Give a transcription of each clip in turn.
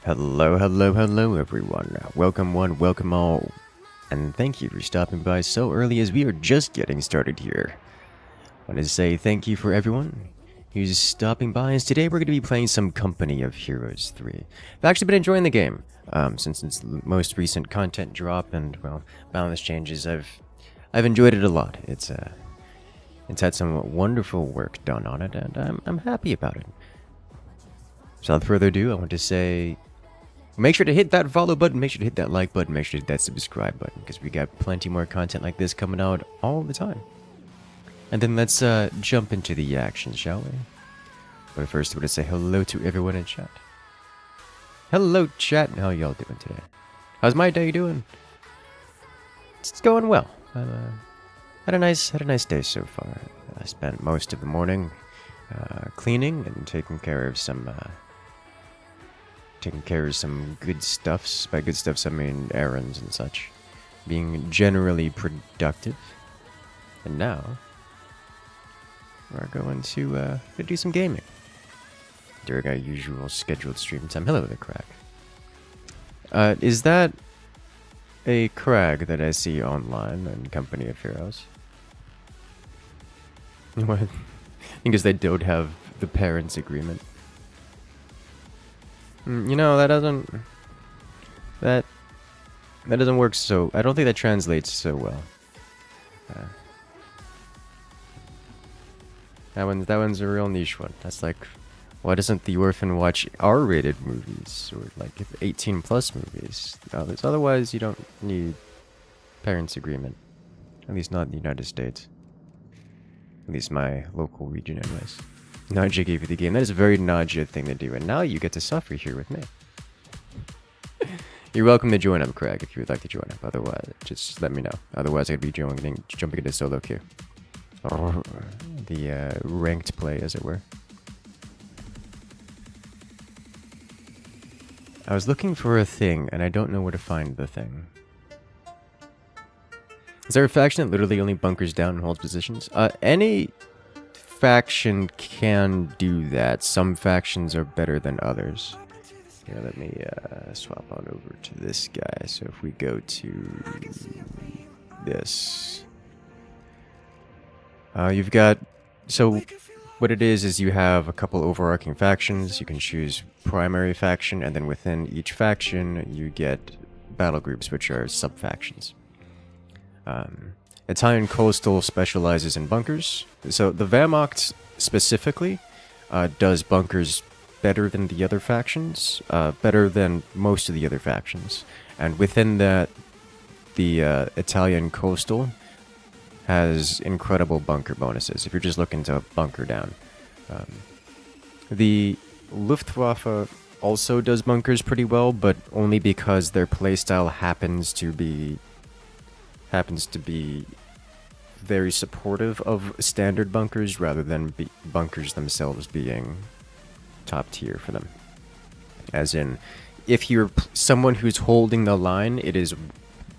Hello, hello, hello, everyone. Welcome one, welcome all, and thank you for stopping by so early as we are just getting started here. I want to say thank you for everyone who's stopping by, as today we're going to be playing some Company of Heroes 3. I've actually been enjoying the game, since its most recent content drop and, well, balance changes. I've enjoyed it a lot. It's had some wonderful work done on it, and I'm happy about it. So without further ado, I want to say, make sure to hit that follow button, make sure to hit that like button, make sure to hit that subscribe button, because we got plenty more content like this coming out all the time. And then let's jump into the action, shall we? But first, I want to say hello to everyone in chat. Hello, chat. How y'all doing today? How's my day doing? It's going well. Had a nice day so far. I spent most of the morning cleaning and taking care of some good stuffs. By good stuffs, I mean errands and such. Being generally productive. And now we're going to do some gaming during our usual scheduled stream time. Hello there, Crag. Is that a Crag that I see online in Company of Heroes? What? Because they don't have the parents' agreement. You know, that doesn't work so. I don't think that translates so well. That one's a real niche one. That's like, why doesn't the orphan watch R-rated movies or like 18+ movies? Otherwise, you don't need parents' agreement. At least not in the United States. At least my local region, anyways. Naja gave you the game. That is a very Naja thing to do, and now you get to suffer here with me. You're welcome to join up, Craig, if you would like to join up. Otherwise, just let me know. Otherwise, I'd be jumping into solo queue. Or the ranked play, as it were. I was looking for a thing, and I don't know where to find the thing. Is there a faction that literally only bunkers down and holds positions? Any faction can do that. Some factions are better than others. Here, let me swap on over to this guy. So if we go to this, you've got, so what it is you have a couple overarching factions. You can choose primary faction, and then within each faction you get battle groups, which are sub-factions. Italian Coastal specializes in bunkers. So the Wehrmacht specifically does bunkers better than the other factions, better than most of the other factions. And within that, the Italian Coastal has incredible bunker bonuses if you're just looking to bunker down. The Luftwaffe also does bunkers pretty well, but only because their playstyle happens to be very supportive of standard bunkers rather than bunkers themselves being top tier for them. As in, if you're someone who's holding the line, it is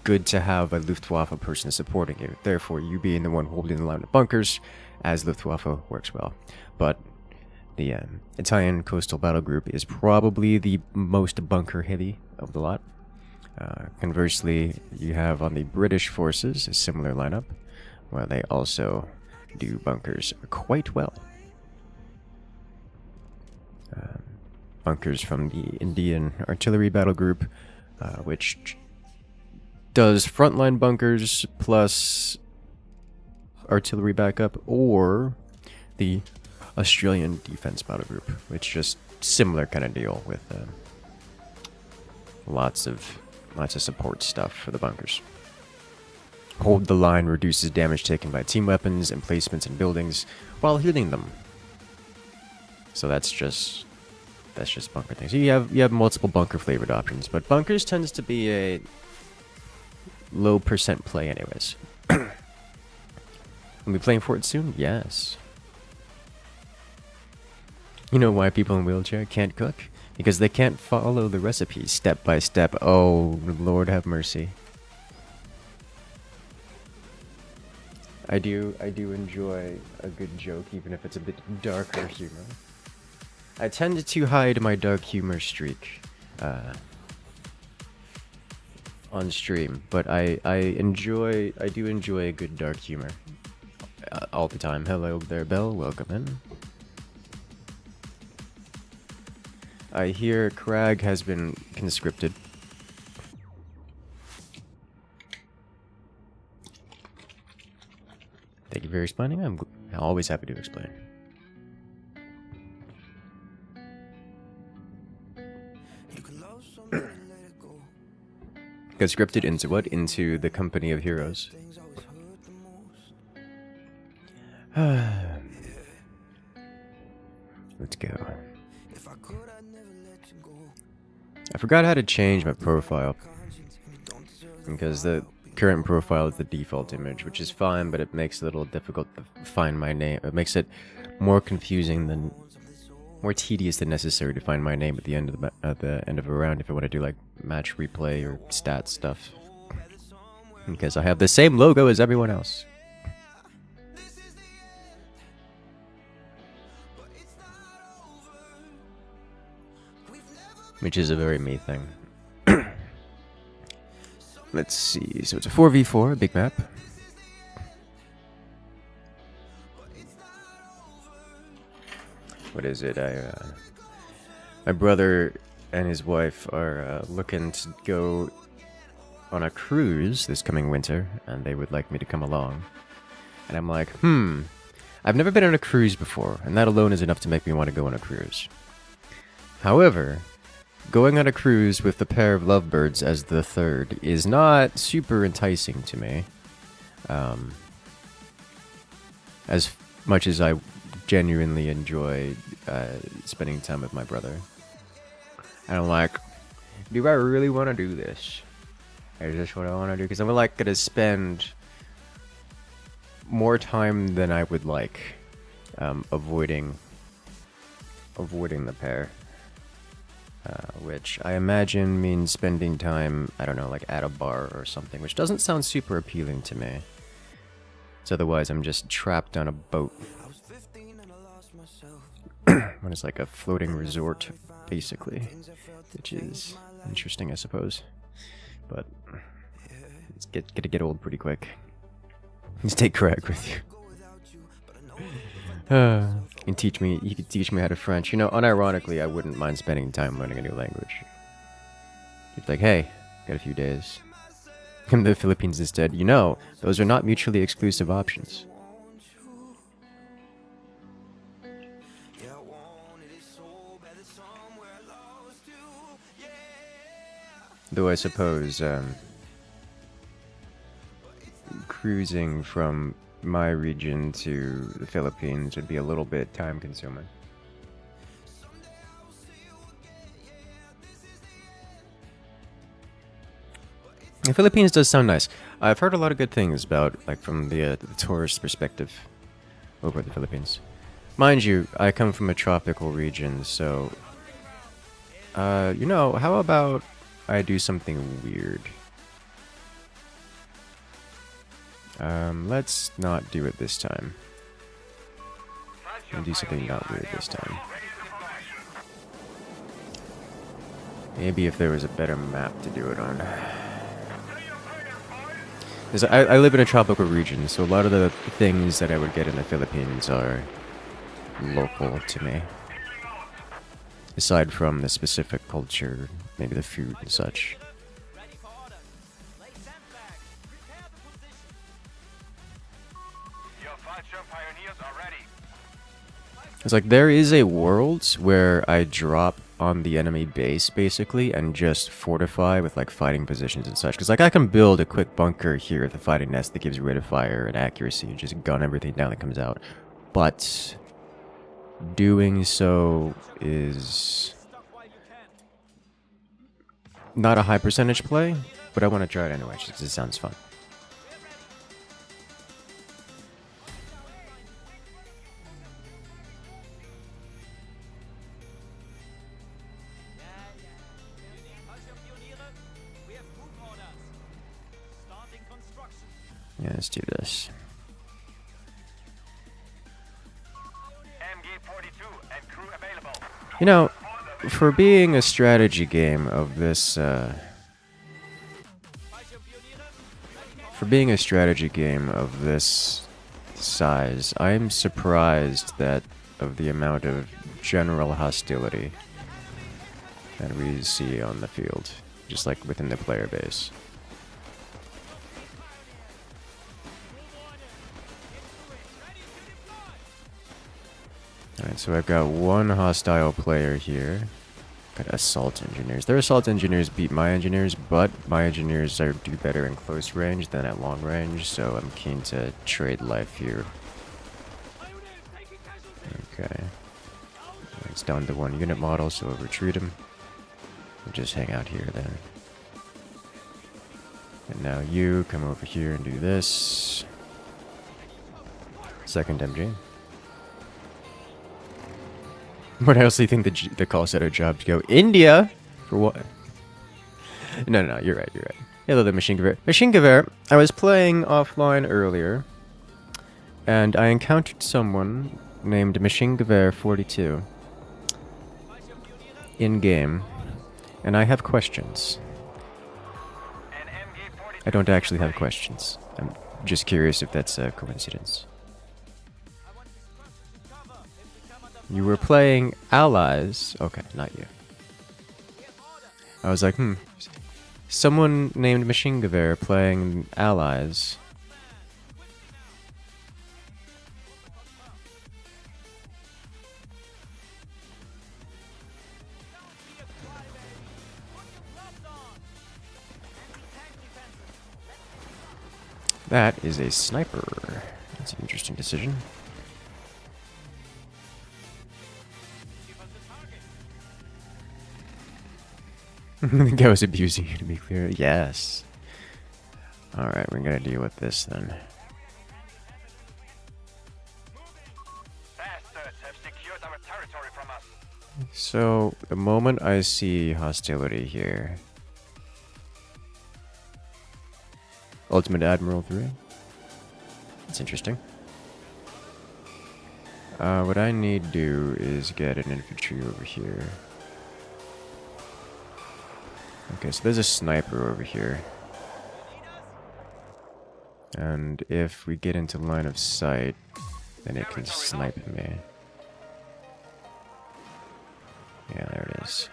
good to have a Luftwaffe person supporting you. Therefore, you being the one holding the line of bunkers as Luftwaffe works well. But the Italian Coastal Battle Group is probably the most bunker heavy of the lot. Conversely, you have on the British forces a similar lineup, where they also do bunkers quite well. Bunkers from the Indian Artillery Battle Group, which does frontline bunkers plus artillery backup, or the Australian Defense Battle Group, which just similar kind of deal with lots of support stuff for the bunkers. Hold the line reduces damage taken by team weapons, emplacements, and buildings while healing them. So that's just bunker things. You have multiple bunker flavored options, but bunkers tends to be a low % play anyways. Will we playing for it soon? Yes. You know why people in wheelchair can't cook? Because they can't follow the recipes step by step. Oh, Lord have mercy. I do enjoy a good joke, even if it's a bit darker humor. I tend to hide my dark humor streak on stream, but I do enjoy a good dark humor all the time. Hello there, Belle. Welcome in. I hear Crag has been conscripted. Thank you for explaining. I'm always happy to explain. Conscripted into what? Into the company of heroes. Let's go. I forgot how to change my profile, because the current profile is the default image, which is fine, but it makes it a little difficult to find my name. It makes it more confusing than, more tedious than necessary to find my name at the end of a round if I want to do like match replay or stat stuff, because I have the same logo as everyone else. Which is a very me thing. Let's see, so it's a 4v4, a big map. What is it? My brother and his wife are looking to go on a cruise this coming winter, and they would like me to come along. And I'm like, I've never been on a cruise before, and that alone is enough to make me want to go on a cruise. However, going on a cruise with the pair of lovebirds as the third is not super enticing to me. As much as I genuinely enjoy spending time with my brother. And I'm like, do I really want to do this? Is this what I want to do? Because I'm like going to spend more time than I would like avoiding the pair. Which I imagine means spending time, I don't know, like at a bar or something, which doesn't sound super appealing to me. So otherwise I'm just trapped on a boat. When it's like a floating resort, basically. Which is interesting, I suppose. But it's gonna get old pretty quick. Just take Craig with you. You could teach me how to French. You know, unironically, I wouldn't mind spending time learning a new language. It's like, hey, got a few days. Come to the Philippines instead. You know, those are not mutually exclusive options. Though I suppose, cruising from my region to the Philippines would be a little bit time consuming. The Philippines does sound nice. I've heard a lot of good things about, like, from the tourist perspective over the Philippines. Mind you, I come from a tropical region, so you know, how about I do something weird? Let's not do it this time. I'll do something not weird this time. Maybe if there was a better map to do it on. Because I live in a tropical region, so a lot of the things that I would get in the Philippines are local to me. Aside from the specific culture, maybe the food and such. It's like there is a world where I drop on the enemy base basically and just fortify with like fighting positions and such. Because like I can build a quick bunker here at the fighting nest that gives rate of fire and accuracy and just gun everything down that comes out. But doing so is not a high percentage play, but I want to try it anyway just because it sounds fun. Yeah, let's do this. You know, for being a strategy game of this, size, I'm surprised that of the amount of general hostility that we see on the field, just like within the player base. Alright, so I've got one hostile player here. Got assault engineers. Their assault engineers beat my engineers, but my engineers do better in close range than at long range, so I'm keen to trade life here. Okay. It's down to 1 unit model, so we'll retreat him. We'll just hang out here then. And now you come over here and do this. Second MG. What else do you think the call center jobs go? India? For what? No, you're right. Hello, the machine gewehr. Machine gewehr, I was playing offline earlier, and I encountered someone named Machine Gewehr 42 in-game, and I have questions. I don't actually have questions. I'm just curious if that's a coincidence. You were playing allies. Okay, not you. I was like, someone named Machine Gewehr playing allies. That is a sniper. That's an interesting decision. The guy was abusing you, to be clear. Yes. Alright, we're gonna deal with this then. Bastards have secured our territory from us. So, the moment I see hostility here... Ultimate Admiral 3. That's interesting. What I need to do is get an infantry over here. Okay, so there's a sniper over here. And if we get into line of sight, then it can snipe me. Yeah, there it is.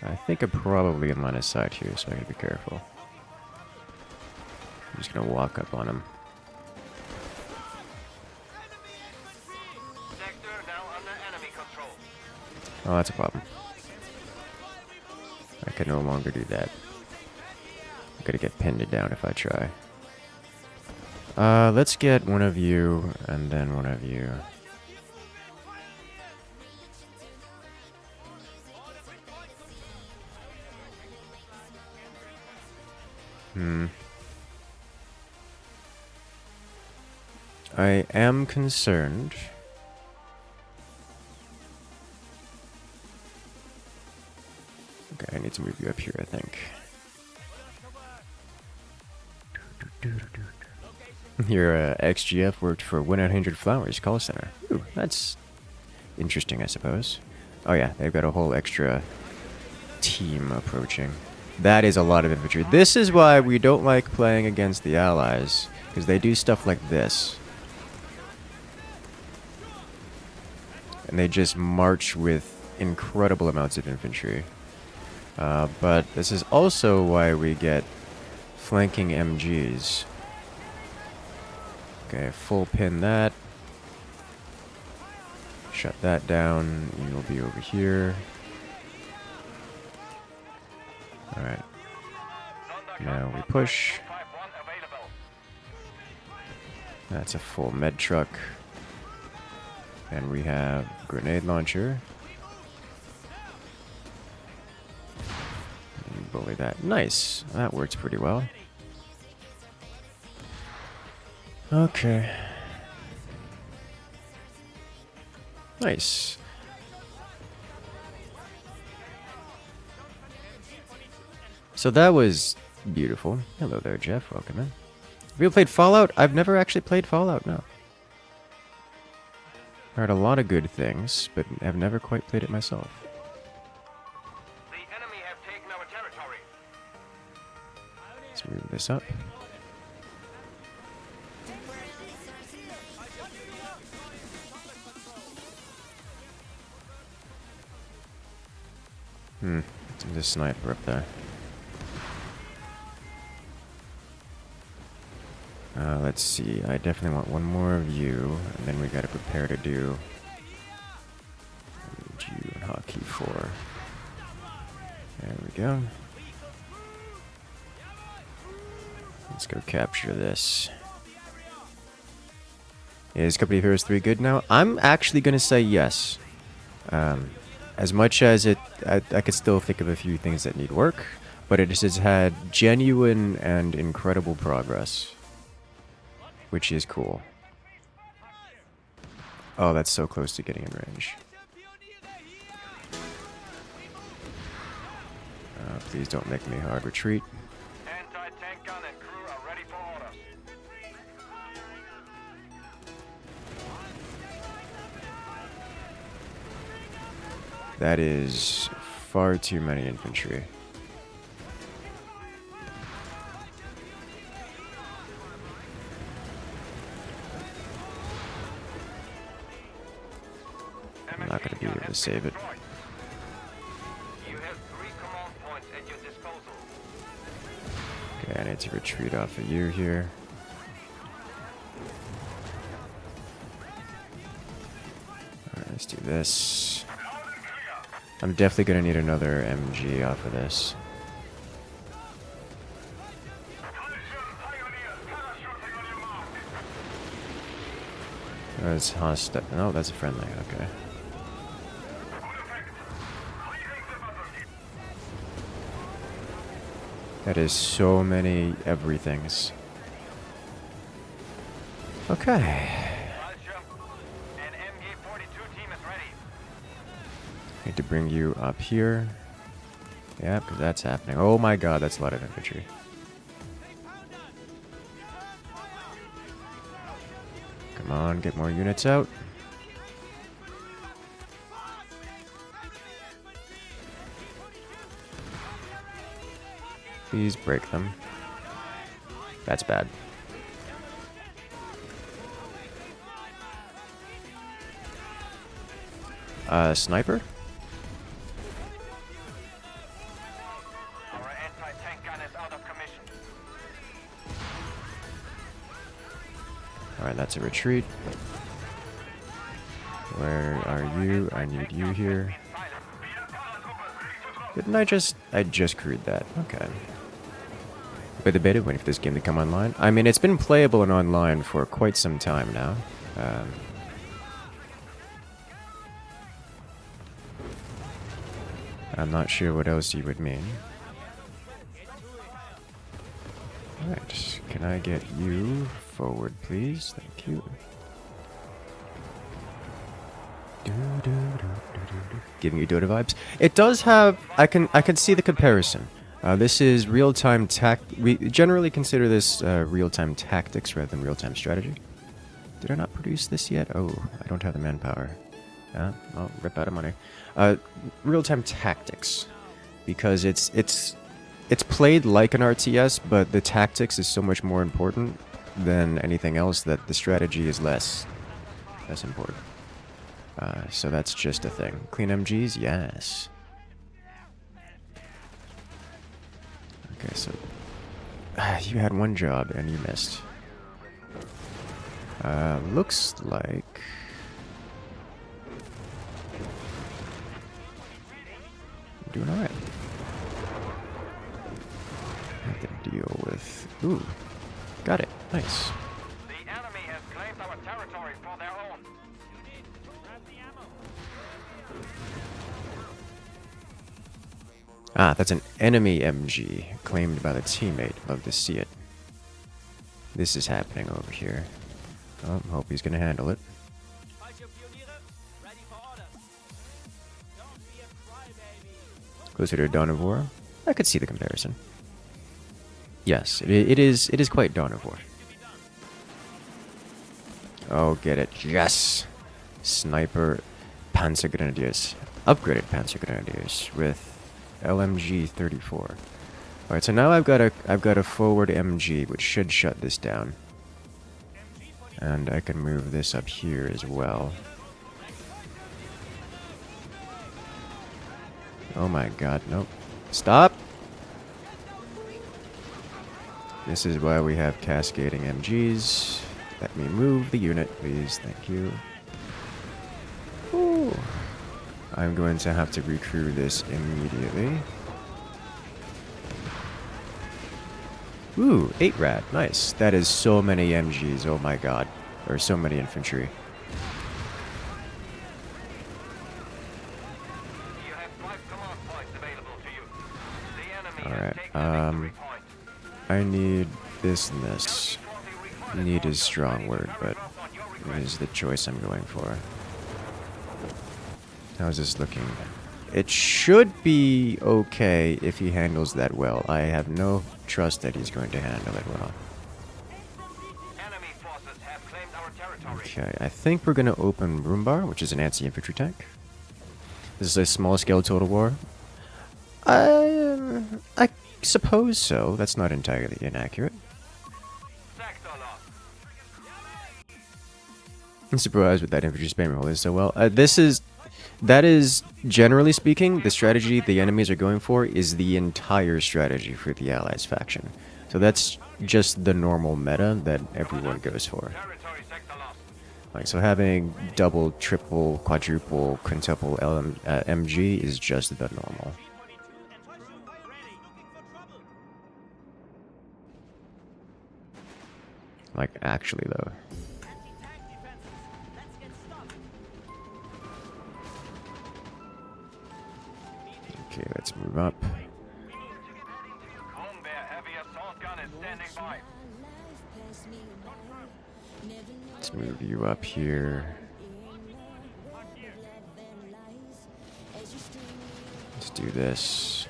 I think I'm probably in line of sight here, so I gotta be careful. I'm just gonna walk up on him. Sector now under enemy control. Oh, that's a problem. I can no longer do that. I'm gonna get pinned down if I try. Let's get one of you, and then one of you. I am concerned. Okay, I need to move you up here, I think. Your XGF worked for 1-800 Flowers call center. Ooh, that's interesting, I suppose. Oh yeah, they've got a whole extra team approaching. That is a lot of infantry. This is why we don't like playing against the Allies, because they do stuff like this. And they just march with incredible amounts of infantry. But this is also why we get flanking MGs. Okay, full pin that. Shut that down. You'll be over here. Alright. Now we push. That's a full med truck. And we have grenade launcher. Bully that. Nice. That works pretty well. Okay. Nice. So that was beautiful. Hello there, Jeff. Welcome in. Have you played Fallout? I've never actually played Fallout, no. Heard a lot of good things, but have never quite played it myself. our territory. Let's move this up. There's a sniper up there. Let's see. I definitely want one more of you, and then we gotta prepare to do you and hotkey 4. There we go. Let's go capture this. Is Company of Heroes 3 good now? I'm actually gonna say yes. As much as I could still think of a few things that need work, but it has had genuine and incredible progress, which is cool. Oh, that's so close to getting in range. Please don't make me hard retreat. Anti-tank gun and crew are ready for orders. That is far too many infantry. I'm not going to be able to save it. You have 3 command points at your disposal. Okay, I need to retreat off of you here. Alright, let's do this. I'm definitely going to need another MG off of this. That's hostile. No, that's a friendly. Okay. That is so many everythings. Okay. An MG-42 team is ready. Need to bring you up here. Yeah, because that's happening. Oh my god, that's a lot of infantry. Come on, get more units out. Please break them. That's bad. Sniper? Our anti-tank gun is out of commission. Alright, that's a retreat. Where are you? I need you here. Didn't I just crewed that. Okay. But the beta waiting for this game to come online. I mean, it's been playable and online for quite some time now. I'm not sure what else you would mean. Alright, can I get you forward, please? Thank you. Giving you Dota vibes. It does have. I can see the comparison. This is real-time We generally consider this real-time tactics rather than real-time strategy. Did I not produce this yet? Oh, I don't have the manpower. I'll rip out of money. Real-time tactics, because it's played like an RTS, but the tactics is so much more important than anything else that the strategy is less important. So that's just a thing. Clean MGs, yes. Okay, so you had one job and you missed. Looks like I'm doing alright. Have to deal with. Ooh, got it. Nice. The enemy has claimed our territory for their own. Ah, that's an enemy MG claimed by the teammate. Love to see it. This is happening over here. Oh, hope he's gonna handle it. Closer to Dawn of War? I could see the comparison. Yes, it is quite Dawn of War. Oh, get it. Yes! Sniper Panzer Grenadiers. Upgraded Panzer Grenadiers with LMG 34. Alright, so now I've got a forward MG, which should shut this down. And I can move this up here as well. Oh my god, nope. Stop! This is why we have cascading MGs. Let me move the unit, please. Thank you. Ooh. I'm going to have to recrew this immediately. Ooh, 8 rad. Nice. That is so many MGs. Oh my god. There are so many infantry. You have 5 command points available to you. The enemy has Alright, taken a victory point. I need this and this. Need is strong word, but it is the choice I'm going for. How's this looking? It should be okay if he handles that well. I have no trust that he's going to handle it well. Enemy forces have claimed our territory. Okay, I think we're going to open Roombar, which is an anti-infantry tank. This is a small-scale total war. I suppose so. That's not entirely inaccurate. Sector lost. I'm surprised with that infantry spam roll is so well. That is, generally speaking, the strategy the enemies are going for is the entire strategy for the Allies faction. So that's just the normal meta that everyone goes for. Territory sector lost. Like, so having double, triple, quadruple, quintuple MG is just the normal. Like, actually, though. Okay, let's move up. Cone Bear heavy assault gun is standing by. Let's move you up here. Let's do this.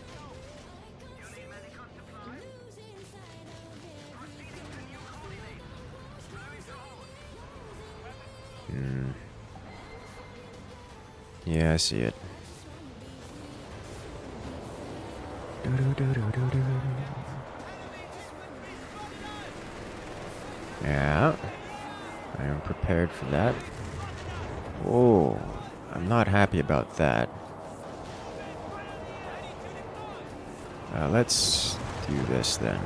Yeah, I see it. Yeah, I am prepared for that. Oh, I'm not happy about that. Let's do this then.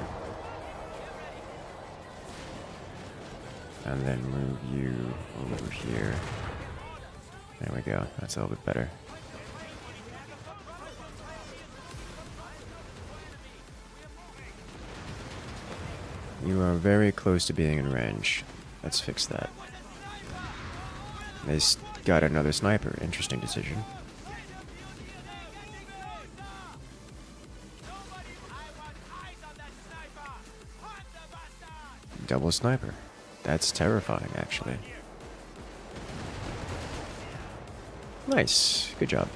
And then move you over here. There we go. That's a little bit better. You are very close to being in range. Let's fix that. They got another sniper. Interesting decision. Double sniper. That's terrifying, actually. Nice. Good job.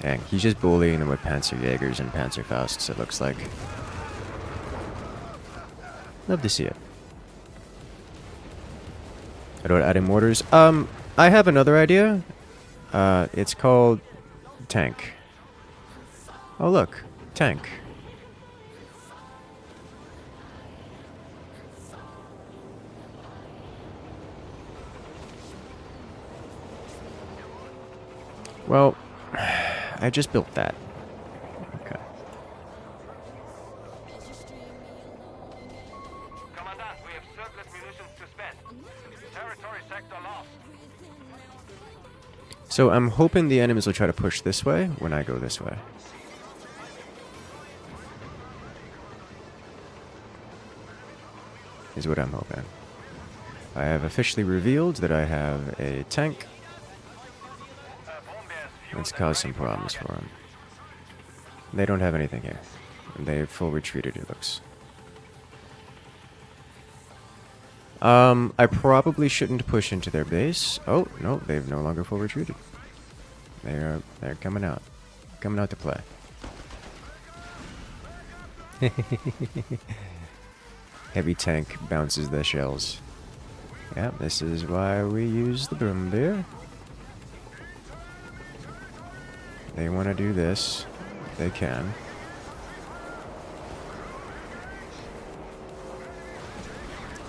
Dang, he's just bullying them with Panzerjägers and Panzerfausts, it looks like. Love to see it. How do I add in mortars? I have another idea. It's called tank. Oh look, tank. Well, I just built that. Okay. Commandant, we have surplus munitions to spend. Territory sector lost. So I'm hoping the enemies will try to push this way when I go this way. Is what I'm hoping. I have officially revealed that I have a tank. Let's cause some problems for them. They don't have anything here. They've full retreated, it looks. I probably shouldn't push into their base. Oh, no, they've no longer full retreated. They're coming out. Coming out to play. Heavy tank bounces the shells. Yeah, this is why we use the broom beer. They want to do this. They can.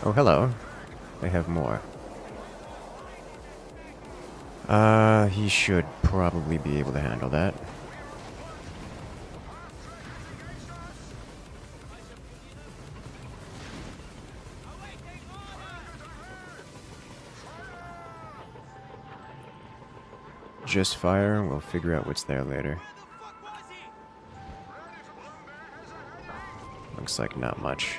Oh, hello. They have more. He should probably be able to handle that. Just fire, and we'll figure out what's there later. Looks like not much.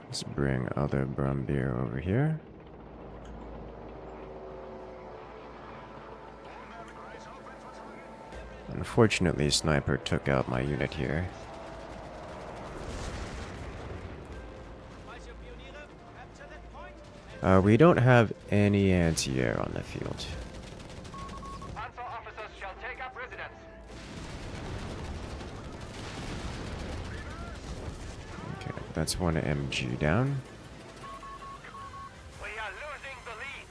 Let's bring other Brumbeer over here. Unfortunately, Sniper took out my unit here. We don't have any anti-air on the field. Panzer officers shall take up residence. Okay, that's one MG down. We are losing the lead.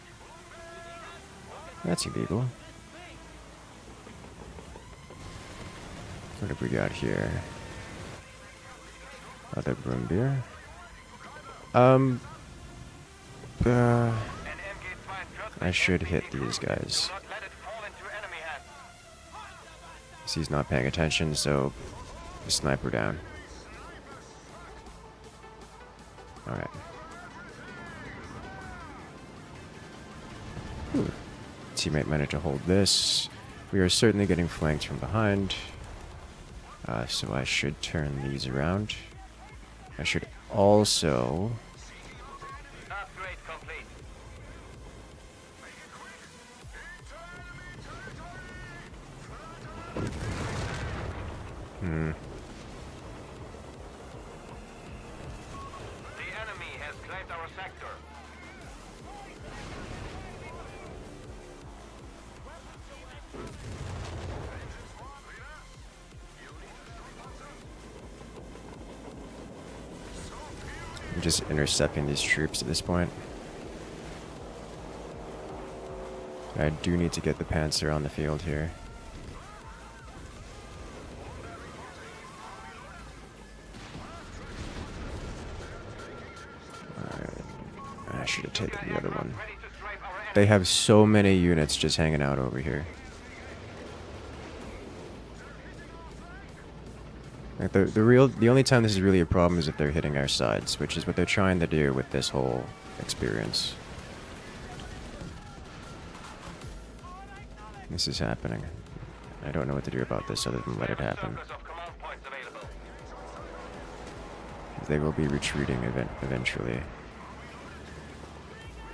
That's illegal. What have we got here? Other Brumbeer. I should hit these guys. Do not let it fall into enemy hands. He's not paying attention, so Sniper down. Alright. Teammate managed to hold this. We are certainly getting flanked from behind. So I should turn these around. I should also... Upgrade complete. The enemy has claimed our sector. I'm just intercepting these troops at this point. I do need to get the Panzer on the field here. I should have taken the other one. Ready to strafe our enemy. They have so many units just hanging out over here. Like the only time this is really a problem is if they're hitting our sides, which is what they're trying to do with this whole experience. This is happening. I don't know what to do about this other than let it happen. Surplus of command points available. They will be retreating eventually.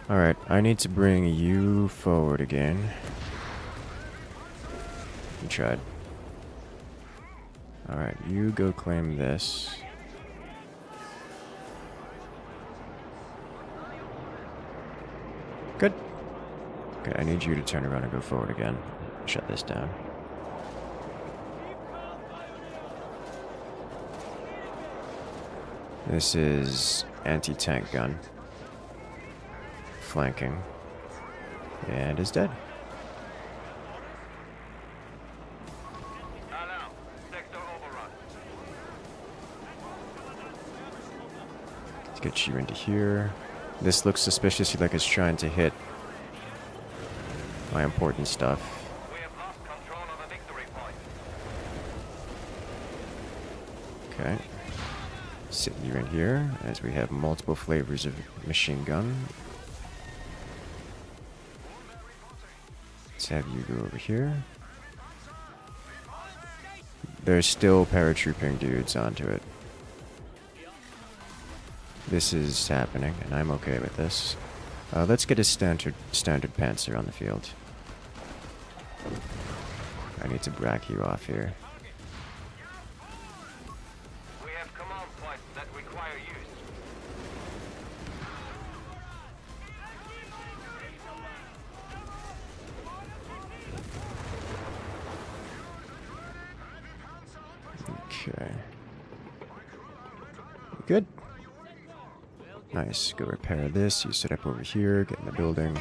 Alright, I need to bring you forward again. You tried. Alright, you go claim this. Good. Okay, I need you to turn around and go forward again. Shut this down. This is anti-tank gun. Flanking. And is dead. Alarm. Sector overrun. Let's get you into here. This looks suspiciously like it's trying to hit my important stuff. We have lost control of a victory point. Okay. Sit you in here, as we have multiple flavors of machine gun. Let's have you go over here. There's still paratrooping dudes onto it. This is happening, and I'm okay with this. Let's get a standard Panzer on the field. I need to brack you off here. We have command points that require use. Okay. Good. Nice. Go repair this. You sit up over here. Get in the building.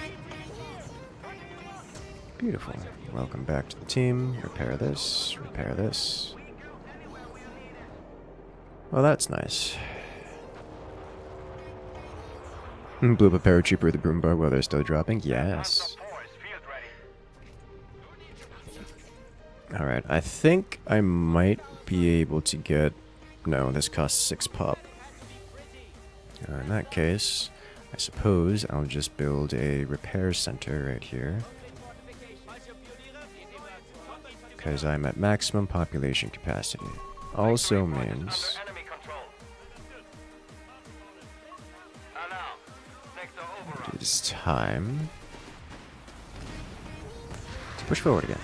Beautiful. Welcome back to the team. Repair this. Repair this. Well, that's nice. Blew up a paratrooper with a broom bar while they're still dropping? Yes. Alright, I think I might be able to get... No, this costs 6 pop. In that case, I suppose I'll just build a repair center right here. Because I'm at maximum population capacity. Also means... It is time to push forward again.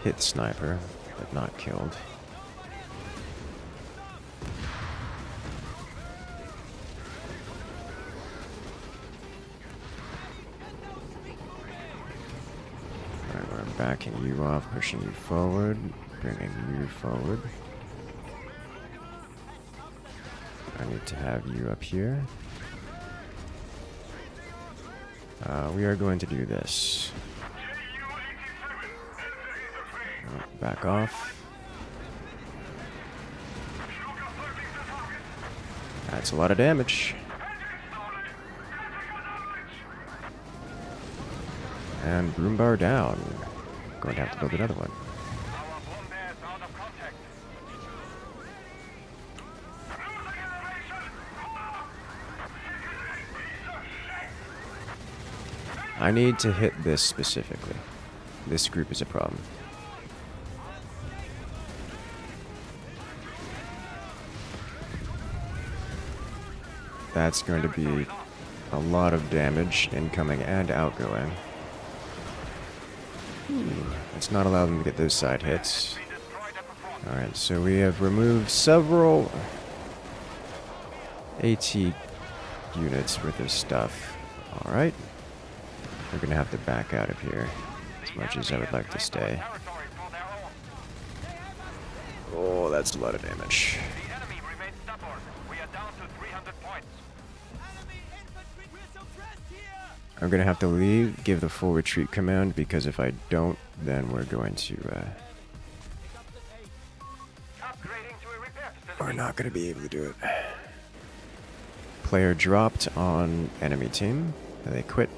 Hit sniper, but not killed. Alright, we're backing you off, pushing you forward, bringing you forward. I need to have you up here. We are going to do this. Back off. That's a lot of damage. And broom bar down. Going to have to build another one. I need to hit this specifically. This group is a problem. That's going to be a lot of damage, incoming and outgoing. Let's not allow them to get those side hits. Alright, so we have removed several AT units worth of stuff. Alright. We're gonna have to back out of here, as much as I would like to stay. Oh, that's a lot of damage. I'm gonna have to leave, give the full retreat command, because if I don't, then we're going to, we're not gonna be able to do it. Player dropped on enemy team. They quit.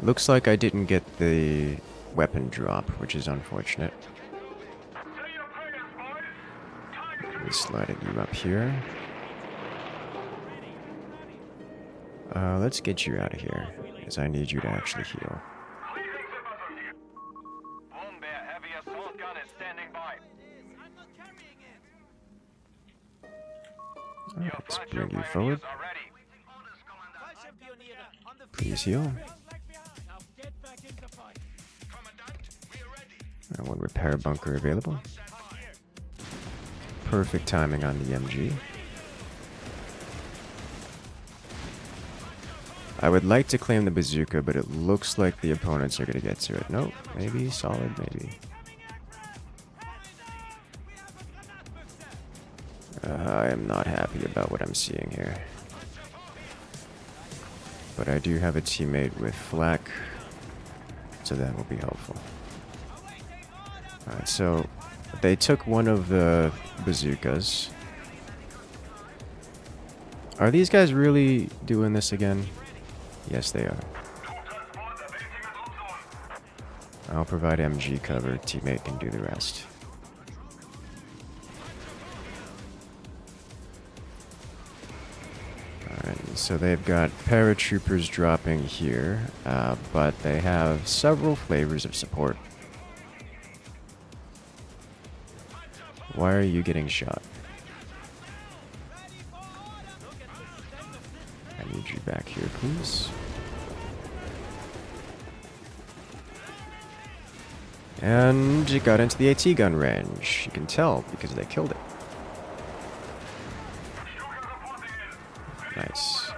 Looks like I didn't get the weapon drop, which is unfortunate. Sliding you up here. Let's get you out of here, because I need you to actually heal. Alright, let's bring you forward. Please heal. One repair bunker available. Perfect timing on the MG. I would like to claim the bazooka, but it looks like the opponents are going to get to it. Nope, maybe, solid, maybe. I am not happy about what I'm seeing here. But I do have a teammate with flak, so that will be helpful. Alright, so they took one of the bazookas. Are these guys really doing this again? Yes, they are. I'll provide MG cover. Teammate can do the rest. Alright, so they've got paratroopers dropping here, but they have several flavors of support. Why are you getting shot? I need you back here, please. And it got into the AT gun range. You can tell because they killed it. Nice.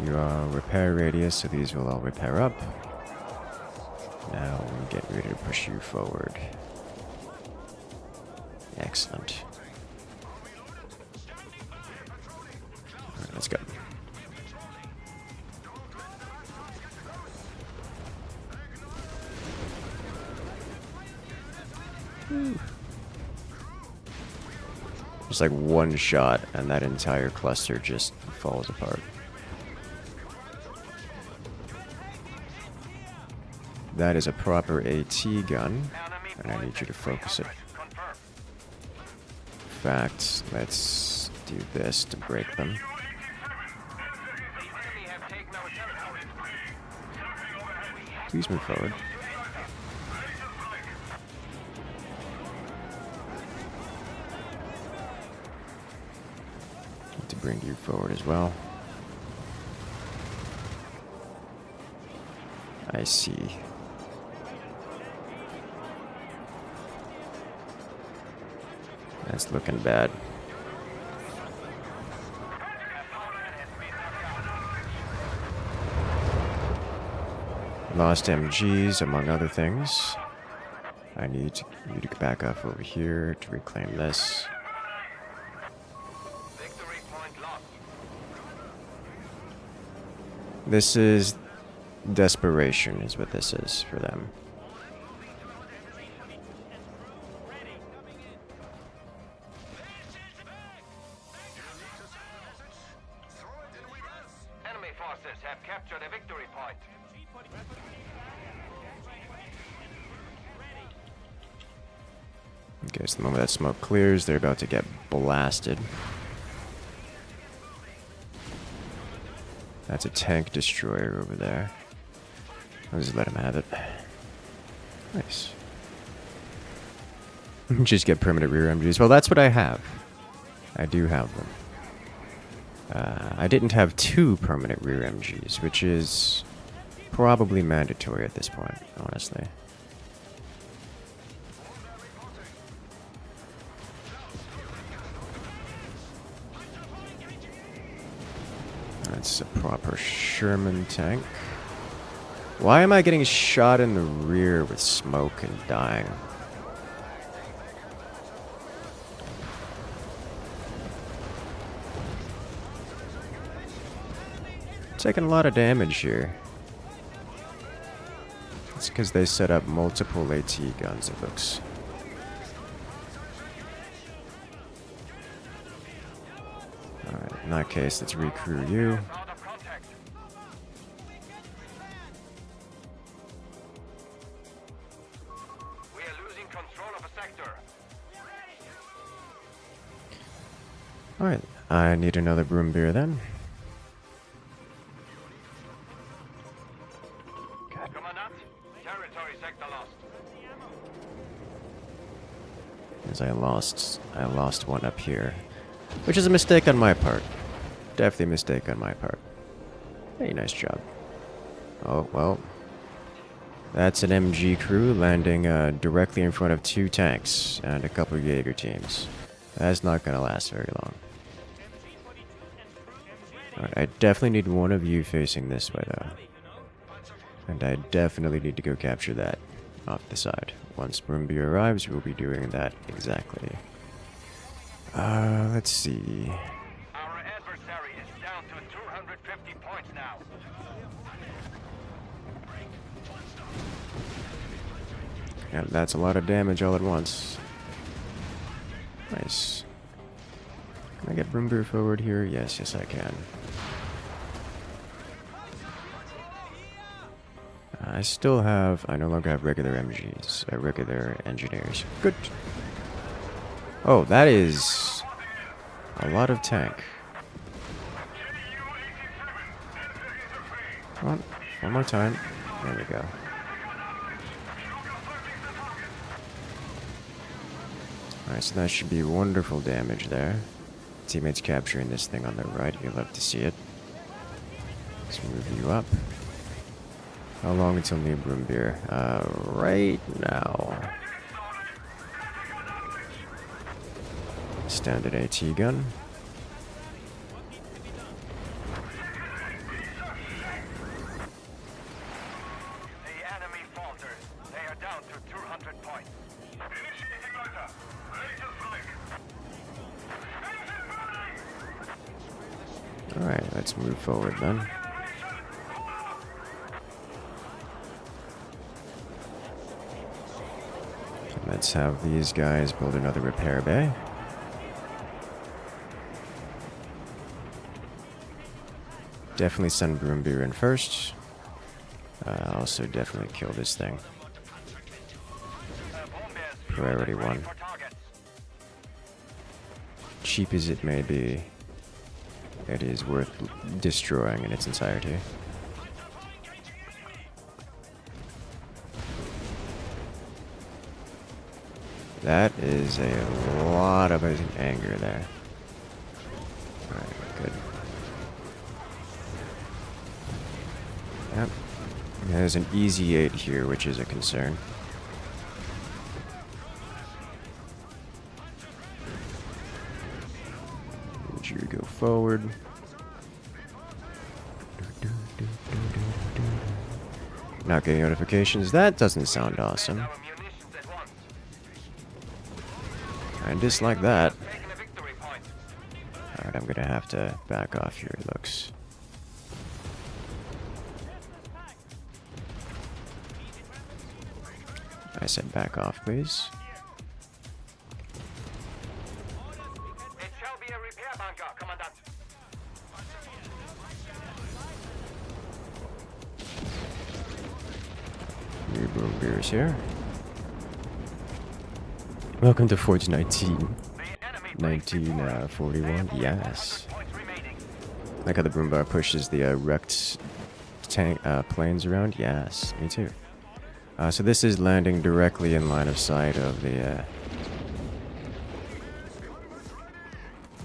You are repair radius, so these will all repair up. Now we'll get ready to push you forward. Excellent. Alright, let's go. Just like one shot, and that entire cluster just falls apart. That is a proper AT gun, and I need you to focus it. In fact, let's do this to break them. Please move forward. Need to bring you forward as well. I see. That's looking bad. Lost MGs, among other things. I need you to back up over here to reclaim this. Victory point lost. This is desperation, is what this is for them. Enemy forces have captured a victory point. Okay, so the moment that smoke clears, they're about to get blasted. That's a tank destroyer over there. I'll just let him have it. Nice. Just get permanent rear MGs. Well, that's what I have. I do have them. I didn't have 2 permanent rear MGs, which is probably mandatory at this point, honestly. That's a proper Sherman tank. Why am I getting shot in the rear with smoke and dying? Taking a lot of damage here. It's because they set up multiple AT guns, it looks. Alright, in that case, let's recrew you. Out of contact. We are losing control of a sector. Alright, I need another broom beer then. Commandant, territory sector lost. As I lost one up here. Which is a mistake on my part. Definitely a mistake on my part. Hey, nice job. Oh, well. That's an MG crew landing directly in front of 2 tanks and a couple of Jaeger teams. That's not gonna last very long. Alright, I definitely need one of you facing this way, though. And I definitely need to go capture that off the side. Once Broomby arrives, we'll be doing that exactly. Let's see. Our adversary is down to 250 points now. Yeah, that's a lot of damage all at once. Nice. Can I get Broombeer forward here? Yes, yes I can. I still have... I no longer have regular MGs. Regular engineers. Good. Oh, that is... a lot of tank. Come on. One more time. There we go. Alright, so that should be wonderful damage there. Teammates capturing this thing on the right. You'll love to see it. Let's move you up. How long until new broom beer? Right now. Standard AT gun. Alright, let's move forward then. Let's have these guys build another repair bay. Definitely send Broombeer in first. Also definitely kill this thing. Priority 1. Cheap as it may be, it is worth destroying in its entirety. That is a lot of anger there. Alright, good. Yep. There's an easy 8 here, which is a concern. Would you go forward? Not getting notifications. That doesn't sound awesome. I dislike that. Alright, I'm gonna have to back off here, it looks. I said back off, please. It shall be a repair bunker, Commandant. New boom beers here. Welcome to Forge 1941. Yes. Like how the boombar pushes the wrecked tank planes around. Yes, me too. So this is landing directly in line of sight of the.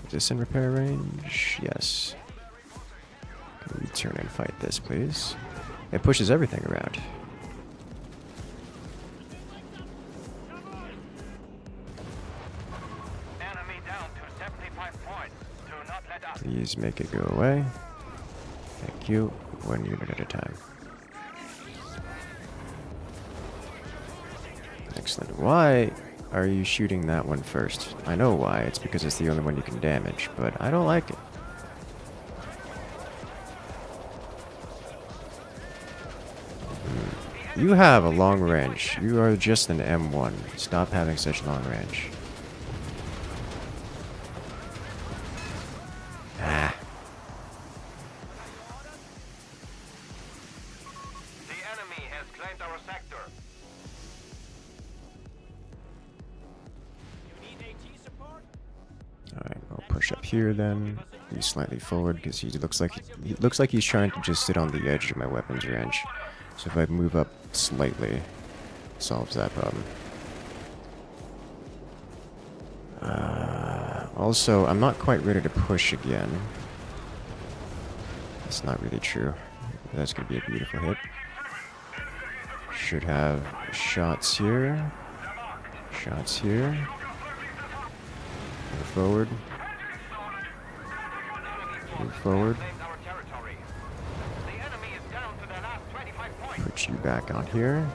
Is this in repair range? Yes. Can we turn and fight this, please? It pushes everything around. Please make it go away. Thank you. 1 unit at a time. Excellent. Why are you shooting that one first? I know why. It's because it's the only one you can damage, but I don't like it. You have a long range. You are just an M1. Stop having such long range. Alright, I'll push up here then. He's slightly forward because he looks like he's trying to just sit on the edge of my weapons range. So if I move up slightly, it solves that problem. Also, I'm not quite ready to push again. That's not really true. That's gonna be a beautiful hit. Should have shots here. Shots here. Move forward. Move forward. Put you back on here.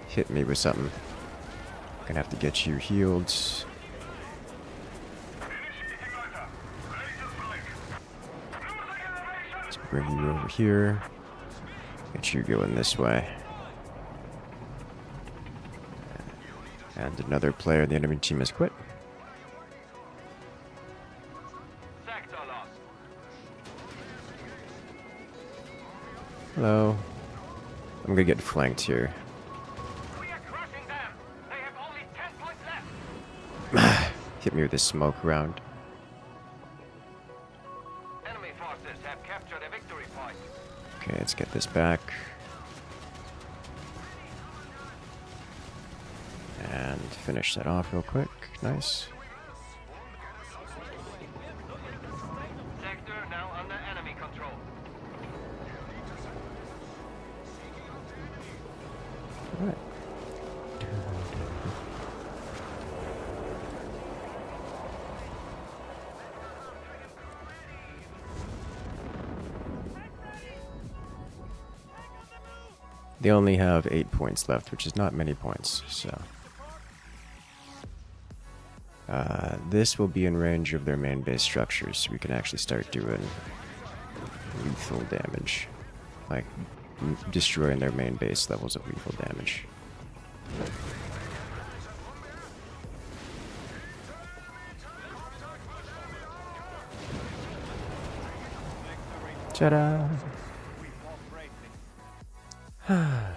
Hit me with something. Gonna have to get you healed. Let's bring you over here. Get you going this way. And another player in the enemy team has quit. Hello. I'm gonna get flanked here. Hit me with this smoke round. Enemy forces have captured a victory point. Okay, let's get this back. And finish that off real quick. Nice. Sector now under enemy control. Alright. They only have 8 points left, which is not many points, so... this will be in range of their main base structures, so we can actually start doing lethal damage. Like, destroying their main base levels of lethal damage. Ta-da!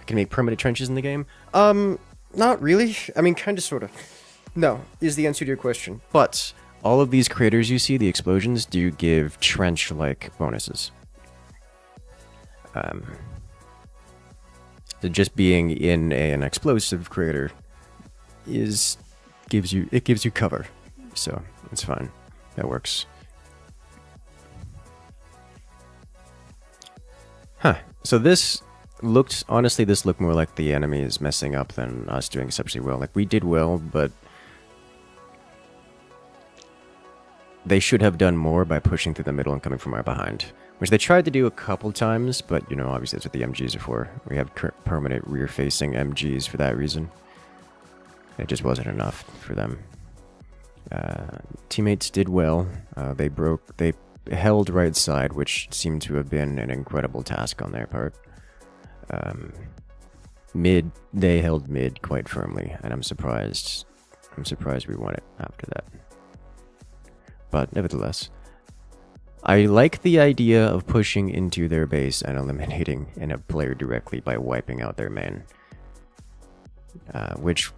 Can make permanent trenches in the game? Not really. I mean, kinda, sorta. No, is the answer to your question. But all of these craters you see, the explosions, do give trench-like bonuses. So just being in an explosive crater gives you cover. So it's fine. That works. Huh. So this looked, honestly, this looked more like the enemy is messing up than us doing exceptionally well. Like, we did well, but they should have done more by pushing through the middle and coming from our behind. Which they tried to do a couple times, but, you know, obviously that's what the MGs are for. We have permanent rear-facing MGs for that reason. It just wasn't enough for them. Teammates did well. They held right side, which seemed to have been an incredible task on their part. Mid, they held mid quite firmly, and I'm surprised we won it after that. But nevertheless, I like the idea of pushing into their base and eliminating a player directly by wiping out their main. Which,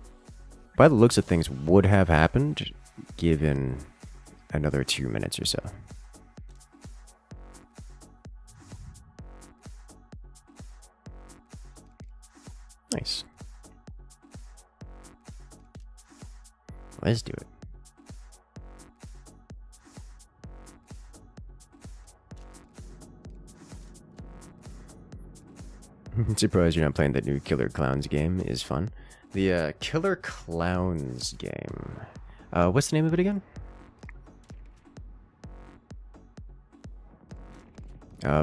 by the looks of things, would have happened given another 2 minutes or so. Nice. Let's do it. I'm surprised you're not playing that new Killer Clowns game. It is fun. The Killer Clowns game. What's the name of it again?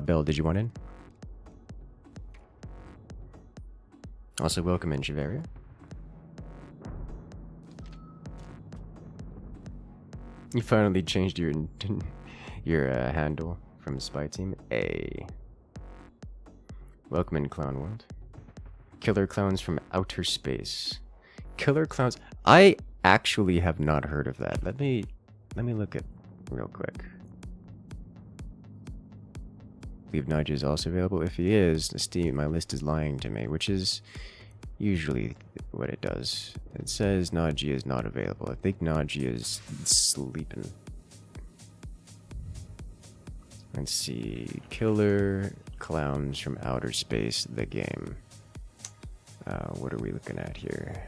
Bill, did you want in? Also, welcome in, Chiveria. You finally changed your handle from Spy Team. A. Welcome in, Clown World. Killer Clowns from Outer Space. Killer Clowns. I actually have not heard of that. Let me look at real quick. I believe Najee is also available. If he is, my list is lying to me, which is usually what it does. It says Najee is not available. I think Najee is sleeping. Let's see. Killer Clowns from Outer Space, the game. What are we looking at here?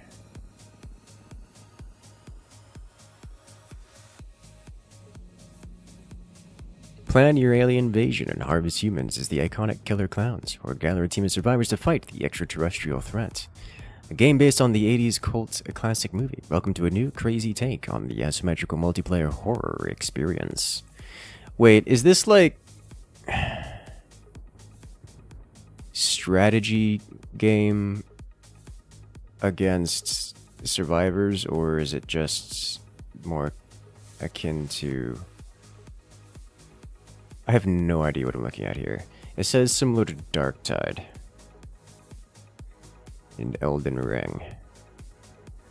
Plan your alien invasion and harvest humans as the iconic Killer Clowns, or gather a team of survivors to fight the extraterrestrial threat. A game based on the 80s cult classic movie. Welcome to a new crazy take on the asymmetrical multiplayer horror experience. Wait, is this like strategy game against survivors, or is it just more akin to... I have no idea what I'm looking at here. It says similar to Dark Tide in Elden Ring.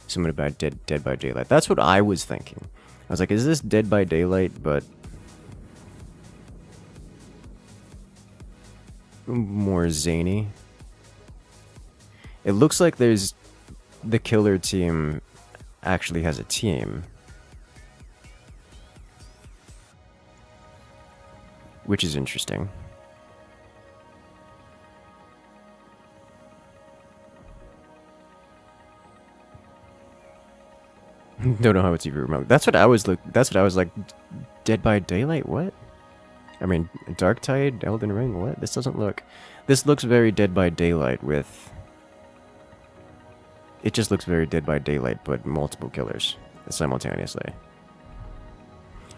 Something about Dead by Daylight. That's what I was thinking. I was like, is this Dead by Daylight, but more zany? It looks like there's... the killer team actually has a team. Which is interesting. Don't know how it's even remote. That's what I was like. Dead by Daylight? What? I mean, Dark Tide, Elden Ring? What? This doesn't look... This looks very Dead by Daylight with... It just looks very Dead by Daylight, but multiple killers simultaneously.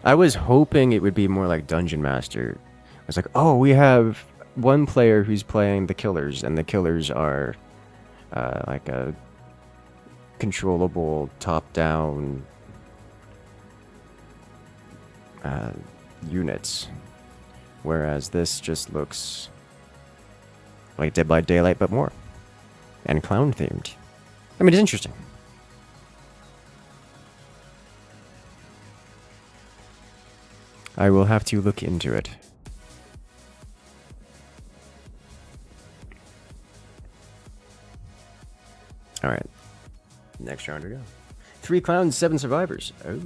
I was hoping it would be more like Dungeon Master. I was like, oh, we have one player who's playing the killers, and the killers are like a controllable top-down units, whereas this just looks like Dead by Daylight but more, and clown themed. I mean, it's interesting. I will have to look into it. Alright. Next round to go. 3 clowns, 7 survivors. Oh.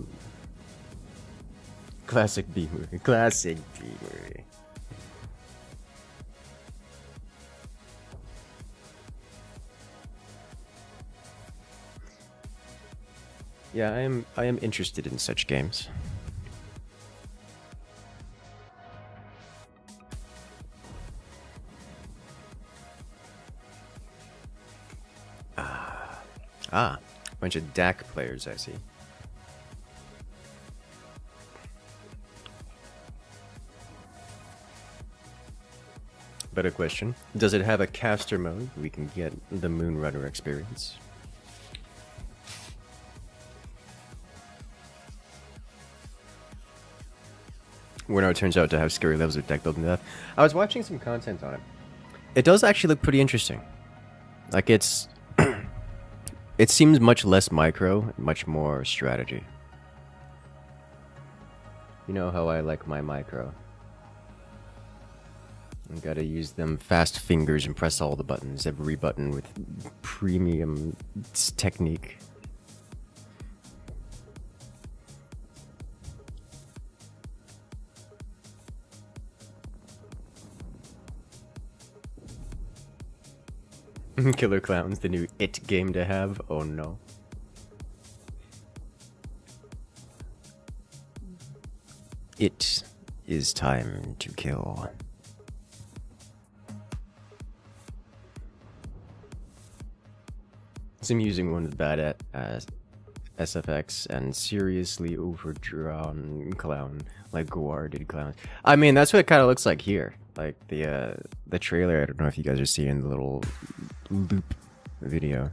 Classic B movie. Classic B movie. Yeah, I am interested in such games. Ah, bunch of DAC players, I see. Better question. Does it have a caster mode? We can get the Moonrunner experience. Winnow turns out to have scary levels of deck building death. I was watching some content on it. It does actually look pretty interesting. Like, it's... it seems much less micro, much more strategy. You know how I like my micro. I gotta use them fast fingers and press all the buttons, every button with premium technique. Killer Clowns, the new It game to have. Oh no. It is time to kill. It's amusing one with bad at SFX and seriously overdrawn clown, like guarded clowns. I mean, that's what it kind of looks like here. Like the trailer. I don't know if you guys are seeing the little loop video.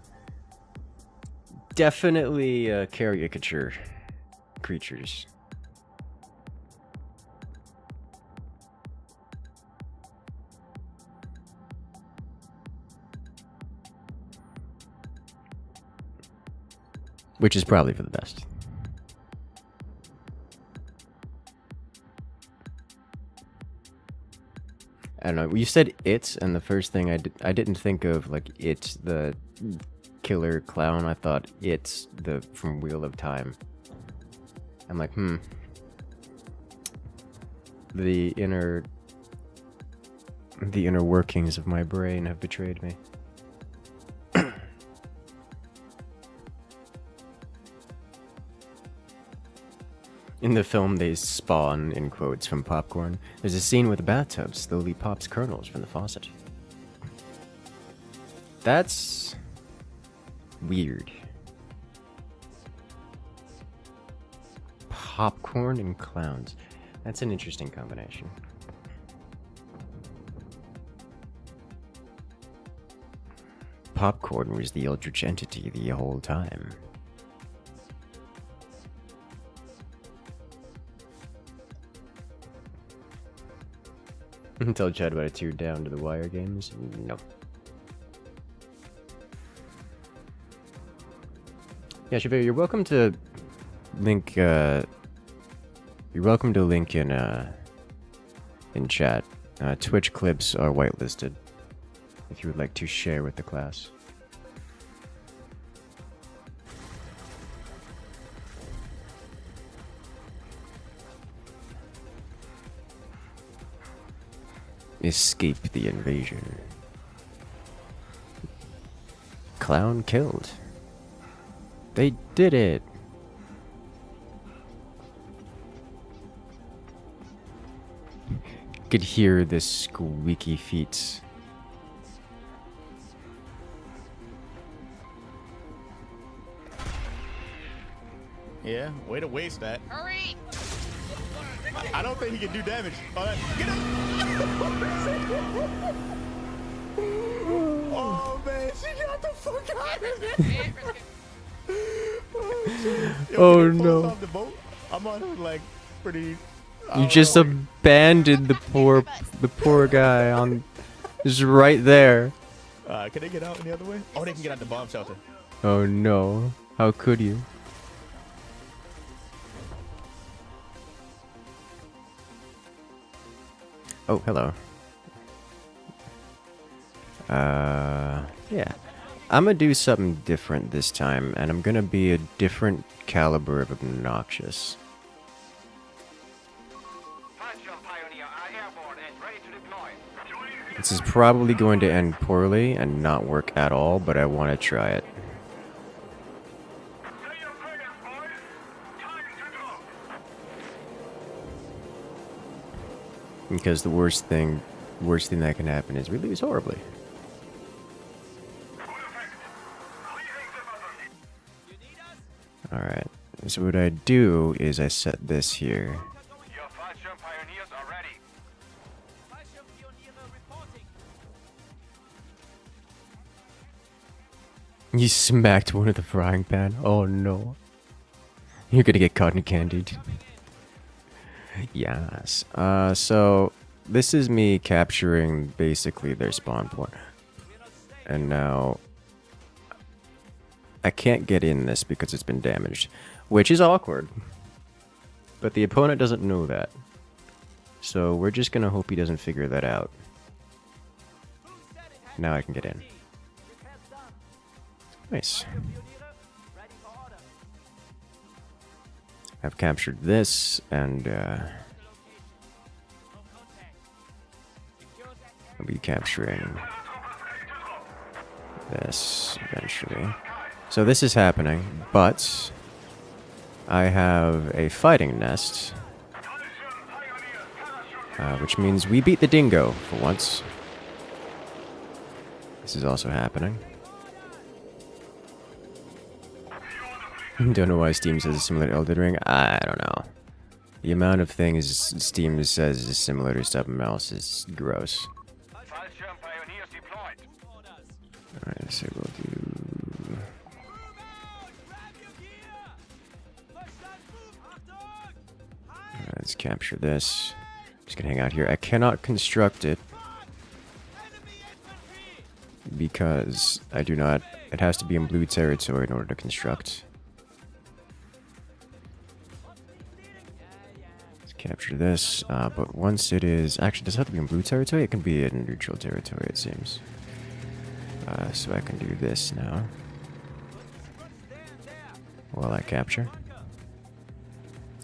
Definitely caricature creatures. Which is probably for the best. I don't know. You said it, and the first thing I didn't think of like it, the killer clown. I thought it's the from Wheel of Time. I'm like, the inner workings of my brain have betrayed me. In the film, they spawn, in quotes, from popcorn. There's a scene where the bathtub slowly pops kernels from the faucet. That's weird. Popcorn and clowns. That's an interesting combination. Popcorn was the eldritch entity the whole time. Tell Chad about a tear down to the wire games? No. Yeah, Shavir, you're welcome to link, you're welcome to link in chat. Twitch clips are whitelisted if you would like to share with the class. Escape the invasion. Clown killed. They did it. Could hear the squeaky feet. Yeah, way to waste that. Hurry! I don't think he can do damage. Get up! Oh man, she got the fuck out of there. Oh, can they pull us no. off the boat? I'm on like pretty. I You don't just know. abandoned the poor guy on just right there. Can they get out any other way? Oh, they can get out the bomb shelter. Oh no. How could you? Oh, hello. Yeah. I'm gonna do something different this time, and I'm gonna be a different caliber of obnoxious. Fast jump pioneer are airborne and ready to deploy. This is probably going to end poorly and not work at all, but I want to try it. Because the worst thing that can happen is we lose horribly. Alright, so what I do is I set this here. Your fast jump pioneers are ready. You smacked one of the frying pan. Oh no. You're gonna get cotton candied. Yes. So this is me capturing basically their spawn point. And now I can't get in this because it's been damaged, which is awkward. But the opponent doesn't know that. So we're just gonna hope he doesn't figure that out. Now I can get in. Nice. I've captured this, and I'll be capturing this eventually. So this is happening, but I have a fighting nest, which means we beat the dingo for once. This is also happening. Don't know why Steam says it's similar to Elden Ring. I don't know. The amount of things Steam says is similar to something else is gross. Fast jump pioneers deployed. Alright, so we'll do... Let's capture this. Just gonna hang out here. I cannot construct it because I do not... It has to be in blue territory in order to construct. Let's capture this, but once it is... Actually, does it have to be in blue territory? It can be in neutral territory, it seems. So I can do this now. While I capture.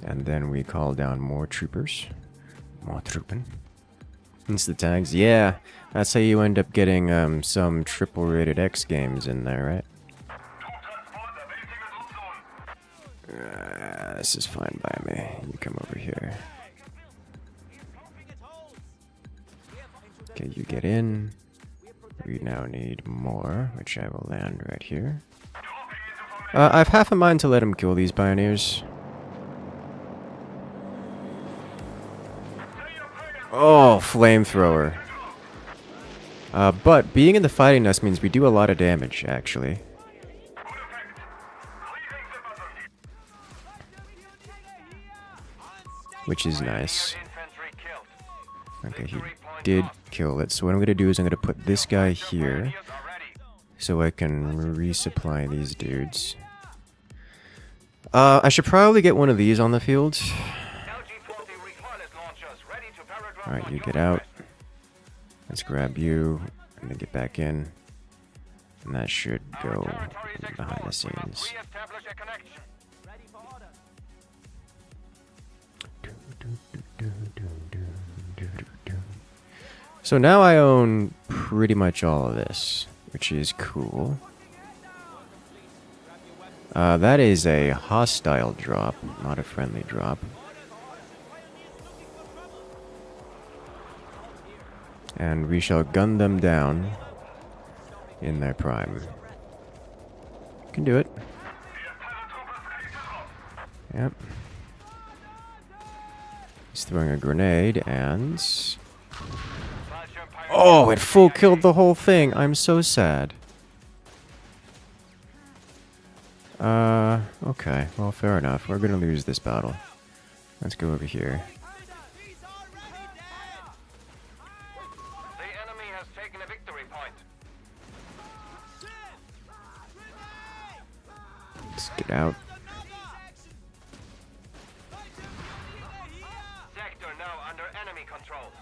And then we call down more troopers. More trooping. It's the tags. Yeah, that's how you end up getting some triple rated X games in there, right? This is fine by me. You come over here. Okay, you get in. We now need more, which I will land right here. I've half a mind to let him kill these pioneers. Oh, flamethrower. But being in the fighting nest means we do a lot of damage, actually. Which is nice. Okay, he did kill it. So what I'm going to do is I'm going to put this guy here so I can resupply these dudes. I should probably get one of these on the field. Alright, you get out. Let's grab you and then get back in. And that should go behind the scenes. So now I own pretty much all of this, which is cool. That is a hostile drop, not a friendly drop. And we shall gun them down in their prime. Can do it. Yep. These throwing a grenade and... Flash your pirate Oh, it full killed the whole thing. I'm so sad. Okay. Well, fair enough. We're gonna lose this battle. Let's go over here. The enemy has taken a victory point. Let's get out. Sector now under enemy control.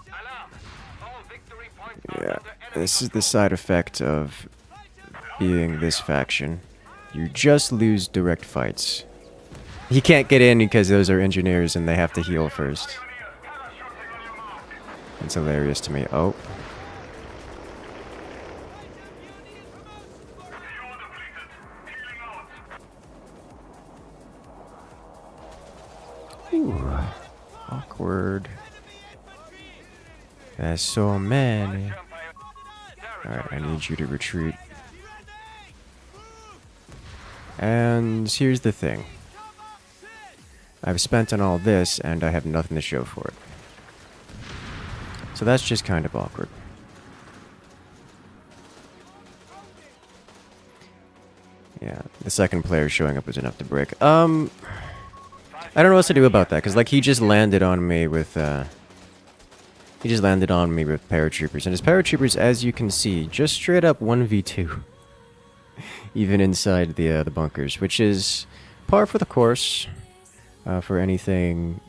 Alarm! All victory points are Yeah, under enemy this is the control. side effect of being this faction. You just lose direct fights. He can't get in because those are engineers and they have to heal first. It's hilarious to me. Oh. Ooh. Awkward. There's so many. Alright, I need you to retreat. And here's the thing. I've spent on all this, and I have nothing to show for it. So that's just kind of awkward. Yeah, the second player showing up was enough to break. I don't know what else to do about that, because, like, he just landed on me with, paratroopers. And his paratroopers, as you can see, just straight up 1v2. Even inside the bunkers, which is par for the course for anything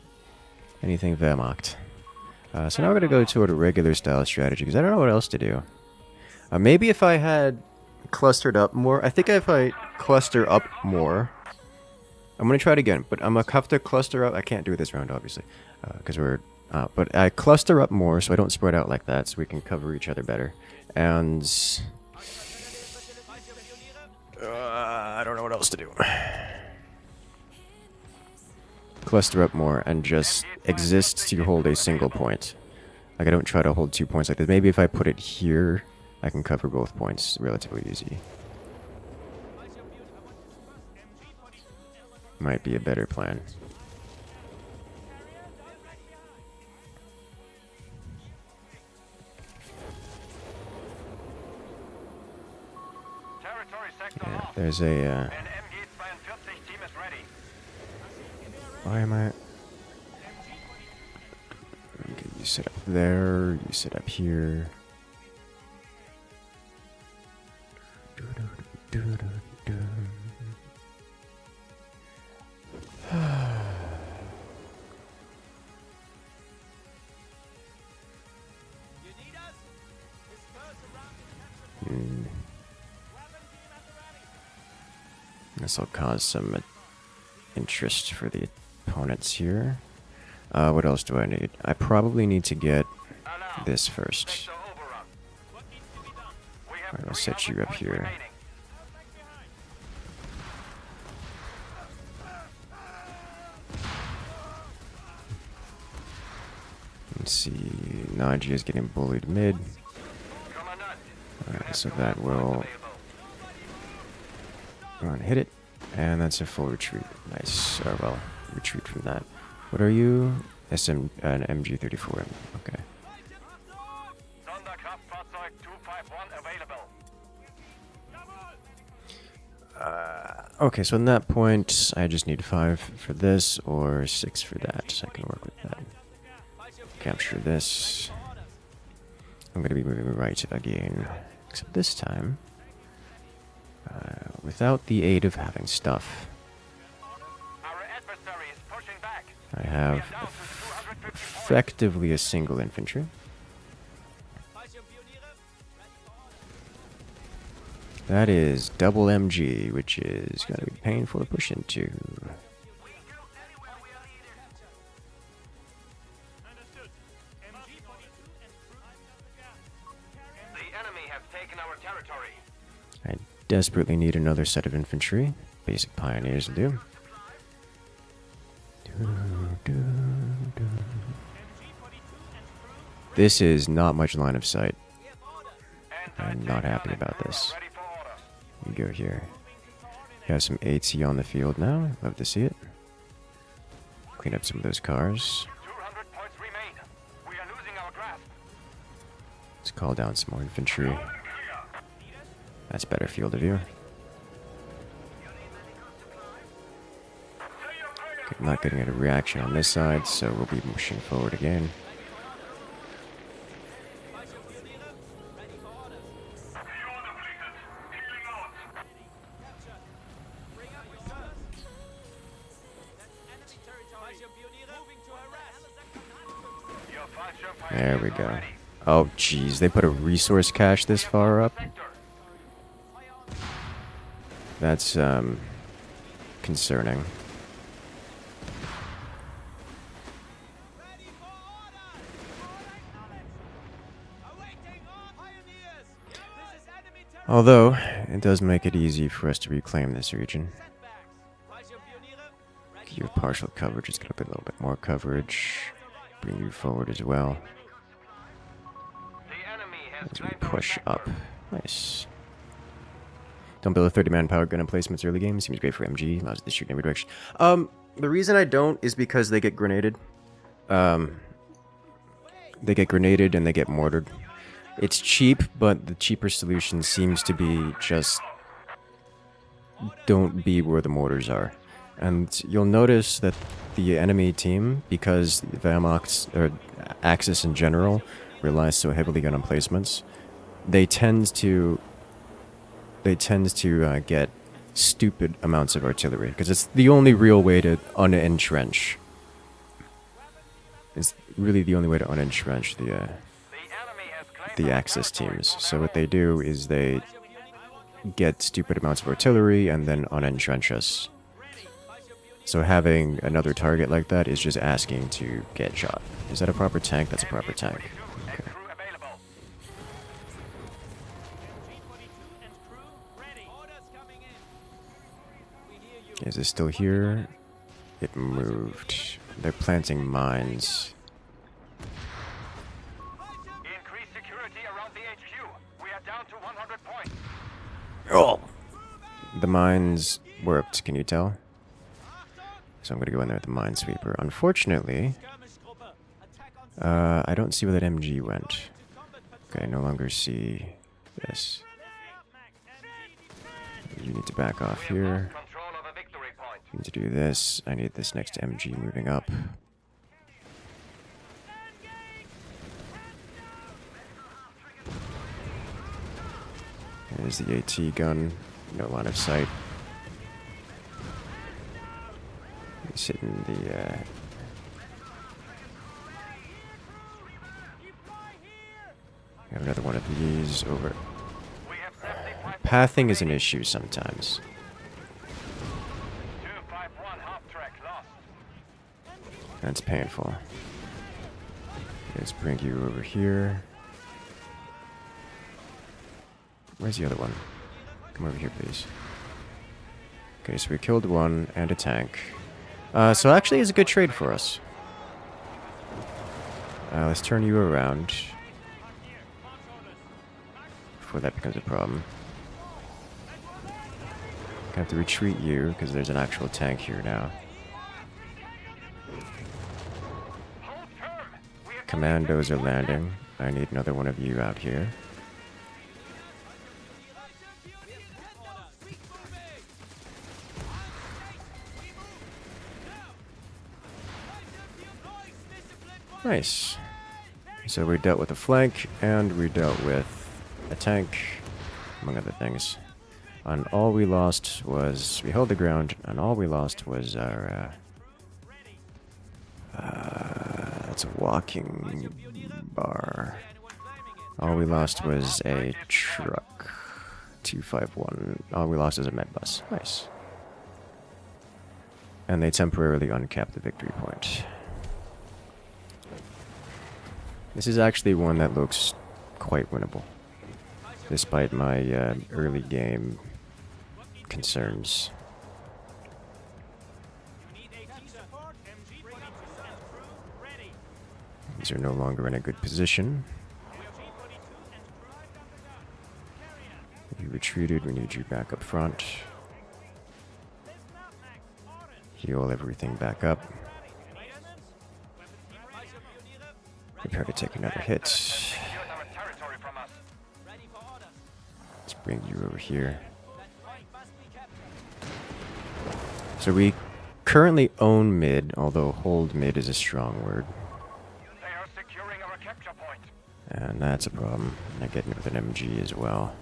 Wehrmacht. So now we're gonna go toward a regular style strategy because I don't know what else to do. Maybe if I had clustered up more. I think if I cluster up more, I'm gonna try it again. But I'm gonna have to cluster up. I can't do it this round, obviously, because we're. But I cluster up more so I don't spread out like that, so we can cover each other better. And I don't know what else to do. Cluster up more and just exist to hold a single point. Like, I don't try to hold 2 points like this. Maybe if I put it here, I can cover both points relatively easy. Might be a better plan. Territory sector Yeah, lost. there's a, An MG-42 team is ready. why am I... Okay, you sit up there, you sit up here. This will cause some interest for the opponents here. What else do I need? I probably need to get Alarm. this first. Sector overrun. We have Alright, I'll 300 set you up points here. remaining. Let's see. Naji is getting bullied mid. Commandant, Alright, so that will go on, hit it. And that's a full retreat. Nice. Well, retreat from that. What are you? An MG-34. Okay. Sonderkraftfahrzeug 251 available. Okay, so in that point, I just need 5 for this or 6 for that. So I can work with that. Capture this. I'm going to be moving right again. Except this time, without the aid of having stuff. Our adversary is pushing back. I have Down to 250 points. effectively a single infantry. That is double MG, which is going to be painful to push into. The enemy have taken our territory. I desperately need another set of infantry. Basic pioneers will do. This is not much line of sight. I'm not happy about this. Ready for orders. We go here. We have some AT on the field now. Love to see it. clean up some of those cars. 200 points remain. We are losing our grasp. Let's call down some more infantry. That's better field of view. Okay, not getting a reaction on this side, so we'll be pushing forward again. There we go. Oh, jeez, they put a resource cache this far up? That's, concerning. Although, it does make it easy for us to reclaim this region. Give partial coverage, it's gonna be a little bit more coverage. Bring you forward as well. The enemy has As we claimed our push sector. up. Nice. Don't build a 30-man powered gun emplacements early game. Seems great for MG. Allows it to shoot in every direction. The reason I don't is because they get grenaded. They get grenaded and they get mortared. It's cheap, but the cheaper solution seems to be just don't be where the mortars are. And you'll notice that the enemy team, because Vamox or Axis in general relies so heavily on emplacements, they tend to get stupid amounts of artillery because it's the only real way to unentrench. It's really the only way to unentrench The enemy has claimed the our Axis territory teams. from So our what they do is they get stupid amounts of artillery and then unentrench us. So having another target like that is just asking to get shot. Is that a proper tank? That's a proper tank. and crew available. Is it still here? It moved. They're planting mines. Increase security around the HQ. We are down to 100 points. Oh! The mines worked, can you tell? So I'm gonna go in there with the minesweeper. Unfortunately, I don't see where that MG went. Okay, I no longer see this. You need to back off here. Control of a victory point. I need to do this. I need this next MG moving up. There's the AT gun. No line of sight. He's hitting the, I have another one of these over. We have 75 Pathing is an issue sometimes. 251 half track lost. That's painful. Let's bring you over here. Where's the other one? Come over here, please. Okay, so we killed one and a tank. So actually it's a good trade for us. Let's turn you around. Before that becomes a problem. Gonna have to retreat you, because there's an actual tank here now. Hold firm. We have Commandos are landing. I need another one of you out here. Nice. So we dealt with a flank, and we dealt with a tank, among other things. And all we lost was... we held the ground, and all we lost was our... that's a walking bar. All we lost was a truck. 251. All we lost is a med bus. Nice. And they temporarily uncapped the victory point. This is actually one that looks quite winnable, despite my early game concerns. These are no longer in a good position. You retreated, we need you back up front. Heal everything back up. Prepare to take another hit. Secured our territory from us. Let's bring you over here. So we currently own mid, although hold mid is a strong word. They are securing our capture point. And that's a problem. Not getting it with an MG as well.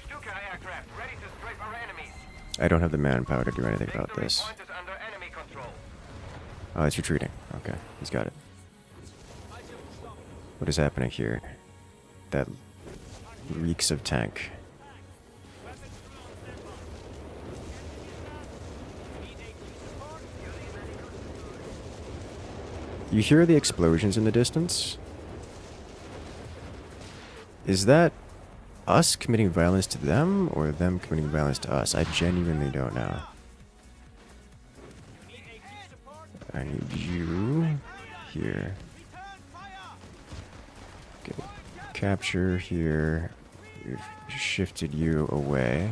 Stuka aircraft ready to strafe our enemies. I don't have the manpower to do anything about Victory this. point is under enemy control. Oh, it's retreating. Okay, he's got it. What is happening here? That reeks of tank. You hear the explosions in the distance? Is that us committing violence to them, or them committing violence to us? I genuinely don't know. I need you here. Okay. Capture here. We've shifted you away.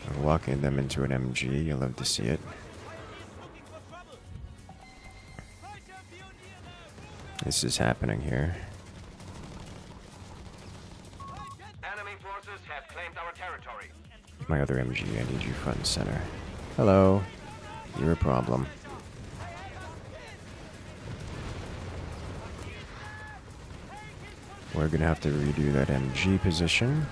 I'm walking them into an MG. You'll love to see it. This is happening here. Enemy forces have claimed our territory. My other MG, I need you front and center. Hello. You're a problem. We're gonna have to redo that MG position.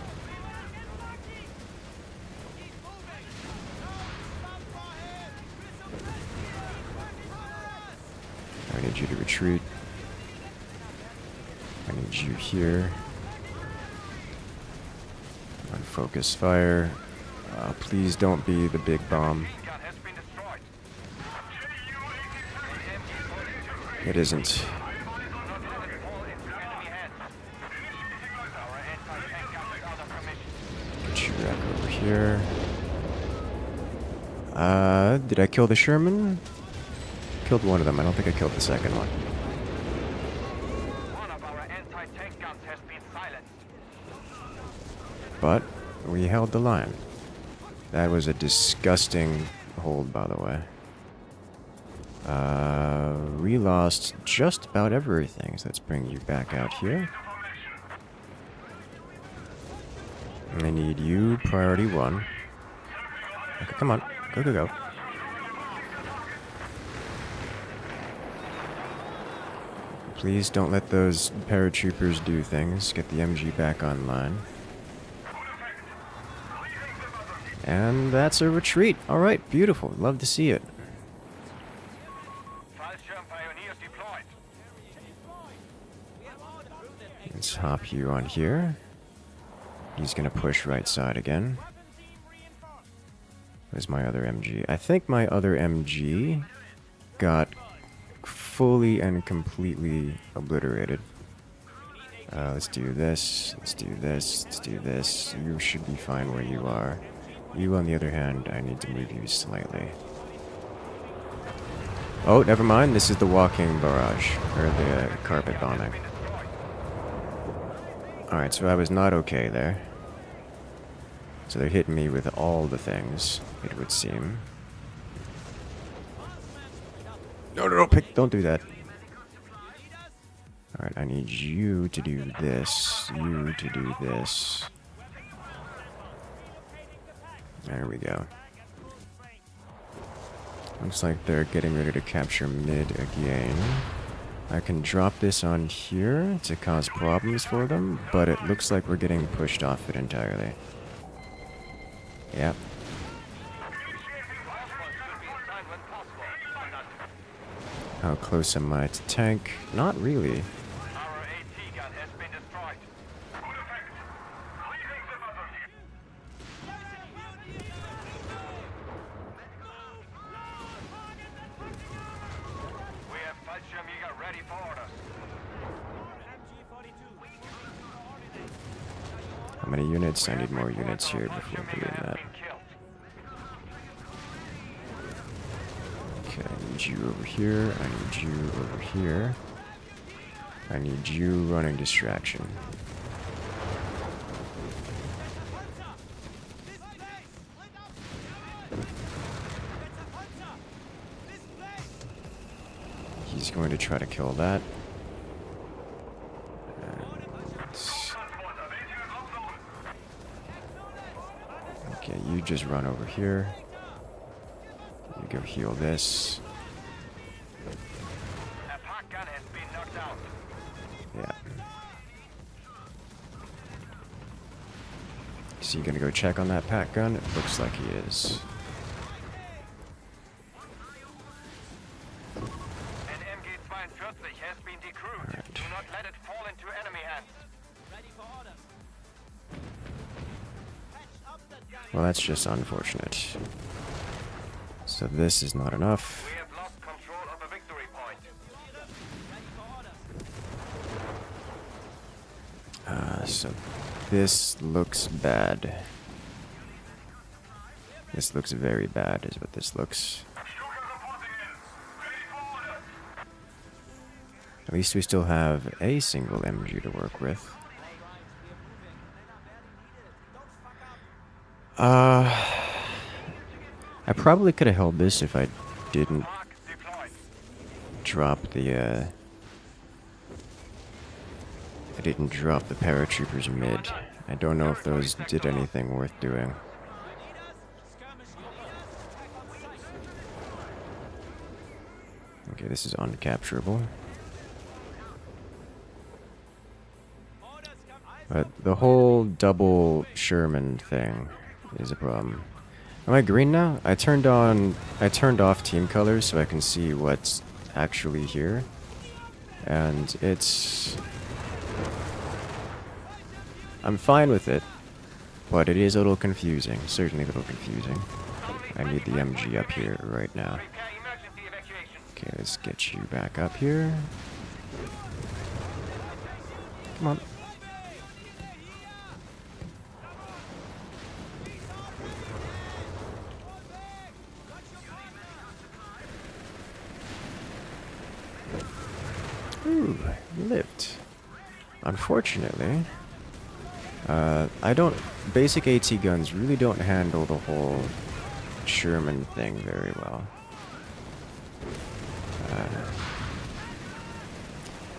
I need you to retreat. I need you here. Unfocus fire. Please don't be the big bomb. Gun has been destroyed. It isn't. Not let it fall into enemy hands. Our anti-tank gun is out of commission. Get you back over here. Did I kill the Sherman? Killed one of them. I don't think I killed the second one. One of our anti-tank guns has been silenced. But we held the line. That was a disgusting hold, by the way. We lost just about everything, so let's bring you back out here. I need you, priority 1. Okay, come on. Go, go, go. Please don't let those paratroopers do things. Get the MG back online. And that's a retreat. Alright, beautiful. Love to see it. Fallschirm pioneers deployed. Let's hop you on here. He's gonna push right side again. Where's my other MG? I think my other MG got fully and completely obliterated. Let's do this. Let's do this. Let's do this. You should be fine where you are. You, on the other hand, I need to move you slightly. Oh, never mind. This is the walking barrage, or the carpet bombing. Alright, so I was not okay there. So they're hitting me with all the things, it would seem. No, no, no, don't do that. Alright, I need you to do this, you to do this. There we go. Looks like they're getting ready to capture mid again. I can drop this on here to cause problems for them, but it looks like we're getting pushed off it entirely. Yep. How close am I to tank? Not really. Our AT gun has been destroyed. We have Fallschirmjäger ready for orders. How many units? I need more units here before doing that. Okay, I need you over here. I need you over here. I need you running distraction. He's going to try to kill that. Okay, you just run over here. You go heal this. A park gun has been knocked out. Yeah. So you gonna go check on that pack gun? It looks like he is. An MG-42 has been decrewed. Alright. Do not let it fall into enemy hands. Well, that's just unfortunate. So this is not enough. We have lost control of a victory point. So this looks bad. This looks very bad, is what this looks. At least we still have a single MG to work with. I probably could have held this if I didn't Park deployed. drop the, I didn't drop the paratroopers mid. I don't know if those did anything worth doing. Okay, this is uncapturable. But the whole double Sherman thing is a problem. Am I green now? I turned off team colors so I can see what's actually here. And I'm fine with it, but it is a little confusing. Certainly a little confusing. I need the MG up here right now. Prepare emergency evacuation. Okay, let's get you back up here. Come on. Ooh, lived. Unfortunately, basic AT guns really don't handle the whole Sherman thing very well.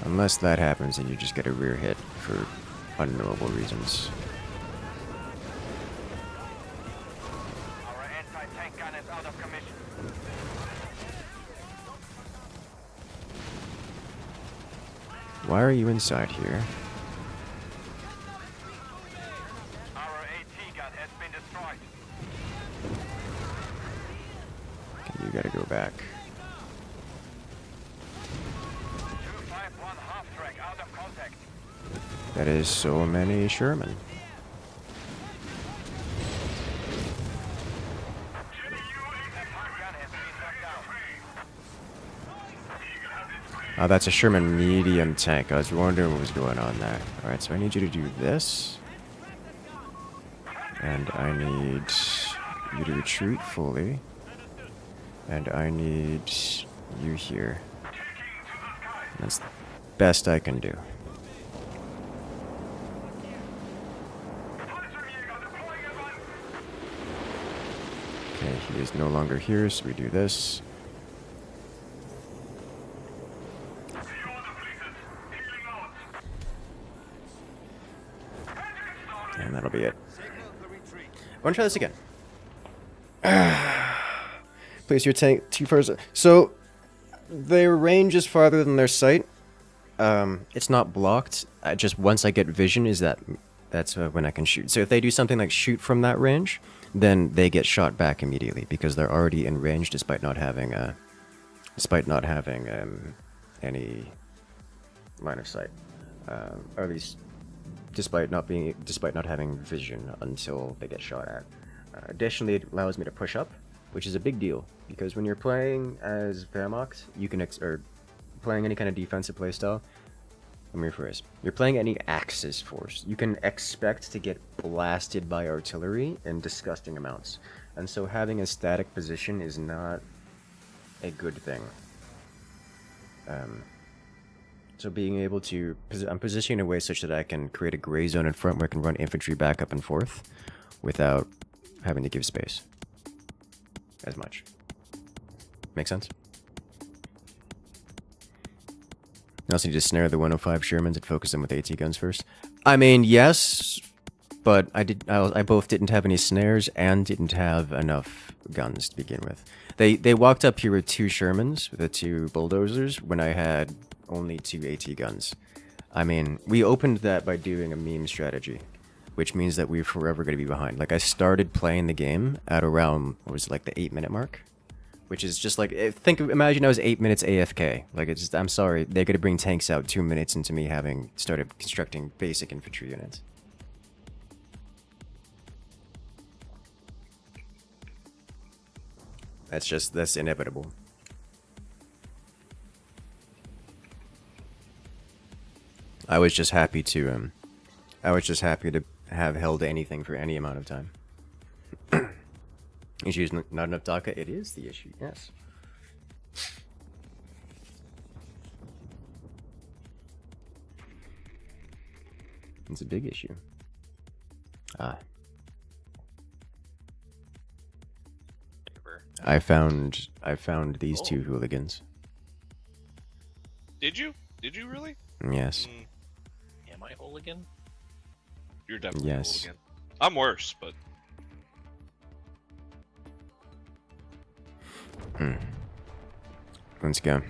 Unless that happens and you just get a rear hit for unknowable reasons. Our anti-tank gun is out of commission. Why are you inside here? Our AT gun has been destroyed. Okay, you gotta go back. 251 half-track out of contact. That is so many Sherman. A park gun has been knocked out. That's a Sherman medium tank. I was wondering what was going on there. Alright, so I need you to do this. And I need you to retreat fully. And I need you here. That's the best I can do. Okay, he is no longer here, so we do this. And that'll be it. I want to try this again. Place your tank too far. So, their range is farther than their sight. It's not blocked. Just once I get vision, that's when I can shoot. So if they do something like shoot from that range, then they get shot back immediately because they're already in range, despite not having any line of sight, or at least despite not having vision until they get shot at. Additionally, it allows me to push up, which is a big deal because when you're playing as Wehrmacht, you can or playing any kind of defensive playstyle. Let me rephrase. You're playing any Axis force. You can expect to get blasted by artillery in disgusting amounts, and so having a static position is not a good thing. So being able to, I'm positioning in a way such that I can create a gray zone in front where I can run infantry back up and forth without having to give space as much. Make sense? I also need to snare the 105 Shermans and focus them with AT guns first. I mean, yes, but I both didn't have any snares and didn't have enough guns to begin with. They walked up here with 2 Shermans, the 2 bulldozers, when I had only 2 AT guns. I mean, we opened that by doing a meme strategy, which means that we're forever going to be behind. Like, I started playing the game at around, what was it, like the 8-minute mark? Which is just like, imagine I was 8 minutes AFK. Like, it's just, I'm sorry, they're gonna bring tanks out 2 minutes into me having started constructing basic infantry units. That's inevitable. I was just happy to have held anything for any amount of time. Issue is not enough DACA. It is the issue, yes. It's a big issue. Ah. I found these 2 hooligans. Did you? Did you really? Yes. Am I hooligan? You're definitely Yes. hooligan. I'm worse, but Let's go.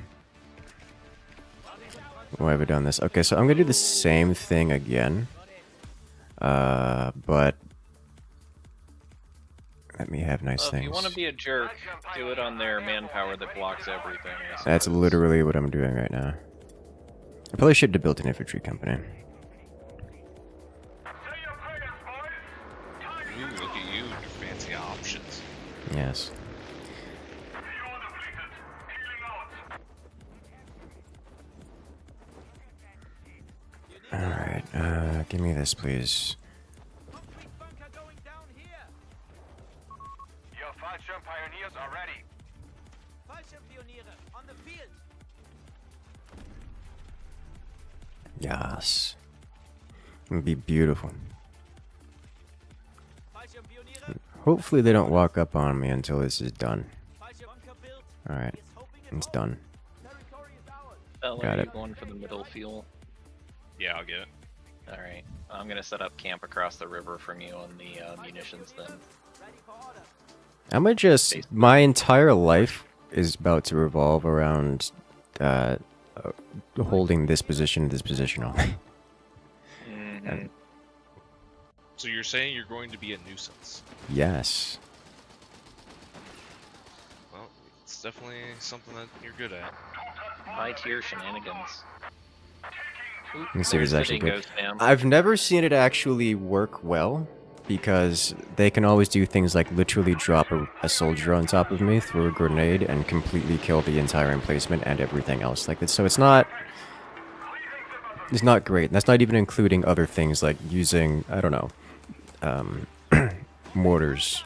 Why have I done this? Okay, so I'm gonna do the same thing again. But let me have nice Well, if things. you want to be a jerk, do it on their manpower that blocks everything. I That's suppose. literally what I'm doing right now. I probably should have built an infantry company. ooh, look at you and your fancy options. Yes. Alright, give me this, please. Your Fallschirm pioneers are ready. Yes. It would be beautiful. Hopefully they don't walk up on me until this is done. Alright, it's done. Bella, Got are it. you going for the middle fuel? Yeah, I'll get it. Alright. I'm gonna set up camp across the river from you on the munitions then. I'm my entire life is about to revolve around holding this position only. Mm-hmm. So you're saying you're going to be a nuisance? Yes. Well, it's definitely something that you're good at. High tier shenanigans. Ooh, Let me see if it's there's the actually good. dingo spam. I've never seen it actually work well, because they can always do things like literally drop a soldier on top of me, throw a grenade, and completely kill the entire emplacement and everything else. Like, so it's not great. That's not even including other things like using, I don't know, mortars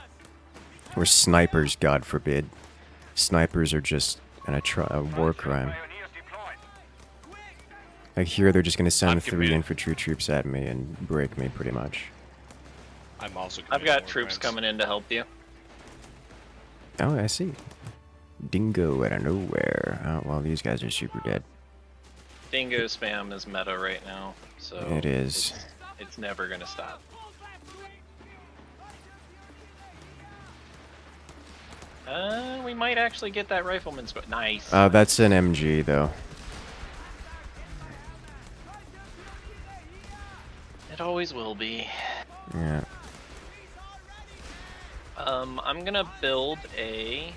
or snipers. God forbid, snipers are just a war crime. Pioneers deployed. Like here, they're just gonna send I'm 3 committed. infantry troops at me and break me pretty much. I'm also. I've committing got war troops crimes. coming in to help you. Oh, I see. Dingo out of nowhere. Oh, well, these guys are super dead. Dingo spam is meta right now, so It is. It's never gonna stop. We might actually get that rifleman's but nice. That's an MG though. It always will be. Yeah. I'm gonna build a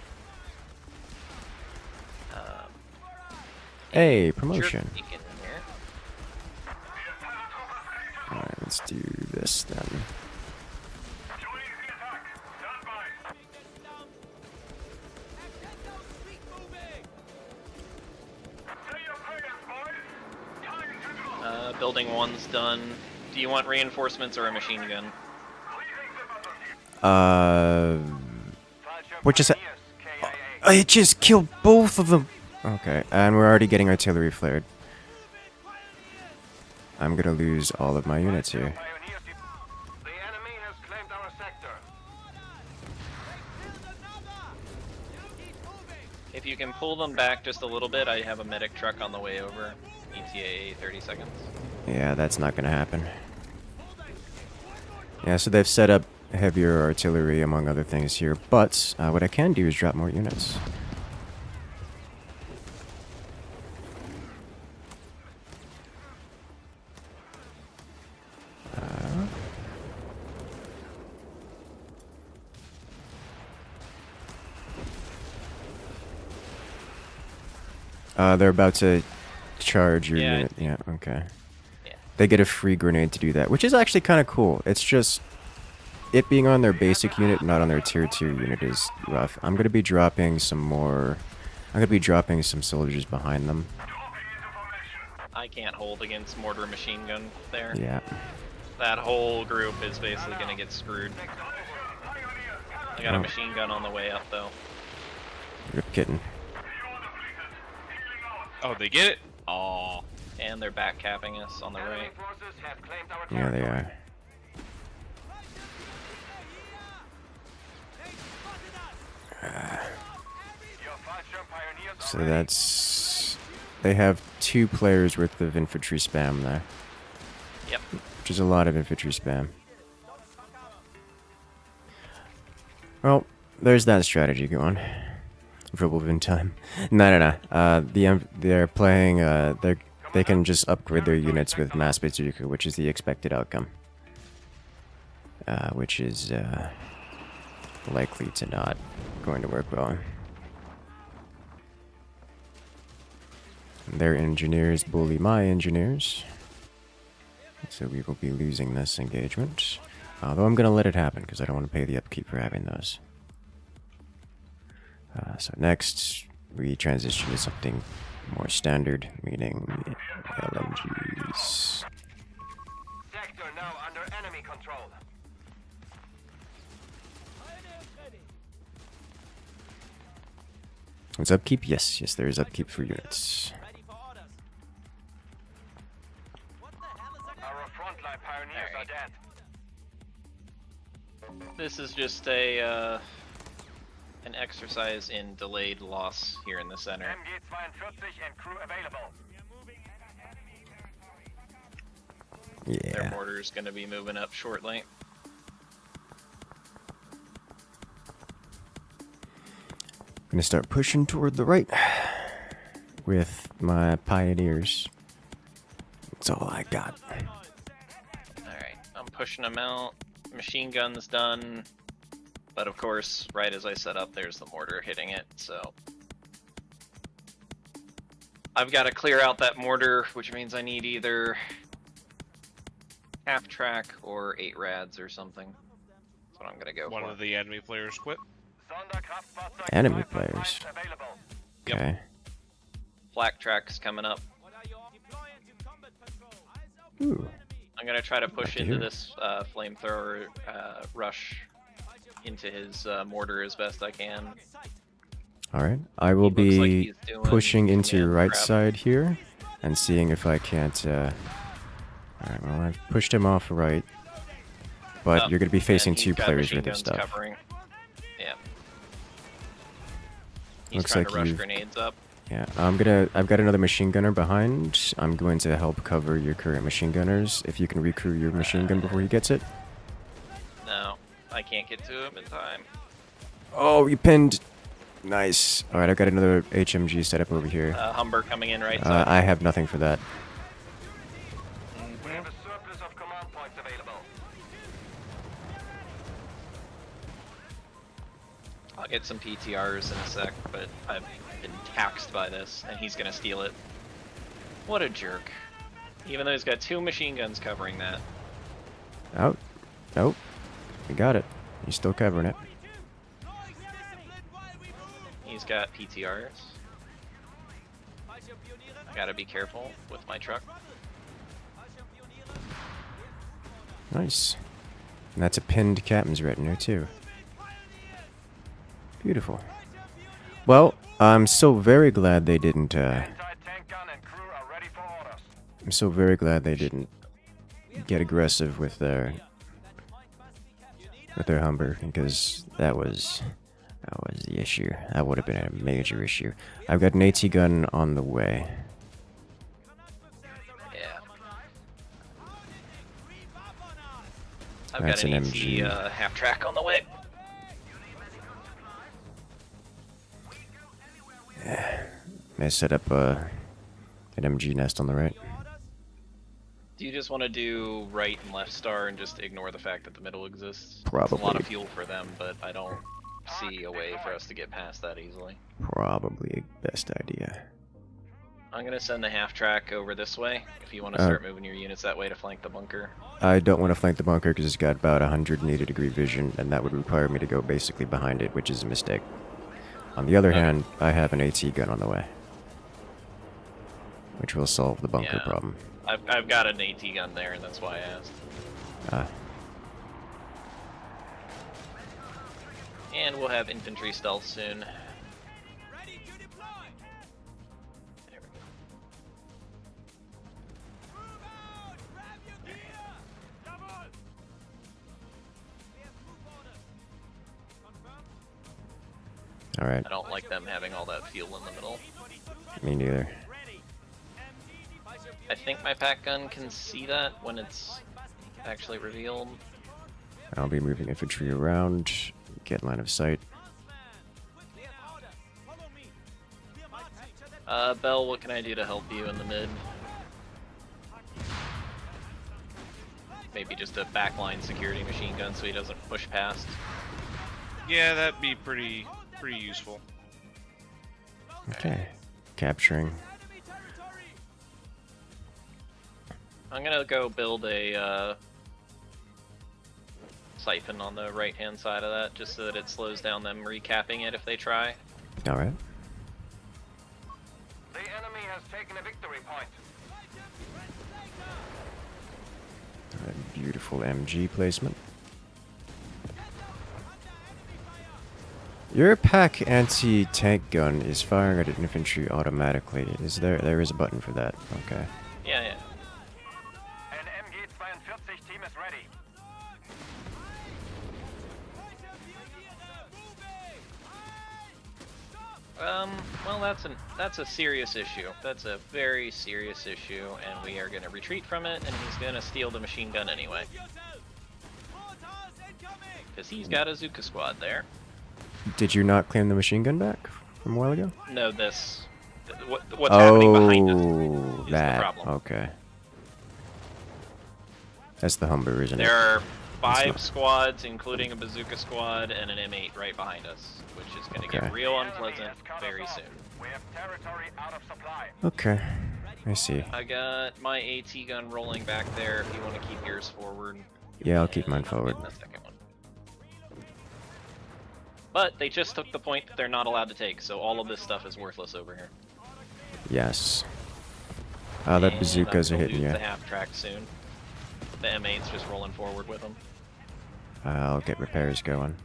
Hey, promotion. jerk beacon in here. Alright, let's do this then. Joining the attack. Stand by. Say your prayers, boys. Time to go. Building 1's done. Do you want reinforcements or a machine gun? Fallschirm What just pioneers, KIA. I just killed both of them. Okay, and we're already getting artillery flared. I'm gonna lose all of my units here. Pioneers the enemy has claimed our sector. If you can pull them back just a little bit, I have a medic truck on the way over. ETA 30 seconds. Yeah, that's not gonna happen. Yeah, so they've set up heavier artillery among other things here, but what I can do is drop more units. They're about to charge your Yeah, unit. Yeah, okay. Yeah. They get a free grenade to do that, which is actually kind of cool. It's just it being on their basic unit, not on their tier 2 unit, is rough. I'm gonna be dropping some more. I'm gonna be dropping some soldiers behind them. I can't hold against mortar machine gun there. Yeah. That whole group is basically gonna get screwed. I got a Oh. machine gun on the way up though. Rip kitten. Oh, they get it? Oh. And they're back capping us on the right. Forces have claimed our Yeah, they territory. are. Your Fallschirm pioneers are So ready. that's. They have 2 players worth of infantry spam there, Yep. which is a lot of infantry spam. Well, there's that strategy going. Verbal in time. No. They're playing. They can just upgrade their units with mass bazooka, which is the expected outcome. Which is likely to not going to work well. Their engineers bully my engineers, so we will be losing this engagement. Although I'm going to let it happen because I don't want to pay the upkeep for having those. So next, we transition to something more standard, meaning LMGs. Sector now under enemy control. Is upkeep? Yes, there is upkeep for units. Our frontline pioneers are Alright. dead. This is just a an exercise in delayed loss here in the center. MG-42 and crew available. Their Yeah. mortar's gonna be moving up shortly. I'm gonna start pushing toward the right with my pioneers. That's all I got. Alright, I'm pushing them out. Machine gun's done. But of course, right as I set up, there's the mortar hitting it, so. I've got to clear out that mortar, which means I need either half track or 8 rads or something. That's what I'm gonna go One for. of the enemy players quit. Sonderkraftfahrzeug Enemy 2.5 players. available. Yep. Okay. Flak track's coming up. Ooh. I'm gonna try to push to into hear. this flamethrower rush into his mortar as best I can. Alright. I will He looks like be he's doing pushing into your command right grab. side here and seeing if I can't. Alright, well, I've pushed him off right. But Oh, you're going to be facing and he's 2 got players machine with this guns stuff. Covering. Yeah. He's Looks trying like to rush you've- grenades up. Yeah, I've got another machine gunner behind. I'm going to help cover your current machine gunners. If you can recrew your machine gun before he gets it. No, I can't get to him in time. Oh, you pinned. Nice. Alright, I've got another HMG set up over here. Humber coming in right side. I have nothing for that. We have a surplus of command points available. I'll get some PTRs in a sec, but I've been taxed by this, and he's gonna steal it. What a jerk. Even though he's got 2 machine guns covering that. Oh. Nope. You got it. He's still covering it. He's got PTRs. I gotta be careful with my truck. Nice. And that's a pinned captain's retinue, too. Beautiful. Well, I'm so very glad they didn't, Anti-tank gun and crew are ready for orders. I'm so very glad they didn't get aggressive with their Humber, because that was the issue. That would have been a major issue. I've got an AT gun on the way. I've That's got an an AT MG. half track on the way. May I set up an MG nest on the right? Do you just want to do right and left star and just ignore the fact that the middle exists? It's a Probably. lot of fuel for them, but I don't see a way for us to get past that easily. Probably a best idea. I'm gonna send the half track over this way if you want to start moving your units that way to flank the bunker. I don't want to flank the bunker because it's got about 180-degree vision, and that would require me to go basically behind it, which is a mistake. On the other hand, I have an AT gun on the way, which will solve the bunker Yeah. problem. I've got an AT gun there, and that's why I asked. Ah, And we'll have infantry stealth soon. There we go. alright. I don't like them having all that fuel in the middle. Me neither. I think my pack gun can see that when it's actually revealed. I'll be moving infantry around, get line of sight. Bell, what can I do to help you in the mid? Maybe just a backline security machine gun so he doesn't push past. Yeah, that'd be pretty useful. Okay. Capturing. I'm gonna go build a siphon on the right-hand side of that, just so that it slows down them recapping it if they try. Alright. The enemy has taken a victory point. Beautiful MG placement. Your pack anti-tank gun is firing at infantry automatically. There is a button for that. Okay. Yeah, yeah. An MG-42 team is ready. Well, that's a serious issue. That's a very serious issue, and we are gonna retreat from it, and he's gonna steal the machine gun anyway. Because he's got a Zuka squad there. Did you not claim the machine gun back from a while ago? No, what's happening behind us Oh, is that. the problem. Okay. That's the Humber, isn't it? There are not- 5 squads, including a bazooka squad and an M8 right behind us, which is going to Okay. get real The enemy unpleasant has cut us very off. soon. We have territory out of supply. Okay. I see. I got my AT gun rolling back there if you want to keep yours forward. Yeah, I'll keep mine And forward. the second one. But they just took the point that they're not allowed to take, so all of this stuff is worthless over here. Yes. Ah, that And bazookas I'm are gonna hitting lose you. the half track soon. The M8's just rolling forward with them. I'll get repairs going.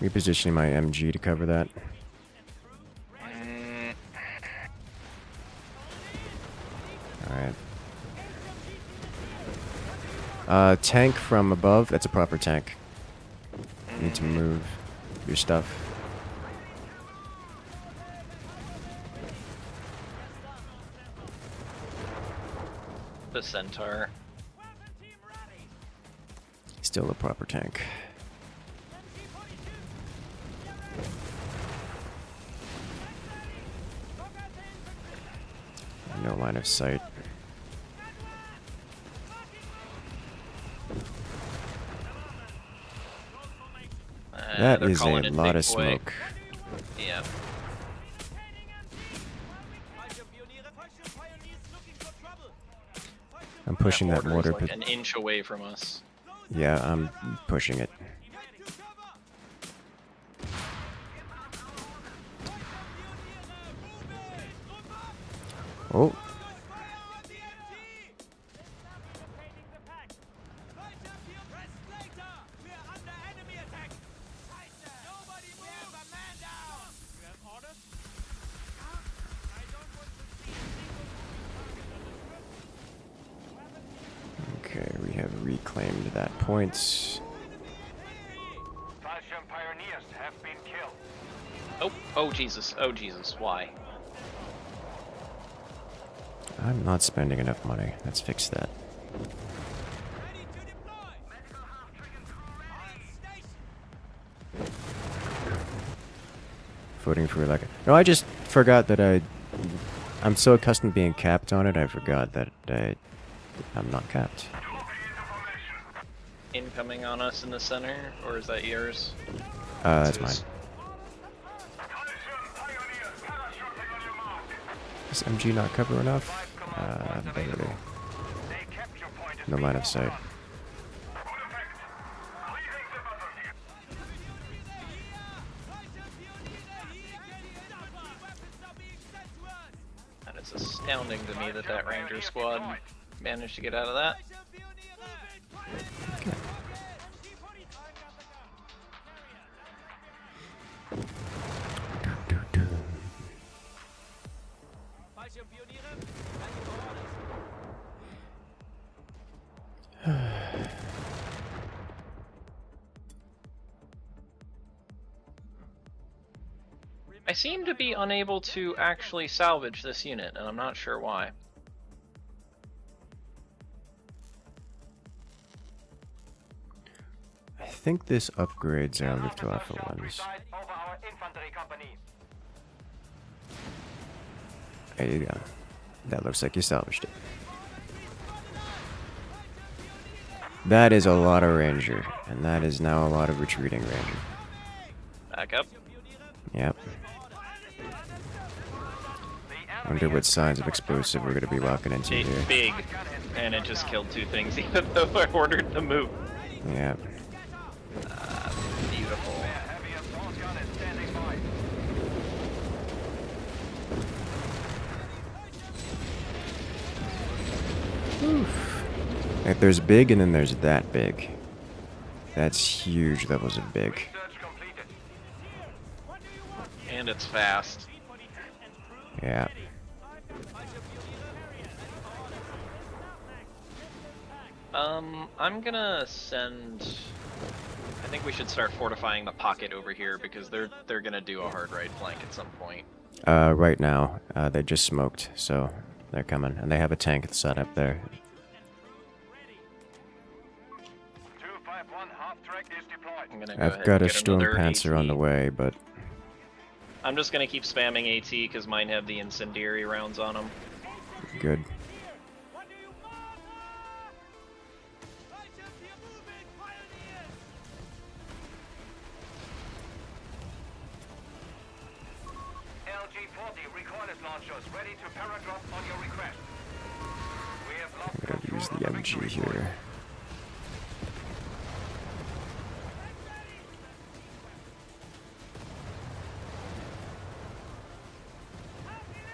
Repositioning my MG to cover that. Alright. Tank from above. That's a proper tank. You need to move your stuff. The Centaur. Still a proper tank. No line of sight. That They're is a calling in lot big of boy. smoke. Yeah. I'm pushing that mortar mortar. is like an inch away from us. Yeah, I'm pushing it. Oh. Okay, we have reclaimed that point. Fallschirm pioneers have been killed. Oh Jesus, why? I'm not spending enough money. Let's fix that. Voting for like... No, I just forgot that I'm so accustomed to being capped on it, I forgot that I'm not capped. Incoming on us in the center, or is that yours? That's mine. Is MG not cover enough? Barely. No line of sight. And it's astounding to me that that Ranger squad managed to get out of that. Okay. I seem to be unable to actually salvage this unit, and I'm not sure why. I think this upgrades our Luftwaffe ones. There you go. That looks like you salvaged it. That is a lot of Ranger, and that is now a lot of retreating Ranger. Back up. Yep. Wonder what signs of explosive we're gonna be walking into here. Big, and it just killed two things, even though I ordered the move. Yep. Beautiful. Like there's big and then there's that big. That's huge levels of big. And it's fast. Yeah. I'm gonna send... I think we should start fortifying the pocket over here because they're gonna do a hard right flank at some point. Right now, they just smoked, so they're coming. And they have a tank set up there. 251 half track is deployed. I'm gonna go I've ahead got and a get Storm another Panzer AT. on the way, but... I'm just gonna keep spamming AT because mine have the incendiary rounds on them. Good. LG-40 recoilless launchers ready to paradrop on your request. We have lost I'm gonna use the control of MG victory point. here.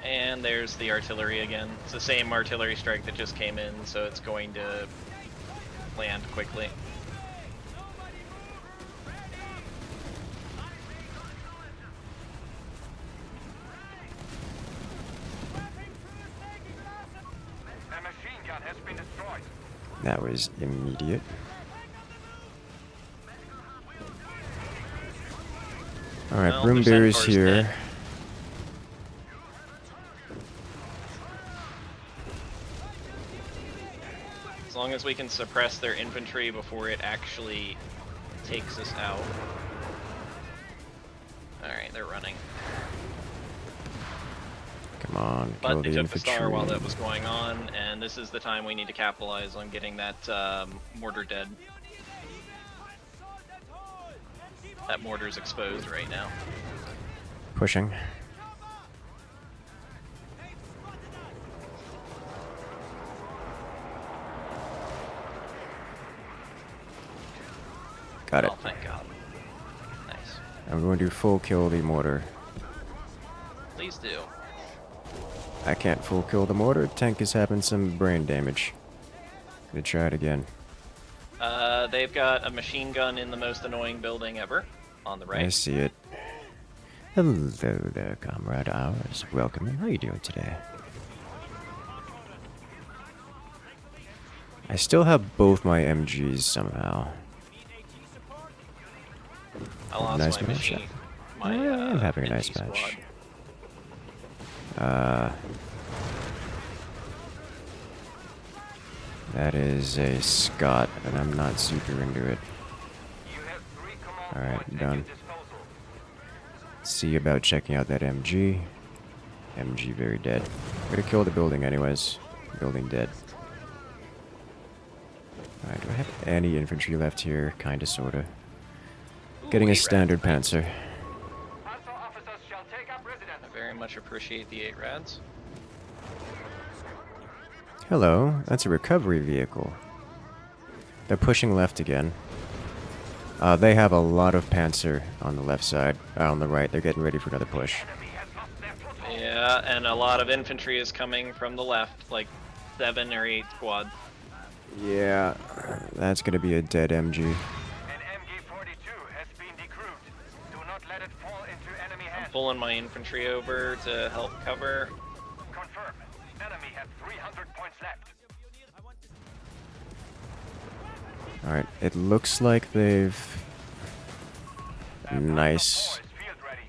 And there's the artillery again. It's the same artillery strike that just came in, so it's going to land quickly. A machine gun has been destroyed. That was immediate. Alright, Well, Broom their Bear's Centaur's here. dead. As long as we can suppress their infantry before it actually takes us out. Alright, they're running. Come on, kill But they the took the star while infantry. that was going on, and this is the time we need to capitalize on getting that mortar dead. That mortar's exposed right now. Pushing. Got it. Oh, thank God. Nice. I'm going to full kill the mortar. Please do. I can't full kill the mortar. Tank is having some brain damage. Gonna try it again. They've got a machine gun in the most annoying building ever, on the right. I see it. Hello there, comrade ours. Welcome. How are you doing today? I still have both my MGs somehow. I lost Nice my match. machine. My, I'm having a nice NT match. squad. That is a Scott, and I'm not super into it. You have 3 command Alright, points at done. your disposal. See about checking out that MG. MG very dead. I'm gonna kill the building anyways. Building dead. Alright, do I have any infantry left here? Kinda, sorta. Getting a standard panzer. Panzer officers shall take up residence. I very much appreciate the 8 rads. Hello, that's a recovery vehicle. They're pushing left again. They have a lot of panzer on the left side. On the right, they're getting ready for another push. Enemy has lost their foothold. Yeah, and a lot of infantry is coming from the left, like 7 or 8 squads. Yeah, that's gonna be a dead MG. An MG-42 has been decrewed. Do not let it fall into enemy I'm hands. pulling my infantry over to help cover. Confirm. Enemy has 300 points left. Alright, it looks like they've... Nice. Boys, field ready.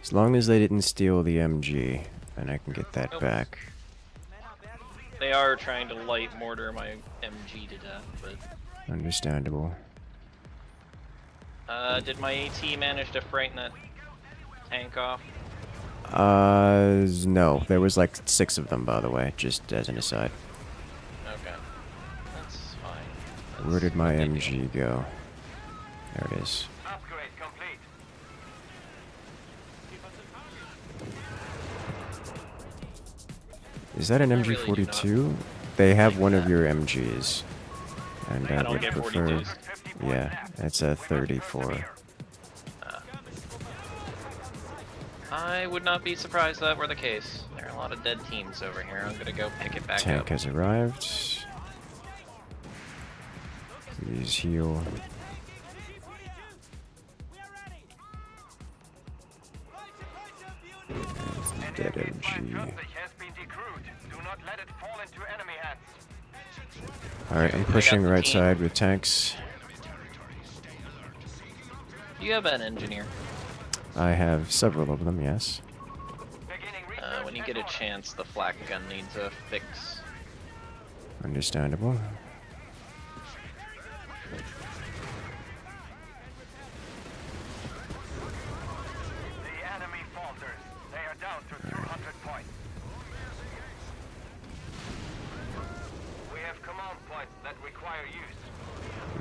As long as they didn't steal the MG, then I can get that Nope. back. They are trying to light mortar my MG to death, but Understandable. did my AT manage to frighten that tank off? No. There was like 6 of them, by the way, just as an aside. Okay, that's fine. Where That's did my what they do. MG go? There it is. Upgrade complete. Is that an I really do MG42? They have one of your MGs. And I I don't would get prefer... 42s. 50 points Yeah, left. it's a 34. I would not be surprised that were the case. There are a lot of dead teams over here. I'm gonna go pick it back Tank up. has arrived. Please heal. An Dead MG-5 MG. Köstlich has been decrewed. Do not let it fall into enemy hands. Alright, I'm pushing the right team. side with tanks. Do you have an engineer? I have several of them, yes. Beginning When you get a chance, the flak gun needs a fix. Understandable. The enemy falters. They are down to 200 points. We have command points that require use.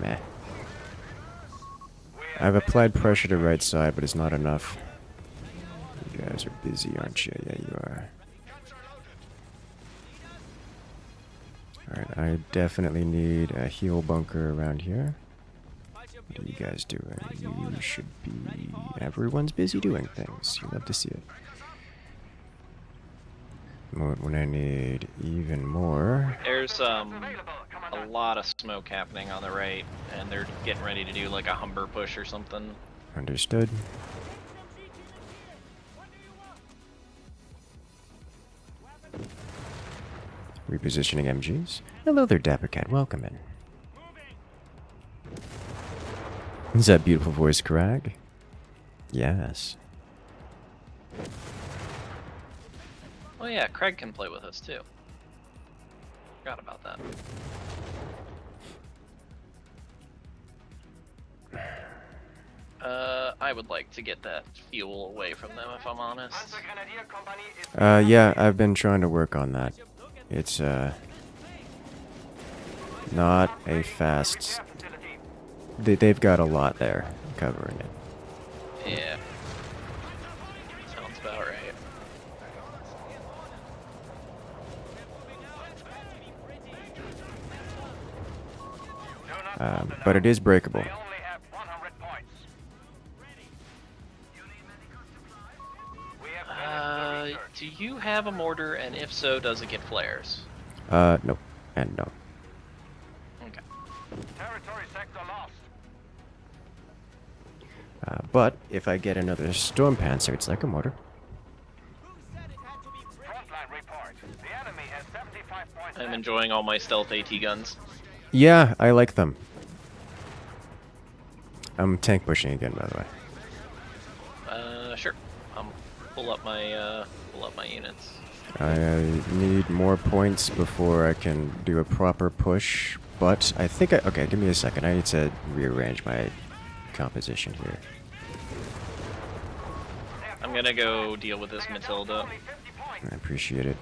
Meh. We have I've applied finished pressure to research. right side, but it's not enough. You guys are busy, aren't you? Yeah, you are. Alright, I definitely need a heal bunker around here. What are you guys doing? You should be... Everyone's busy doing things. You love to see it. When I need even more... There's Available, a Commandant. lot of smoke happening on the right, and they're getting ready to do like a Humber push or something. Understood. Repositioning MGs. Hello there, Dapper Cat. Welcome in. Is that beautiful voice, Crag? Yes. Oh yeah, Craig can play with us too. Forgot about that. I would like to get that fuel away from them, if I'm honest. Panzer Grenadier Company is Yeah, I've been trying to work on that. It's, not a fast... repair facility. They've got a lot there covering it. Yeah. Sounds about right. Do not falter But now. it is breakable. They only have 100 points. We have finished the Do research. you have a mortar, and if so, does it get flares? Nope. And no. Okay. Territory sector lost. But if I get another Storm Panzer, it's like a mortar. Frontline report. The enemy has 75 points I'm left. enjoying all my stealth AT guns. Yeah, I like them. I'm tank pushing again, by the way. Sure. Pull up my units. I need more points before I can do a proper push, but I think I... Okay, give me a second. I need to rearrange my composition here. I'm gonna go deal with this Matilda. I appreciate it.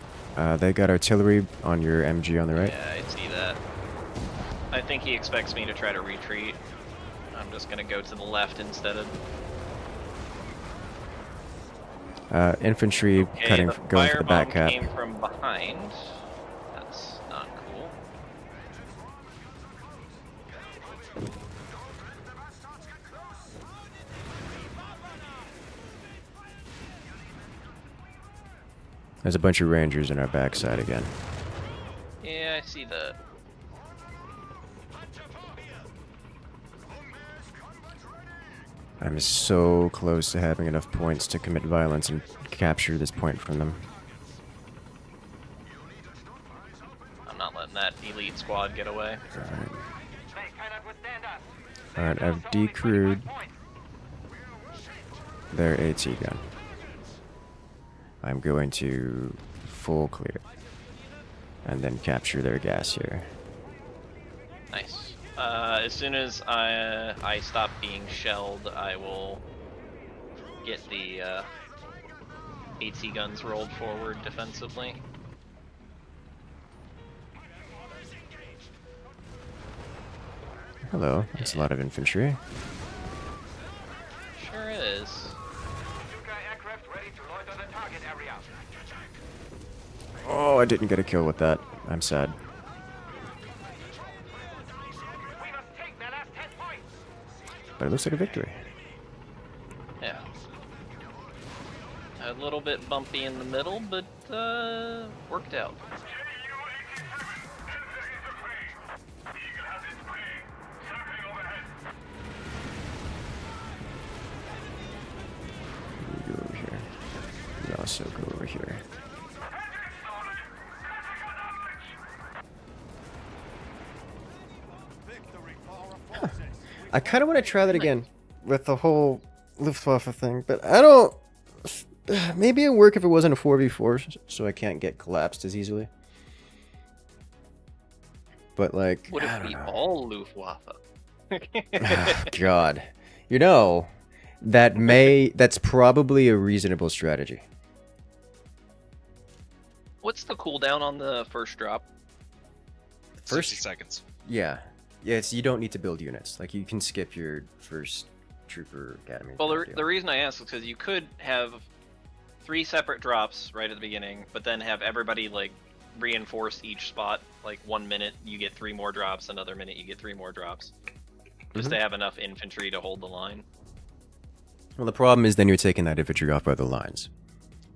They got artillery on your MG on the right. Yeah, I see that. I think he expects me to try to retreat. I'm just gonna go to the left instead of... Infantry Okay, cutting, the going for the back firebomb cap. came from behind. That's not cool. There's a bunch of rangers in our backside again. Yeah, I see that. I'm so close to having enough points to commit violence and capture this point from them. I'm not letting that elite squad get away. Alright. They cannot withstand us. Alright, I've decrewed their AT gun. I'm going to full clear. And then capture their gas here. Nice. As soon as I stop being shelled, I will get the AT guns rolled forward defensively. Hello, that's a lot of infantry. Sure is. Stuka aircraft ready to loiter the target area. Oh, I didn't get a kill with that. I'm sad. We must take the last 10 points. But it looks like a victory. Yeah. A little bit bumpy in the middle, but worked out. We go over here. We also go over here. I kind of want to try that again with the whole Luftwaffe thing, but I don't... Maybe it'd work if it wasn't a 4v4, so I can't get collapsed as easily. But, like, Would I it don't be know. all Luftwaffe? God. You know, that's probably a reasonable strategy. What's the cooldown on the first drop? 60 seconds. Yeah. Yeah, you don't need to build units. Like, you can skip your first Trooper Academy. Well, type deal. the reason I ask is because you could have 3 separate drops right at the beginning, but then have everybody, like, reinforce each spot. Like, 1 minute you get 3 more drops, another minute you get 3 more drops. Just to have enough infantry to hold the line. Well, the problem is then you're taking that infantry off other lines,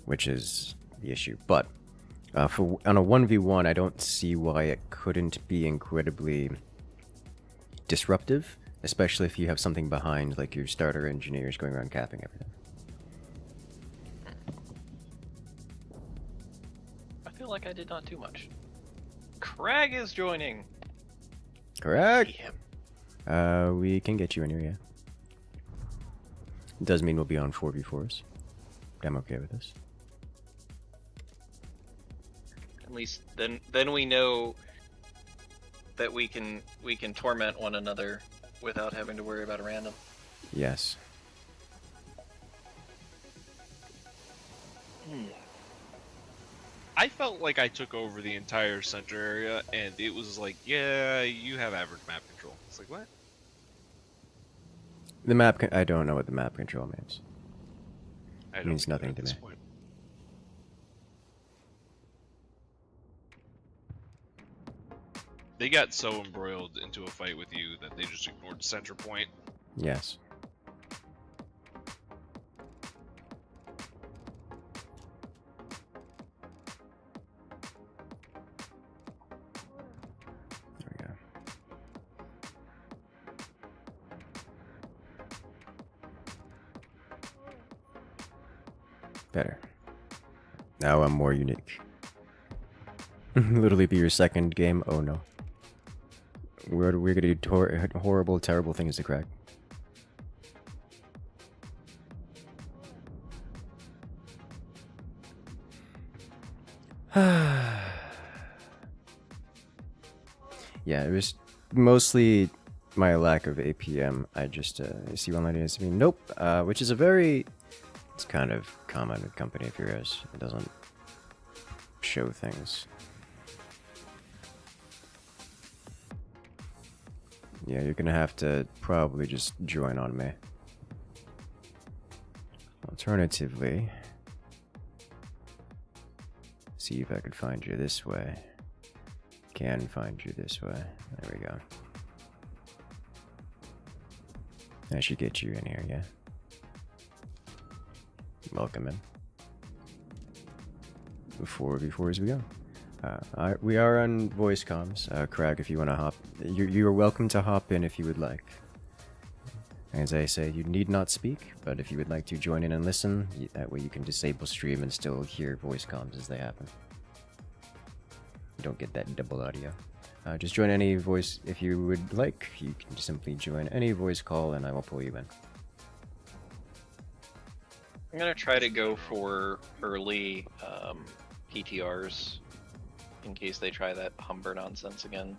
which is the issue. But on a 1v1, I don't see why it couldn't be incredibly disruptive, especially if you have something behind, like your starter engineers going around capping everything. I feel like I did not do much. Crag is joining! Correct. Yeah. We can get you in here, yeah. It does mean we'll be on 4v4s. I'm okay with this. At least then we know that we can torment one another without having to worry about a random. Yes. I felt like I took over the entire center area, and it was like, yeah, you have average map control. It's like, what? The map, I don't know what the map control means. I It means get it nothing at to this me. point. They got so embroiled into a fight with you that they just ignored center point. Yes. There we go. Better. Now I'm more unique. Literally be your second game? Oh no. We're gonna do horrible, terrible things to crack. Yeah, it was mostly my lack of APM. I just see one lady as me, nope, which is a very, it's kind of common with company of heroes. It doesn't show things. Yeah, you're gonna have to probably just join on me. Alternatively, see if I could find you this way. Can find you this way. There we go. I should get you in here, yeah. Welcome in. Before as we go. We are on voice comms. Crag, if you want to hop, you are welcome to hop in if you would like. As I say, you need not speak, but if you would like to join in and listen, that way you can disable stream and still hear voice comms as they happen. You don't get that double audio. Just join any voice if you would like. You can simply join any voice call and I will pull you in. I'm gonna try to go for early PTRs in case they try that Humber nonsense again.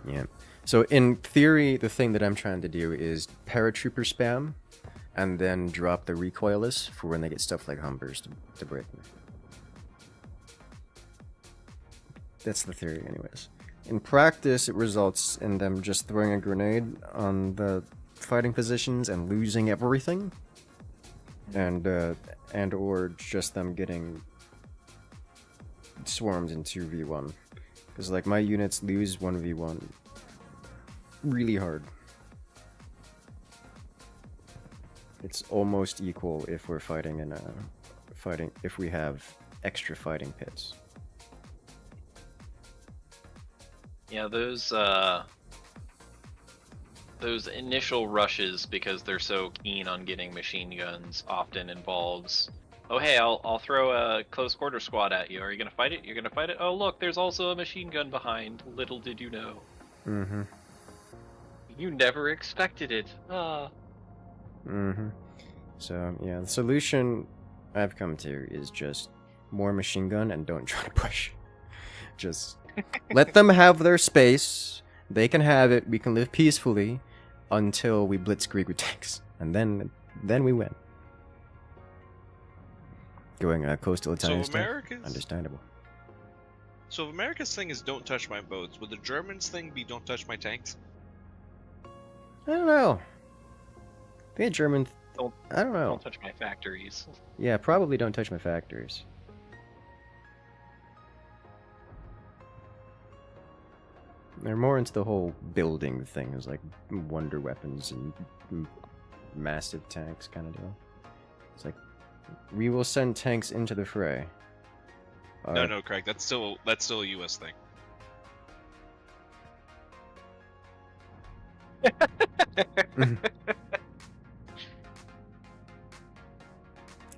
Yeah. So in theory, the thing that I'm trying to do is paratrooper spam, and then drop the recoilless for when they get stuff like Humbers to break me. That's the theory, anyways. In practice, it results in them just throwing a grenade on the fighting positions and losing everything, and or just them getting swarmed in 2v1. Because like my units lose 1v1 really hard. It's almost equal if we're fighting in a if we have extra fighting pits. Yeah, those initial rushes, because they're so keen on getting machine guns, often involves, oh hey, I'll throw a close quarter squad at you. Are you gonna fight it? You're gonna fight it? Oh look, there's also a machine gun behind. Little did you know. Mm-hmm. You never expected it. Ah. Mm-hmm. So yeah, the solution I've come to is just more machine gun and don't try to push. Just let them have their space. They can have it. We can live peacefully until we blitzkrieg with tanks, and then we win. Going coastal Italian So stuff, America's understandable. So if America's thing is don't touch my boats, would the Germans' thing be don't touch my tanks? I don't know. The German. I don't know. Don't touch my factories. Yeah, probably don't touch my factories. They're more into the whole building things, like wonder weapons and massive tanks kind of deal. It's like, we will send tanks into the fray. No, Craig, that's still a U.S. thing.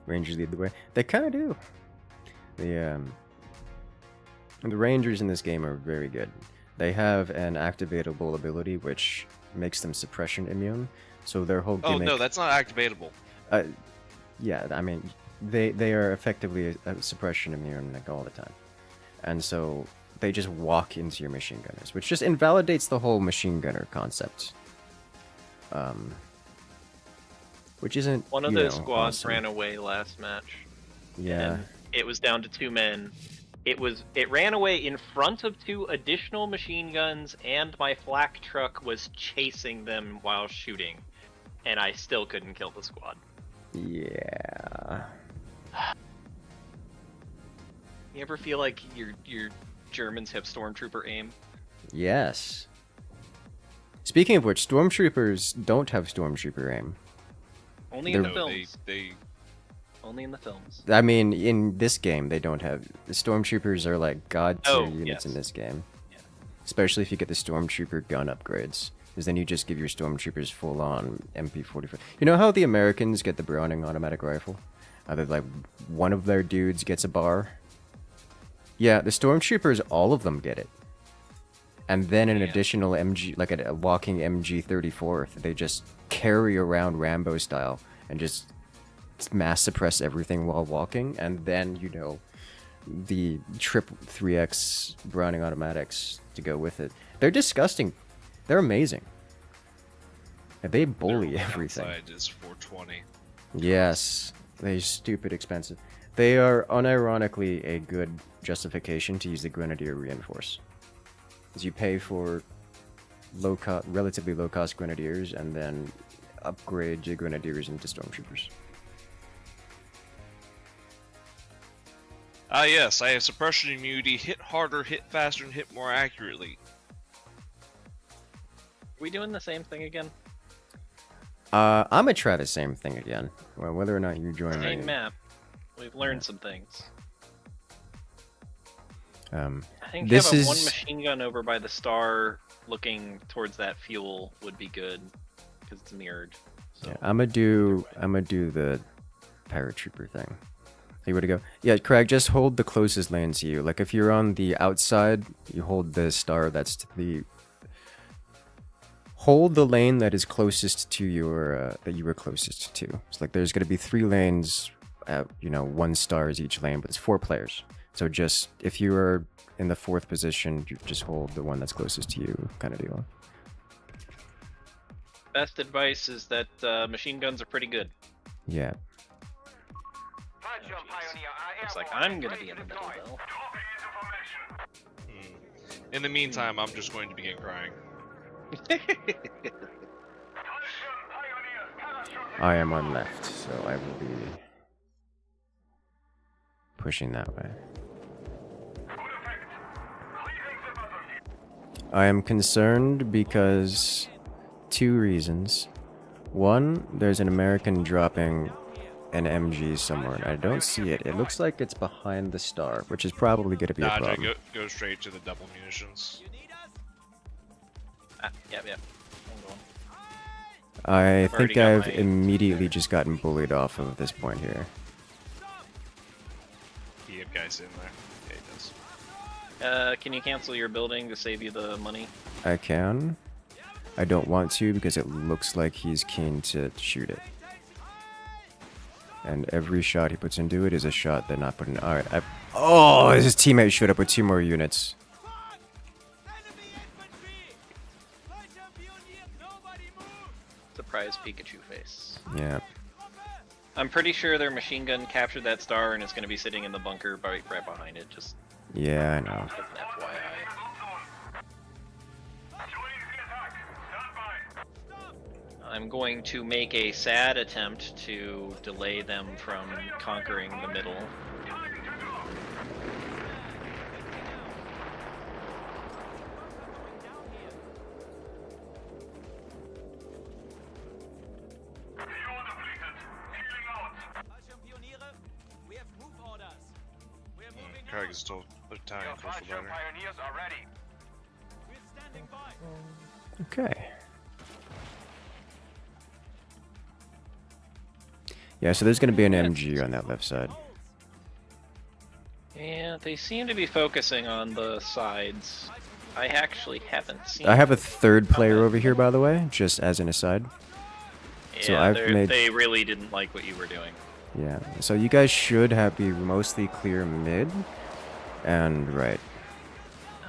Rangers lead the way. They kind of do. The Rangers in this game are very good. They have an activatable ability which makes them suppression immune. So their whole gimmick... Oh no, that's not activatable. Yeah, I mean, they are effectively a suppression immune like all the time, and so they just walk into your machine gunners, which just invalidates the whole machine gunner concept. Which isn't One of those squads awesome. ran away last match. Yeah. And it was down to 2 men. It ran away in front of 2 additional machine guns, and my flak truck was chasing them while shooting, and I still couldn't kill the squad. Yeah. You ever feel like your Germans have stormtrooper aim? Yes. Speaking of which, stormtroopers don't have stormtrooper aim. Only in the No, films. they Only in the films. I mean, in this game, they don't have... The stormtroopers are like god tier units yes. in this game. Yeah. Especially if you get the stormtrooper gun upgrades. Because then you just give your stormtroopers full-on MP45. You know how the Americans get the Browning automatic rifle? That like one of their dudes gets a bar? Yeah, the stormtroopers, all of them get it. And then an additional MG, like a walking MG34, they just carry around Rambo style and just mass suppress everything while walking, and then the trip 3x Browning automatics to go with it. They're disgusting. They're amazing. And they bully Their everything. downside is 420. Yes, they're stupid expensive. They are unironically a good justification to use the Grenadier Reinforce. As you pay for relatively low-cost Grenadiers, and then upgrade your Grenadiers into Stormtroopers. Ah yes, I have suppression immunity, hit harder, hit faster, and hit more accurately. We doing the same thing again? I'm gonna try the same thing again. Well, whether or not you join me. Same map. We've learned some things. I think This having is one machine gun over by the star, looking towards that fuel, would be good because it's mirrored. So. Yeah, I'm gonna do the paratrooper thing. You want to go? Yeah, Craig, just hold the closest lane to you. Like if you're on the outside, you hold the star that's to the. Hold the lane that is closest to your that you were closest to. It's like there's gonna be 3 lanes, one star is each lane, but it's 4 players. So just if you are in the 4th position, you just hold the one that's closest to you, kind of deal. Best advice is that machine guns are pretty good. Yeah. Looks like I'm gonna be in the middle though. In the meantime, I'm just going to begin crying. I am on left, so I will be pushing that way. I am concerned because 2 reasons. One, there's an American dropping an MG somewhere, and I don't see it. It looks like it's behind the star, which is probably going to be a Dodge, problem. go straight to the double munitions. Yep. I already think got I've my- immediately just gotten bullied off of this point here. He had guys in there. Yeah, he does. Can you cancel your building to save you the money? I can. I don't want to because it looks like he's keen to shoot it. And every shot he puts into it is a shot they're not putting. Alright, oh, his teammate showed up with 2 more units. Surprise Pikachu face. Yeah. I'm pretty sure their machine gun captured that star and it's going to be sitting in the bunker right behind it, just Yeah, I know. as an FYI. I'm going to make a sad attempt to delay them from conquering the middle. Craig is still Italian close to better. Pioneers are ready. Okay. Yeah, so there's going to be an MG on that left side. Yeah, they seem to be focusing on the sides. I actually haven't seen. I have a 3rd player over here, by the way, just as an aside. Yeah, so I've made- they really didn't like what you were doing. Yeah, so you guys should be mostly clear mid and right.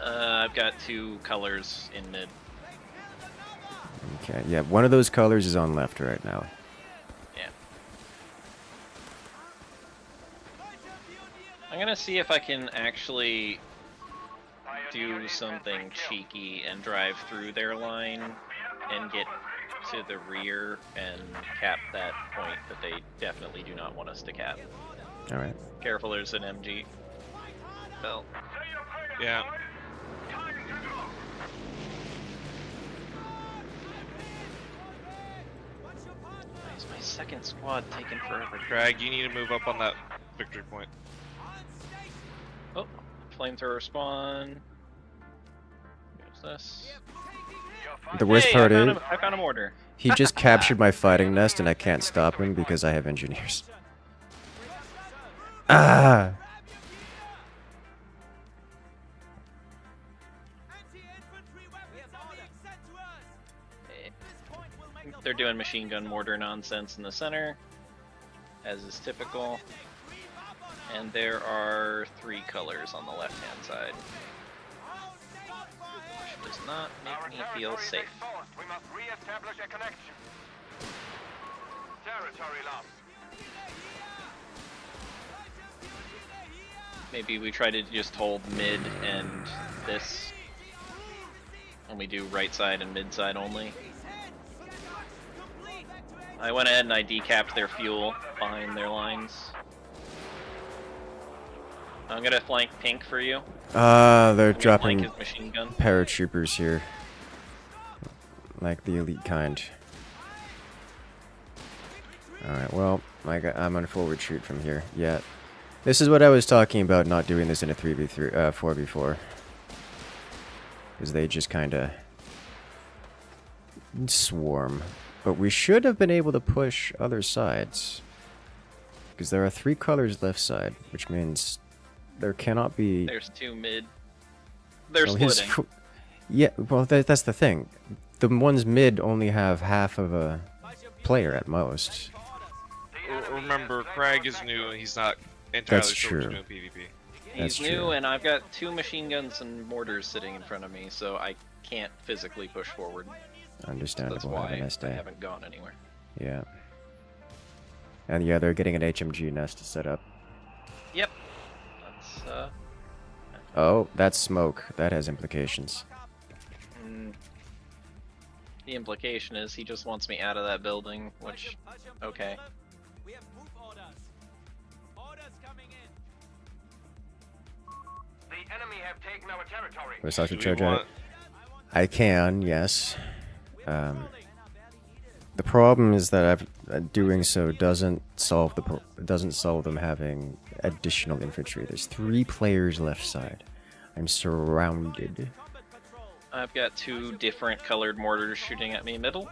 I've got 2 colors in mid. Okay, yeah, one of those colors is on left right now. Yeah. I'm gonna see if I can actually do something cheeky and drive through their line and get to the rear and cap that point that they definitely do not want us to cap. Alright. Careful, there's an MG. Well, Yeah. why is my second squad taking forever? Craig, you need to move up on that victory point. Oh, flamethrower spawn. What's this? The worst Hey, part is, I found a mortar. he just captured my fighting nest and I can't stop him because I have engineers. Ah! They're doing machine gun mortar nonsense in the center. as is typical. And there are 3 colors on the left-hand side, which does not Our make me feel territory is safe. exposed. We must re-establish a connection. Territory lost. Maybe we try to just hold mid and this, and we do right side and mid side only. I went ahead and I decapped their fuel behind their lines. I'm gonna flank pink for you. They're I'm gonna flank dropping his machine gun. paratroopers here. Like the elite kind. Alright, well, I'm on full retreat from here. Yeah. This is what I was talking about, not doing this in a 3v3, 4v4. Because they just kinda swarm. But we should have been able to push other sides. Because there are 3 colors left side, which means there cannot be... There's 2 mid. They're Well, his splitting. yeah, well, that's the thing. The ones mid only have half of a player at most. Remember, Crag is new and he's not entirely That's sure what true. to do in PvP. That's He's new, true. and I've got 2 machine guns and mortars sitting in front of me, so I can't physically push forward. That's Understandable. Have a why nice I day. haven't gone anywhere. Yeah. And yeah, they're getting an HMG nest set up. Yep. That's, Oh, that's smoke. That has implications. the implication is he just wants me out of that building, which, okay. The enemy have taken our territory. Was Sasha Do we charge at it? want- I can, yes. The problem is that doing so doesn't solve them having additional infantry. There's 3 players left side. I'm surrounded. I've got 2 different colored mortars shooting at me middle.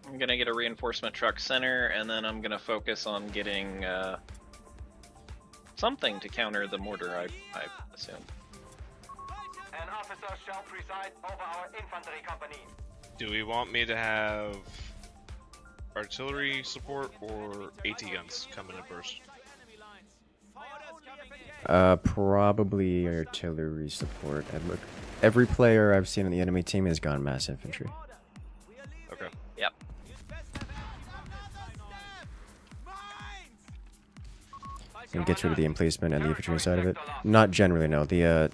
I'm gonna get a reinforcement truck center, and then I'm gonna focus on getting something to counter the mortar, I assume. An officer shall preside over our infantry company. Do we want me to have artillery support or AT guns coming in first? Probably artillery support. And look, every player I've seen on the enemy team has gone mass infantry. Okay. Yep. And gets rid of the emplacement and the infantry side of it. Not generally, no. The,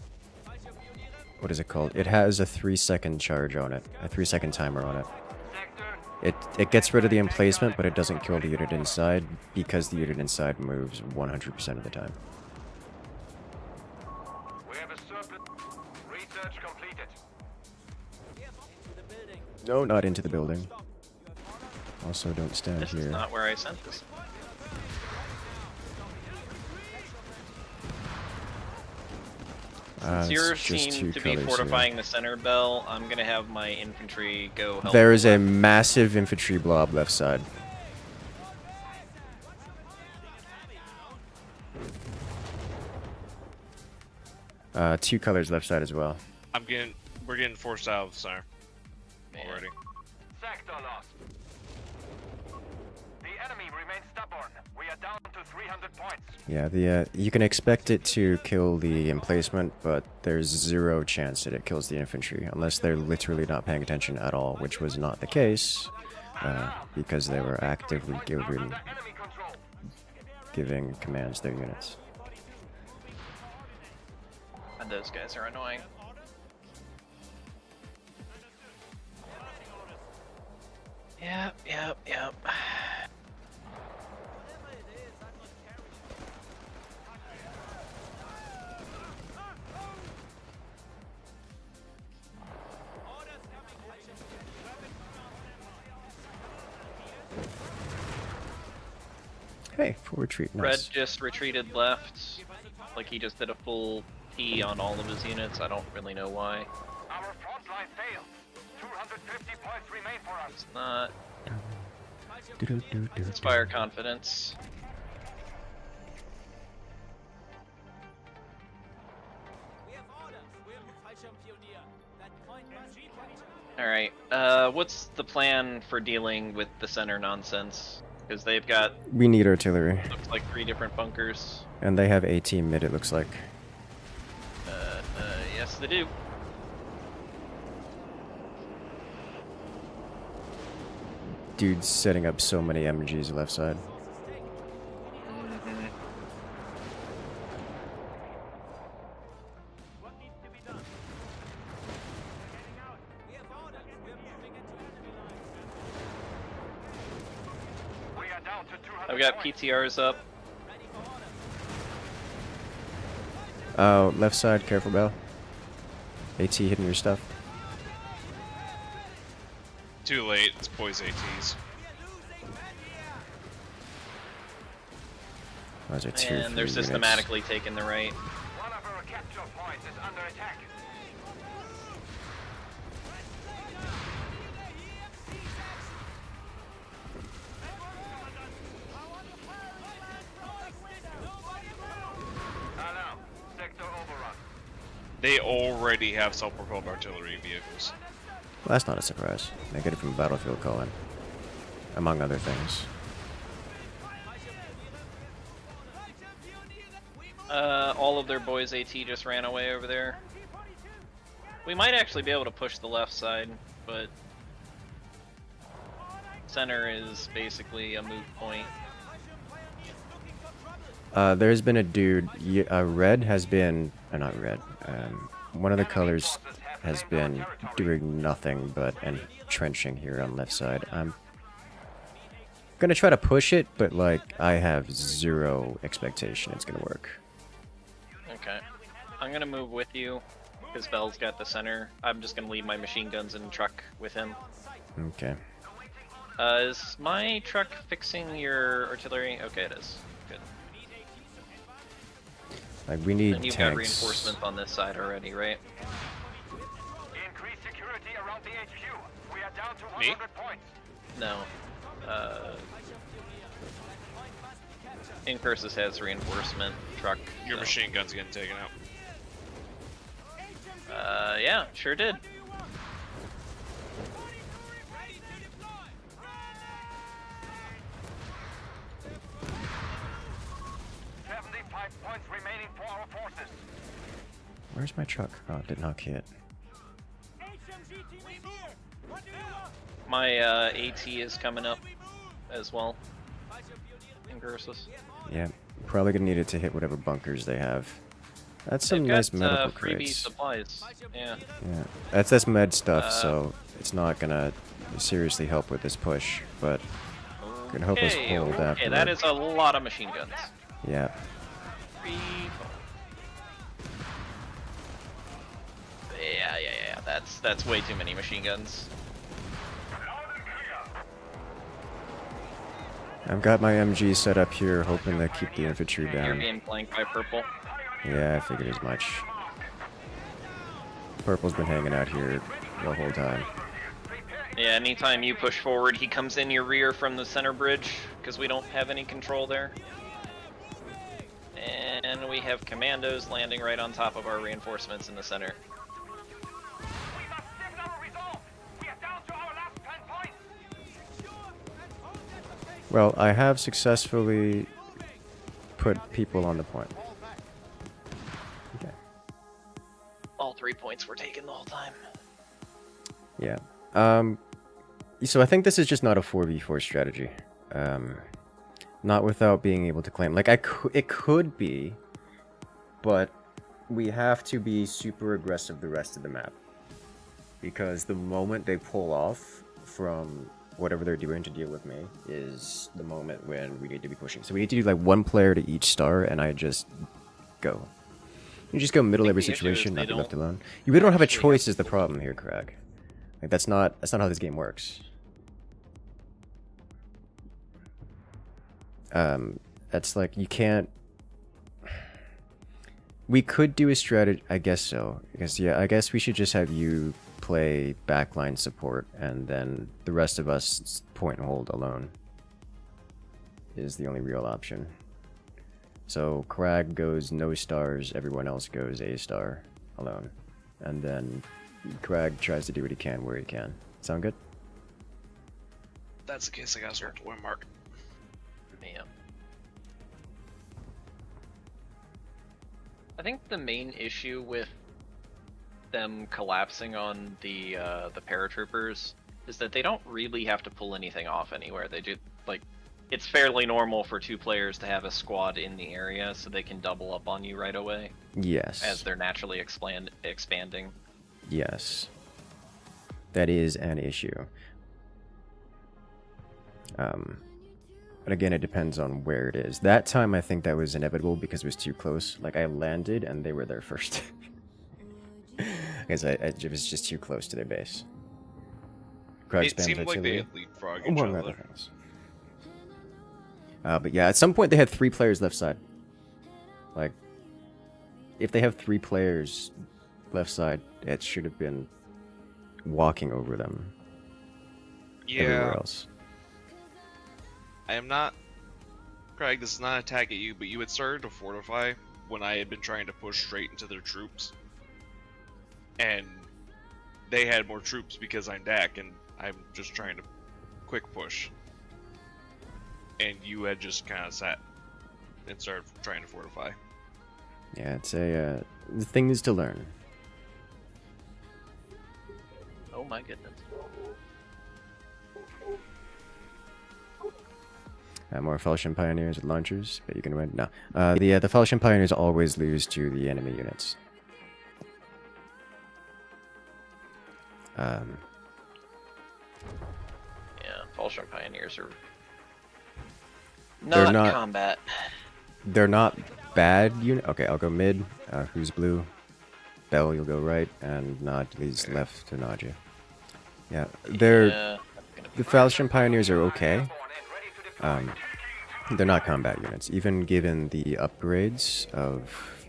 what is it called? It has a 3-second charge on it. A 3-second timer on it. It gets rid of the emplacement, but it doesn't kill the unit inside, because the unit inside moves 100% of the time. We have a surplus. Research completed. No, not into the building. Also, don't stand This here. is not where I sent this. Since yours it's just 2 seem to be colors here. fortifying the center bell, I'm gonna have my infantry go help. There is a massive infantry blob left side. Two colors left side as well. We're getting forced out of the center Man. already. Sector lost. The enemy remains stubborn. We are down to 300 points. Yeah, you can expect it to kill the emplacement, but there's 0 chance that it kills the infantry, unless they're literally not paying attention at all, which was not the case, because they were actively Under enemy control. giving commands to their units. And those guys are annoying. Yep. Hey, full retreat, Red nice. just retreated left. Like he just did a full P on all of his units. I don't really know why. Our front line failed. 250 points remain for us. It's not. Do-do-do-do-do. It's fire confidence. Alright, what's the plan for dealing with the center nonsense? Because they've got, We need artillery. looks like 3 different bunkers. And they have AT mid, it looks like. Yes they do. Dude's setting up so many MGs left side. Mhm. We are down to 200 I've got points. PTRs up. Oh, left side, careful, Bell. AT hitting your stuff. Too late. It's poise ATs. Those are two. And they're free units. systematically taking the right. One of our capture points is under attack. Now, sector overrun. They already have self-propelled artillery vehicles. Well, that's not a surprise. They get it from a battlefield call-in, among other things. All of their boys AT just ran away over there. We might actually be able to push the left side, but center is basically a moot point. There's been a dude. Red has been, not red. One of the colors has been doing nothing but entrenching here on left side. I'm gonna try to push it, but like I have zero expectation it's gonna work. Okay. I'm gonna move with you, because Bell's got the center. I'm just gonna leave my machine guns in the truck with him. Okay. Is my truck fixing your artillery? Okay, it is. Good. Like we need And you've tanks. got reinforcements on this side already, right? Increase security around the HQ. We are down to Me? 100 points. No. Incursus has reinforcement truck. Your so- machine gun's getting taken out. Yeah, sure did. 75 points remaining for our forces. Where's my truck? Oh, it did not hit. My AT is coming up as well. Incursus. Yeah, probably gonna need it to hit whatever bunkers they have. That's some They've nice got, medical freebie crates. supplies. Yeah. Yeah, that's med stuff, so it's not gonna seriously help with this push, but gonna help us Okay, hold okay, after. that is a lot of machine guns. Yeah. 3, 4. Yeah. That's way too many machine guns. I've got my MG set up here, hoping to keep the infantry You're down. being flanked by purple. Yeah, I figured as much. Purple's been hanging out here the whole time. Yeah, anytime you push forward, he comes in your rear from the center bridge, because we don't have any control there. And we have commandos landing right on top of our reinforcements in the center. We must signal resolve. We are down to our last 10 points. Well, I have successfully put people on the point. Okay. All 3 points were taken the whole time. Yeah. So I think this is just not a 4v4 strategy. Not without being able to claim. Like, it could be, but we have to be super aggressive the rest of the map. Because the moment they pull off from whatever they're doing to deal with me is the moment when we need to be pushing. So we need to do like one player to each star, and I just go. You just go middle I think every the issue is situation, they not be left don't alone. You really don't have a actually have choice is the problem here, Crag. Like that's not how this game works. That's like you can't. We could do a strategy, I guess so. Because yeah, I guess we should just have you play backline support, and then the rest of us point and hold alone. Is the only real option. So Crag goes no stars, everyone else goes A star alone, and then Craig tries to do what he can where he can. Sound good? If that's the case, I gotta start to win mark. Yeah. I think the main issue with them collapsing on the paratroopers is that they don't really have to pull anything off anywhere. They do, like, it's fairly normal for 2 players to have a squad in the area, so they can double up on you right away Yes. as they're naturally expanding. Yes. That is an issue. But again, it depends on where it is. That time, I think that was inevitable because it was too close. Like, I landed and they were there first. Because it was just too close to their base. Crowd It spams seemed like they artillery, had leapfrogged each among other. other things. But yeah, at some point they had 3 players left side. Like, if they have 3 players left side, it should have been walking over them everywhere Yeah, else. I am not. Craig, this is not an attack at you, but you had started to fortify when I had been trying to push straight into their troops. And they had more troops because I'm DAC, and I'm just trying to quick push. And you had just kind of sat and started trying to fortify. Yeah, it's a thing is to learn. Oh my goodness. More Fellowship Pioneers with launchers, but you can win. No, the Fellowship Pioneers always lose to the enemy units. Yeah, Fallstrom Pioneers are They're not not- combat. They're not bad unit. Okay, I'll go mid. Who's blue? Bell, you'll go right, and Nod leads left to Nadia. Yeah, they're Yeah, the Fellowship Pioneers are okay. They're not combat units. Even given the upgrades of,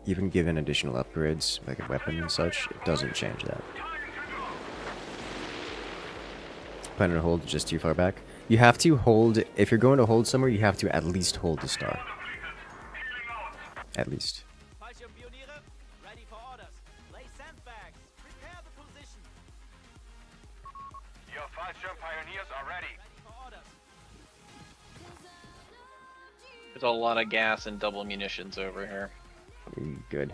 even given additional upgrades like a weapon and such, it doesn't change that. Plan to hold just too far back. You have to hold, if you're going to hold somewhere, you have to at least hold the star. At least. Fallschirmpioniere, ready for orders. Lay sandbags. Prepare the position. Your Fallschirm Pioneers are ready. Ready for orders. there's a lot of gas and double munitions over here. Good.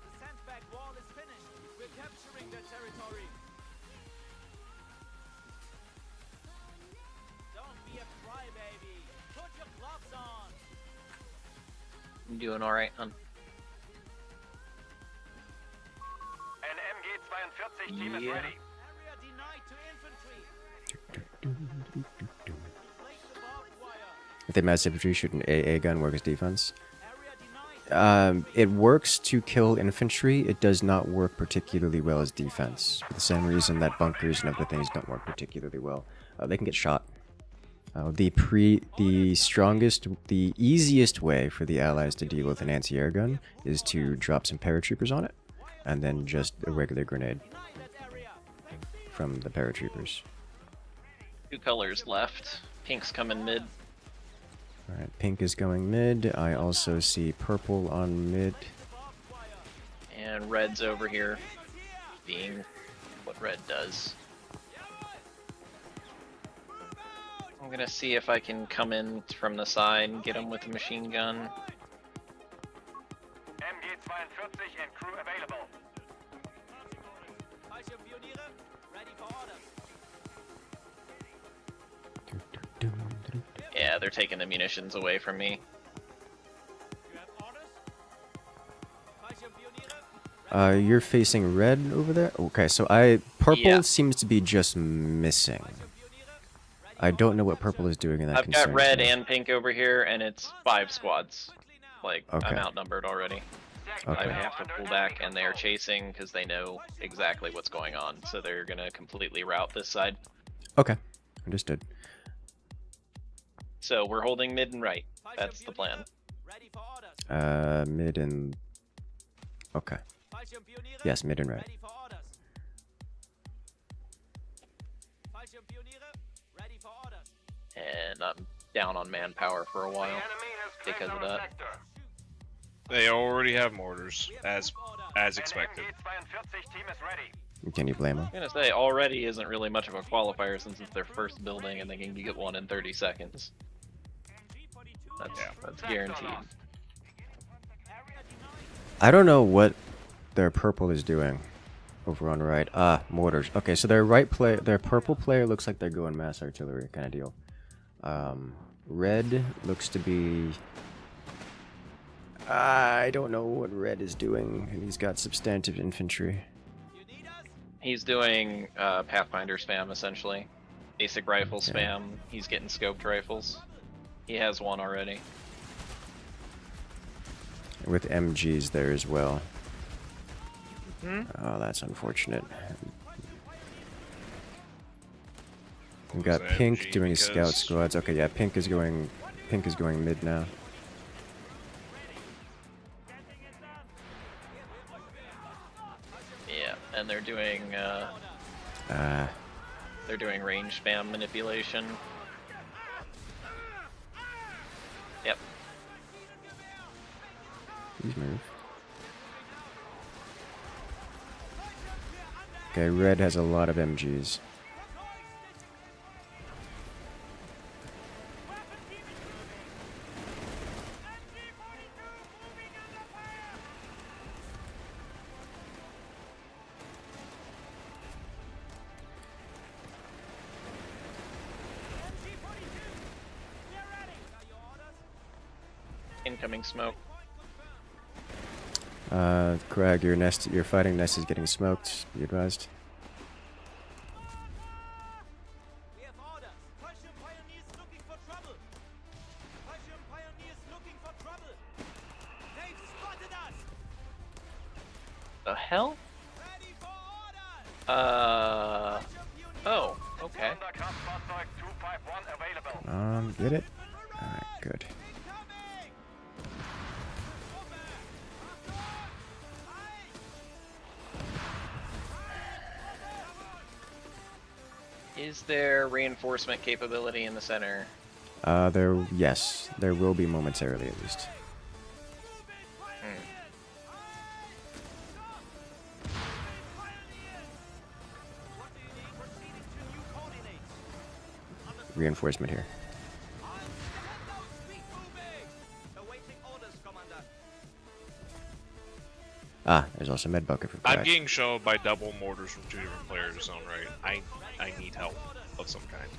The sandbag wall is finished. We're capturing their territory. Don't be a crybaby. Put your gloves on. You doing all right, hon? An MG-42 team is Yeah. ready. Area denied to infantry. Place the barbed wire. If they mass infantry, shoot an AA gun, work as defense. Area denied. It works to kill infantry. It does not work particularly well as defense. For the same reason that bunkers and other things don't work particularly well. They can get shot. The strongest, the easiest way for the allies to deal with an anti-air gun is to drop some paratroopers on it, and then just a regular grenade That area. from the paratroopers. 2 colors left. Pink's coming mid. Alright, pink is going mid. I also see purple on mid. And red's over here, being what red does. I'm gonna see if I can come in from the side and get him with a machine gun. MG-42 and crew available. Fallschirmpioniere, ready for orders. Yeah, they're taking the munitions away from me. You have orders? Fallschirmpioniere, You're facing red over there? Okay, so purple Yeah. seems to be just missing. I don't know what purple is doing in that I've got concerns red me. and pink over here, and it's 5 squads. Like, Okay. I'm outnumbered already. I Okay. have to pull back, and they are chasing because they know exactly what's going on. So they're gonna completely rout this side. Okay, understood. So we're holding mid and right. That's the plan. ready for orders. Mid and... Okay. Fallschirmpioniere, Yes, mid and right. ready for orders. Fallschirmpioniere, ready for orders. And I'm down on manpower for a while because of that. They already have mortars, as expected. Can you blame them? I'm gonna say already isn't really much of a qualifier since it's their first building and they can get one in 30 seconds. That's guaranteed. I don't know what their purple is doing over on right. Ah, mortars. Okay, so their purple player looks like they're going mass artillery kind of deal. Red looks to be... I don't know what red is doing, and he's got substantive infantry. He's doing Pathfinder spam essentially. Basic rifle spam. He's getting scoped rifles. He has one already. With MGs there as well. Oh, that's unfortunate. We've got Was that pink MG doing because- scout squads. Okay, yeah, pink is going mid now. Yeah, and they're doing range spam manipulation. Yep. Please move. Okay, red has a lot of MGs. Incoming smoke. Craig, your fighting nest is getting smoked. Be advised. We have orders. Persian pioneers looking for trouble. Persian pioneers looking for trouble. They've spotted us. The hell? Ready for orders. Oh, okay. Get it? Alright, good. Is there reinforcement capability in the center? Yes, there will be momentarily at least. Reinforcement here. Awaiting orders, Commander. Ah, there's also med bucket for I'm Craig. getting showed by double mortars from 2 different players zone right. I need help of some kind.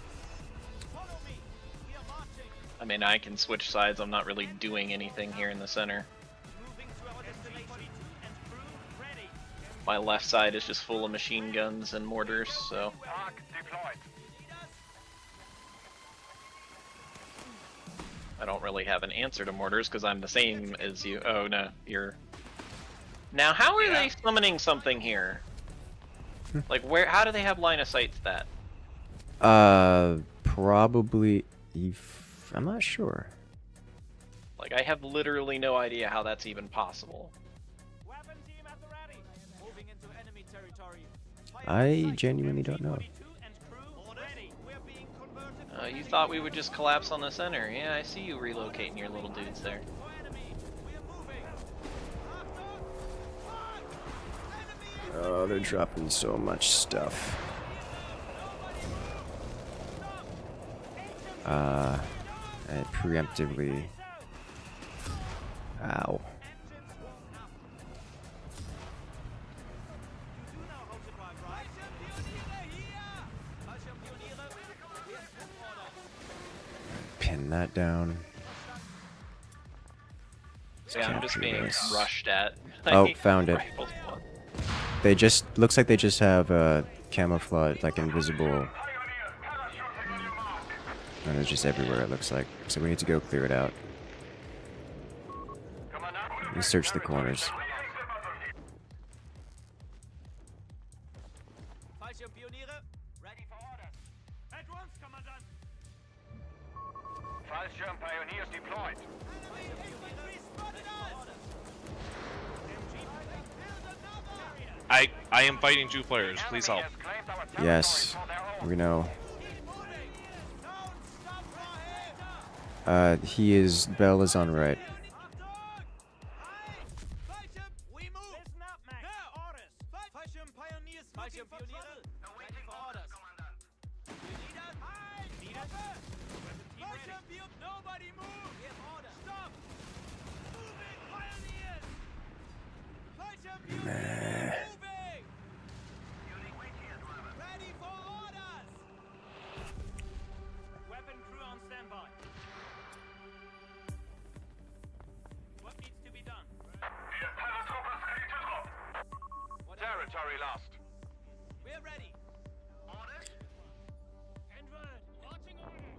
I mean, I can switch sides. I'm not really doing anything here in the center. Moving to our destination. And crew ready. My left side is just full of machine guns and mortars, so... I don't really have an answer to mortars because I'm the same as you. Oh no, you're... Now, how are they summoning something here? Like, how do they have line of sight to that? Probably... I'm not sure. Like, I have literally no idea how that's even possible. Weapon team at the ready. Moving into enemy territory. I genuinely don't know. And crew ready. We're being converted. You thought we would just collapse on the center. Yeah, I see you relocating your little dudes there. Oh, they're dropping so much stuff. I preemptively... Ow. Pin that down. Yeah, I'm just Capture being this. rushed at. Oh, found it. Rifle squad. They just... Looks like they just have camouflage, like invisible... And it's just everywhere, it looks like. So we need to go clear it out. We search the corners. Fallschirmpioniere, ready for orders. At once, Commandant. Fallschirm pioneers deployed. I am fighting 2 players. Please help. Yes, we know. He is. Bell is on right. We move. Listen up, Max. No orders. Fallschirm pioneers looking for trouble. Waiting for orders. Leader. Fallschirm field. Nobody move. We have orders. Stop. Moving pioneers. Fallschirm field. Moving. Ready for orders. Weapon crew on standby. What needs to be done? Territory lost. We're ready. Orders? Inward. Launching order.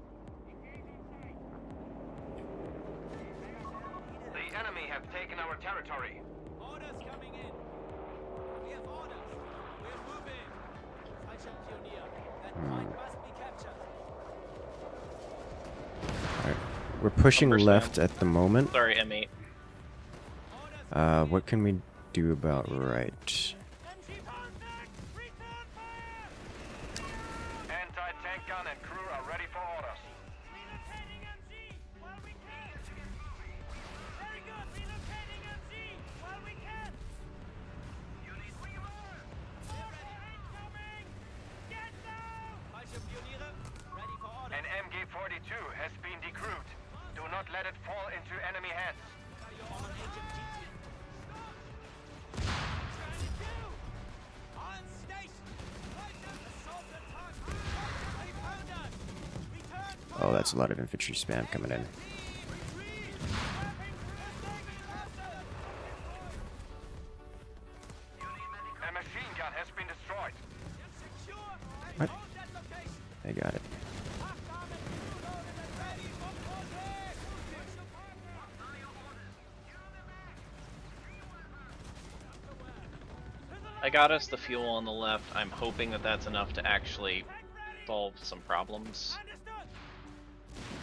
The enemy have taken our territory. Orders coming in. We have orders. We're moving. Fallschirm Pionier. That point must be captured. Alright. We're pushing Understand. left at the moment. Sorry, M8. What can we do about right? MG contact! Return fire! Anti-tank gun and crew are ready for orders. Relocating MG while we can. Very good. Relocating MG while we can. Unit incoming! Get down! Fallschirm Pioniere, ready for order. An MG-42 has been decrewed. Do not let it fall into enemy hands. You're on agent GT. Trying to do. On station. Fallschirm assault attack. They found us. Return fire. Oh, that's a lot of infantry spam coming in. A machine gun has been destroyed. What? I got it. I got us the fuel on the left. I'm hoping that that's enough to actually solve some problems. Understood.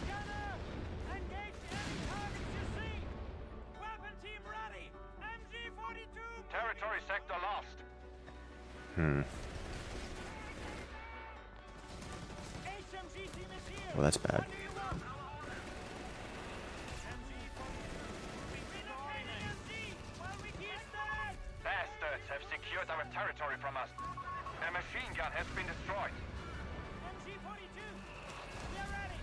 Gunner, engage the enemy targets you see. Weapon team ready. MG-42. Territory sector lost. HMG team is here. Well, that's bad. What do you want? Relocating MG while we keep stand. Bastards have secured our territory from us. A machine gun has been destroyed. MG-42. We're ready.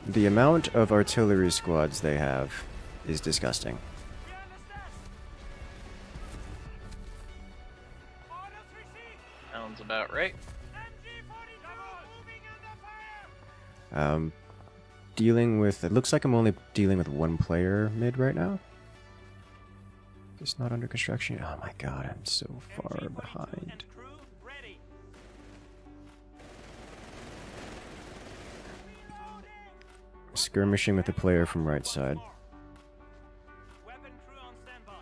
The amount of artillery squads they have is disgusting. We understand. Orders received. Sounds about right. MG-42 moving under fire. Dealing with... It looks like I'm only dealing with one player mid right now. It's not under construction. Oh my god, I'm so far MG-42 behind. and crew ready. Skirmishing with the player from right side. Weapon crew on standby.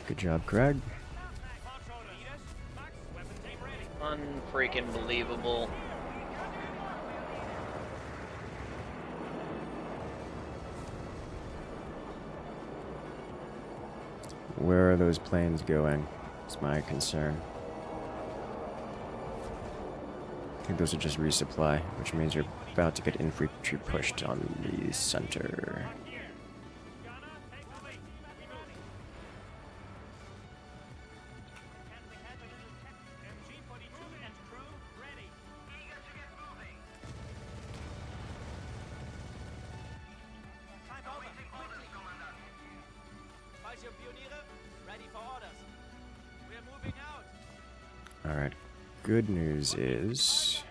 Good job, Craig. Unfreaking believable. Where are those planes going? It's my concern. I think those are just resupply, which means you're about to get infantry pushed on the center. Alright, good news is...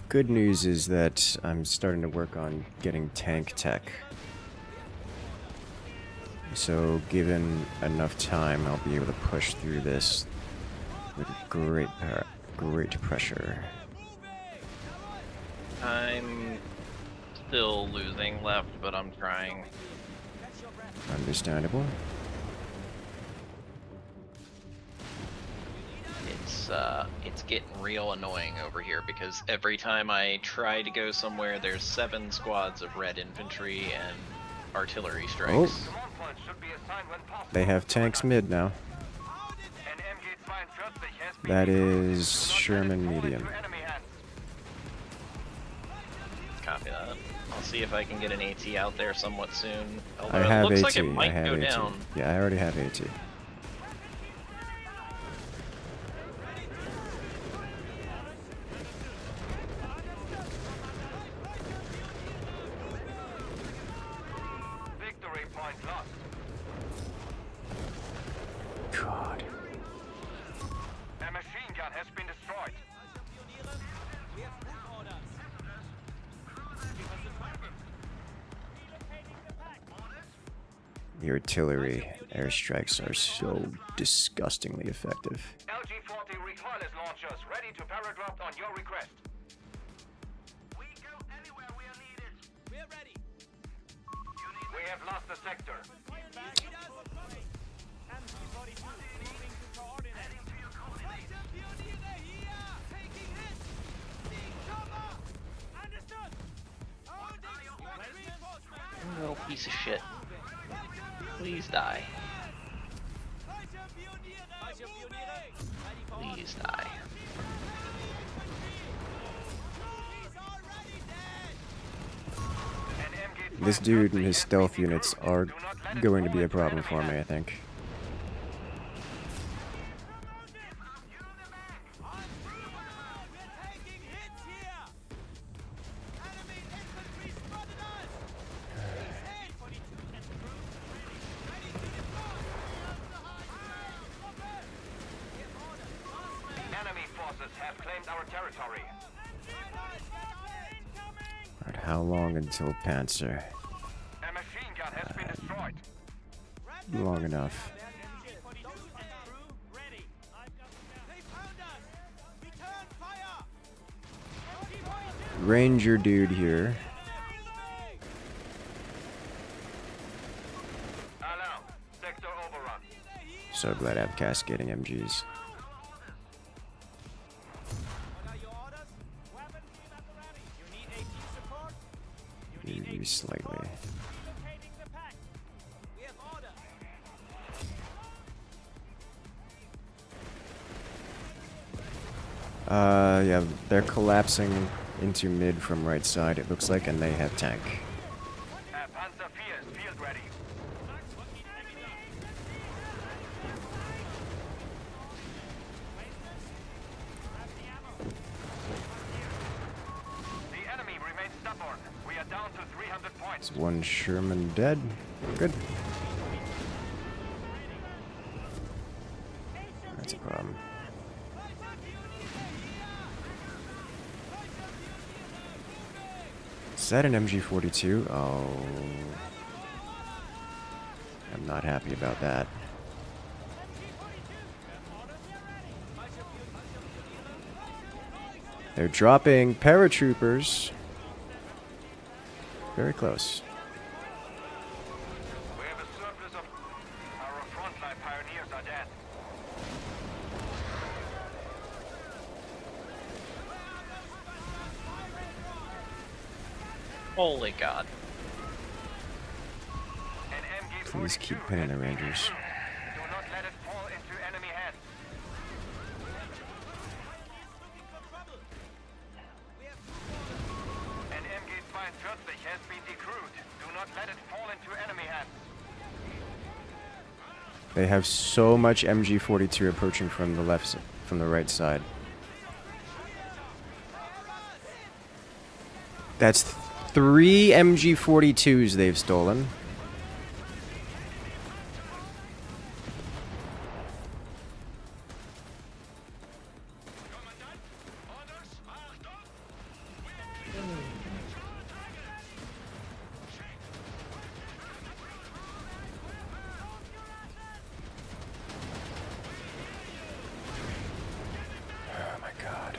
Good news is that I'm starting to work on getting tank tech. So given enough time, I'll be able to push through this with great pressure. I'm still losing left, but I'm trying. Understandable. it's getting real annoying over here because every time I try to go somewhere, there's 7 squads of red infantry and artillery strikes. Oh. Command points should be assigned when possible. They have tanks mid now. An MG-42 has been That recruited. is Do not let it Sherman fall into medium. enemy hands. Copy that. I'll see if I can get an AT out there somewhat soon. Although I it have looks AT. like it I might have go AT. down. Yeah, I already have AT. Victory point lost. God. A machine gun has been destroyed. We have food orders. The artillery airstrikes are so disgustingly effective. LG-40 recoilless launchers ready to paradrop on your request. We go anywhere we are needed. We're ready. We have lost the sector. MG-42 moving to coordinates. Falsche Pioniere here! Taking hits! Seeing cover! Understood! Holding squad reinforcement! Little piece of shit. Please die. Falsche Pioniere moving! Ready for Please die. He's already dead! An MG-22 This dude and his has stealth been units recruited. are Do not let it going to fall be a into problem enemy for me, I hands. think. We're taking hits here! Enemy infantry spotted us! He's hit! 42 and crew ready to deploy! Give orders! Marksman! Enemy forces have claimed our territory. Alright, how long until Panzer? A machine gun has been destroyed. Long enough. MG-42 and crew ready. They found us! Return fire! MG-42 Ranger dude here. Alarm. Sector overrun. So glad I have cascading MGs. What are your orders? Weapons at the ready. You need AT support? You need Maybe AT slightly. support? Relocating the pack. We have orders. Yeah, they're collapsing into mid from right side, it looks like, and they have tank. Panzer IV is field ready. The enemy remains stubborn. We are down to 300 points. Is one Sherman dead? Good. That's a problem. Is that an MG42? Oh. I'm not happy about that. They're dropping paratroopers. Very close. We have a surplus of our frontline pioneers are dead. Holy God. An MG-42 Please keep pinning the Rangers. Do not let it fall into enemy hands. An MG-42 has been decrewed. Do not let it fall into enemy hands. They have so much MG42 approaching from the left, from the right side. That's 3 MG42s they've stolen. Oh my god.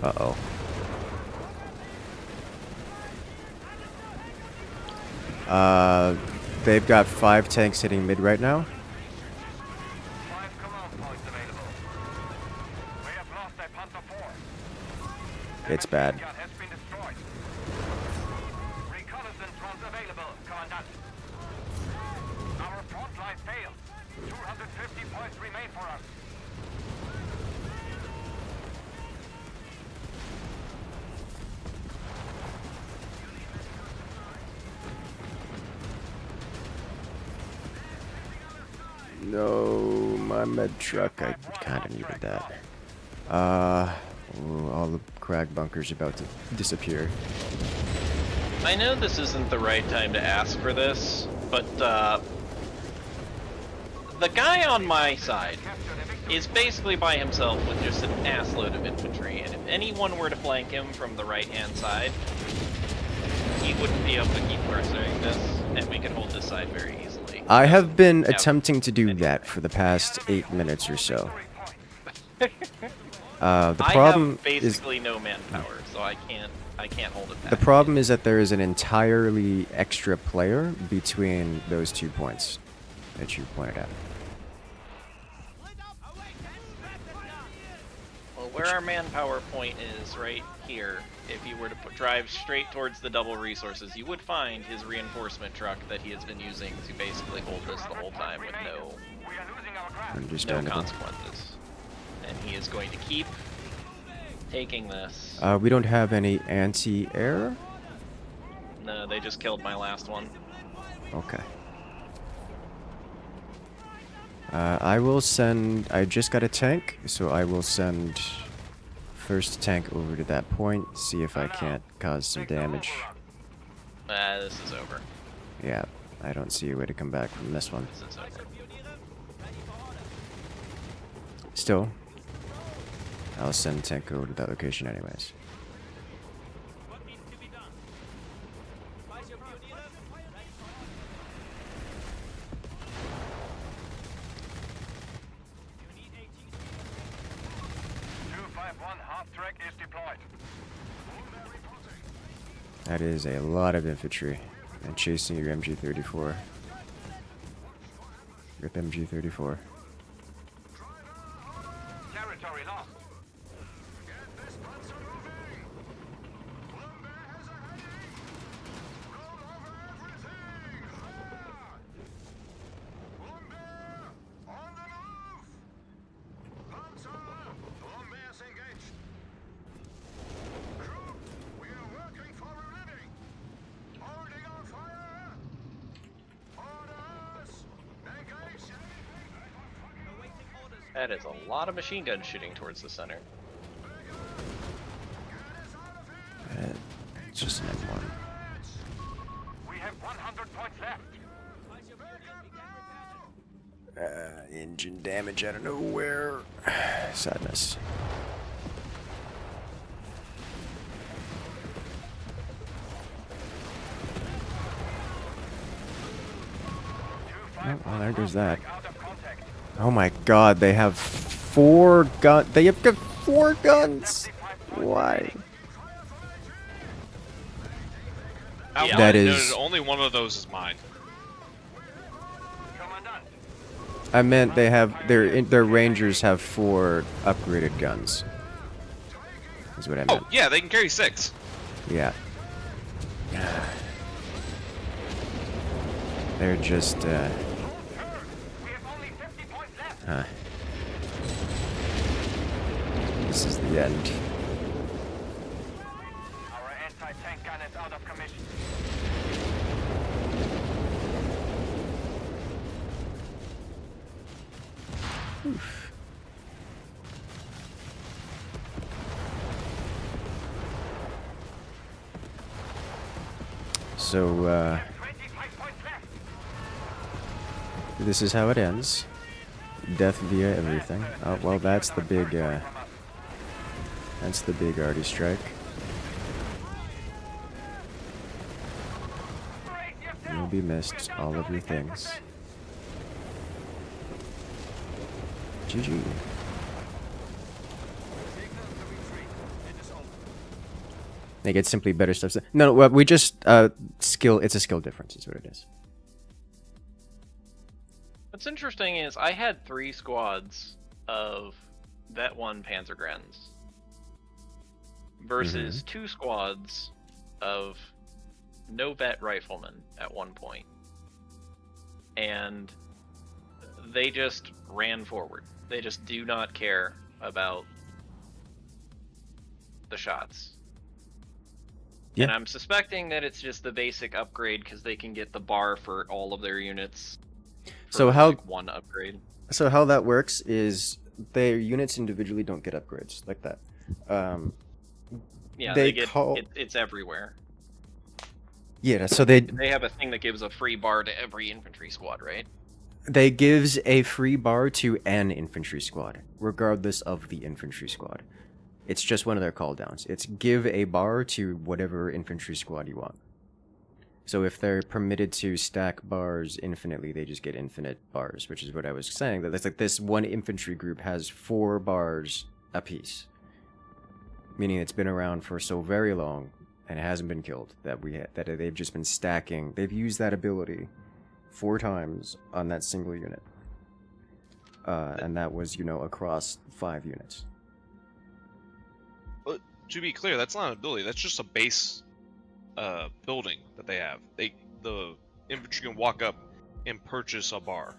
Uh-oh. They've got 5 tanks hitting mid right now. 5 command points available. We have lost a Panther 4. It's bad. Gun has been destroyed. Reconnaissance runs available, Commandant. Our front line failed. 250 points remain for us. No, my med truck. I kind of needed that. Ooh, all the crag bunkers about to disappear. I know this isn't the right time to ask for this, but the guy on my side is basically by himself with just an assload of infantry, and if anyone were to flank him from the right-hand side, he wouldn't be able to keep pursuing this, and we could hold this side very easily. I have been attempting to do that for the past 8 minutes or so. The problem I have basically no manpower, so I can't hold it back. The problem is that there is an entirely extra player between those 2 points that you pointed at. Well, where our manpower point is right here, if you were to drive straight towards the double resources, you would find his reinforcement truck that he has been using to basically hold this the whole time with no Understandable. consequences. And he is going to keep taking this. We don't have any anti-air? No, they just killed my last one. Okay. I will send... I just got a tank, so I will send first tank over to that point, see if I can't cause some damage. This is over. Yeah, I don't see a way to come back from this one. This is over. Still, I'll send tank over to that location anyways. What needs to be done? Speicherpioniere, you need 18. 251 half-track is deployed. That is a lot of infantry. And chasing your MG34. Rip MG34. Territory lost. That is a lot of machine guns shooting towards the center. It's just an M1. We have 100 points left. Engine damage out of nowhere. Sadness. Oh, well, there goes that. Out of contact. Oh my god, they have 4 guns. They have got 4 guns. Why? Outline That noted, is- only one of those is mine. Commandant, I meant they have their rangers have 4 upgraded guns. Is what I meant. Oh, yeah, they can carry 6. Yeah. They're just we have only 50 points left. huh. This is the end. Our anti-tank gun is out of commission. So 25 points left. this is how it ends. Death via everything. Oh well, that's the big arty strike. You'll be missed, all of your things. GG. They get simply better stuff. No, well, we just skill. It's a skill difference, is what it is. What's interesting is I had 3 squads of Vet 1 Panzergrens versus 2 squads of no vet riflemen at one point. And they just ran forward. They just do not care about the shots. Yeah. And I'm suspecting that it's just the basic upgrade because they can get the bar for all of their units. So for, how- like, one upgrade? So how that works is their units individually don't get upgrades like that. Yeah, They they get call- it's everywhere. Yeah, so they They have a thing that gives a free bar to every infantry squad, right? gives a free bar to an infantry squad, regardless of the infantry squad. It's just one of their cooldowns. It's give a bar to whatever infantry squad you want. So if they're permitted to stack bars infinitely, they just get infinite bars, which is what I was saying. That it's like this one infantry group has 4 bars apiece, meaning it's been around for so very long and it hasn't been killed that they've just been stacking. They've used that ability 4 times on that single unit, and that was across 5 units. But to be clear, that's not an ability. That's just a base building that they have. The infantry can walk up and purchase a bar.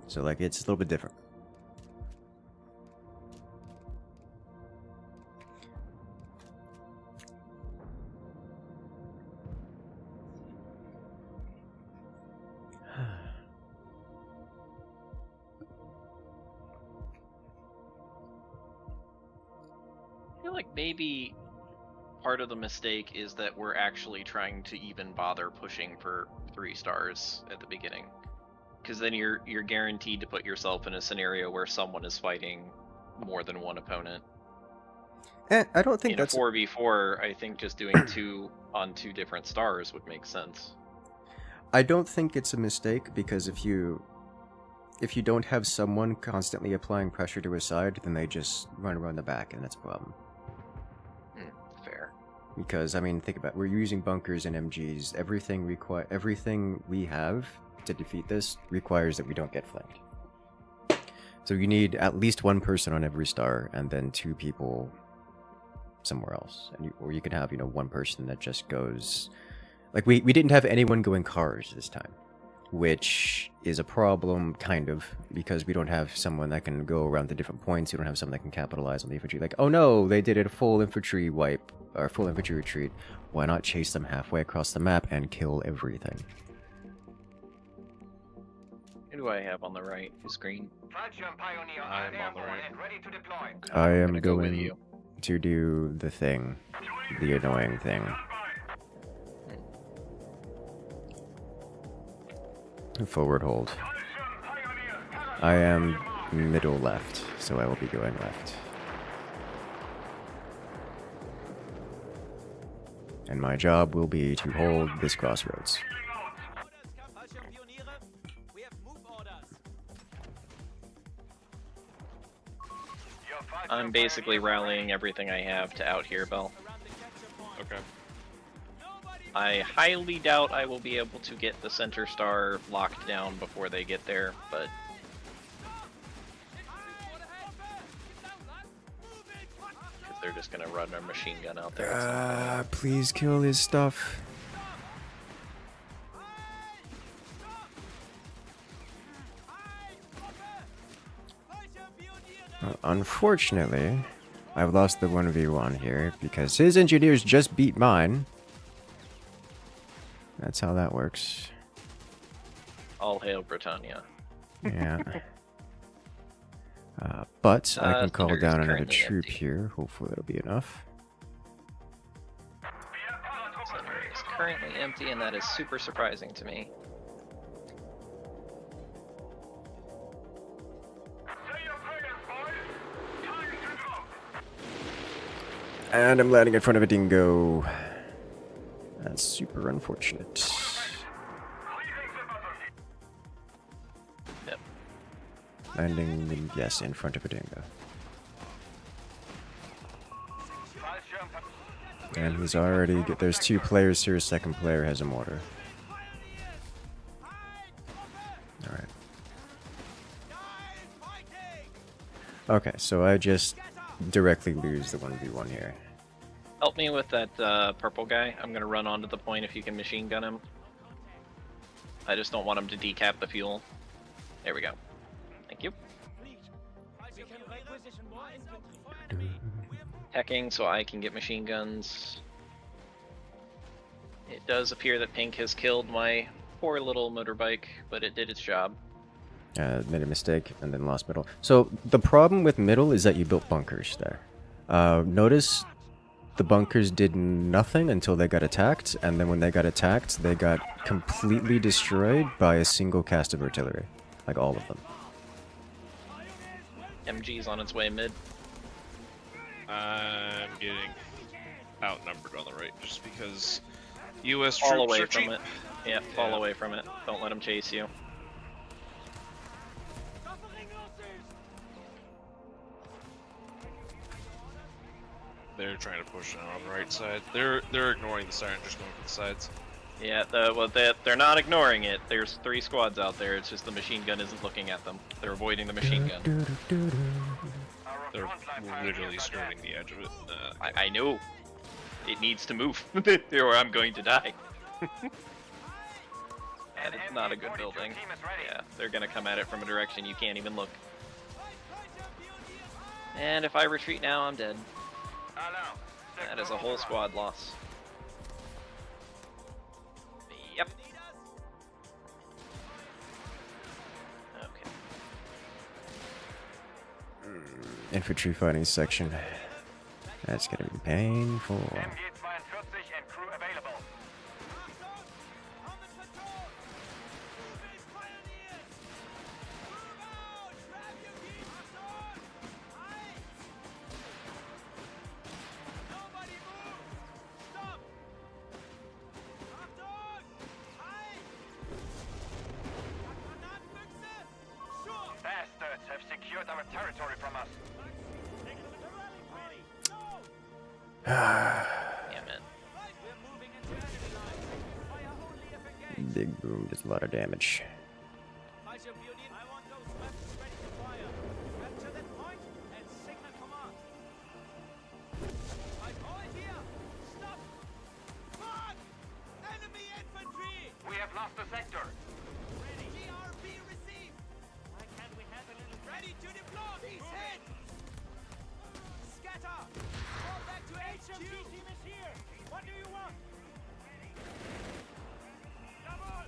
So like it's a little bit different. I feel like maybe part of the mistake is that we're actually trying to even bother pushing for 3 stars at the beginning. Because then you're guaranteed to put yourself in a scenario where someone is fighting more than one opponent. I don't think In that's a 4v4, I think just doing 2 on 2 different stars would make sense. I don't think it's a mistake, because if you don't have someone constantly applying pressure to a side, then they just run around the back, and that's a problem. Fair. Because I mean, think about it. We're using bunkers and MGs. Everything we have to defeat this requires that we don't get flanked. So you need at least 1 person on every star, and then 2 people somewhere else, or you could have 1 person that just goes. Like we didn't have anyone going cars this time, which is a problem, kind of, because we don't have someone that can go around to different points. We don't have someone that can capitalize on the infantry. Like, oh no, they did a full infantry wipe, or full infantry retreat. Why not chase them halfway across the map and kill everything? Who do I have on the right? Who's green? Fallschirm Pioneer I'm on the airborne right. and ready to deploy. I am gonna go with going you. to do the thing, the annoying thing. Forward hold. I am middle left, so I will be going left. And my job will be to hold this crossroads. Fallschirmpioniere, we have move orders. I'm basically rallying everything I have to out here, Bell. Around the capture point. Okay. Nobody I highly doubt I will be able to get the center star locked down before they get there, but because they're just gonna run their machine gun out there. Please kill his stuff. Unfortunately, I've lost the 1v1 here because his engineers just beat mine. That's how that works. All hail Britannia. Yeah. But I can call Thunder is down another currently troop empty. here. Hopefully that'll be enough. Center is currently empty, and that is super surprising to me. And I'm landing in front of a dingo. That's super unfortunate. Yep. Landing, yes, in front of a dingo. And he's already... There's 2 players here, second player has a mortar. Alright. Okay, so I just directly lose the 1v1 here. Help me with that purple guy. I'm gonna run onto the point if you can machine gun him. I just don't want him to decap the fuel. There we go. Thank you. Hacking so I can get machine guns. It does appear that pink has killed my poor little motorbike, but it did its job. Made a mistake and then lost middle. So the problem with middle is that you built bunkers there. Notice the bunkers did nothing until they got attacked, and then when they got attacked, they got completely destroyed by a single cast of artillery. Like all of them. MG's on its way mid. I'm getting outnumbered on the right just because U.S. Fall troops away are from cheap. it. Yeah, fall away from it. Don't let them chase you. They're trying to push it on the right side. They're ignoring the siren, just going for the sides. Yeah, they're not ignoring it. There's 3 squads out there. It's just the machine gun isn't looking at them. They're avoiding the machine gun. They're literally skirting the edge of it. I know. It needs to move, or I'm going to die. And it's not a good building. Yeah, they're gonna come at it from a direction you can't even look. And if I retreat now, I'm dead. That is a whole squad loss. Yep. Okay. Infantry fighting section. That's gonna be painful. Bastards have secured our territory from us. Damn it. Big boom does a lot of damage. I want those weapons ready to fire. Capture that point and signal command. I call it here. Stop. Fuck! Enemy infantry. We have lost the sector. Ready. GRB received. Why can't we have a little ready to deploy? He's hit. Scatter. Fall back to HQ. Team is here. What do you want? Double.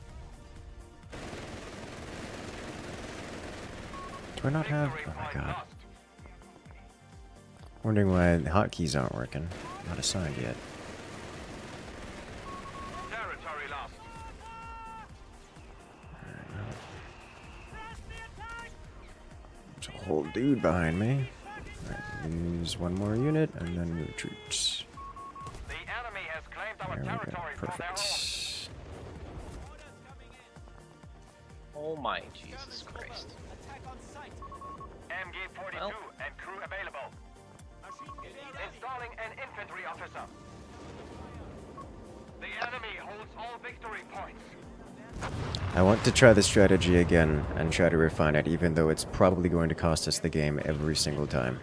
Do I not have... Oh my god. Wondering why the hotkeys aren't working. Not assigned yet. Territory lost. There's a whole dude behind me. Alright, lose 1 more unit and then retreat. The enemy has claimed our There we go. territory for their own. Perfect. Oh my Jesus Christ. Attack on site. MG-42 Well. and crew available. Installing an infantry officer. The enemy holds all victory points. I want to try the strategy again and try to refine it, even though it's probably going to cost us the game every single time.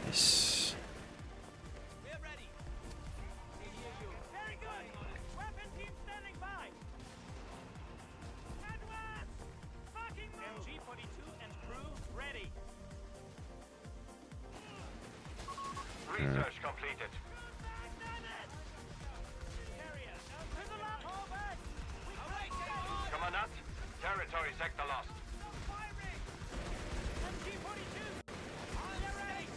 Nice. We're ready. We hear you. Very good. Weapon team standing by. Advance. Fucking move. MG-42 and crew ready. Research completed. Carrier. To the left. Fall back. Commandant, territory sector lost. Firing. MG-42. On your right.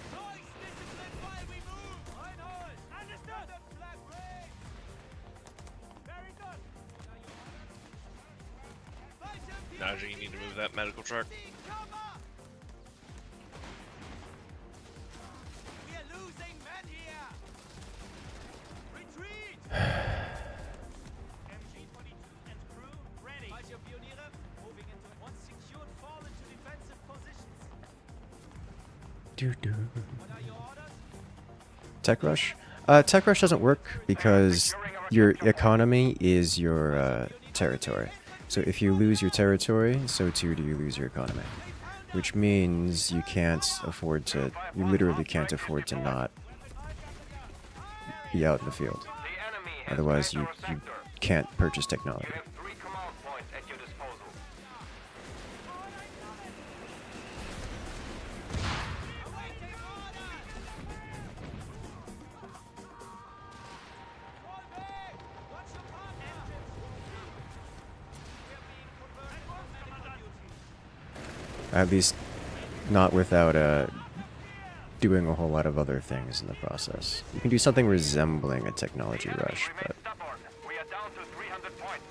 Noise discipline while we move. Einhold. Understood. Flag break. Very good. Now imagine you need to move that medical truck. We're losing men here. Retreat. MG-22 and crew ready. Pioniere moving into once secured, fall into defensive positions. What are your orders? Tech rush? Tech rush doesn't work because your economy is your territory. So if you lose your territory, so too do you lose your economy. Which means you can't afford to, you literally can't afford to not be out in the field. The enemy has Otherwise you entered our sector. can't purchase technology. You have 3 command points at your disposal. Awaiting orders. Fall back. Watch your partner. We're being converted for medical duty. At least not without doing a whole lot of other things in the process. You can do something resembling a technology Enemy rush, remains but stubborn. We are down to 300 points.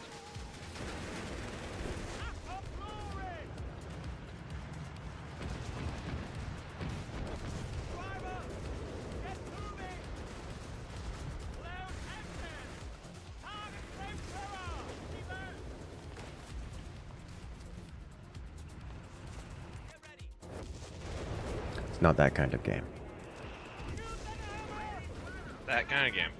Driver, get moving. Loud action. Target flamethrower. Reverse. Get ready. it's not that kind of game. That kind of game.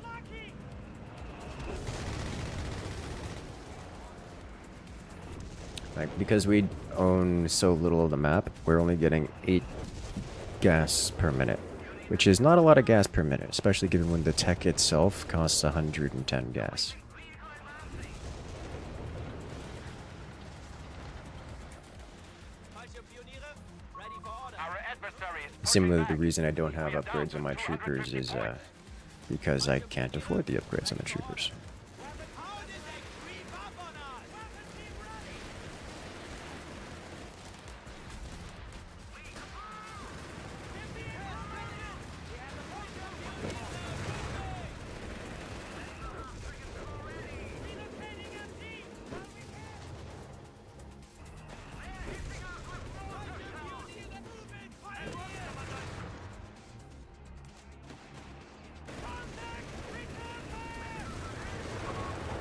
Like, because we own so little of the map, we're only getting 8 gas per minute, which is not a lot of gas per minute, especially given when the tech itself costs 110 gas. Pioniere, ready for orders. Our adversary is Similarly, the reason I don't have upgrades on my troopers is because I can't afford the upgrades on the troopers. How did they creep up on us?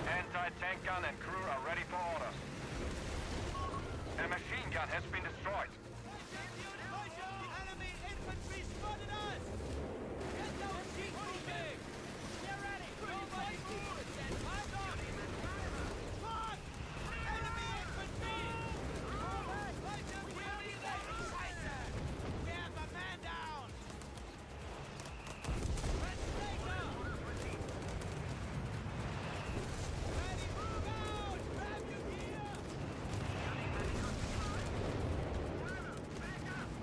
Anti-tank gun and crew are ready for orders. A machine gun has been destroyed. Enemy infantry spotted us! Get those sheep moving! Get ready! Nobody move! Stand on! Spot! Enemy infantry! Scheiße! We have a man down! Red Slater! Ready, move out! Grab your gear!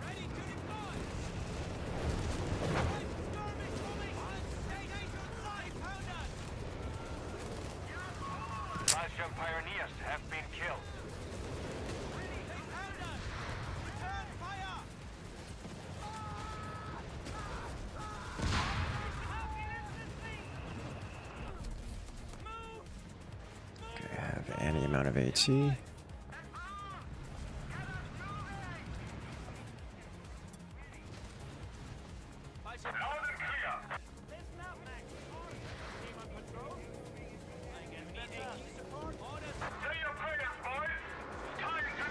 Ready to deploy! Right, storm is coming! On station side, found us! Belgian pioneers have been killed. They found us! Return fire! Okay, I have any amount of AT. Listen up, Max. Team on patrol. I can need AT support. Orders. To your players, boys! Time to go!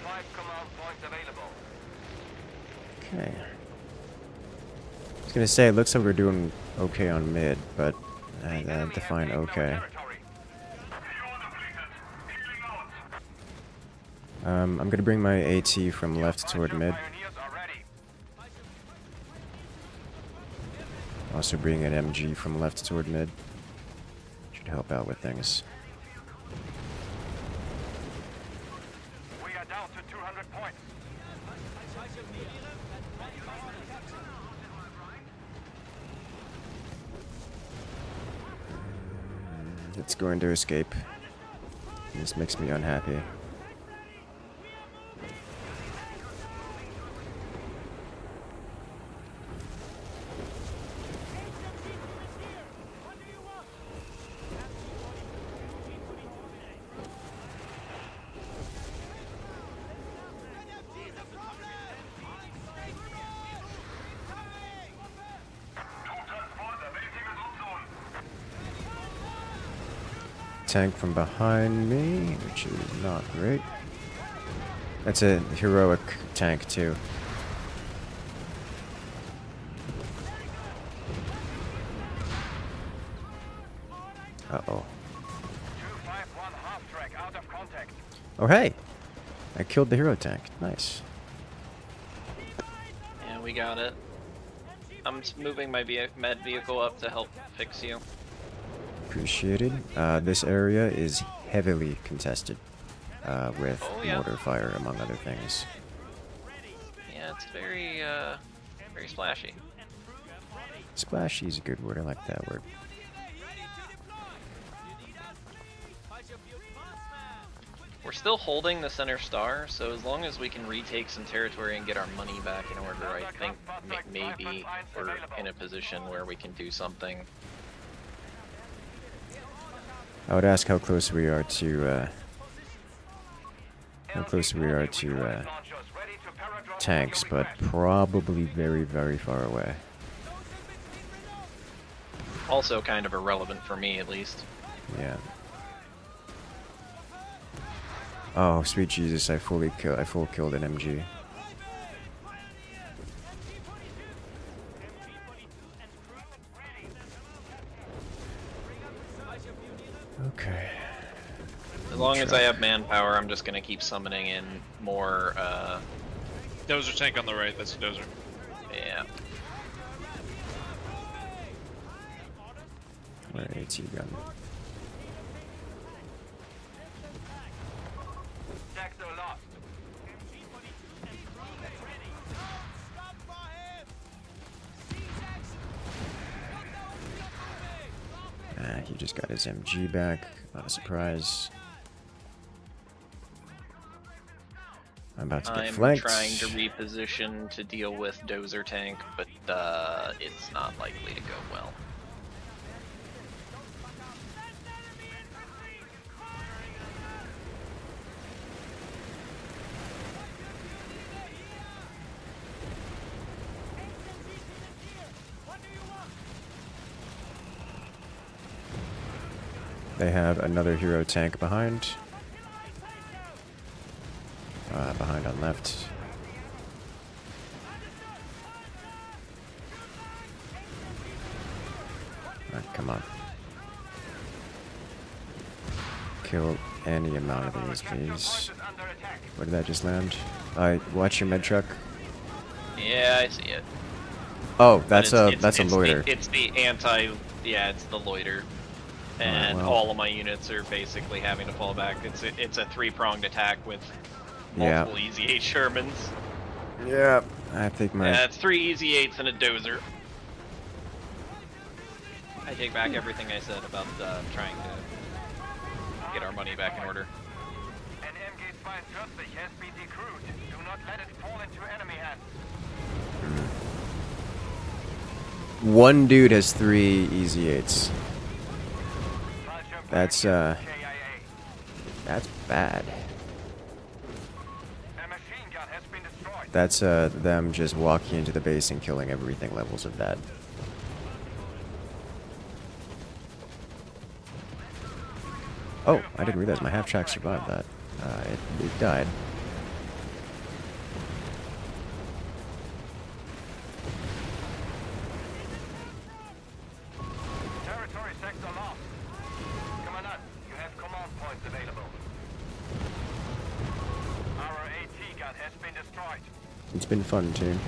5 command points available. Okay. I was gonna say, it looks like we're doing okay on mid, but I have to find okay. I'm gonna bring my AT from left toward mid. Pioneers are ready. Also bring an MG from left toward mid. Should help out with things. We are down to 200 points. It's going to escape. This makes me unhappy. tank from behind me, which is not great. That's a heroic tank too. Uh-oh. 251 half track out of contact. Oh, hey! I killed the hero tank. Nice. Yeah, we got it. I'm moving my med vehicle up to help fix you. Appreciated. This area is heavily contested with Oh, yeah. mortar fire, among other things. Yeah, it's very, very splashy. Splashy is a good word. I like that word. We're still holding the center star, so as long as we can retake some territory and get our money back in order, I think maybe we're in a position where we can do something. I would ask how close we are to tanks, but probably very, very far away. Also kind of irrelevant for me, at least. Yeah. Oh, sweet Jesus! I full killed an MG. Okay. As long as I have manpower, I'm just gonna keep summoning in more, Dozer tank on the right. That's a dozer. yeah. Where AT gun? Sector lost. He just got his MG back. Not a surprise. I'm about to get I'm flanked. trying to reposition to deal with Dozer tank, but it's not likely to go well. They have another hero tank behind. Behind on left. Alright, come on. Kill any amount of these, please. Where did that just land? Watch your med truck. Yeah, I see it. Oh, But that's a it's loiter. It's the anti, yeah, it's the loiter. And well. all of my units are basically having to fall back. It's a three-pronged attack with Yeah. multiple Easy 8 Shermans. Yeah, I think my Yeah, it's 3 Easy 8s and a Dozer. I take back everything I said about trying to get our money back in order. An MG-42 has been decrewed. Do not let it fall into enemy hands. one dude has 3 easy 8s. That's KIA. that's bad. A machine gun has been destroyed. That's them just walking into the base and killing everything levels of that. Oh, I didn't realize my half track survived that. It died. Territory sector lost. Commandant, you have command points available. Our AT gun has been destroyed. It's been fun too. Enemy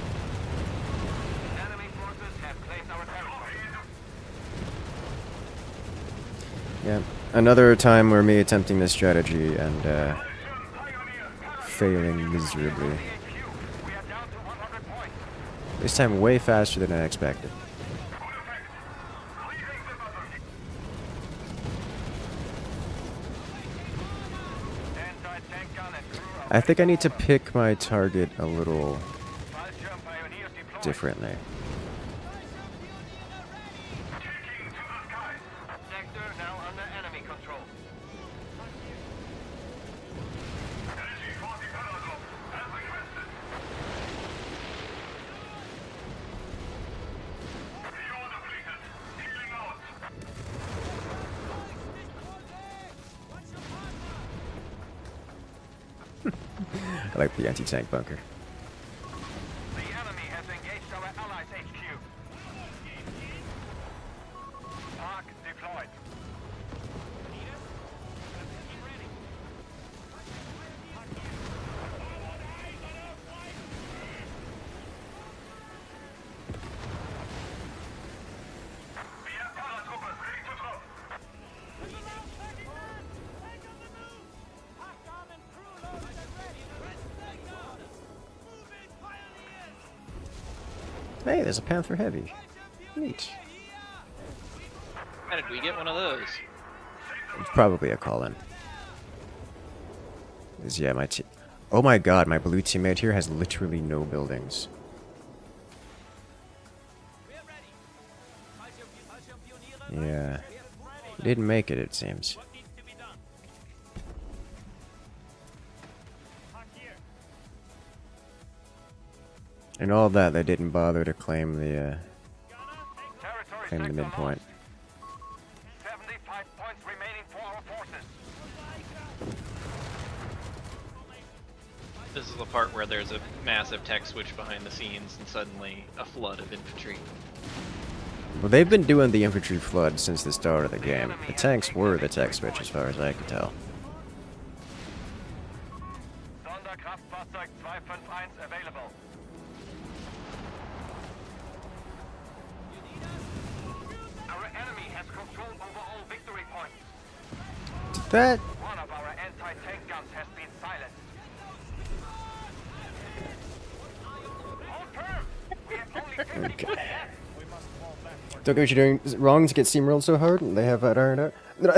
forces have claimed our territory. Yeah, another time where me attempting this strategy and failing miserably. We are down to 100 points. This time way faster than I expected. Anti-tank gun and crew are I think I need to pick my target a little Fallschirm pioneers deployed. differently. Sector now under enemy control. I like the anti-tank bunker. The enemy has engaged our allies' HQ. Park deployed. Hey, there's a Panther Heavy. Neat. How did we get one of those? It's probably a call-in. Yeah, my team. Oh my god, my blue teammate here has literally no buildings. Yeah. He didn't make it, it seems. And all that, they didn't bother to claim the Territory sector midpoint. lost. 75 points remaining for our forces. This is the part where there's a massive tech switch behind the scenes and suddenly a flood of infantry. Well, they've been doing the infantry flood since the start of the game. The tanks were the tech switch, as far as I can tell. Sonderkraftfahrzeug 251 available. Our enemy has control over all victory points. Did that? One of our anti-tank guns has been silenced. Hold firm. We have only 50 Okay. points left. Don't get what you're doing wrong to get steamrolled so hard. They have that ironed out.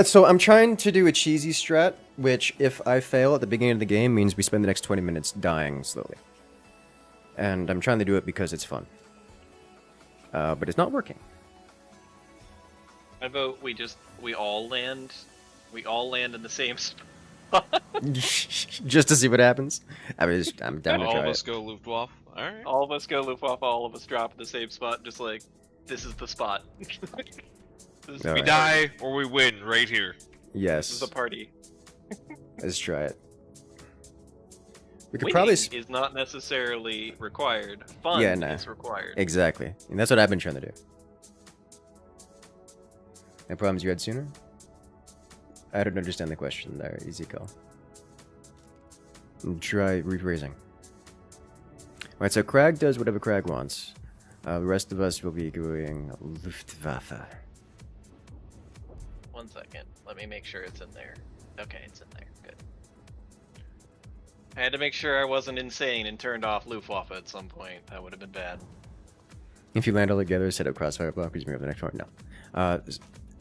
So I'm trying to do a cheesy strat, which, if I fail at the beginning of the game, means we spend the next 20 minutes dying slowly. And I'm trying to do it because it's fun. But it's not working. I vote we all land in the same spot. Just to see what happens. I'm down to All try of us it. go Luftwaffe. Alright. All of us go Luftwaffe, all of us drop in the same spot, just like, this is the spot. This is All We right. die or we win right here. This is Yes. the party. Let's try it. We could Winning probably... is not necessarily required. Fun Yeah, nah. is required. Exactly. And that's what I've been trying to do. Any problems you had sooner? I don't understand the question there. Easy call. Try rephrasing. Alright, so Crag does whatever Crag wants. The rest of us will be going Luftwaffe. 1 second. Let me make sure it's in there. Okay, it's in there. Good. I had to make sure I wasn't insane and turned off Luftwaffe at some point. That would have been bad. If you land all together, set up crossfire blockers, bring up the next one. No.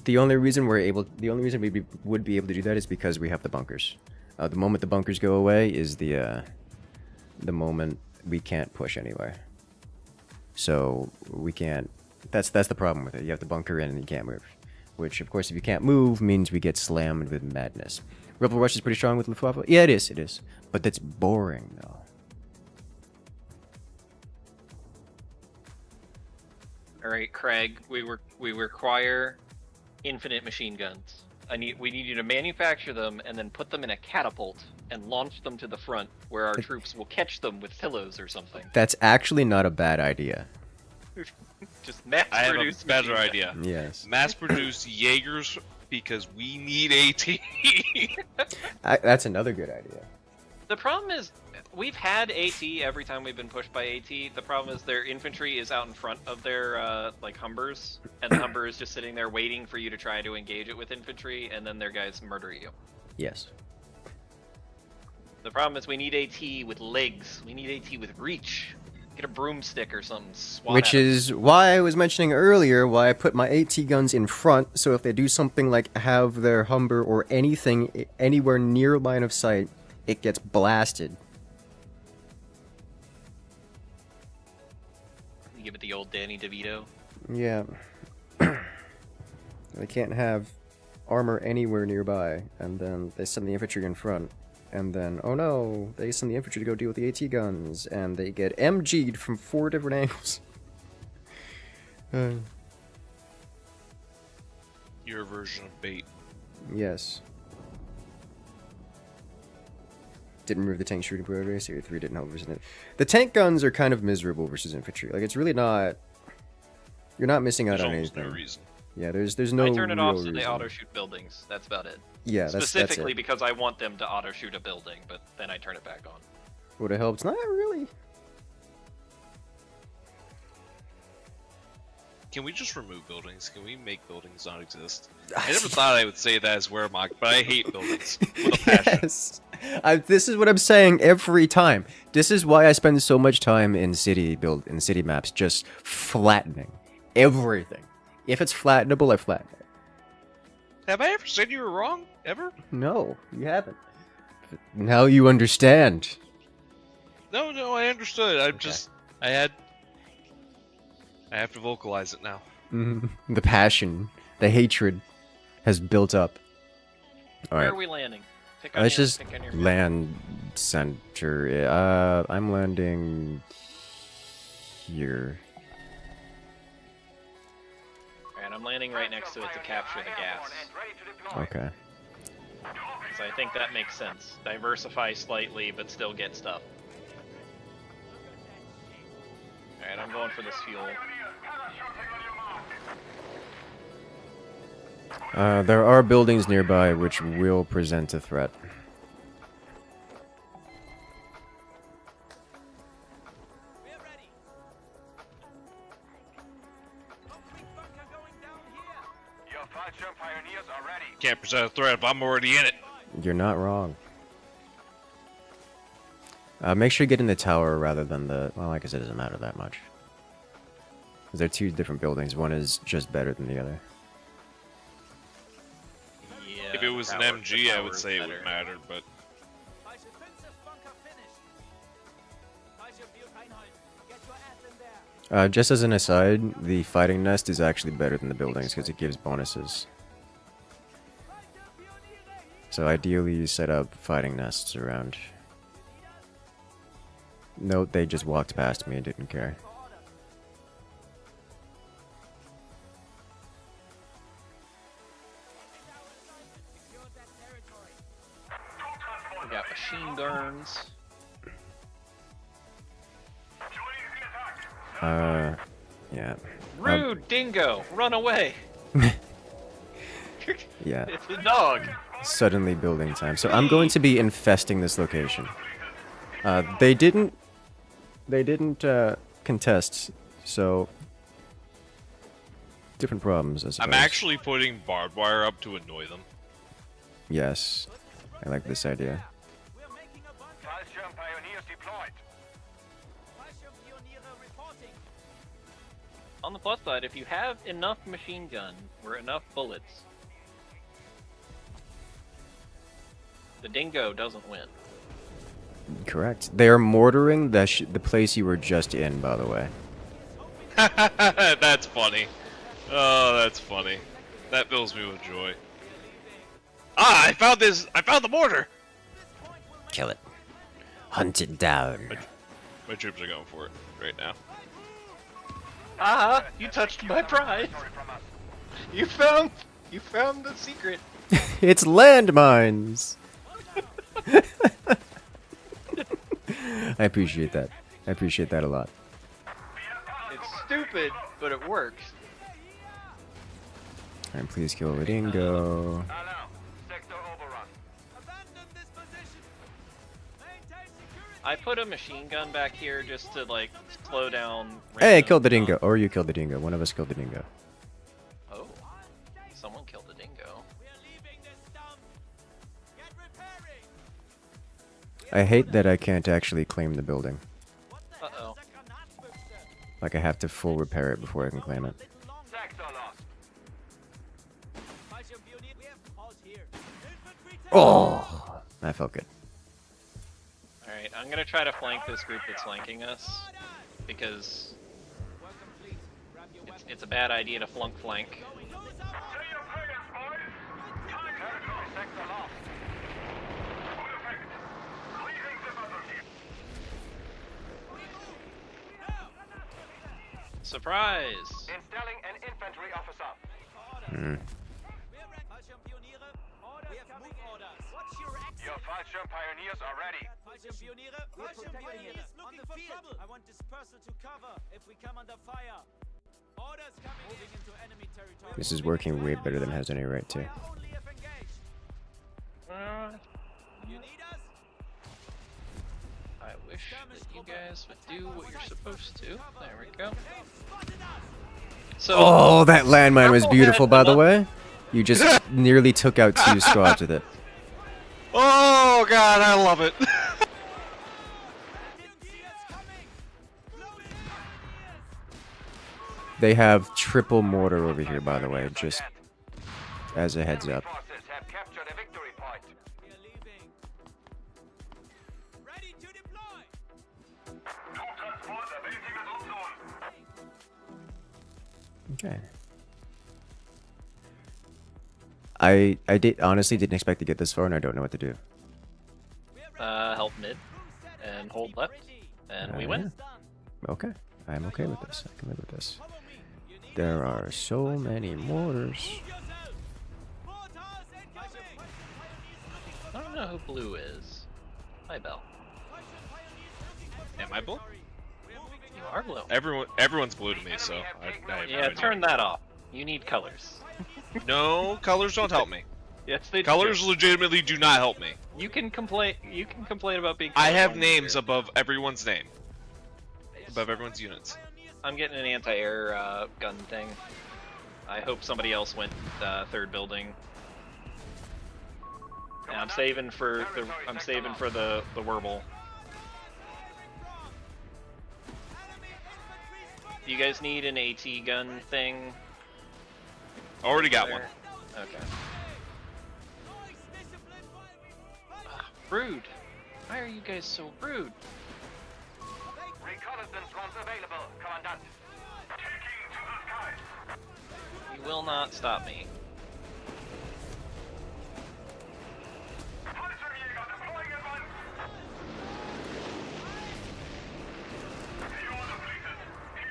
The only reason we would be able to do that is because we have the bunkers. The moment the bunkers go away is the moment we can't push anywhere. So we can't. That's the problem with it. You have the bunker in and you can't move. Which, of course, if you can't move, means we get slammed with madness. Rebel Rush is pretty strong with Luftwaffe. Yeah, it is. It is. But that's boring, though. All right, Craig. We require infinite machine guns. We need you to manufacture them and then put them in a catapult and launch them to the front, where our troops will catch them with pillows or something. That's actually not a bad idea. Just mass I have a produce better machine idea. Yes. Mass produce Jaegers because we need AT. That's another good idea. The problem is, we've had AT every time we've been pushed by AT. The problem is their infantry is out in front of their like Humbers, and the Humber is just sitting there waiting for you to try to engage it with infantry, and then their guys murder you. Yes. The problem is we need AT with legs. We need AT with reach. Get a broomstick or something. Swat Which at 'em. is why I was mentioning earlier why I put my AT guns in front, so if they do something like have their Humber or anything anywhere near line of sight, it gets blasted. You give it the old Danny DeVito. Yeah. They can't have armor anywhere nearby, and then they send the infantry in front. And then, oh no, they send the infantry to go deal with the AT guns, and they get MG'd from 4 different angles. Your version of bait. Yes. didn't remove the tank shooting progress. Area 3 didn't help versus it. The tank guns are kind of miserable versus infantry. Like, it's really not... You're not missing out There's on almost anything. no reason. Yeah, there's no I turn it off so real they reason. auto shoot buildings. That's about it. Yeah, that's Specifically it. because I want them to auto shoot a building, but then I turn it back on. Would have helped? Not really. Can we just remove buildings? Can we make buildings not exist? I never thought I would say that as Wehrmacht, but I hate buildings with a passion. Yes. This is what I'm saying every time. This is why I spend so much time in city maps, just flattening everything. If it's flattenable, I flatten it. Have I ever said you were wrong? Ever? No, you haven't. Now you understand. No, I understood. I have to vocalize it now. The passion, the hatred has built up. All Where right. are we landing? Pick on Let's your- just pick on your- land center. I'm landing here. Alright, I'm landing right next to it to capture the gas. Okay. So I think that makes sense. Diversify slightly, but still get stuff. Alright, I'm going for this fuel. There are buildings nearby which will present a threat. We're ready. Concrete bunker going down here. Your Fallschirm pioneers are ready. Can't present a threat if I'm already in it. You're not wrong. Make sure you get in the tower rather than the... Well, I guess it doesn't matter that much. Because they're two different buildings. One is just better than the other. Yeah, If it was an the MG, I would tower's say it better. would matter, but Falsche Fünfe bunker finished. Falsche Field Einheit. Get your ass in there. Just as an aside, the fighting nest is actually better than the buildings because it gives bonuses. So ideally you set up fighting nests around. Note they just walked past me and didn't care. Secure that territory. We got machine guns. Yeah. Rude dingo! Run away! Yeah. It's a dog! Suddenly building time. So I'm going to be infesting this location. They didn't contest, so different problems, I suppose. I'm actually putting barbed wire up to annoy them. Yes, I like this idea. We're making a bunker. Fallschirm pioneers deployed. Fallschirm Pioniere reporting. On the plus side, if you have enough machine gun or enough bullets, the dingo doesn't win. Correct. They are mortaring the place you were just in, by the way. That's funny. Oh, that's funny. That fills me with joy. Ah, I found this! I found the mortar! Kill it. Hunt it down. My troops are going for it right now. Ah! You touched my pride! You found the secret! It's landmines! I appreciate that. I appreciate that a lot. It's stupid, but it works. Alright, please kill the dingo. Alarm. Sector overrun. Abandon this position. Maintain security. I put a machine gun back here just to, like, slow down... Hey, random killed the dingo. Or you killed the dingo. One of us killed the dingo. Oh. Someone killed the dingo. We're leaving this dump. Get repairing. I hate that I can't actually claim the building. What the Uh-oh. hell's a Granatbüchse? Like, I have to full repair it before I can claim it. Little longer. Sector lost. Fallschirm Pionier. We have pause here. Infantry take Oh! That felt good. Alright, I'm gonna try to flank this group that's flanking us, because Work complete. Grab your weapons. it's a bad idea to flank. Close up. Territory sector lost. Surprise! Installing an infantry officer. Hmm. Fallschirm Pioniere. Orders. We have move orders. What's your accent? Your Fallschirm Pioneers are ready. Fallschirmpioniere? Fallschirmpioniere on the field. I want dispersal to cover if we come under fire. Orders coming moving into enemy territory. This is working way better than it has any right to. Fire only if engaged. You need us? I wish that you guys would do what you're supposed to. There we go. They've spotted us. So, Oh, that landmine was Knucklehead beautiful, by the up. way. You just nearly took out 2 squads with it. Oh god, I love it. Didn't see us coming. Blow it in my ears. They have triple mortar over here, by the way, just as a heads up. Forces have captured a victory point. We are leaving. Ready to deploy. Okay. I honestly didn't expect to get this far, and I don't know what to do. help mid and hold left, and we win. Okay, I'm okay with this. I can live with this. There are so many mortars. I don't know who blue is. Hi, Bell. Am I blue? You are blue. Everyone's blue to me, so I have no Yeah, idea. turn that off. You need colors. No, colors don't help me. Yes, they Colors do. legitimately do not help me. You can complain. You can complain about being. I have colorblind names here. above everyone's name. Above everyone's units. I'm getting an anti-air gun thing. I hope somebody else went third building. And I'm saving for the Werble. Do you guys need an AT gun thing? Already got one. Okay. Rude. Why are you guys so rude? Reconnaissance runs available, Commandant. You will not stop me.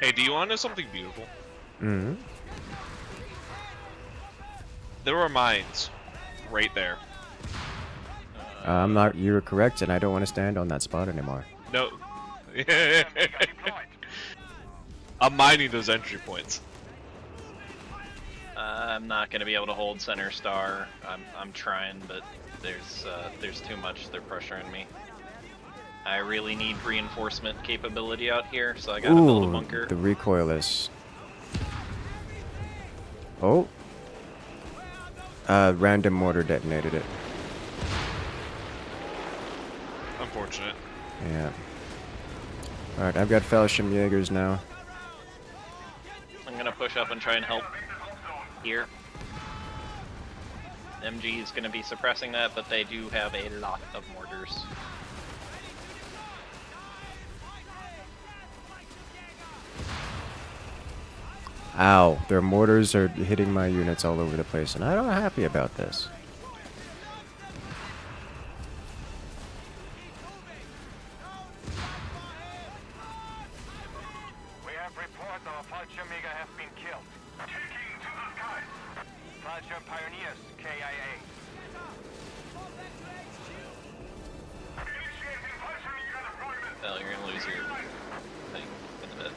Hey, do you want to know something beautiful? Mm-hmm. There are mines right there. I'm not. You're correct, and I don't want to stand on that spot anymore. No. I'm mining those entry points. I'm not gonna be able to hold center star. I'm trying, but there's too much. They're pressuring me. I really need reinforcement capability out here, so I gotta build a Ooh, bunker. the recoilless. Oh. Random mortar detonated it. Unfortunate. Yeah. Alright, I've got Fellowship Jaegers now. I'm gonna push up and try and help here. MG is gonna be suppressing that, but they do have a lot of mortars. Ow, their mortars are hitting my units all over the place, and I'm not happy about this. We have reports of a Fallschirmjäger have been killed. Taking to the sky. Fallschirm Pioneers, KIA. Oh, you're gonna lose your thing in a bit.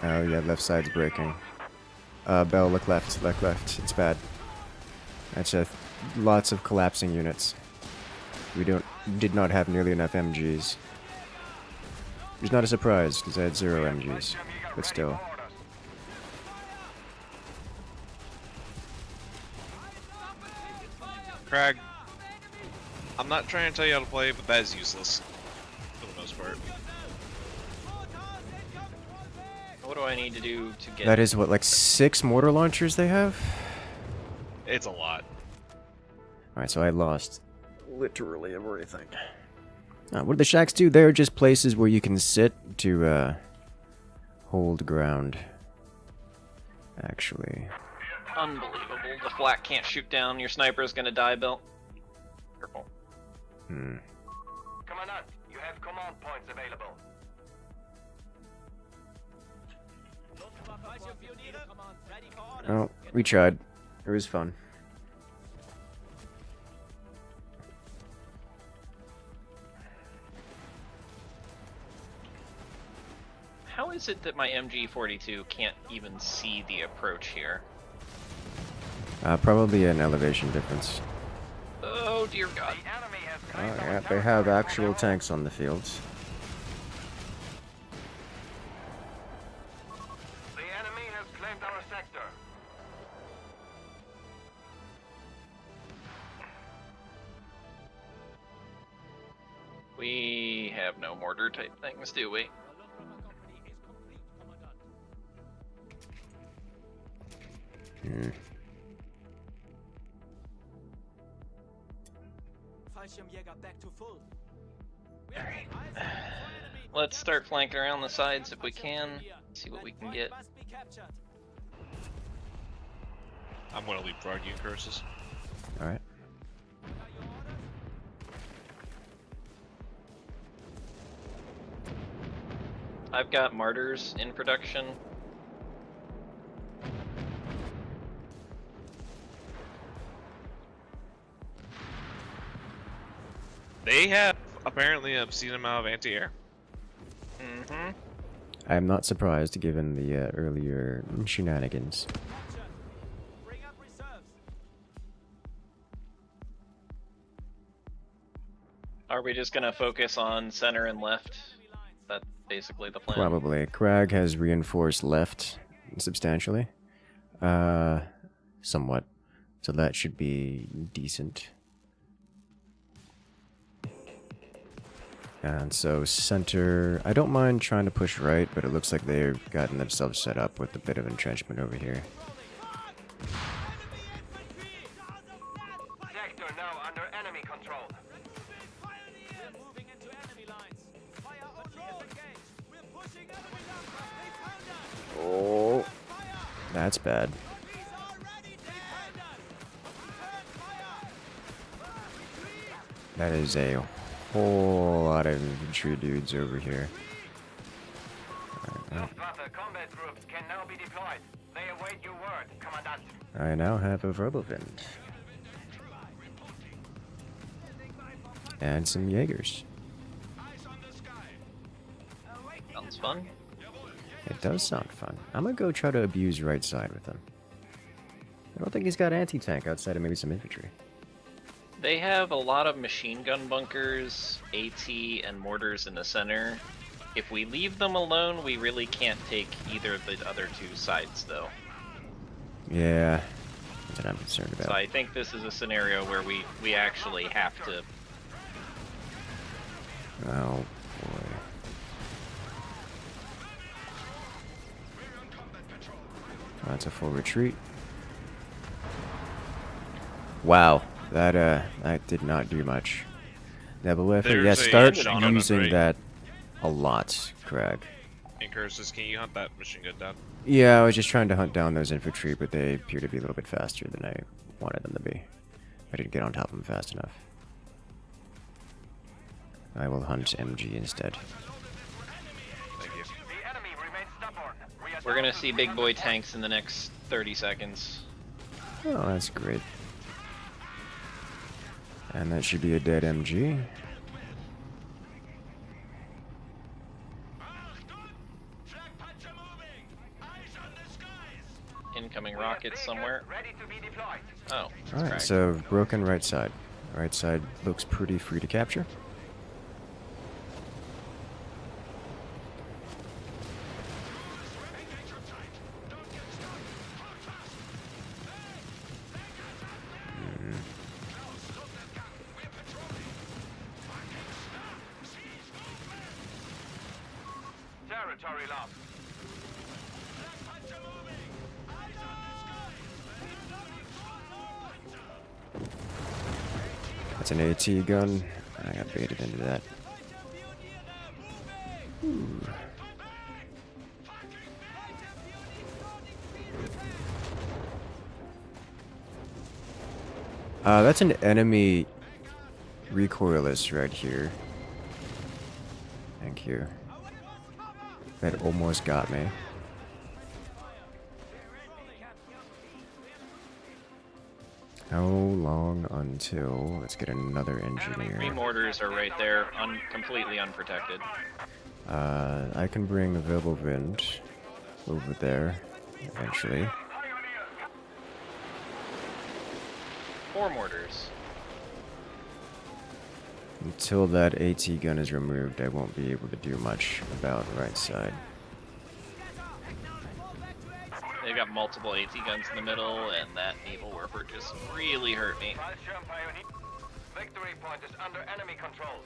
Oh yeah, left side's breaking. Bell, look left, look left. It's bad. That's lots of collapsing units. We did not have nearly enough MGs. Which is not a surprise, because I had 0 MGs. But still. Crag, I'm not trying to tell you how to play, but that is useless. For the most part. What do I need to do to get? That is what, like 6 mortar launchers they have? It's a lot. Alright, so I lost literally everything. What do the shacks do? They're just places where you can sit to hold ground. Actually. Unbelievable. The flak can't shoot down. Your sniper is gonna die, Bill. Careful. Hmm. Commandant, you have command points available. Oh, we tried. It was fun. is it that my MG42 can't even see the approach here? Probably an elevation difference. Oh dear God. The enemy has Oh claimed our yeah, they have territory. actual tanks on the fields. The enemy has claimed our sector. We have no mortar type things, do we? Hmm. Fallschirmjäger back to full. Let's start flanking around the sides if we can. See what we can get. Must be captured. I'm gonna leapfrog you, Incursus. Alright. I've got martyrs in production. They have apparently an obscene amount of anti-air. Mm-hmm. I am not surprised given the earlier shenanigans. Captured. Bring up reserves. Are we just gonna focus on center and left? That's basically the plan. Probably. Crag has reinforced left substantially. Somewhat. So that should be decent. And so center, I don't mind trying to push right, but it looks like they've gotten themselves set up with a bit of entrenchment over here. Sector now under enemy control. We're moving into enemy lines. Fire only as engaged. We're pushing enemy lines. They found us. Oh, that's bad. He's already dead. Fire. That is a whole lot of infantry dudes over here. Luftwaffe combat groups can now be deployed. They await your word, Commandant. I now have a Verbowind. And some Jaegers. Sounds fun. It does sound fun. I'm gonna go try to abuse right side with him. I don't think he's got anti-tank outside of maybe some infantry. They have a lot of machine gun bunkers, AT, and mortars in the center. If we leave them alone, we really can't take either of the other two sides, though. Yeah, that's what I'm concerned about. So I think this is a scenario where we actually have to. Oh boy. That's a full retreat. Wow, that did not do much. Double effort. There's Yeah, a start machine gun using upgrade. that a lot, Crag. Incursus, can you hunt that machine gun down? Yeah, I was just trying to hunt down those infantry, but they appear to be a little bit faster than I wanted them to be. I didn't get on top of them fast enough. I will hunt MG instead. Thank you. The enemy remains stubborn. We are We're down gonna to see big boy tanks in the next 30 seconds. Oh, that's great. And that should be a dead MG. Incoming rockets somewhere. Ready to be deployed. Oh, it's Alright, cracked. so broken right side. Right side looks pretty free to capture. Territory lost. That's an AT gun. I got baited into that. Ooh. That's an enemy recoilless right here. Thank you. That almost got me. How long until... Let's get another Three engineer. mortars are right there, completely unprotected. I can bring available wind over there eventually. 4 mortars. Until that AT gun is removed, I won't be able to do much about right side. They've got multiple AT guns in the middle, and that naval warper just really hurt me. Fallschirm Pioneer. Victory point is under enemy control.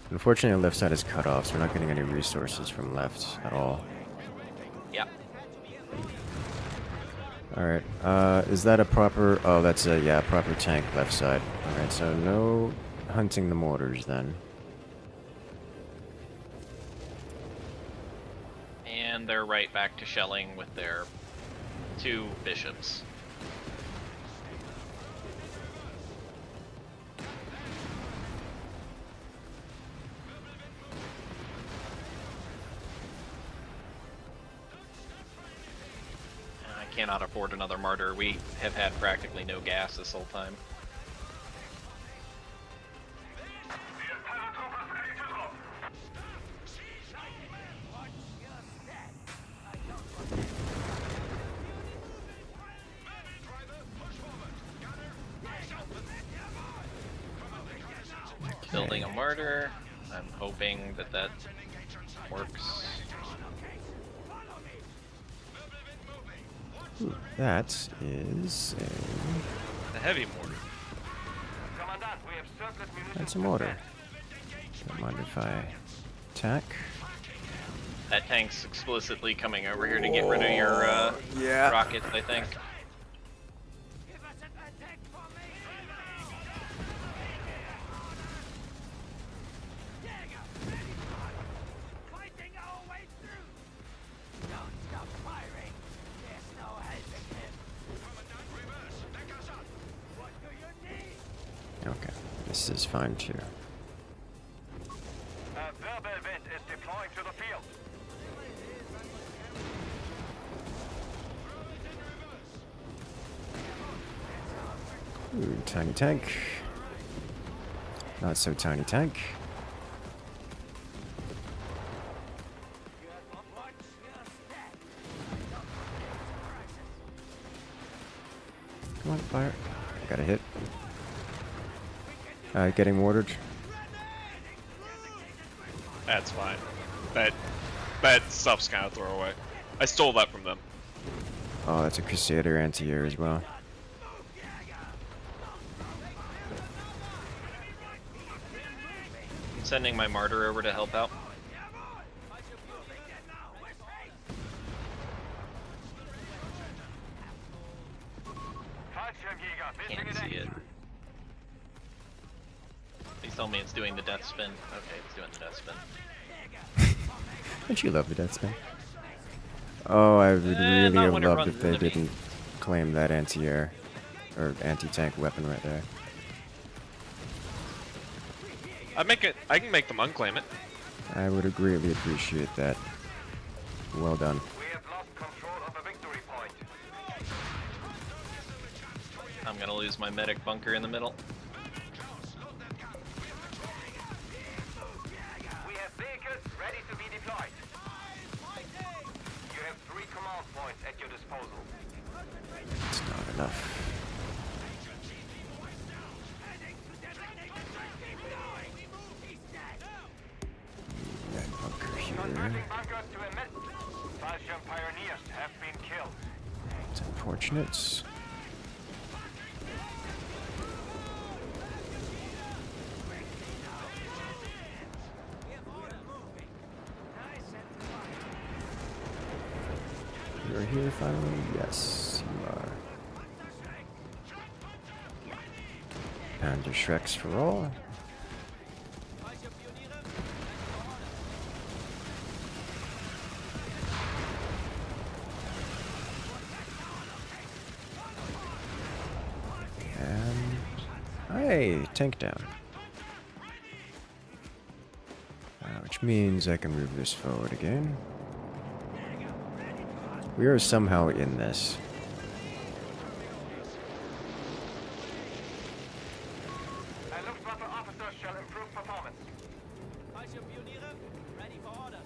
Unfortunately, left side is cut off, so we're not getting any resources from left at all. Yeah. Alright, is that a proper... Oh, that's a, yeah, proper tank left side. Alright, so no hunting the mortars then. And they're right back to shelling with their 2 bishops. I cannot afford another martyr. We have had practically no gas this whole time. Building a martyr. I'm hoping that that works. Ooh, that is a... The heavy mortar. Commandant, we have surplus munitions. That's a mortar. Don't mind if I attack. That tank's explicitly coming over here to get rid of your rockets, I think. Give us an attack formation! Fighting our way through! Don't stop firing! There's no helping him! What do you need? Okay, this is fine too. A Wirbelwind is deploying to the field. Ooh, tiny tank. Not so tiny tank. Come on, fire. I got a hit. Getting mortared. That's fine. That stuff's kind of throwaway. I stole that from them. Oh, that's a Crusader anti-air as well. Sending my martyr over to help out. Fallschirmjäger, Can't missing in see it. action. Please tell me it's doing the death spin. Okay, it's doing the death spin. Don't you love the death spin? Oh, I would really not have when it loved runs if they into me. didn't claim that anti-air or anti-tank weapon right there. I can make them unclaim it. I would greatly appreciate that. Well done. We have lost control of a victory point. I'm gonna lose my medic bunker in the middle. We have vehicles ready to be deployed. You have 3 command points at your disposal. It's not enough. That bunker here. Converting bunkers to emit. Fallschirm pioneers have been killed. It's unfortunate. You're here finally? Yes, you are. Pound your Shreks for all. And... Hey, tank down. Which means I can move this forward again. We are somehow in this. A Luftwaffe officer shall improve performance. Fallschirmpioniere, ready for orders.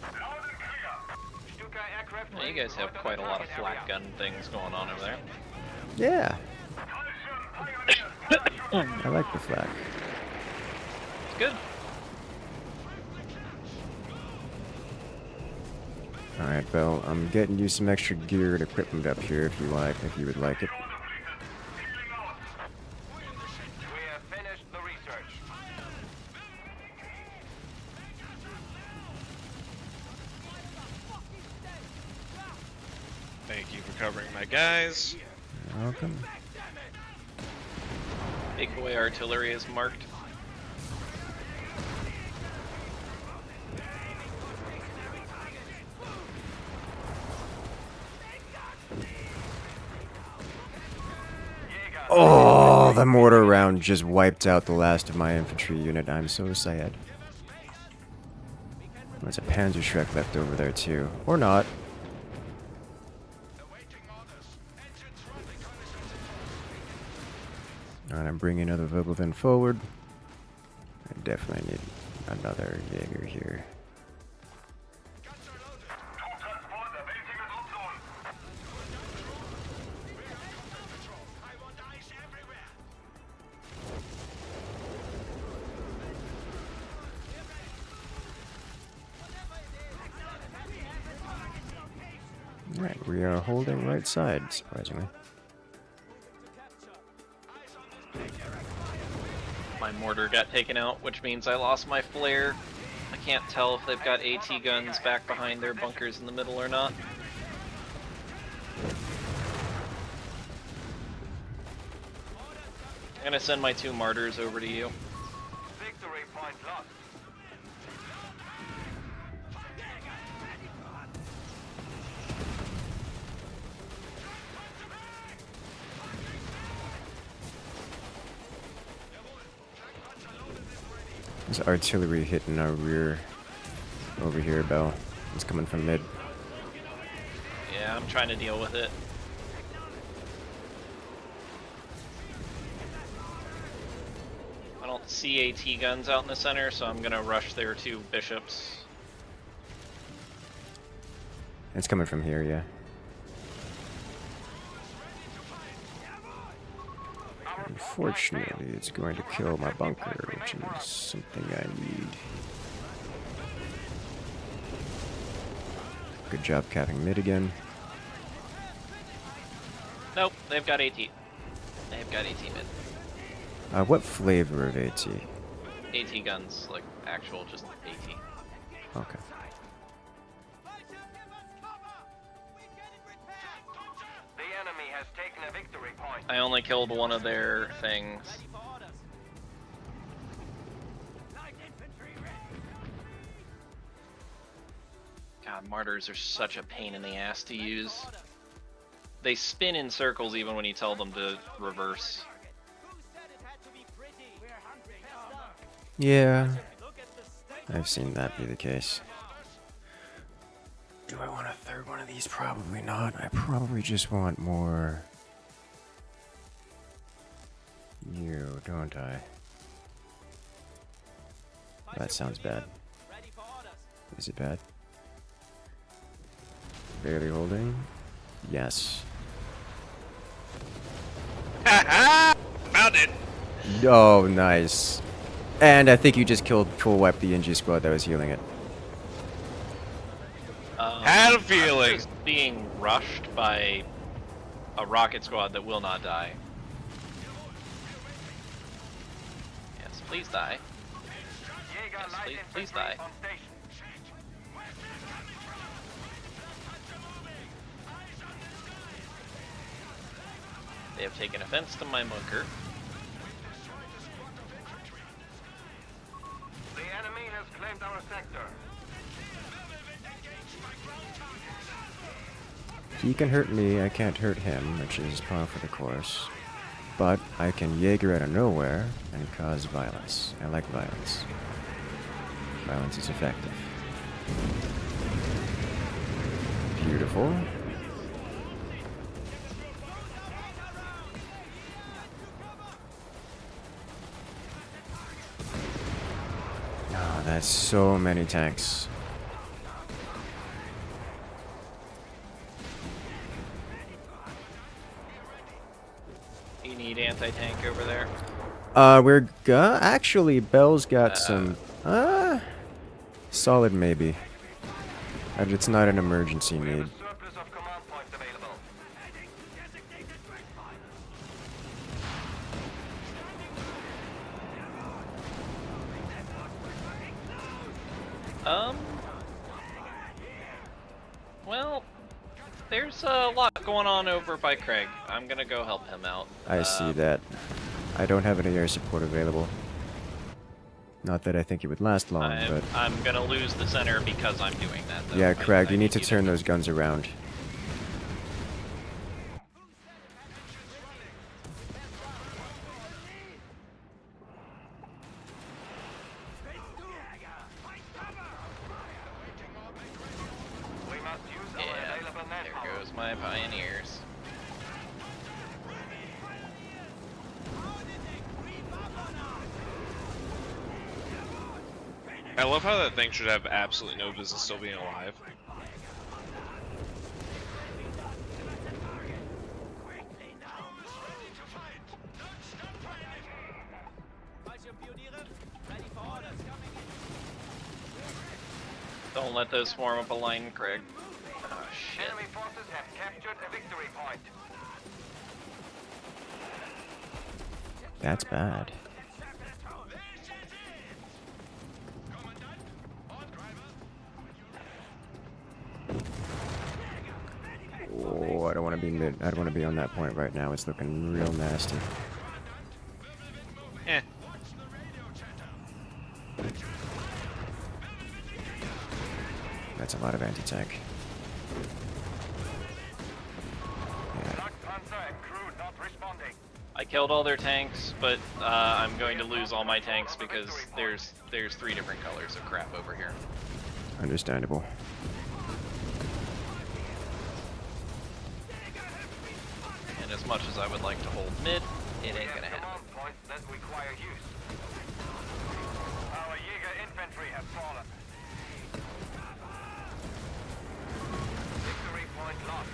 Loud and clear. Stuka aircraft Yeah, you guys have quite a lot of flak gun things going on over there. Yeah, Fallschirm pioneers. I like the flag. It's good. Alright, Belle, I'm getting you some extra gear and equipment up here if you would like it. We have finished the research. Thank you for covering my guys. You're welcome. Big boy artillery is marked. Oh, the mortar round just wiped out the last of my infantry unit. I'm so sad. There's a Panzerschreck left over there too. Or not. Alright, I'm bringing another Vogelvin forward. I definitely need another Jaeger here. Alright, we are holding right side, surprisingly. My mortar got taken out, which means I lost my flare. I can't tell if they've got AT guns back behind their bunkers in the middle or not. I'm gonna send my 2 martyrs over to you. Victory point lost. There's artillery hitting our rear over here, Belle. It's coming from mid. Yeah, I'm trying to deal with it. I don't see AT guns out in the center, so I'm gonna rush their 2 bishops. It's coming from here, yeah. Unfortunately, it's going to kill my bunker, which is something I need. Good job capping mid again. Nope, they've got AT. They've got AT mid. What flavor of AT? AT guns, like actual just AT. Okay. The enemy has taken a victory point. I only killed one of their things. Ready for orders. Light infantry ready. God, martyrs are such a pain in the ass to use. They spin in circles even when you tell them to reverse. Who said it had to be pretty? We're hunting armor. Yeah, Look at the state. I've seen that be the case. Do I want a third one of these? Probably not. I probably just want more... You, don't I? That sounds bad. Ready for orders. Is it bad? Barely holding? Yes. Found it. Oh, nice. And I think you just killed full wipe the NG squad that was healing it. Had a feeling. Just being rushed by a rocket squad that will not die. Yes, please die. Jaeger Yes, light please infantry die. on station. They have taken offense to my bunker. The enemy has claimed our sector. He can hurt me, I can't hurt him, which is par for the course. But I can Jaeger out of nowhere and cause violence. I like violence. Violence is effective. Beautiful. That's so many tanks. You need anti-tank over there. Actually, Bell's got some, solid maybe. But it's not an emergency need. Surplus of command points available. Well, there's a lot going on over by Craig. I'm gonna go help him out. I see that. I don't have any air support available. Not that I think it would last long, but... I'm gonna lose the center because I'm doing that, though. Yeah, Craig, I you need to you turn those guns around. We must use our Yeah, available there manpower. goes my pioneers. I love how that thing should have absolutely no business still being alive. Don't let those form up a line, Craig. Oh, shit. Enemy forces have captured a victory point. That's bad. Oh, I don't want to be mid. I don't want to be on that point right now. It's looking real nasty. Eh. That's a lot of anti-tank. Yeah. Flak Panzer and crew not responding. I killed all their tanks, but I'm going to lose all my tanks because there's 3 different colors of crap over here. Understandable. And as much as I would like to hold mid, it ain't gonna happen. Command points that require use. Our Jäger infantry have fallen. Victory point lost.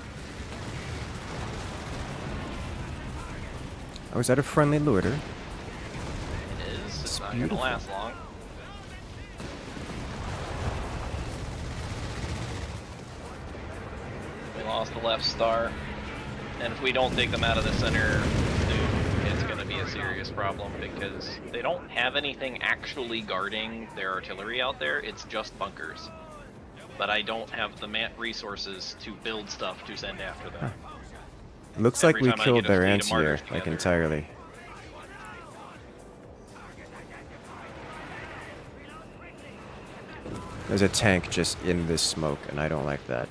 Oh, is that a friendly looter? It is. It's not beautiful. gonna last long. We lost the left star, and if we don't take them out of the center, dude, it's gonna be a serious problem because they don't have anything actually guarding their artillery out there. It's just bunkers. But I don't have the resources to build stuff to send after them. Looks Every like we time I killed get a their fleet of anti-air, martyrs like together. entirely. There's a tank just in this smoke, and I don't like that.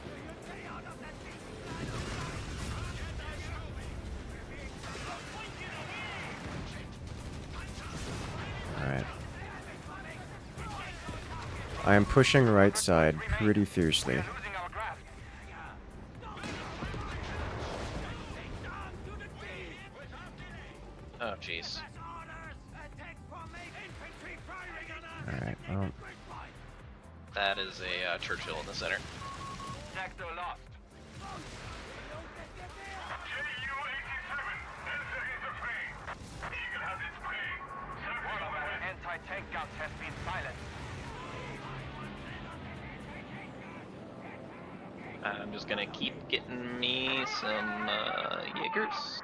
Alright. I am pushing right side pretty fiercely. Losing our grasp. Oh, jeez. Alright, well, That is a Churchill in the center. Sector lost. One of our anti-tank guns has been silenced. I'm just gonna keep getting me some Jaegers.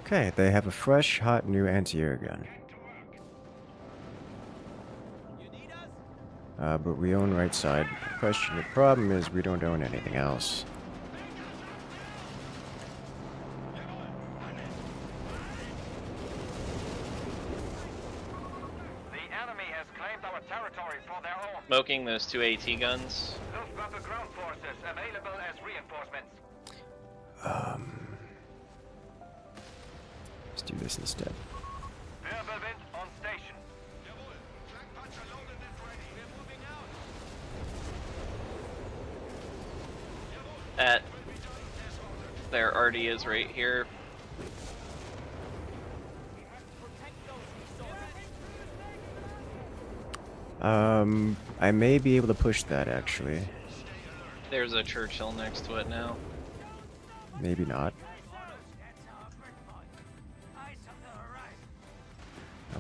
okay, they have a fresh, hot new anti-air gun. But we own right side. The problem is we don't own anything else. The enemy has claimed our territory for their own. Smoking those 2 AT guns. Luftwaffe ground forces available as reinforcements. Let's do this instead. Wirbelwind on station. That there already is right here. I may be able to push that actually. There's a Churchill next to it now. Maybe not.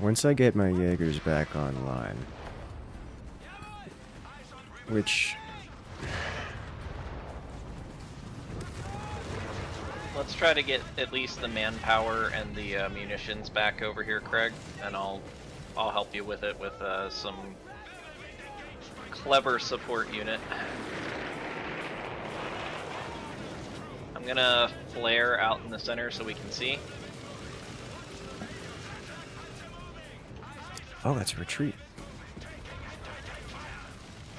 Once I get my Jaegers back online, which Let's try to get at least the manpower and the munitions back over here, Craig, and I'll help you with it with some clever support unit. I'm gonna flare out in the center so we can see. oh, that's a retreat.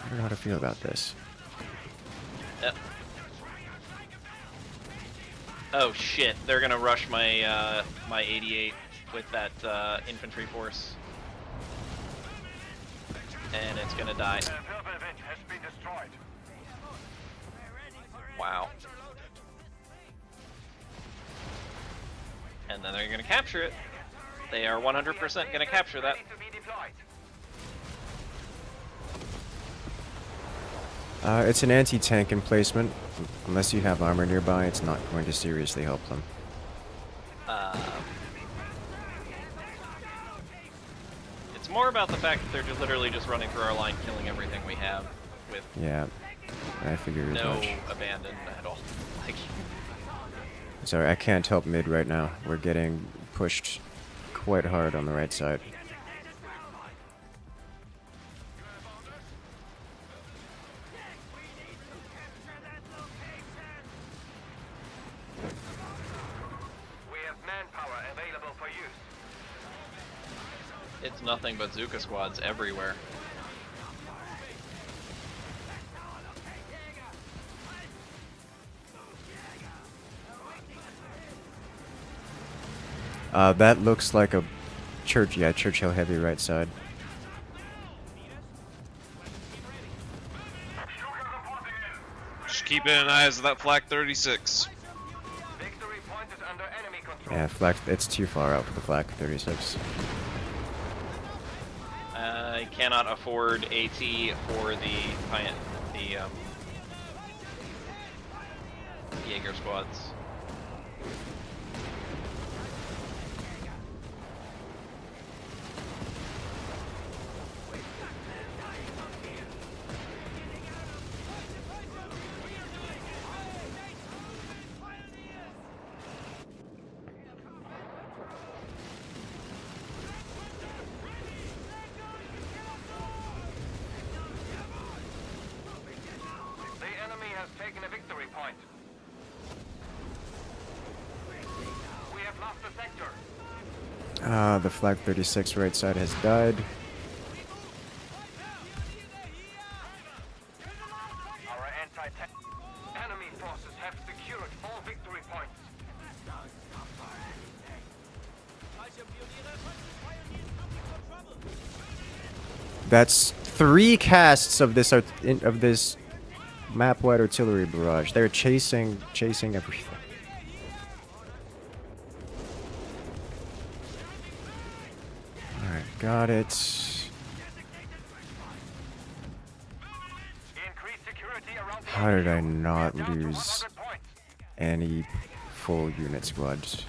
I don't know how to feel about this. Yep. Oh shit! They're gonna rush my my 88 with that infantry force, and it's gonna die. The Wirbelwind has been destroyed. Wow. And then they're gonna capture it. They are 100% gonna capture that. Ready to be deployed. It's an anti-tank emplacement. Unless you have armor nearby, it's not going to seriously help them. It's more about the fact that they're just literally just running through our line, killing everything we have, with Yeah, I figured as no much. abandon at all. Like, Sorry, I can't help mid right now. We're getting pushed quite hard on the right side. We have manpower available for use. it's nothing but Zuka squads everywhere. That looks like a Churchill heavy right side. Just keeping an eye on that flak 36. Victory point is under enemy control. Yeah, flak. It's too far out for the flak 36. I cannot afford AT for the Jaeger squads. The enemy has taken a victory point. We have lost the sector. The flak 36 right side has died. Our anti-tank enemy forces have secured all victory points. That's 3 casts of this map-wide artillery barrage. They're chasing everything. Alright, got it. Increase security around the How did I HQ. not We are down to lose 100 points. any full unit squads?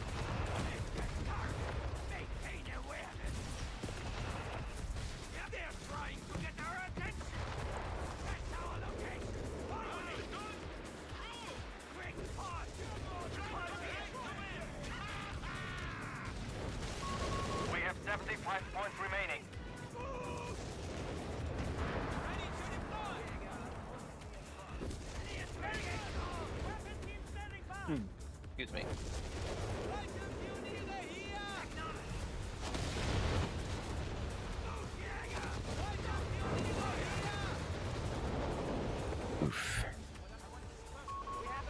We have 75 points remaining. Excuse me. Oof.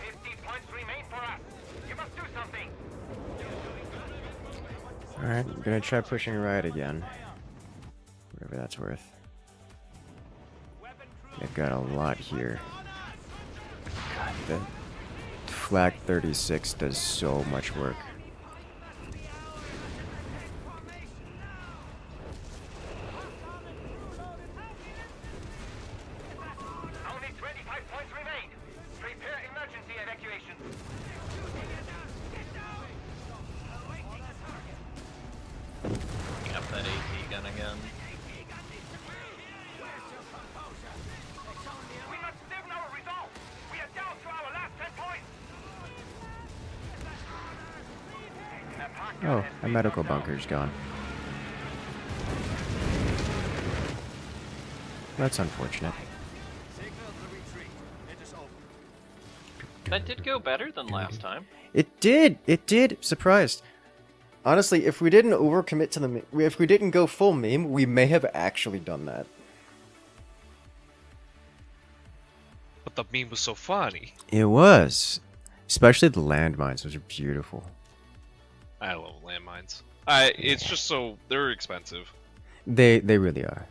50 points remain for us. You must do something. Alright, I'm gonna try pushing right again. Whatever that's worth. They've got a lot here. God, the flak 36 does so much work. Oh, a medical bunker's gone. That's unfortunate. That did go better than last time. It did! It did! Surprised. Honestly, if we didn't overcommit to the if we didn't go full meme, we may have actually done that. But the meme was so funny. It was. Especially the landmines, those are beautiful. I love landmines. It's just so they're expensive. They really are.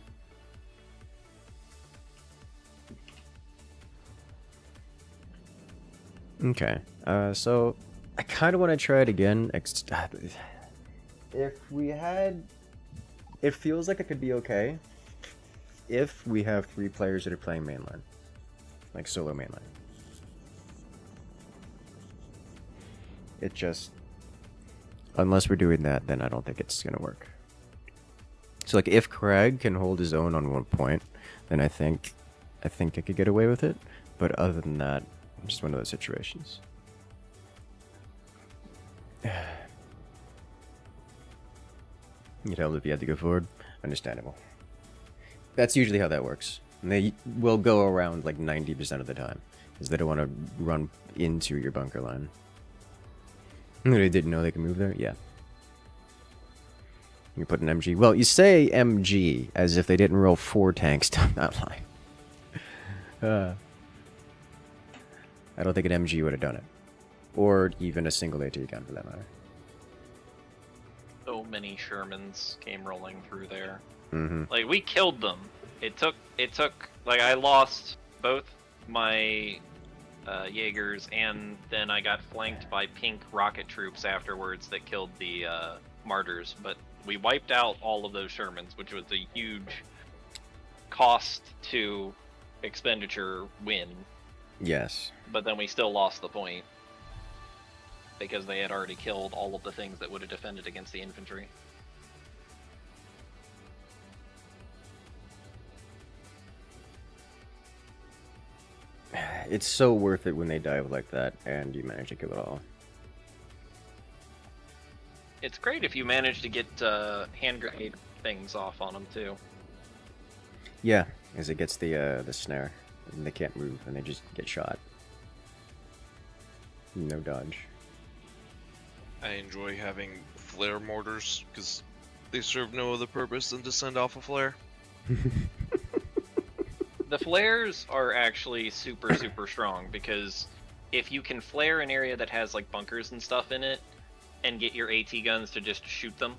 Okay, so I kind of want to try it again. If we had, it feels like it could be okay if we have 3 players that are playing mainline, like solo mainline. It just, unless we're doing that, then I don't think it's gonna work. So like, if Craig can hold his own on one point, then I think I could get away with it. But other than that, just one of those situations. You'd help if you had to go forward. Understandable. That's usually how that works. And they will go around like 90% of the time, because they don't want to run into your bunker line. They didn't know they could move there? Yeah. You put an MG. Well, you say MG as if they didn't roll 4 tanks down that line. I don't think an MG would have done it. Or even a single AT gun for that matter. So many Shermans came rolling through there. Mm-hmm. Like, we killed them. It took, like, I lost both my Jaegers, and then I got flanked by pink rocket troops afterwards that killed the martyrs. But we wiped out all of those Shermans, which was a huge cost to expenditure win. Yes. But then we still lost the point, because they had already killed all of the things that would have defended against the infantry. It's so worth it when they dive like that and you manage to kill it all. It's great if you manage to get hand grenade things off on them too. Yeah, as it gets the snare, and they can't move, and they just get shot. No dodge. I enjoy having flare mortars because they serve no other purpose than to send off a flare. The flares are actually super strong, because if you can flare an area that has like bunkers and stuff in it and get your AT guns to just shoot them,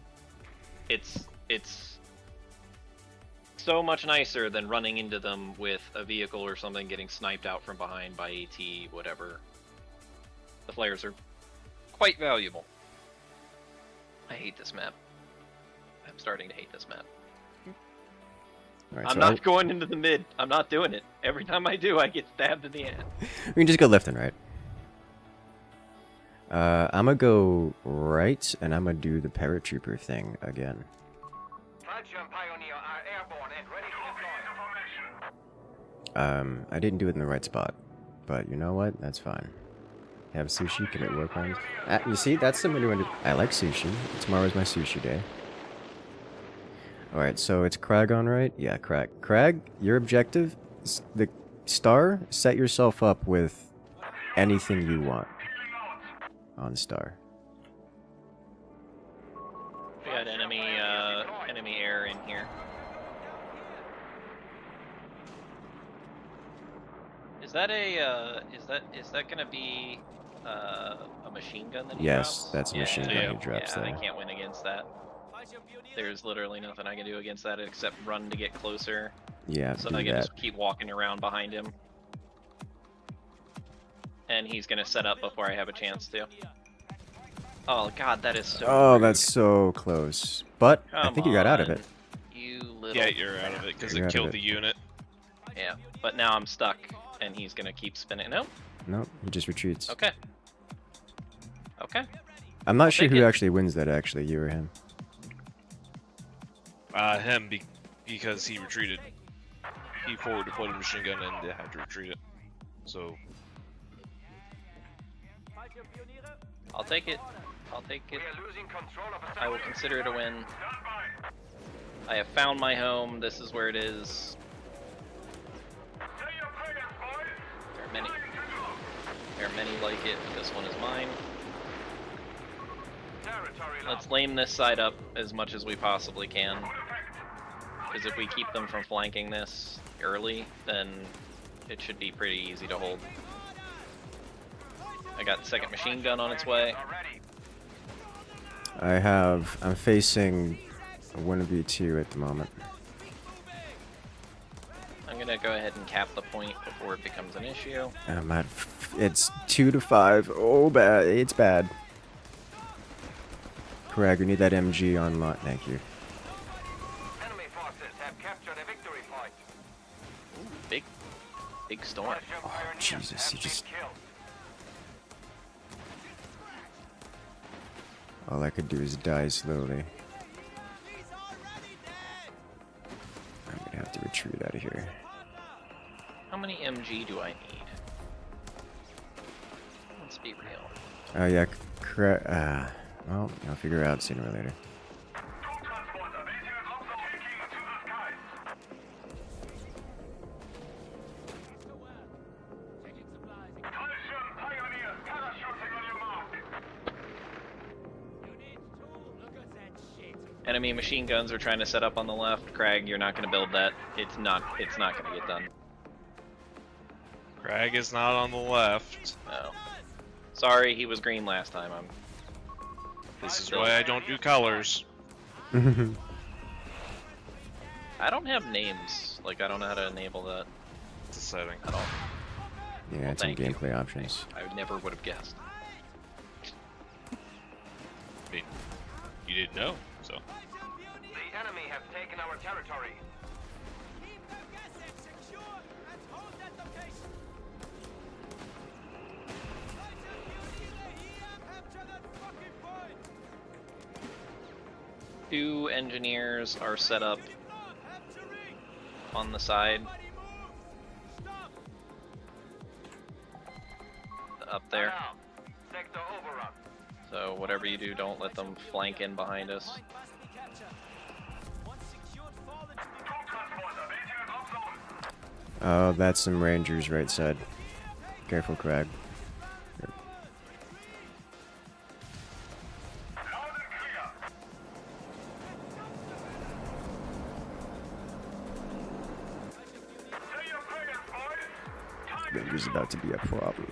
it's so much nicer than running into them with a vehicle or something getting sniped out from behind by AT, whatever. The flares are quite valuable. I hate this map. I'm starting to hate this map. Alright, I'm so not going into the mid. I'm not doing it. Every time I do, I get stabbed in the ass. we can just go left and right. I'm gonna go right, and I'm gonna do the paratrooper thing again. Falchion Pioneer are airborne and ready to deploy. I didn't do it in the right spot, but you know what? That's fine. Have sushi, commit war crimes. You see, that's something new. I like sushi. Tomorrow's my sushi day. Alright, so it's Crag on right? Yeah, Crag. Crag, your objective, the star, set yourself up with anything you want on star. We got enemy air in here. Is that gonna be a machine gun that he Yes, drops? that's a machine gun he drops I there. can't win against that. There's literally nothing I can do against that except run to get closer. Yeah, So do I can that. just keep walking around behind him. And he's gonna set up before I have a chance to. Oh god, that is so Oh, rude. that's so close. But I Come think you got out of on, it. You little... Yeah, you're out of it because You're it out of killed it. the unit. Yeah, but now I'm stuck, and he's gonna keep spinning. No? Nope, he just retreats. Okay. Okay. I'm not I'll sure take who it. actually wins that, actually, you or him. Him because he retreated. He forward deployed a machine gun and had to retreat it. So I'll take it. I'll take We it. are losing control of a I will sector. consider it a win. Stand by. I have found my home. This is where it is. Say your prayers, boys. There are many. Time to go. There are many like it, but this one is mine. Territory Let's lost. lame this side up as much as we possibly can. Good effect. Because if we keep them from flanking this early, then it should be pretty easy to hold. I got the second machine gun on its way. Already. I'm facing a 1v2 at the moment. I'm gonna go ahead and cap the point before it becomes an issue. It's 2 to 5. Oh, bad. It's bad. Craig, we need that MG on lot. Thank you. Enemy forces have captured a victory point. Ooh, big storm. Russian pioneers Jesus, have he been just- killed. All I could do is die slowly. I'm gonna have to retreat out of here. How many MG do I need? Let's be real. Oh yeah, well, I'll figure it out sooner or later. Two transporter vehicles also taking to the skies. Calcium pioneers parachuting on your mark. Enemy machine guns are trying to set up on the left. Craig, you're not gonna build that. It's not gonna get done. Crag is not on the left. No. Sorry, he was green last time. This is why I don't do colors. I don't have names. Like, I don't know how to enable that It's a setting. at all. Yeah, it's in thank you. gameplay options. I never would have guessed. I mean, you didn't know, so. The enemy have taken our territory. Keep the gas and secure and hold that location. Capture that fucking point. Two engineers are set up Capturing. on the side Everybody move. Stop. up there. Now, sector overrun. So whatever you do, don't let them flank in behind us. Point must be captured. Once secured, fall into the Two transporter vehicles offload. Oh, that's some rangers right side. Careful, Craig. Loud and clear. Say your prayers, boys. Time Ranger's about to be a problem.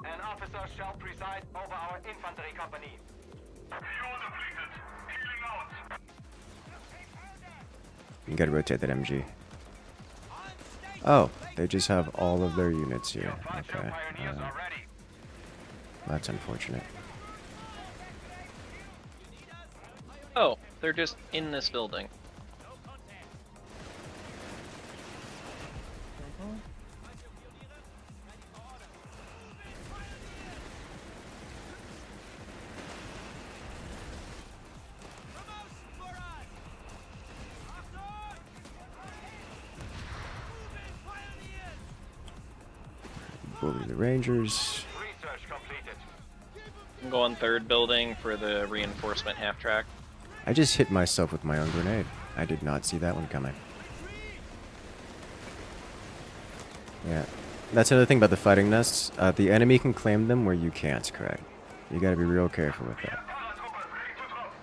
An officer shall preside over our infantry company. Fuel depleted. Healing out. You gotta rotate that MG. Oh, they just have all of their units here. Flash-up Okay. pioneers are ready. That's unfortunate. Oh, they're just in this building. Bully the Rangers. Research completed. I'm going third building for the reinforcement half track. I just hit myself with my own grenade. I did not see that one coming. Yeah. That's another thing about the fighting nests. The enemy can claim them where you can't, correct? You gotta be real careful with that. Paratroopers ready to drop.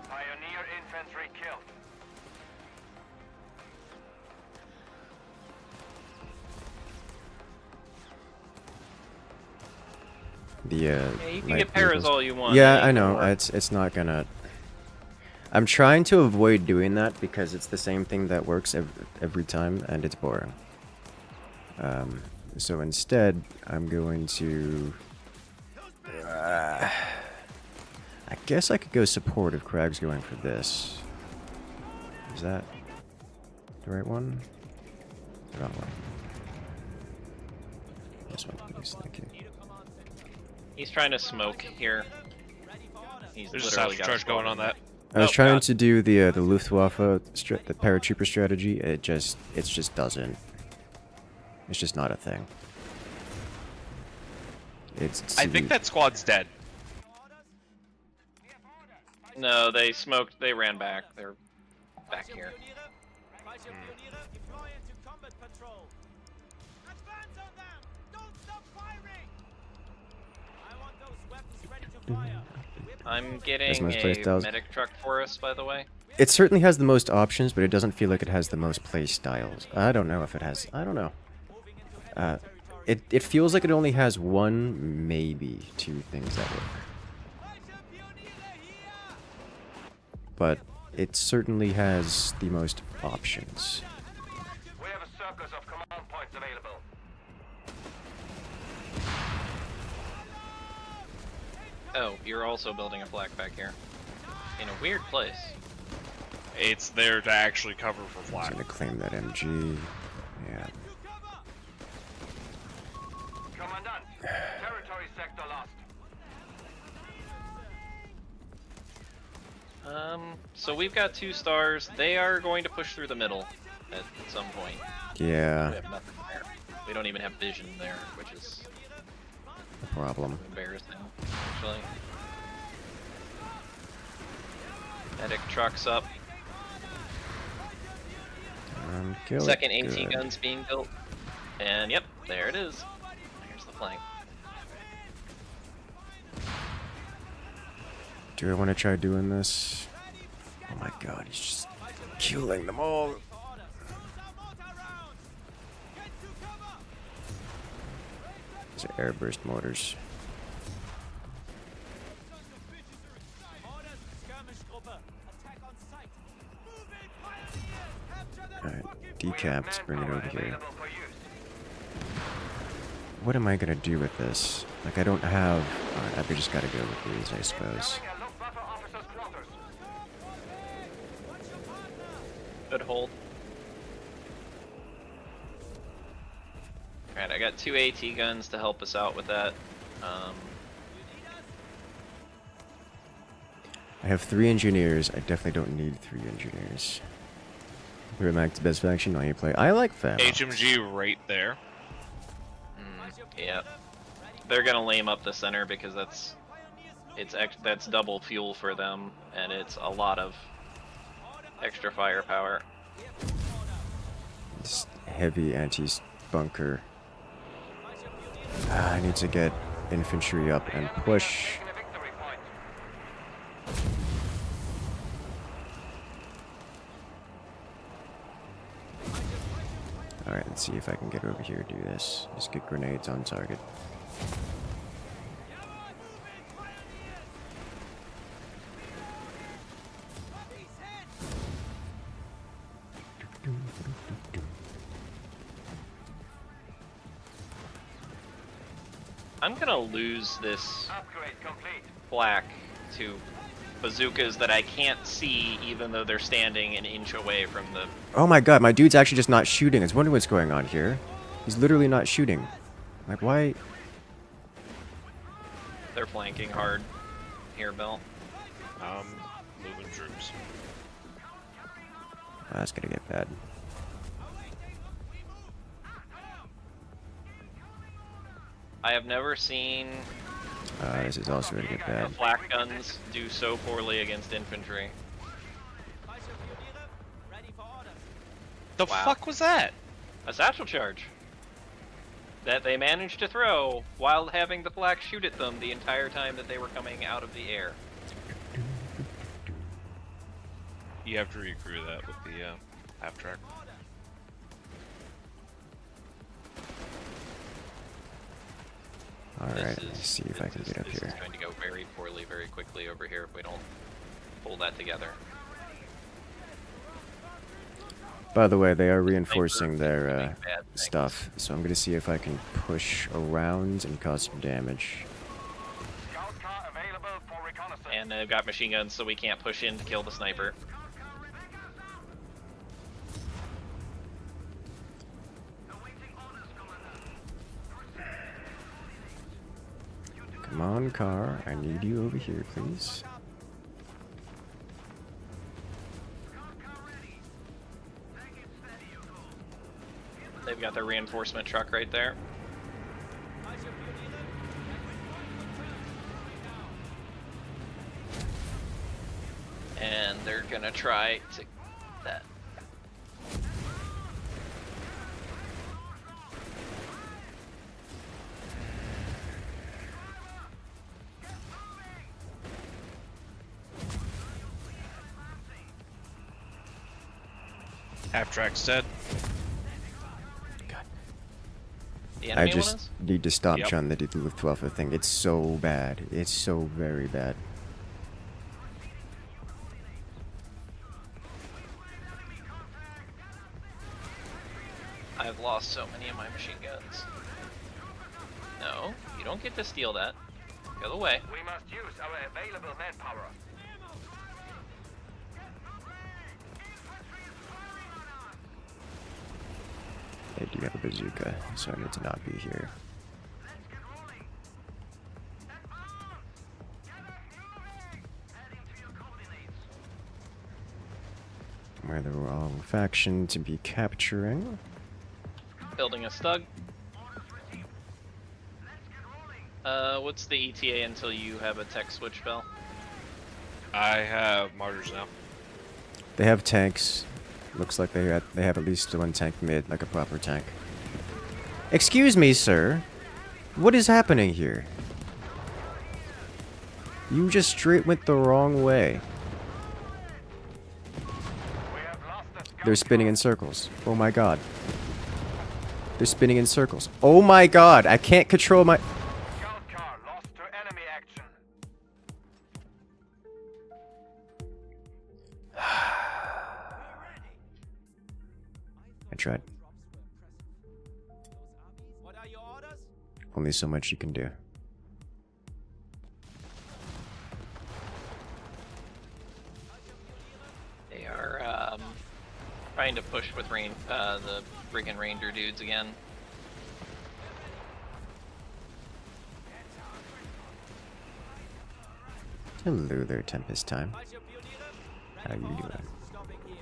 Pioneer infantry killed. Yeah, you can light get paras vehicles- all you want. Yeah, It I ain't know. gonna work. It's not gonna. I'm trying to avoid doing that because it's the same thing that works every time, and it's boring. So instead, I'm going to. I guess I could go support if Crag's going for this. Is that the right one? The wrong one. This one, please. Thank you. He's trying to smoke here. He's There's a literally salvage got a charge squad going in on there. that. I was Oh, trying God. to do the Luftwaffe, the paratrooper strategy. It just doesn't. It's just not a thing. It's I think that squad's dead. No, they smoked. They ran back. They're back here. Fallschirmpioniere, deploy into combat patrol. Advance on them! Don't stop firing! I want those weapons ready to fire. I'm getting most a playstyles. medic truck for us, by the way. It certainly has the most options, but it doesn't feel like it has the most play styles. I don't know if it has. I don't know. It feels like it only has one, maybe two things that work. Fallschirmpioniere here! But it certainly has the most options. We have a surplus of command points available. Oh, you're also building a flak back here. In a weird place. It's there to actually cover for I'm flak. gonna claim that MG. Yeah. To cover! Commandant, territory sector lost. So we've got 2 stars. They are going to push through the middle at some point. Yeah. We have nothing there. We don't even have vision there, which is No problem. embarrassing, actually. Medic trucks up. Kill it. Second AT Good. gun's being built. And yep, there it is. Here's the flank. Do I want to try doing this? Oh my god, he's just killing them all. Orders! Those are mortar rounds! Get to cover! These are airburst mortars. Orders, Skirmish-Gruppe! Attack on sight! Move in, pioneers! Capture that Alright, fucking decaps, bring it Manpower over here. available for use. What am I gonna do with this? Like, I don't have... Alright, I just gotta go with these, I suppose. Incoming a Luftwaffe officer's quarters. Good hold. Alright, I got 2 AT guns to help us out with that. I have 3 engineers. I definitely don't need 3 engineers. We're back to best faction on you play. I like that. HMG right there. Yeah. They're gonna lame up the center because that's double fuel for them, and it's a lot of extra firepower. This heavy anti-bunker. I need to get infantry up and push. Taking a victory point. Alright, let's see if I can get over here and do this. Just get grenades on target. I'm gonna lose this Upgrade complete. flak to bazookas that I can't see even though they're standing an inch away from the... Oh my god, my dude's actually just not shooting. I was wondering what's going on here. He's literally not shooting. Like, why? They're flanking hard here, Bill. Moving troops. Oh, that's gonna get bad. I have never seen This is also gonna get bad. flak guns do so poorly against infantry. Fallschirmpioniere, ready for orders. The Wow. fuck was that? A satchel charge that they managed to throw while having the flak shoot at them the entire time that they were coming out of the air. You have to recrew that with the half track. Alright, let's see if I can get up This here. is going to go very poorly very quickly over here if we don't pull that together. By the way, they are reinforcing their doing bad things. stuff, so I'm gonna see if I can push around and cause some damage. Scout car available for reconnaissance. And they've got machine guns, so we can't push in to kill the sniper. Come on, car. I need you over here, please. They've got their reinforcement truck right there. And they're gonna try to that. Half track's dead. The I enemy one just is? need to stop Yep. trying to do the Luftwaffe thing. It's so bad. It's so very bad. I've lost so many of my machine guns. No, you don't get to steal that. The other way. We must use our available manpower. They do have a bazooka, so I need to not be here. Where the wrong faction to be capturing. Building a stug. What's the ETA until you have a tech switch, Bell? I have martyrs now. They have tanks. Looks like they have at least one tank mid, like a proper tank. Excuse me, sir. What is happening here? You just straight went the wrong way. We have lost the scout They're spinning in circles. Oh my god. They're spinning in circles. Oh my god, I can't control my... scout car lost to enemy action. I tried. What are your orders? Only so much you can do. They are trying to push with the friggin' ranger dudes again. Hello there, Tempest Time. How you doing? Stopping here.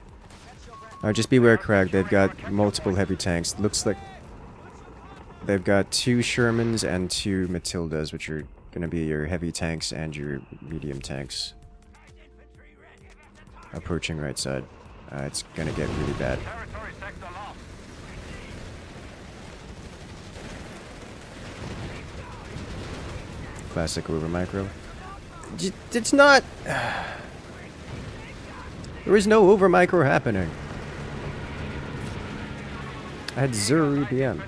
Catch your breath. Just beware, Crag. They've got multiple heavy tanks. Looks like they've got 2 Shermans and 2 Matildas, which are gonna be your heavy tanks and your medium tanks. Approaching right side. It's gonna get really bad. Territory sector lost. Classic over micro. It's not. There is no over micro happening. I had 0 EPM.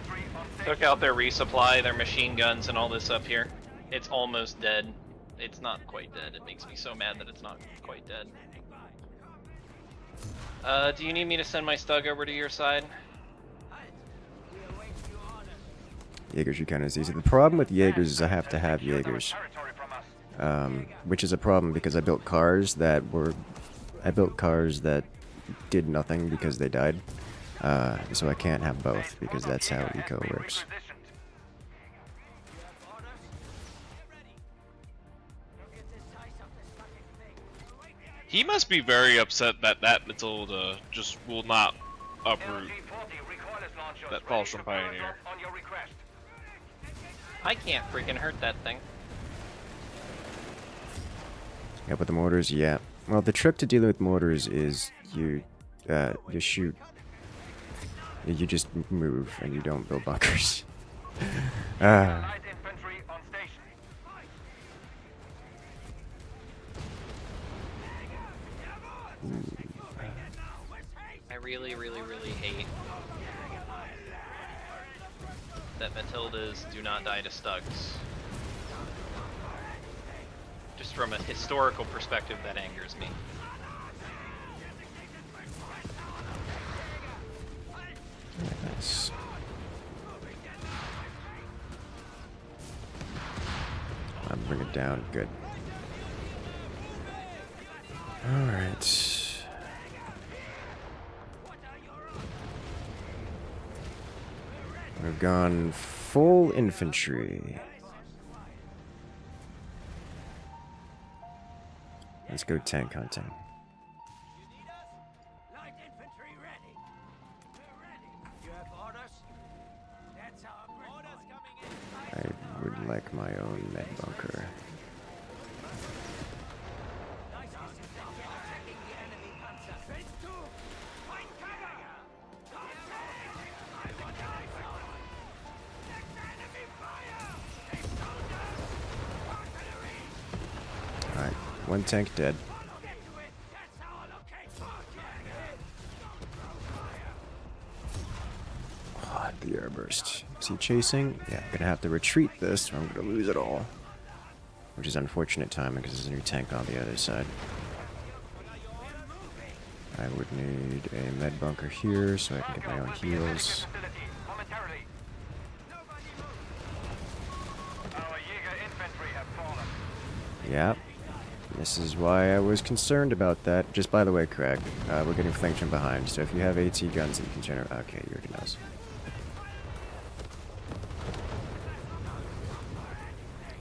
Took out their resupply, their machine guns, and all this up here. It's almost dead. It's not quite dead. It makes me so mad that it's not quite dead. Do you need me to send my stug over to your side? Jaegers are kind of easy. The problem with Jaegers is I have to have Jaegers. Territory from us. Which is a problem because I built cars that did nothing because they died. So I can't have both because that's how eco works. Repositioned. He must be very upset that that Matilda just will not uproot LG-40 recoilless launchers that ready falls to from power Pioneer. up on your request. I can't freaking hurt that thing. Yeah, with the mortars, yeah. Well, the trick to dealing with mortars is you shoot. You just move and you don't build bunkers. Light infantry on station. I really, really, really hate that Matildas do not die to stugs. Just from a historical perspective, that angers me. Nice. Bring it down. Good. Alright. We've gone full infantry. Let's go tank hunting. Light infantry ready. We're ready. You have orders? That's our orders coming in. I would like my own med bunker. One tank dead. Oh, the air burst. Is he chasing? Yeah, I'm gonna have to retreat this, or I'm gonna lose it all. Which is unfortunate timing because there's a new tank on the other side. I would need a med bunker here so I can get my own heals. Facility, momentarily. Our Jäger infantry have fallen. Yep. This is why I was concerned about that. Just by the way, Craig, we're getting flanked from behind, so if you have AT guns that you can generate... Okay, you already know.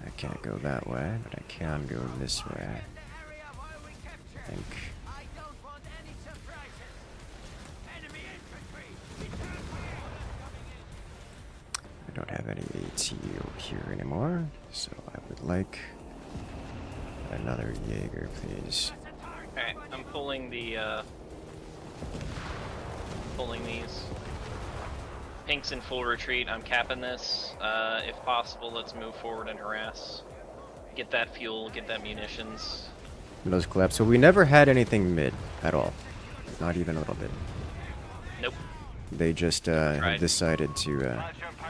I can't go that way, but I can go this way. I think. I don't have any AT over here anymore, so I would like another Jaeger, please. Alright, I'm pulling the, pulling these. Pink's in full retreat, I'm capping this. If possible, let's move forward and harass. Get that fuel, get that munitions. Those collapse. So we never had anything mid at all. Not even a little bit. Nope. They just Right. decided to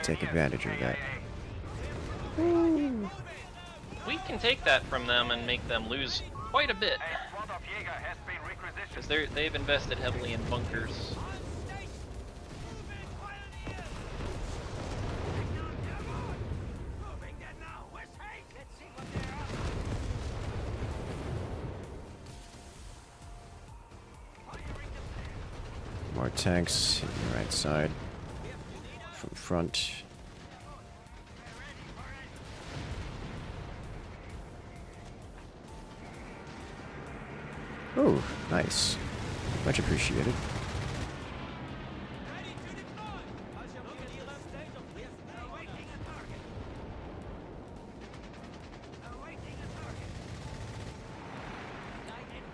take advantage of that. We can take that from them and make them lose quite a bit. A squad of Jäger has been requisitioned. Because they've invested heavily in bunkers. More tanks on the right side. From front. Oh, nice. Much appreciated.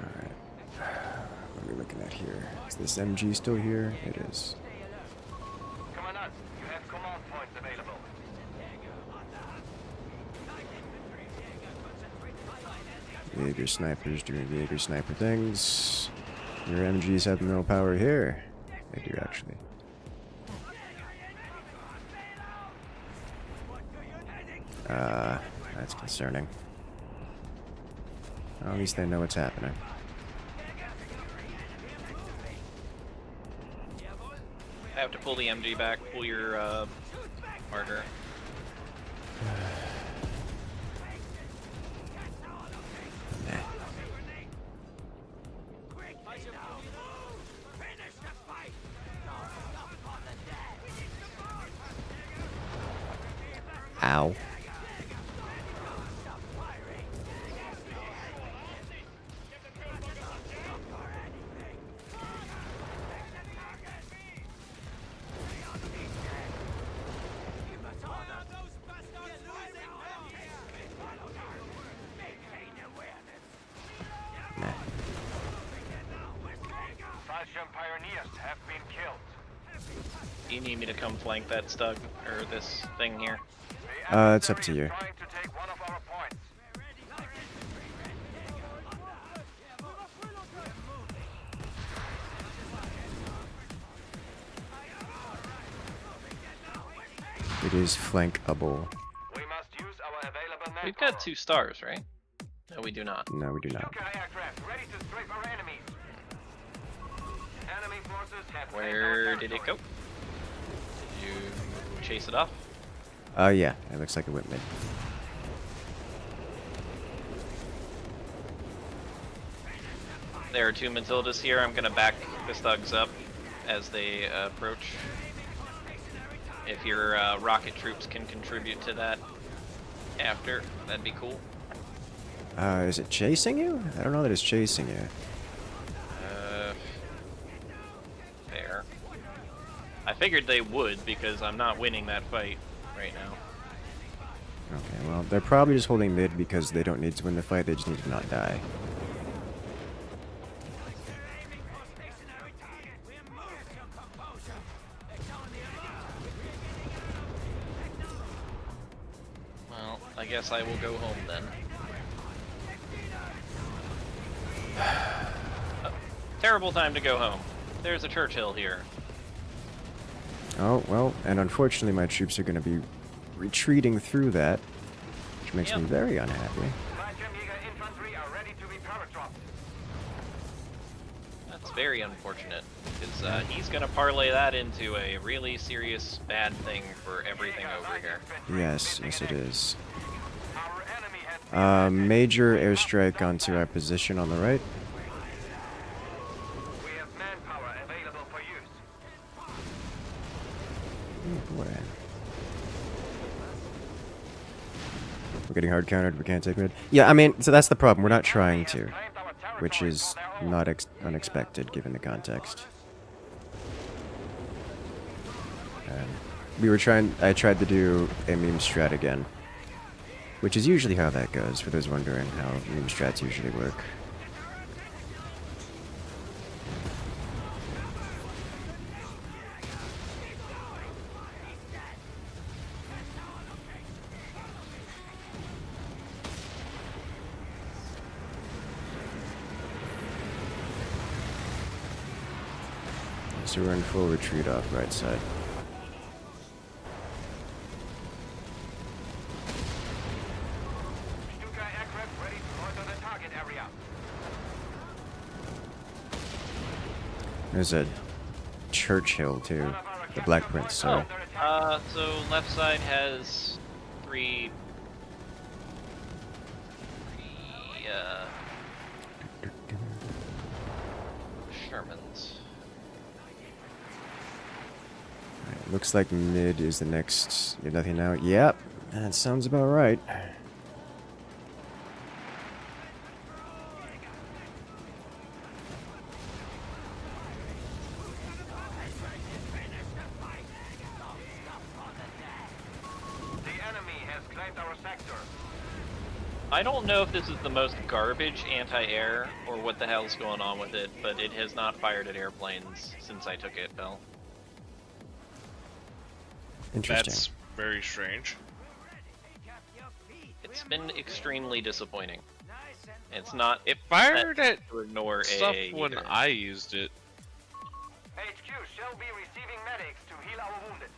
Alright. What are we looking at here? Is this MG still here? It is. Commandant, you have command points available. Jaeger snipers doing Jaeger sniper things. Your MGs have no power here. They do actually. That's concerning. Well, at least they know what's happening. I have to pull the MG back, pull your, marker. Ow. Nah. Fallschirm pioneers have been killed. You need me to come flank that stug, or this thing here? It's up to you. Trying to take one of our points. It is flankable. We must use our available manpower. We've got 2 stars, right? No, we do not. No, we do not. Stuka aircraft ready to strafe our enemies. Enemy forces have Where did it go? Did you chase it off? Yeah, it looks like it went mid. There are 2 Matildas here. I'm gonna back the thugs up as they approach. If your rocket troops can contribute to that after, that'd be cool. Is it chasing you? I don't know that it's chasing you. There. I figured they would because I'm not winning that fight right now. Okay, well, they're probably just holding mid because they don't need to win the fight, they just need to not die. Well, I guess I will go home then. Terrible time to go home. There's a Churchill here. Oh, well, and unfortunately my troops are going to be retreating through that, which makes me very unhappy. Fallschirmjäger infantry are ready to be paradropped. That's very unfortunate, because he's going to parlay that into a really serious bad thing for everything over here. Yes, yes it is. Our enemy has Major airstrike onto our position on the right. we have manpower available for use. Oh, boy. We're getting hard countered, we can't take mid. Yeah, I mean, so that's the problem, we're not trying to. Which is not unexpected given the context. I tried to do a meme strat again. Which is usually how that goes, for those wondering how meme strats usually work. So we're in full retreat off right side. Stuka aircraft ready to monitor the target area. There's a Churchill too. The Black Prince, sorry. So left side has three Shermans. Alright, looks like mid is the next. You have nothing now? Yep, that sounds about right. The enemy has claimed our sector. I don't know if this is the most garbage anti-air or what the hell's going on with it, but it has not fired at airplanes since I took it, Bill. Interesting. That's very strange. It's been extremely disappointing. It's not It fired set at to ignore stuff AA when either. I used it. HQ shall be receiving medics to heal our wounded.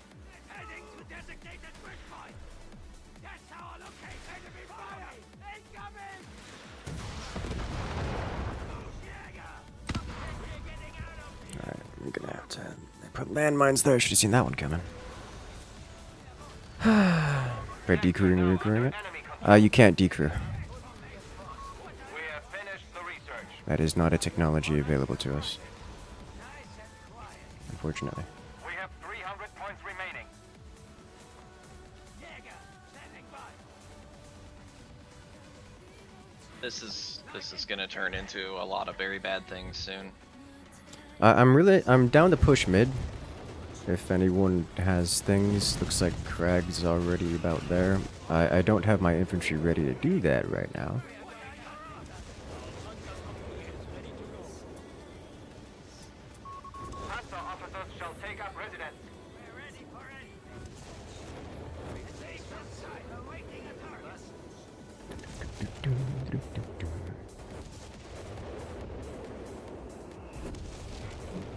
Heading to designated bridgepoint. That's how I locate enemy fire. Incoming! Alright, I'm gonna have to put landmines there. Should have seen that one coming. Right, decrewing and recrewing it? You can't decrew. We have finished the research. That is not a technology available to us. Unfortunately. We have 300 points remaining. This is gonna turn into a lot of very bad things soon. I'm down to push mid. If anyone has things, looks like Crag's already about there. I don't have my infantry ready to do that right now. Hunter officers shall take up residence.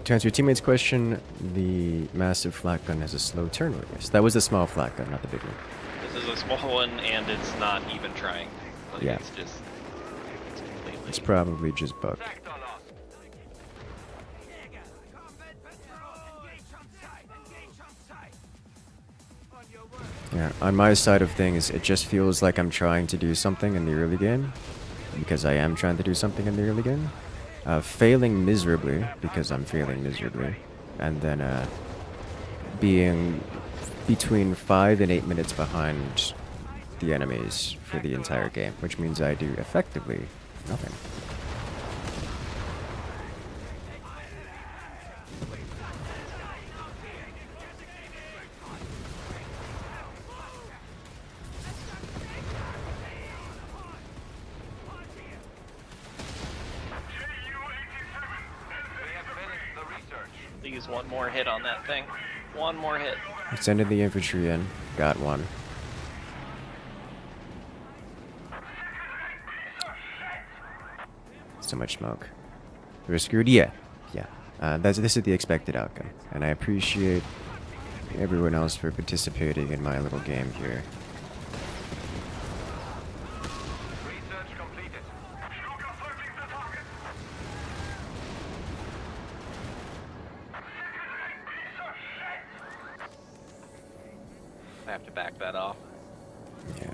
To answer your teammate's question, the massive flak gun has a slow turn radius. That was the small flak gun, not the big one. This is a small one, and it's not even trying. Like, Yeah. it's just it's completely. It's probably just bugged. Sector lost. Yeah, on my side of things, it just feels like I'm trying to do something in the early game, because I am trying to do something in the early game. Failing miserably, because I'm failing miserably, and then being between 5 and 8 minutes behind the enemies for the entire game, which means I do effectively nothing. We have finished the research. Please, one more hit on that thing. One more hit. Sending the infantry in. Got one. so much smoke. We're screwed? Yeah. Yeah. This is the expected outcome. And I appreciate everyone else for participating in my little game here. Research completed. Confirming the target. I have to back that off. Yeah.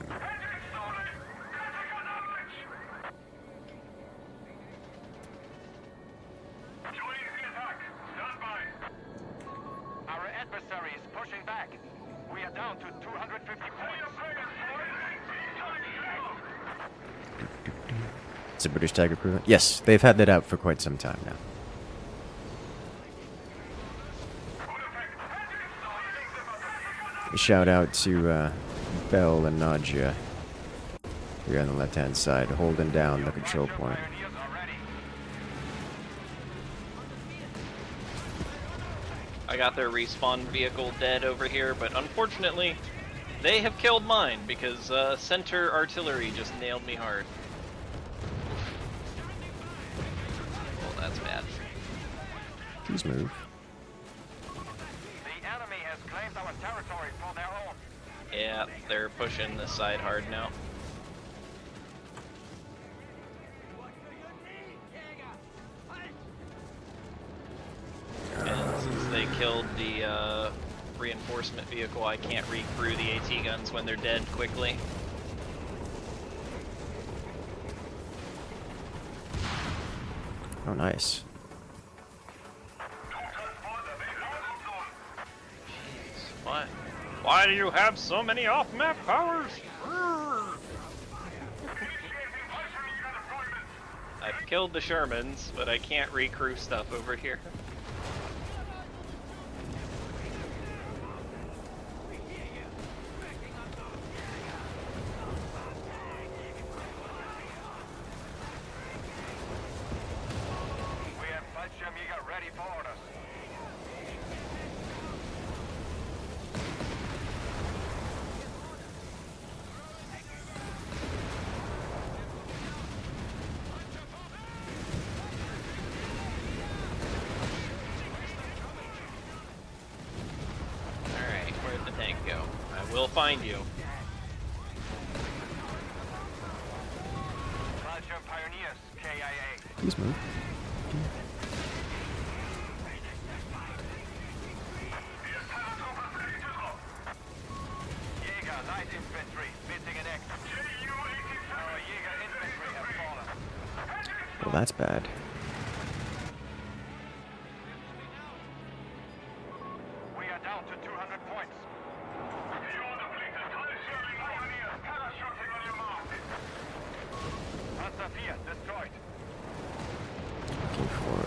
Our adversary is pushing back. We are down to 250 points. It's a British Tiger crew. Yes, they've had that out for quite some time now. A shout out to Bell and Nadia here on the left-hand side, holding down the control point. Pioneers are ready. I got their respawn vehicle dead over here, but unfortunately, they have killed mine because center artillery just nailed me hard. Well, that's bad. Please move. The enemy has claimed our territory for their own. Yeah, they're pushing this side hard now. And since they killed the reinforcement vehicle, I can't recrew the AT guns when they're dead quickly. Oh, nice. What? Why do you have so many off-map powers? I've killed the Shermans, but I can't recrew stuff over here. We have Fallschirmjäger ready for orders. Alright, where'd the tank go? I will find you. Fallschirm Pioneers, KIA. Please move. Jäger, light infantry, missing an X. Our Jäger infantry have fallen. Well, that's bad. We are down to 200 points. Panzer IV destroyed. Looking for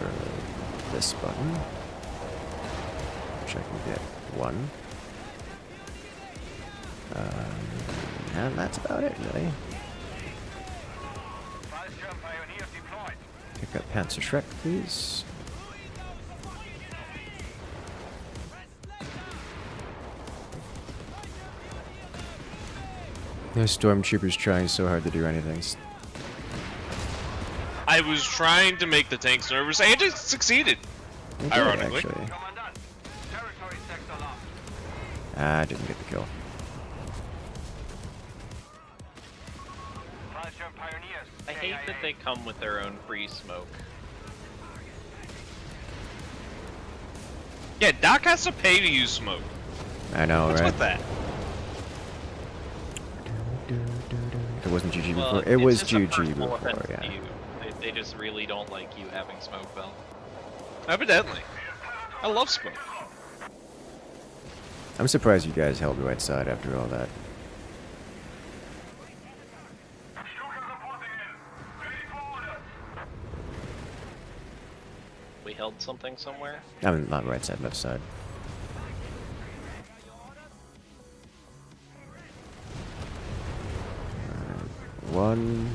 this button, which I can get one. And that's about it, really. Fallschirm Pioneers deployed. Pick up Panzer Shrek, please. Those stormtroopers trying so hard to do anything. I was trying to make the tanks nervous, and it succeeded. They did, Ironically. actually. Commandant, territory sector locked. Ah, didn't get the kill. Fallschirm Pioneers, I hate that KIA. they come with their own free smoke. Yeah, Doc has to pay to use smoke. I know, What's right? with that? It wasn't GG Well, before. It it's was just a GG personal before, offense to yeah. you. They just really don't like you having smoke, Bell. Evidently. I love smoke. I'm surprised you guys held right side after all that. We held something somewhere? I mean, not right side, left side. One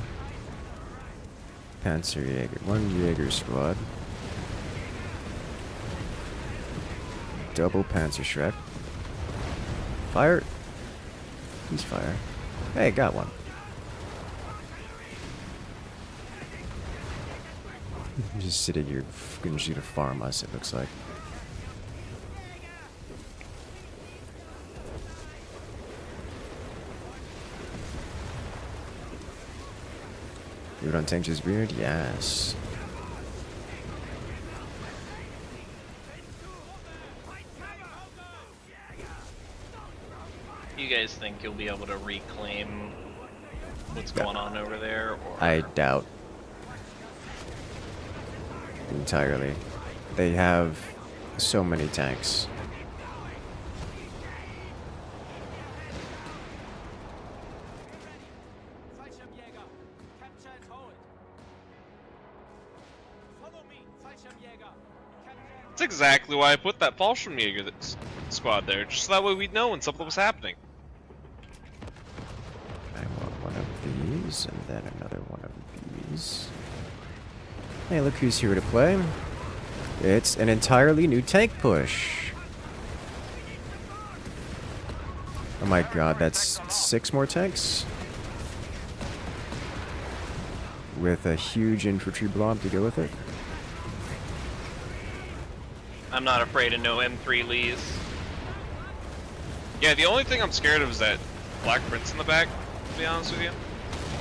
Panzerjäger, one Jäger squad. Double Panzer Shrek. Fire! Please fire. Hey, got one. Just sitting here fucking shoot a farm us, it looks like. You don't think she's weird? Yes. You guys think you'll be able to reclaim what's Yeah. going on over there? Or... I doubt. Entirely. They have so many tanks. Fallschirmjäger, capture and hold. Follow me, Fallschirmjäger. Capture. That's exactly why I put that Fallschirmjäger squad there, just so that way we'd know when something was happening. I want one of these, and then another one of these. Hey, look who's here to play. It's an entirely new tank push. Oh my god, that's 6 more tanks? With a huge infantry blob to go with it. I'm not afraid of no M3 Lees. Yeah, the only thing I'm scared of is that Black Prince in the back, to be honest with you.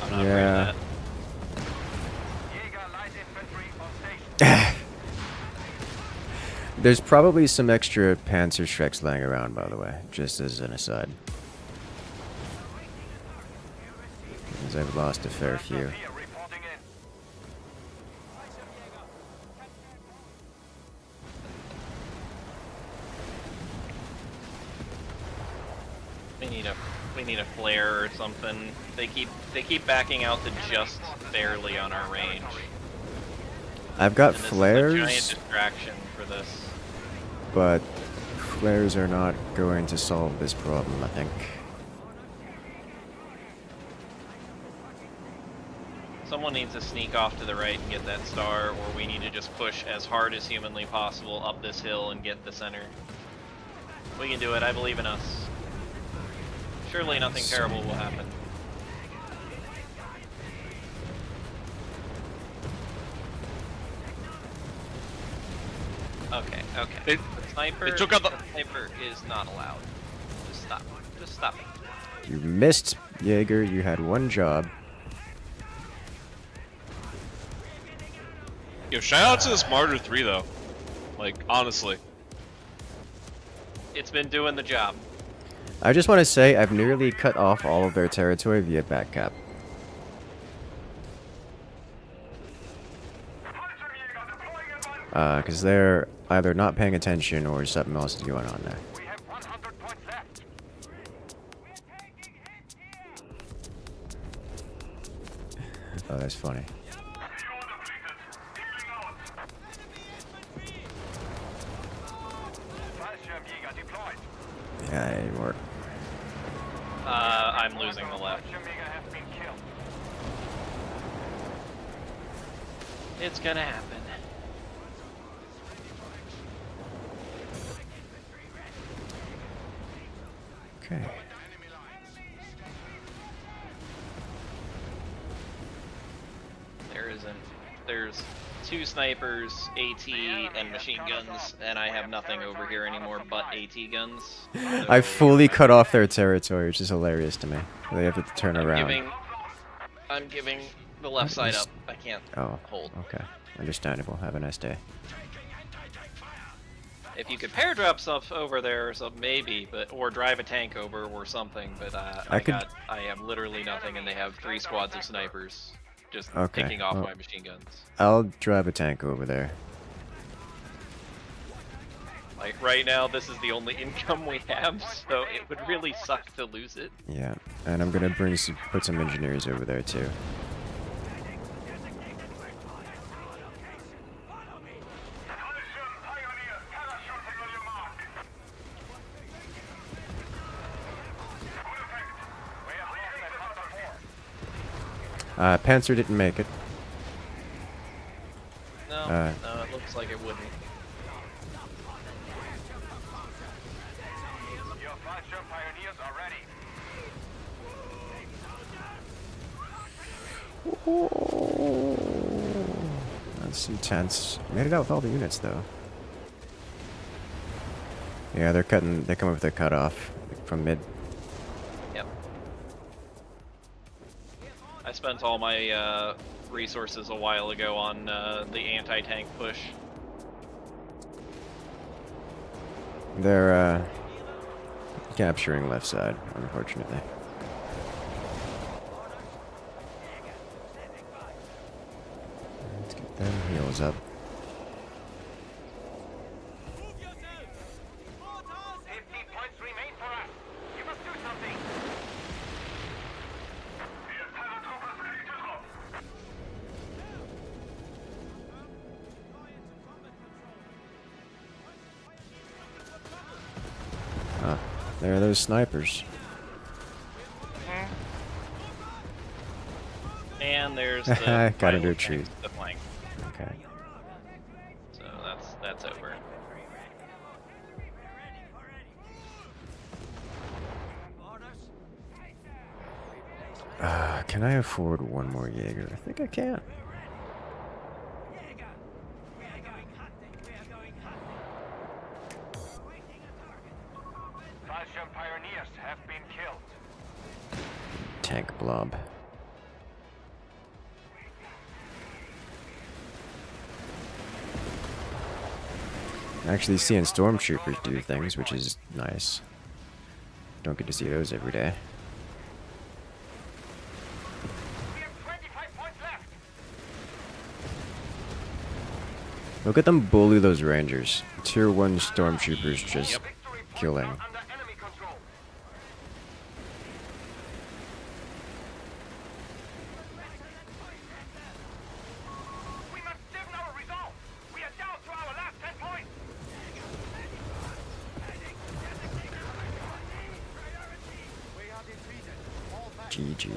I'm not afraid Yeah. of that. Jäger light infantry on station. There's probably some extra Panzer Shreks laying around, by the way, just as an aside. Because I've lost a fair few. Here, reporting in. We need a flare or something. They keep backing out to just barely on our range. I've got And this is a giant flares, distraction for this. but flares are not going to solve this problem, I think. Someone needs to sneak off to the right and get that star, or we need to just push as hard as humanly possible up this hill and get the center. We can do it, I believe in us. Surely nothing terrible will happen. Okay, okay. They took out the- sniper is not allowed. Just stop. Just stop it. You missed, Jaeger. You had one job. Yo, shout out to this Martyr 3 though. Like, honestly. It's been doing the job. I just want to say I've nearly cut off all of their territory via back cap. Fallschirmjäger deploying advance. Because they're either not paying attention or something else is going on there. We have 100 points left. Oh, that's funny. Fallschirmjäger deployed. Yeah, it didn't work. I'm losing the left. Fallschirmjäger has been killed. It's gonna happen. Okay. There's 2 snipers, AT, and machine guns, and I have nothing over here anymore but AT guns. I fully cut off their territory, which is hilarious to me. They have to turn around. I'm giving the left side Just- up. I can't Oh, hold. okay. Understandable. Have a nice day. If you could pair drop stuff over there or something, maybe, but or drive a tank over or something. But I have literally nothing, and they have 3 squads of snipers just Okay, picking off well- my machine guns. I'll drive a tank over there. Like right now, this is the only income we have, so it would really suck to lose it. Yeah, and I'm gonna put some engineers over there too. Pioneers parachuting on your mark. Good effect. We have lost that Hunter 4. Panzer didn't make it. No, Uh, no, it looks like it wouldn't. Your Fallschirm pioneers are ready. That's intense. Made it out with all the units though. Yeah, they're coming with a cutoff from mid. Yep. I spent all my resources a while ago on the anti-tank push. They're capturing left side, unfortunately. Let's get them heals up. Move yourself! Mortars! 15 points remain for us. You must do something. Ah, there are those snipers. And there's the Got into a pilot tree. tanks to flank. Okay. So that's over. Can I afford one more Jaeger? I think I can. Fallschirm pioneers have been killed. Tank blob. Actually seeing stormtroopers do things, which is nice. Don't get to see those every day. We have 25 points left. Look at them bully those rangers. Tier 1 stormtroopers just Victory points killing. are under enemy control. We must stiffen our resolve. We are down to our last 10 points. GG.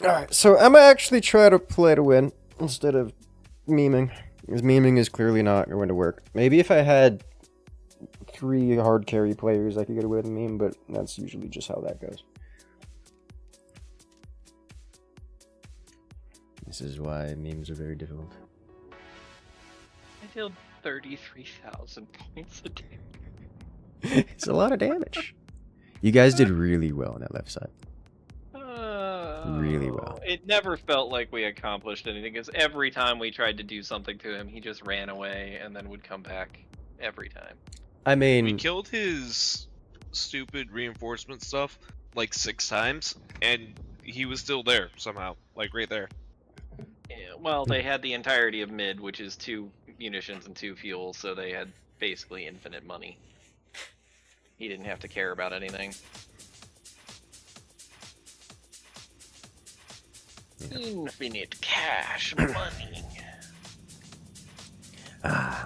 Alright, so I'm gonna actually try to play to win instead of memeing. Because memeing is clearly not going to work. Maybe if I had 3 hard carry players I could get away with a meme, but that's usually just how that goes. This is why memes are very difficult. I deal 33,000 points a day. It's a lot of damage. You guys did really well on that left side. Really well. It never felt like we accomplished anything, because every time we tried to do something to him, he just ran away and then would come back every time. I We mean, killed his stupid reinforcement stuff like 6 times, and he was still there somehow, like right there. Yeah, well, they had the entirety of mid, which is 2 munitions and 2 fuel, so they had basically infinite money. He didn't have to care about anything. Infinite cash money.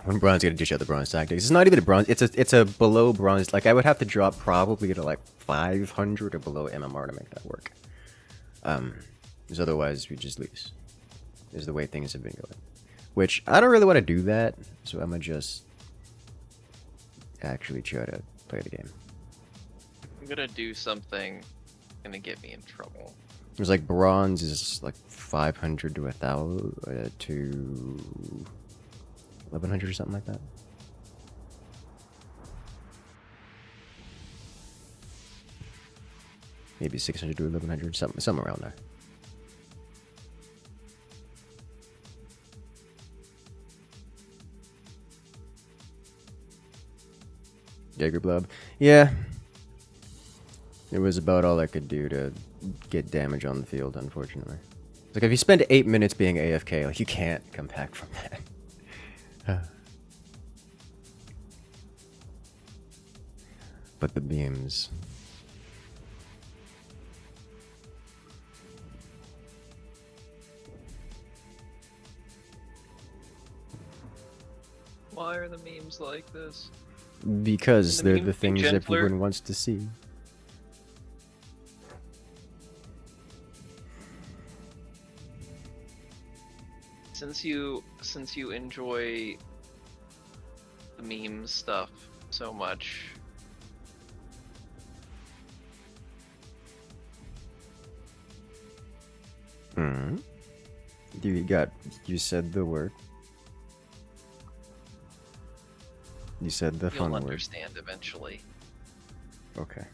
when bronze gonna dish out the bronze tactics, it's not even a bronze. It's a below bronze. Like I would have to drop probably to like 500 or below MMR to make that work. Because otherwise we just lose. Is the way things have been going. Which I don't really want to do that, so I'm gonna just actually try to play the game. I'm gonna do something gonna get me in trouble. It was like bronze is like 500 to 1,000 to 1,100 or something like that. Maybe 600 to 1,100, somewhere around there. Jaeger Blob. Yeah. It was about all I could do to get damage on the field, unfortunately. Like, if you spend 8 minutes being AFK, like, you can't come back from that. But the beams... Why are the memes like this? Because The they're memes the be things gentler? everyone wants to see. Since you enjoy the meme stuff so much, You said the word. You said the You'll fun word. understand eventually. Okay.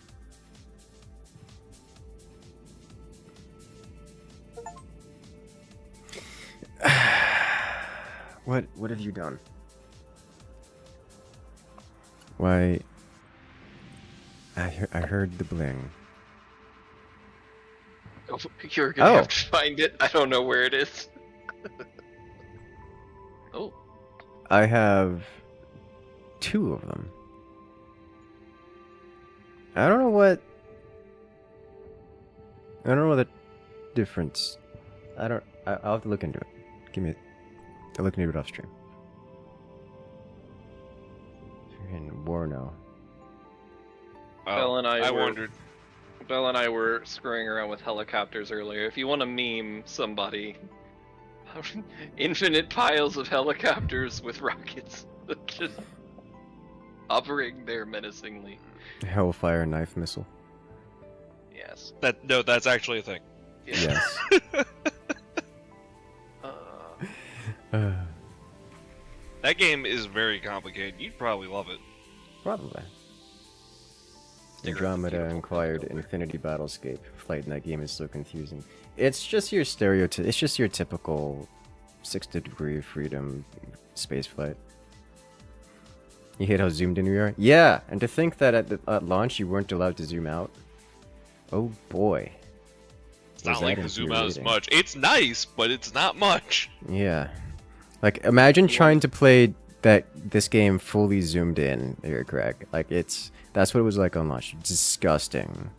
What have you done? Why? I heard the bling. You're gonna Oh. have to find it. I don't know where it is. Oh, I have 2 of them. I don't know what the difference. I'll have to look into it. I'll look into it off stream. In Warno. Bell and I were- wondered. Bell and I were screwing around with helicopters earlier. If you want to meme somebody, infinite piles of helicopters with rockets just hovering there menacingly. Hellfire knife missile. Yes. That's actually a thing. Yes. Uh, That game is very complicated. You'd probably love it. Probably. Sticker Andromeda beautiful inquired Infinity Battlescape. Fight in that game is so confusing. It's just your It's just your typical 6th degree of freedom space flight. You hate how zoomed in we are? Yeah, and to think that at launch you weren't allowed to zoom out. Oh boy. It's not Was like that the zoom out as infuriating. much. It's nice, but it's not much. Yeah. Like imagine trying to play this game fully zoomed in here, Craig. Like that's what it was like on launch. Disgusting.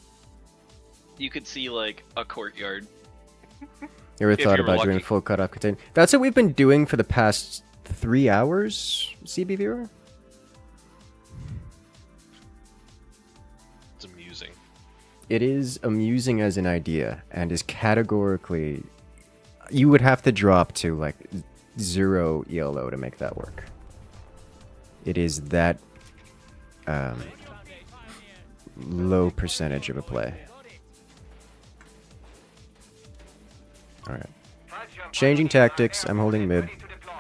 you could see like a courtyard. You ever If thought you were about doing lucky. full cutoff contain? That's what we've been doing for the past 3 hours, CB viewer. It's amusing. It is amusing as an idea, and is categorically. You would have to drop to like 0 ELO to make that work. It is that low percentage of a play. All right. Changing tactics. I'm holding mid. Ready to deploy.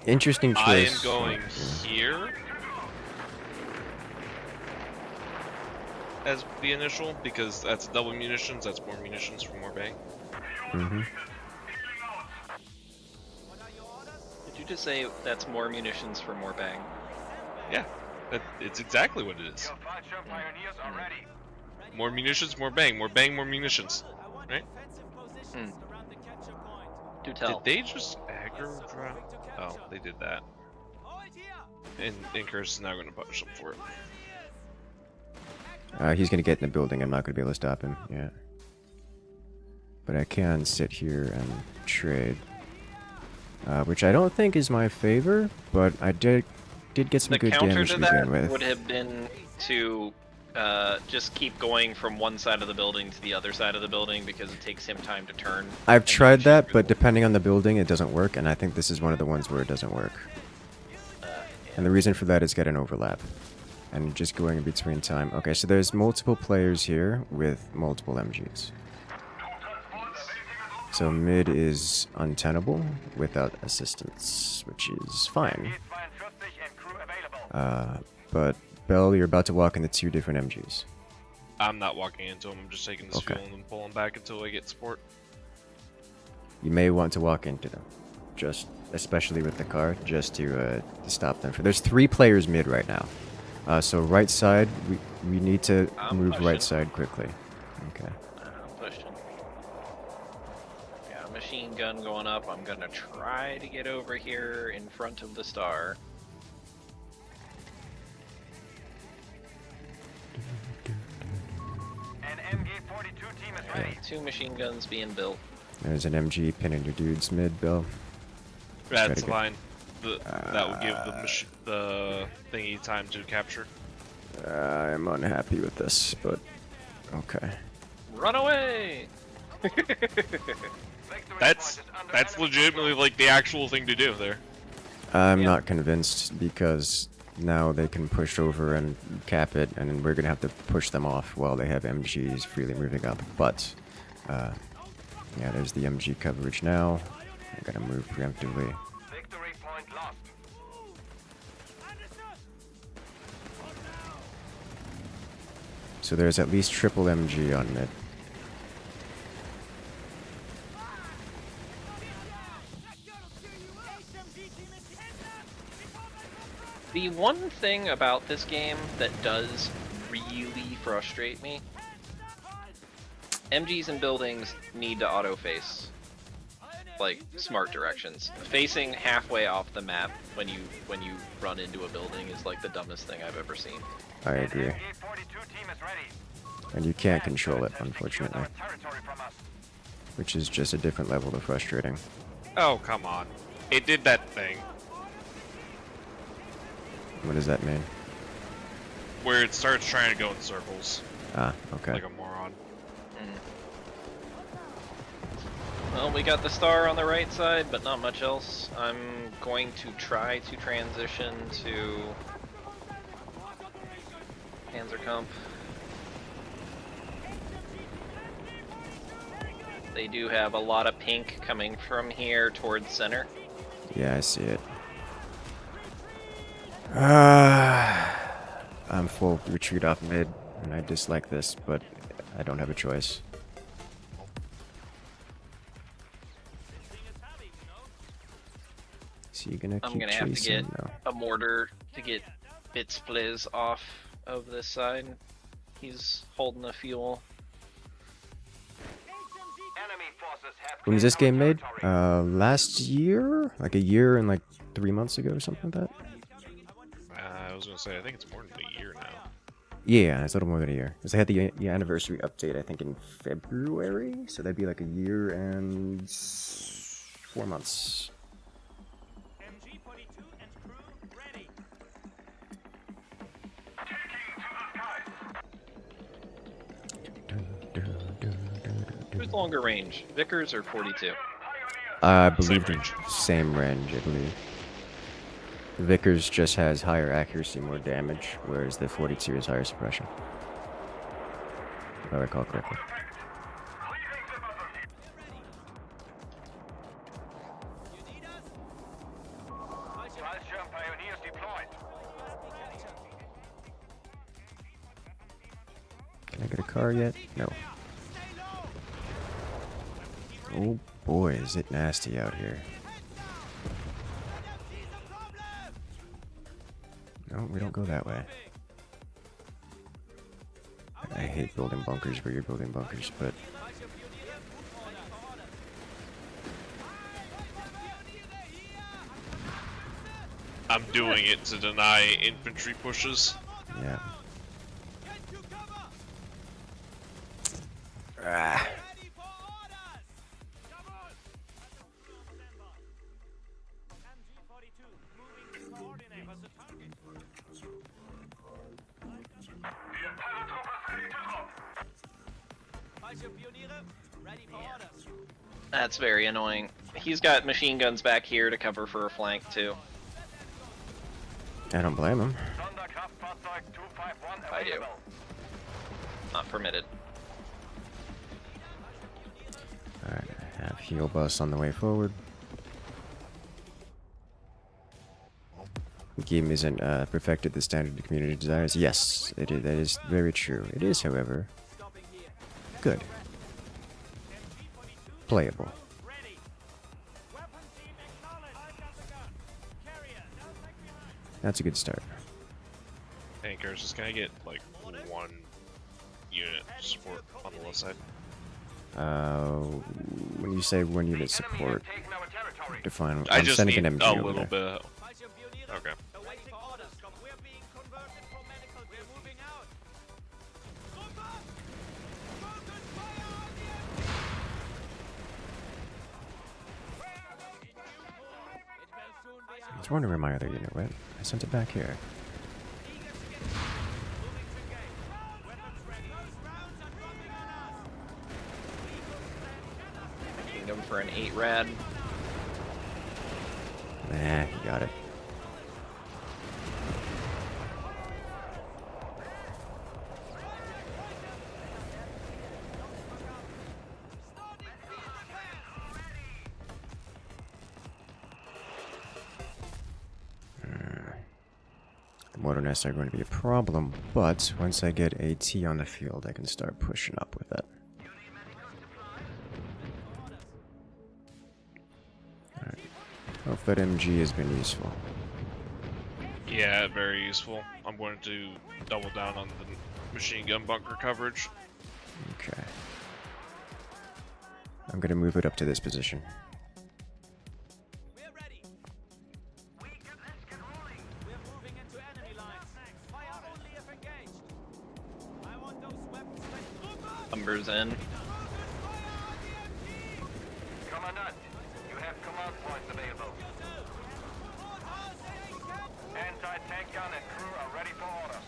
Interesting choice. I am going here as the initial because that's double munitions. That's more munitions for more bang. Mm-hmm. Did you just say that's more munitions for more bang? Yeah, it's exactly what it is. Your Fallschirm pioneers are ready. More munitions, more bang, more bang, more munitions. Right? Do tell. Did they just aggro drop? Oh, they did that. And Incursus is now going to punish them for it. He's gonna get in the building. I'm not gonna be able to stop him. Yeah. But I can sit here and trade, which I don't think is my favor. But I did get some The good counter damage to to that begin with. would have been to just keep going from one side of the building to the other side of the building because it takes him time to turn. I've and tried shoot that, through but the- depending on the building, it doesn't work. And I think this is one of the ones where it doesn't work. And the reason for that is get an overlap. And just going in between time. Okay, so there's multiple players here with multiple MGs. So mid is untenable without assistance, which is fine. G42 and crew available. But Bell, you're about to walk into 2 different MGs. I'm not walking into them. I'm just taking this Okay. fuel and then pulling back until I get support. You may want to walk into them, just especially with the car, just to stop them. There's 3 players mid right now. So right side, we need to I'm move right pushing. side quickly. Okay. I'm pushing. Got a machine gun going up. I'm gonna try to get over here in front of the star. An MG42 team is ready. 2 machine guns being built. There's an MG pinning your dudes mid, Bill. That's gotta get- fine. That would give the thingy time to capture. I'm unhappy with this, but okay. Run away! Victory That's point is under that's enemy legitimately control. like the actual thing to do there. I'm Yeah. not convinced because now they can push over and cap it, and then we're gonna have to push them off while they have MGs freely moving up. But, yeah, there's the MG coverage now. I'm gonna move preemptively. Victory point lost. So there's at least triple MG on mid. The one thing about this game that does really frustrate me, MGs and buildings need to auto-face, like, smart directions. Facing halfway off the map when you run into a building is like the dumbest thing I've ever seen. I agree. SMG 42 team is ready. And you can't control it, unfortunately. Our territory from us. Which is just a different level of frustrating. Oh, come on. It did that thing What does that mean? where it starts trying to go in circles Ah, okay. like a moron. Well, we got the star on the right side, but not much else. I'm going to try to transition to Panzerkampf. They do have a lot of pink coming from here towards center. Yeah, I see it. I'm full retreat off mid, and I dislike this, but I don't have a choice. So you're gonna I'm keep gonna have to chasing? get No. a mortar to get Bits Blizz off of this side. He's holding the fuel. Enemy forces have When was this cleared game our made? territory. Last year? Like a year and like 3 months ago or something like that? I was gonna say, I think it's more than a year now. Yeah, it's a little more than a year. Because they had the anniversary update, I think, in February? So that'd be like a year and 4 months. MG 42 and crew ready. Who's longer range, Vickers or 42? I believe the range. same range, I believe. Vickers just has higher accuracy, more damage, whereas the 42 is higher suppression. If I recall correctly. You need us? Fallschirm pioneers deployed. Can I get a car yet? No. Stay low. Oh boy, is it nasty out here. He's a problem. No, we don't go that way. I hate building bunkers where you're building bunkers, but I'm doing it to deny infantry pushes. yeah. Get to cover. Ah. Ready for orders. Come on. MG 42 moving to coordinate. Was the target? Fallschirmpioniere, ready for orders. That's very annoying. He's got machine guns back here to cover for a flank too. I don't blame him. Sonderkraftfahrzeug 251 I do. available. Not permitted. Alright, I have heal bus on the way forward. The game isn't perfected the standard the community desires. Yes, it is, that is very true. It is, however, Stopping here. good. MG 42 Playable. ready. Weapon team acknowledged. I've got the gun. Carrier, no lag behind. That's a good start. Hey, Incursus, can I get like one unit support on the left side? When you say one unit Enemy support, have taken our territory. define. I I'm just sending need an MG a over little there. bit. Fallschirmpioniere, Okay. awaiting orders. We're being converted for medical. We're moving out. Super! Focus fire on the enemy! It will soon be I out. was wondering where my other unit went. I sent it back here. Eager to get moving to engage. Weapons ready. Those rounds are dropping on us. Kingdom for an 8 rad. Nah, you got it. The mortar nests are going to be a problem, but once I get a T on the field, I can start pushing up with it. Alright. Hope that MG has been useful. Yeah, very useful. I'm going to double down on the machine gun bunker coverage. Okay. I'm gonna move it up to this position. We're ready. Let's get rolling. We're moving into enemy lines. Fire only if engaged. I want those weapons ready. Numbers in. Commandant, you have command points available. Anti-tank gun and crew are ready for orders.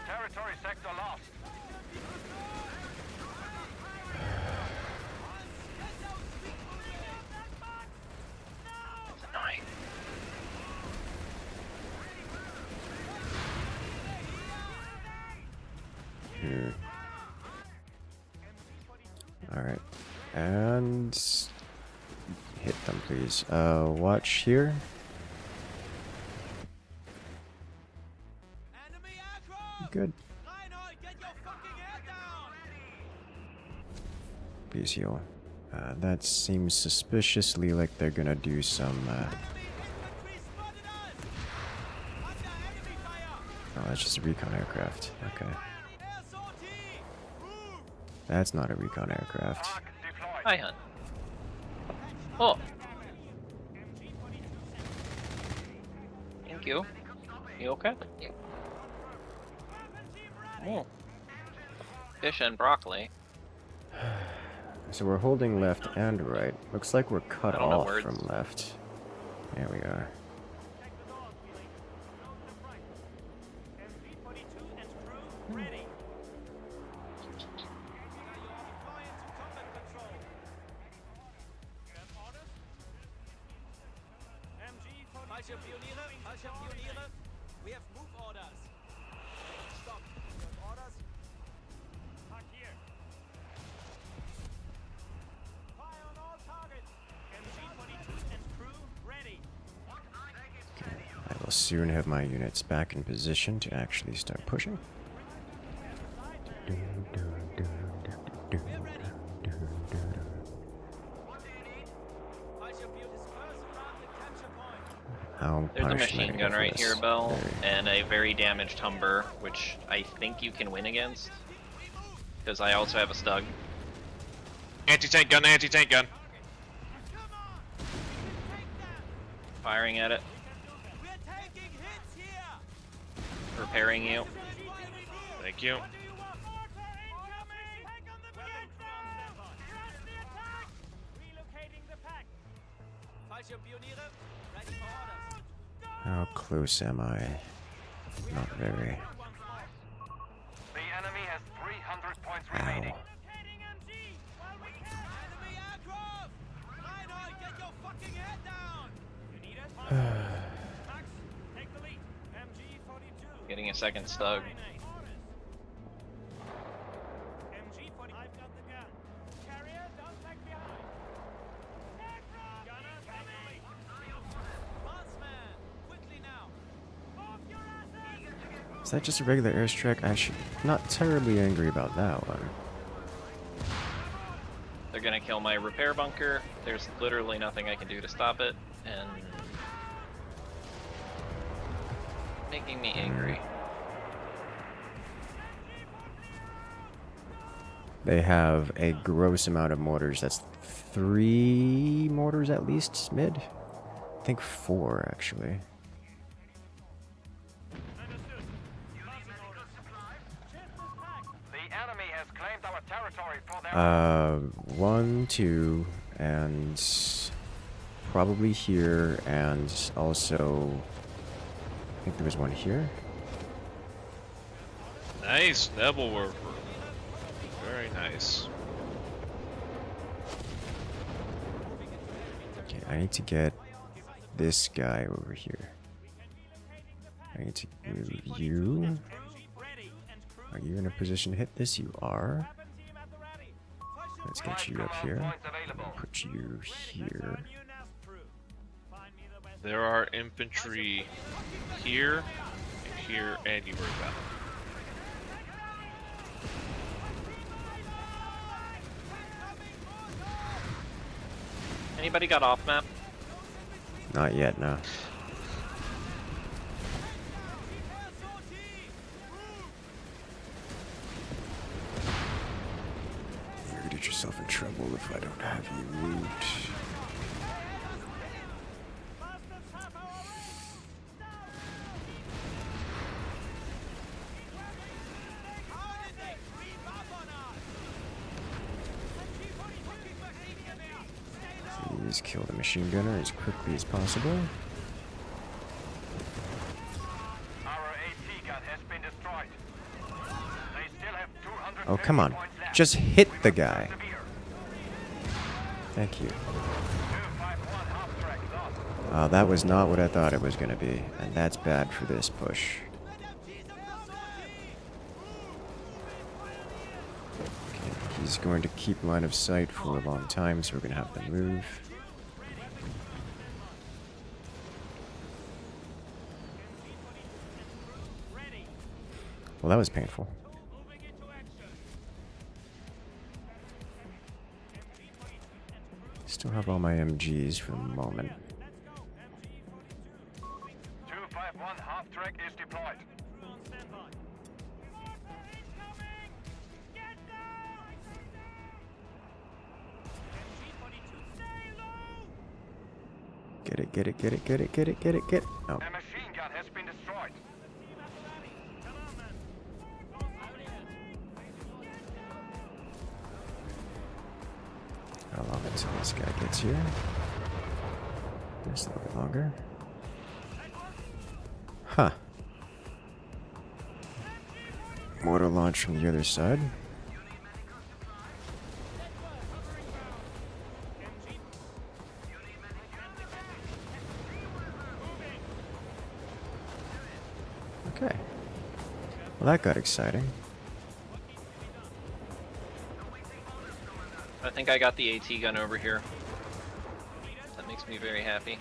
Territory sector lost. It's annoying. Alright. And hit them, please. Watch here. Enemy aircraft! Good. Reinhold, get your fucking head down! Please heal. That seems suspiciously like they're gonna do some, Enemy infantry spotted us! Under enemy fire! oh, that's just a recon aircraft. Okay. Air sortie! Move! That's not a recon aircraft. Arc deployed. Hi, hunt. Oh. Thank you. You okay? Oh. Fish and broccoli. So we're holding left and right. Looks like we're cut I don't know off words. from left. There we are. MG-42 and crew ready. Falsche Pioniere. We have move orders. Stop. You have orders? Park here. Fire on all targets. MG-42 and crew ready. I will soon have my units back in position to actually start pushing. Falsche Pioniere disperse around the capture point. How There's a punished am I machine gonna gun go for right this? here, Bell, There. and a very damaged Humber, which I think you can win against. Because I also have a Stug. Anti-tank gun, anti-tank gun. Firing at it. We're taking hits here. Repairing you. Thank you. What do you want? Mortar incoming! Tank on the platform! Press the attack! Relocating the pack. Falsche Pioniere, ready for orders. How close am I? Not very. The enemy has 300 points Ow. remaining. Locating MG while we can. Enemy aircraft! Reinhold, get your fucking head down! You need it? Max, take the lead. MG-42. Getting a second Stug. MG-40. I've got the gun. Carrier, don't lag behind. Gunner, take the lead. Marksman, quickly now. Off your asses! Is that just a regular airstrike? Actually, not terribly angry about that one. They're gonna kill my repair bunker. There's literally nothing I can do to stop it, and making me angry. They have a gross amount of mortars. That's 3 mortars at least, mid? I think 4, actually. The enemy has claimed our territory for their 1, 2, and probably here, and also I think there was one here. Nice, Nebel Warper. Very nice. Okay, I need to get this guy over here. I need to move you. Are you in a position to hit this? You are. Let's get you up here. Put you here. There are infantry here, and you were about. Anybody got off map? Not yet, no. You're gonna get yourself in trouble if I don't have you moved. Please kill the machine gunner as quickly as possible. Our AT gun has been destroyed. They still have 200 Oh, come on. points left. Just hit the guy. Severe. Thank you. 251 half track lost. That was not what I thought it was going to be, and that's bad for this push. Okay, he's going to keep line of sight for a long time, so we're going to have to move. Well, that was painful. Still have all my MGs for the moment. 251 half track is deployed. Get it, get it, get it, get it, get it, get it, get it. Oh, A machine gun has been destroyed. how long until this guy gets here? Just a little bit longer. Huh. Mortar launch from the other side. Okay. Well, that got exciting. I think I got the AT gun over here. That makes me very happy.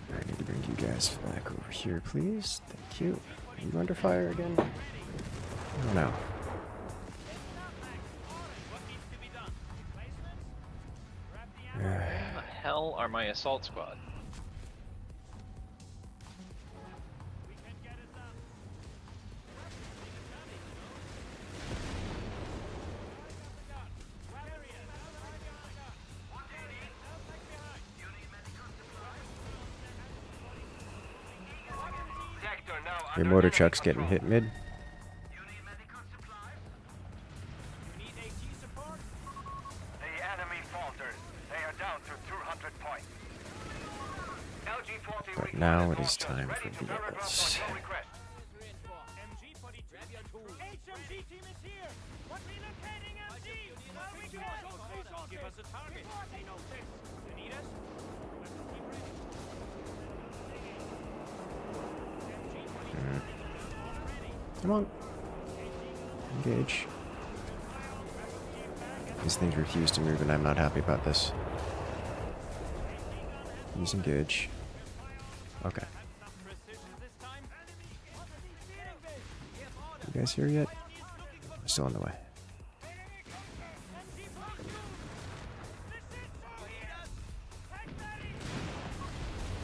I need to bring you guys back over here, please. Thank you. Are you under fire again? Oh no. Where the hell are my assault squad? Sector now Your under mortar enemy truck's getting control. hit mid. The enemy falters. They are down to 200 points. LG-40 But recon now it is is time for ready to paragraph vehicles. on your request. HMG team is here! What's relocating MG? Where we go? Give us a target. They know this. You need us? Come on. Engage. These things refuse to move, and I'm not happy about this. Please engage. Okay. You guys here yet? I'm still on the way.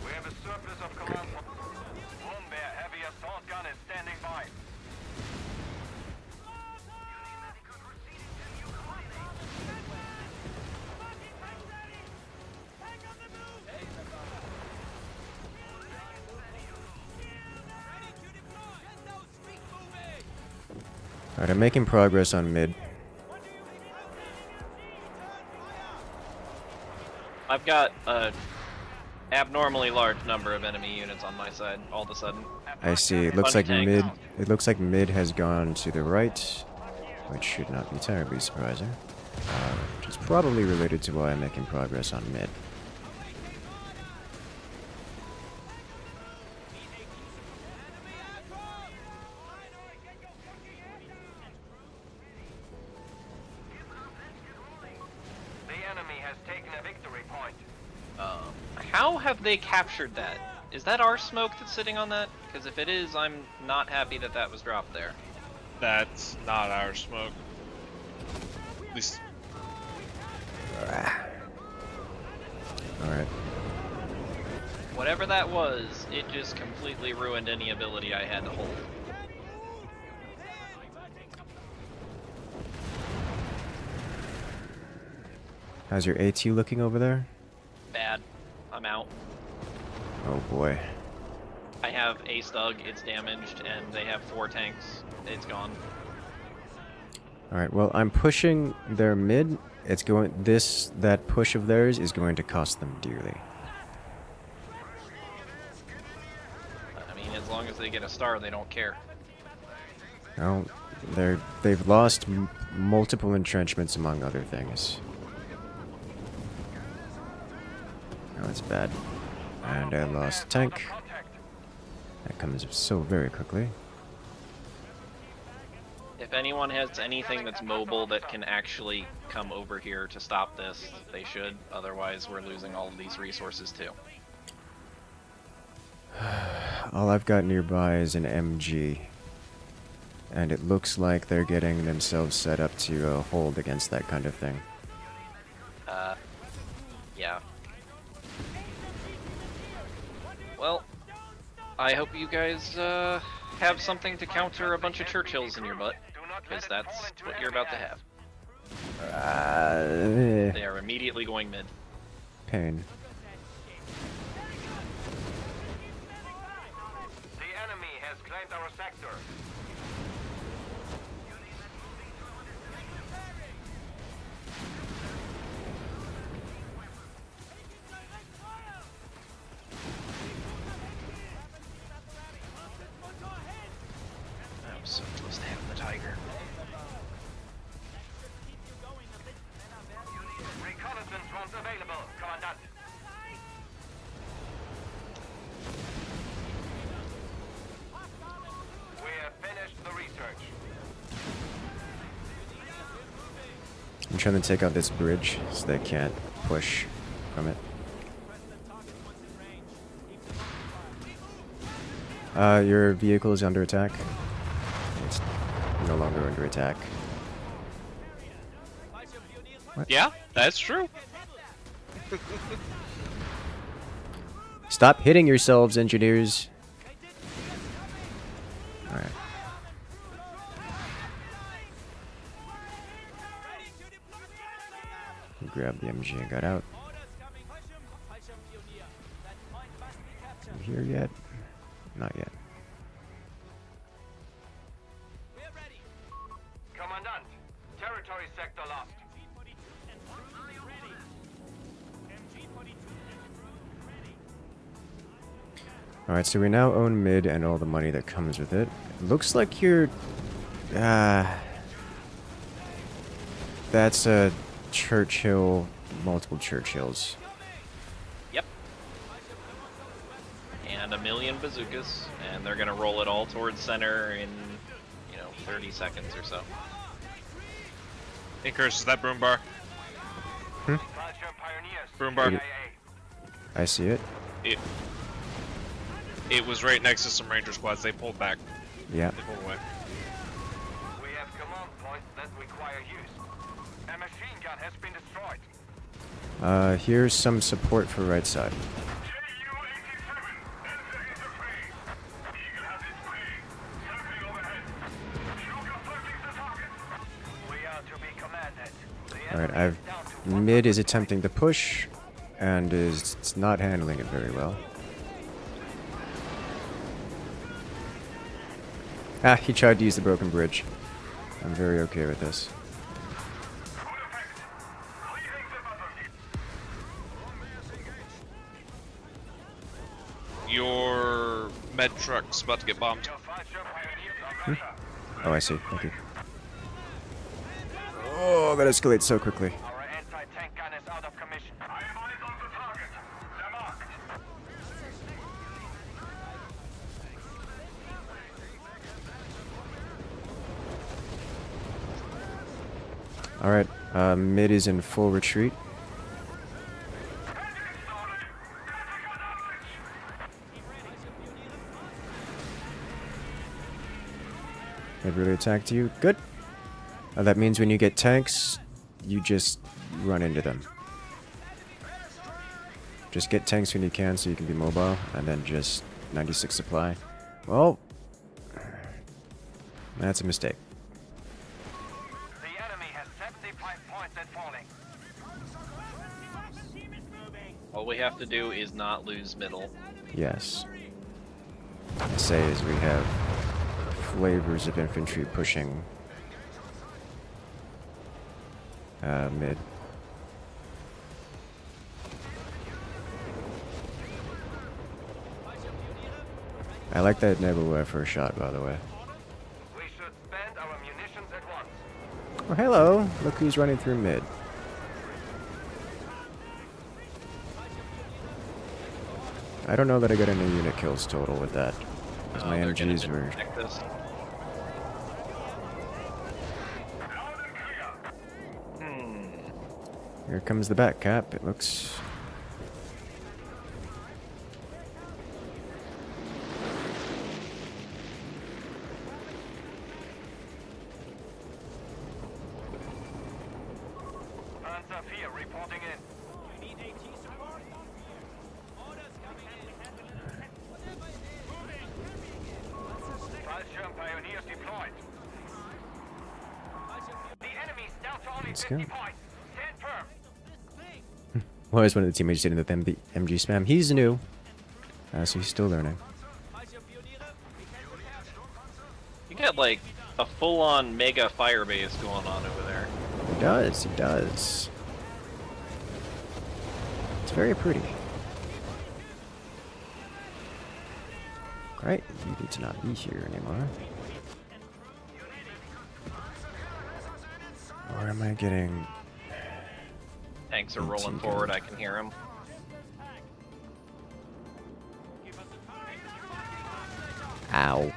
We have a surplus of command. Bombear heavy assault gun is standing by. Alright, I'm making progress on mid. I've got a abnormally large number of enemy units on my side all of a sudden. I see. It looks Bunny like tanks. mid. It looks like mid has gone to the right, which should not be terribly surprising. Which is probably related to why I'm making progress on mid. enemy has taken a victory point. How have they captured that? Is that our smoke that's sitting on that? Because if it is, I'm not happy that that was dropped there. That's not our smoke. At least Alright. Whatever that was, it just completely ruined any ability I had to hold. How's your AT looking over there? Bad. I'm out. Oh boy. I have a Stug, it's damaged, and they have 4 tanks. It's gone. Alright, well, I'm pushing their mid. It's going. That push of theirs is going to cost them dearly. I mean, as long as they get a star, they don't care. Well, they've lost multiple entrenchments among other things. Oh, that's bad. And I lost tank. That comes so very quickly. If anyone has anything that's mobile that can actually come over here to stop this, they should. Otherwise, we're losing all of these resources too. All I've got nearby is an MG. And it looks like they're getting themselves set up to hold against that kind of thing. Yeah. Well, I hope you guys have something to counter a bunch of Churchills in your butt, because that's what you're about to have. They are immediately going mid. Pain. The enemy has claimed our sector. I'm so close to having the Tiger. Reconnaissance drones available, Commandant. We have finished the research. I'm trying to take out this bridge so they can't push from it. Your vehicle is under attack. It's no longer under attack. yeah, that's true. Stop hitting yourselves, engineers. Alright. Grab the MG and got out. You here yet? Not yet. Commandant, territory sector lost. Alright, so we now own mid and all the money that comes with it. Looks like you're... that's a Churchill, multiple Churchills. Yep. And 1,000,000 bazookas, and they're gonna roll it all towards center in, 30 seconds or so. Incursus, that broom bar. Fallschirm Pioneers. Broom bar. KIA. I see it. It was right next to some ranger squads. They pulled back. Yeah. They pulled away. We have command points that require use. A machine gun has been destroyed. Here's some support for right side. We are to be commanded. The Alright, enemy is down to one mid is attempting to push and is not handling it very well. Ah, he tried to use the broken bridge. I'm very okay with this. Your med truck's about to get bombed. Your Fallschirm Pioneers are better. Oh, I see. Thank you. Oh, that escalates so quickly. Our anti-tank gun is out of commission. I am eyes on the target. They're marked. Alright, mid is in full retreat. They've really attacked you. Good. That means when you get tanks, you just run into them. Just get tanks when you can so you can be mobile, and then just 96 supply. Well, that's a mistake. The enemy has 75 points and falling. All we have to do is not lose middle. Yes. I say as we have flavors of infantry pushing mid. I like that Nebula first shot, by the way. We should spend our munitions at once. Oh, hello! Look who's running through mid. I don't know that I got any unit kills total with that. 'Cause my They're gonna MGs were... detect this. Here comes the back cap. It looks... Panzer IV reporting in. We need AT support. Orders coming in. Fallschirm pioneers deployed. The enemy's down to only Let's 50 go. points. Stand firm. Well, as one of the teammates did with the MG spam. He's new. So he's still learning. You got like a full-on mega fire base going on over there. He does, he does. It's very pretty. Great, you need to not be here anymore. Or am I getting... Tanks are AT rolling gun. forward. I can hear them. Ow.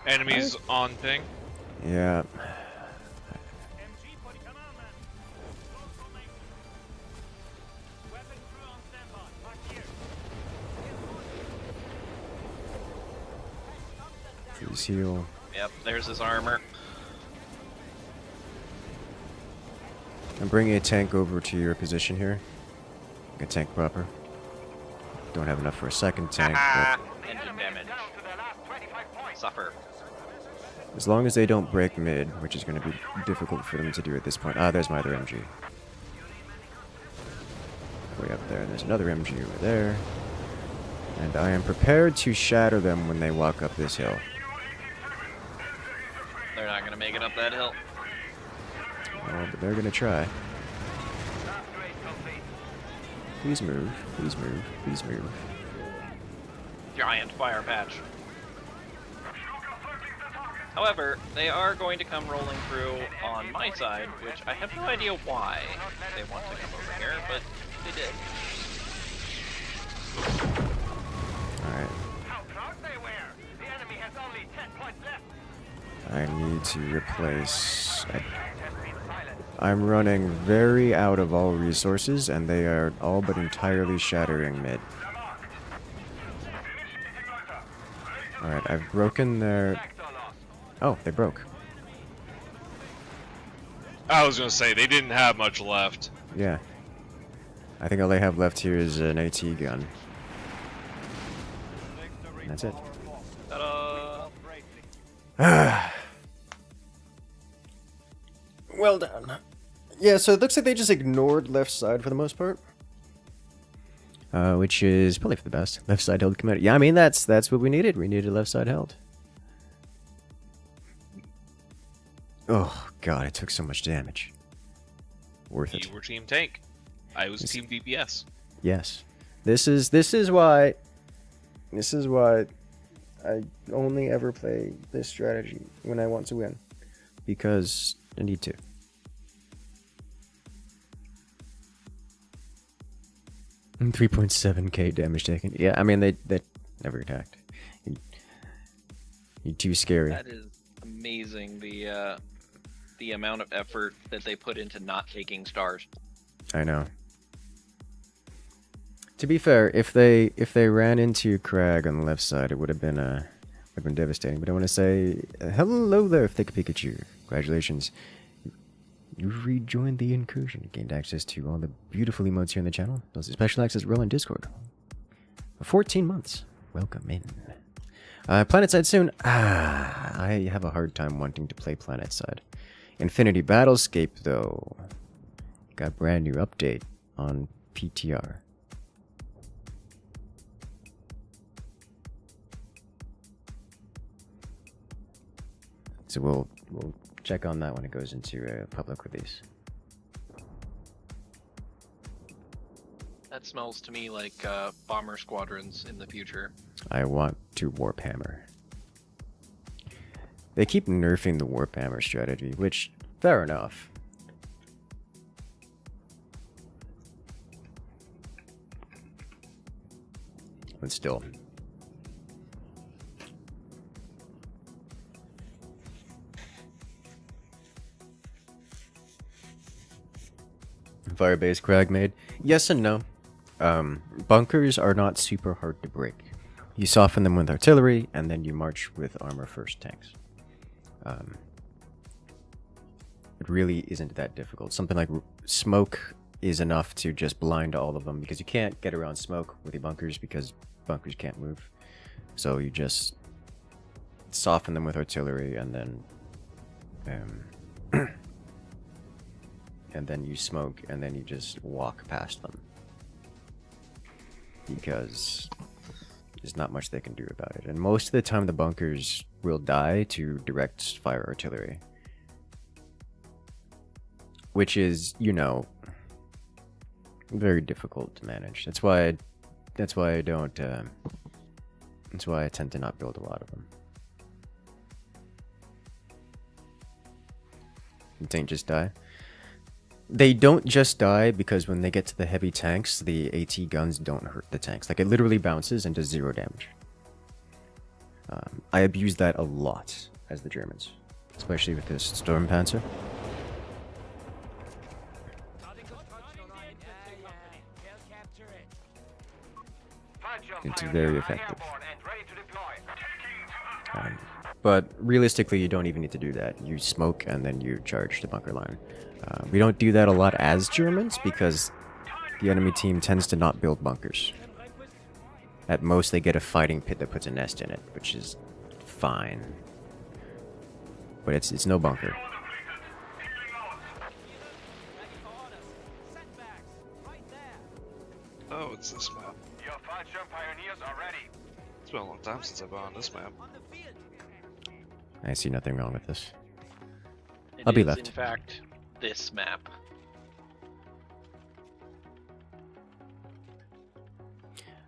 Enemies on thing. Yeah. MG for the commandment. Weapon crew on standby. Back here. Please heal. Yep, there's his armor. I'm bringing a tank over to your position here. A tank proper. Don't have enough for a second tank, but Engine damage. Down to their last 25 points. Suffer. as long as they don't break mid, which is going to be difficult for them to do at this point. Ah, there's my other MG. Way up there. There's another MG over there. And I am prepared to shatter them when they walk up this hill. They're not gonna make it up that hill. Well, but they're going to try. Last race complete. Please move. Please move. Please move. Giant fire patch. However, they are going to come rolling through on my side, which I have no idea why they want to come over here, but they did. Alright. How proud they were. The enemy has only 10 points left. I need to replace... Has been silent. I'm running very out of all resources, and they are all but entirely shattering mid. Alright, I've broken their... Tanks are lost. Oh, they broke. I was gonna say they didn't have much left. Yeah. I think all they have left here is an AT gun. And that's it. Ta-da! Well done. Yeah, so it looks like they just ignored left side for the most part. Which is probably for the best. Left side held command. Yeah, I mean, that's what we needed. We needed left side held. Oh, God, it took so much damage. Worth it. You were team tank. I was Yes. team DPS. Yes. This is why I only ever play this strategy when I want to win. Because I need to. And 3.7k damage taken. Yeah, I mean they never attacked. You're too scary. That is amazing, the amount of effort that they put into not taking stars. I know. To be fair, if they ran into Crag on the left side, it would have been devastating. But I want to say hello there, Thick Pikachu. Congratulations. You rejoined the incursion, gained access to all the beautiful emotes here on the channel, plus special access role in Discord. For 14 months. Welcome in. PlanetSide soon. I have a hard time wanting to play PlanetSide. Infinity Battlescape, though, got a brand new update on PTR. So we'll check on that when it goes into a public release. That smells to me like bomber squadrons in the future. I want to Warp Hammer. They keep nerfing the Warp Hammer strategy, which, fair enough. But still. Firebase Crag made? Yes and no. Bunkers are not super hard to break. You soften them with artillery, and then you march with armor first tanks. It really isn't that difficult. Something like smoke is enough to just blind all of them, because you can't get around smoke with your bunkers, because bunkers can't move. So you just soften them with artillery, and then and then you smoke, and then you just walk past them, because there's not much they can do about it. And most of the time the bunkers will die to direct fire artillery, which is, you know, very difficult to manage. That's why I don't that's why I tend to not build a lot of them. Don't just die. They don't just die because when they get to the heavy tanks, the AT guns don't hurt the tanks. Like, it literally bounces and does 0 damage. I abuse that a lot as the Germans, especially with this Sturmpanzer. It's very effective. But realistically, you don't even need to do that. You smoke and then you charge the bunker line. We don't do that a lot as Germans because the enemy team tends to not build bunkers. At most, they get a fighting pit that puts a nest in it, which is fine. But it's no bunker. Oh, it's this map. Your Fallschirm Pioneers are ready. It's been a long time since I've been on this map. I see nothing wrong with this. It I'll be is, left. in fact, this map.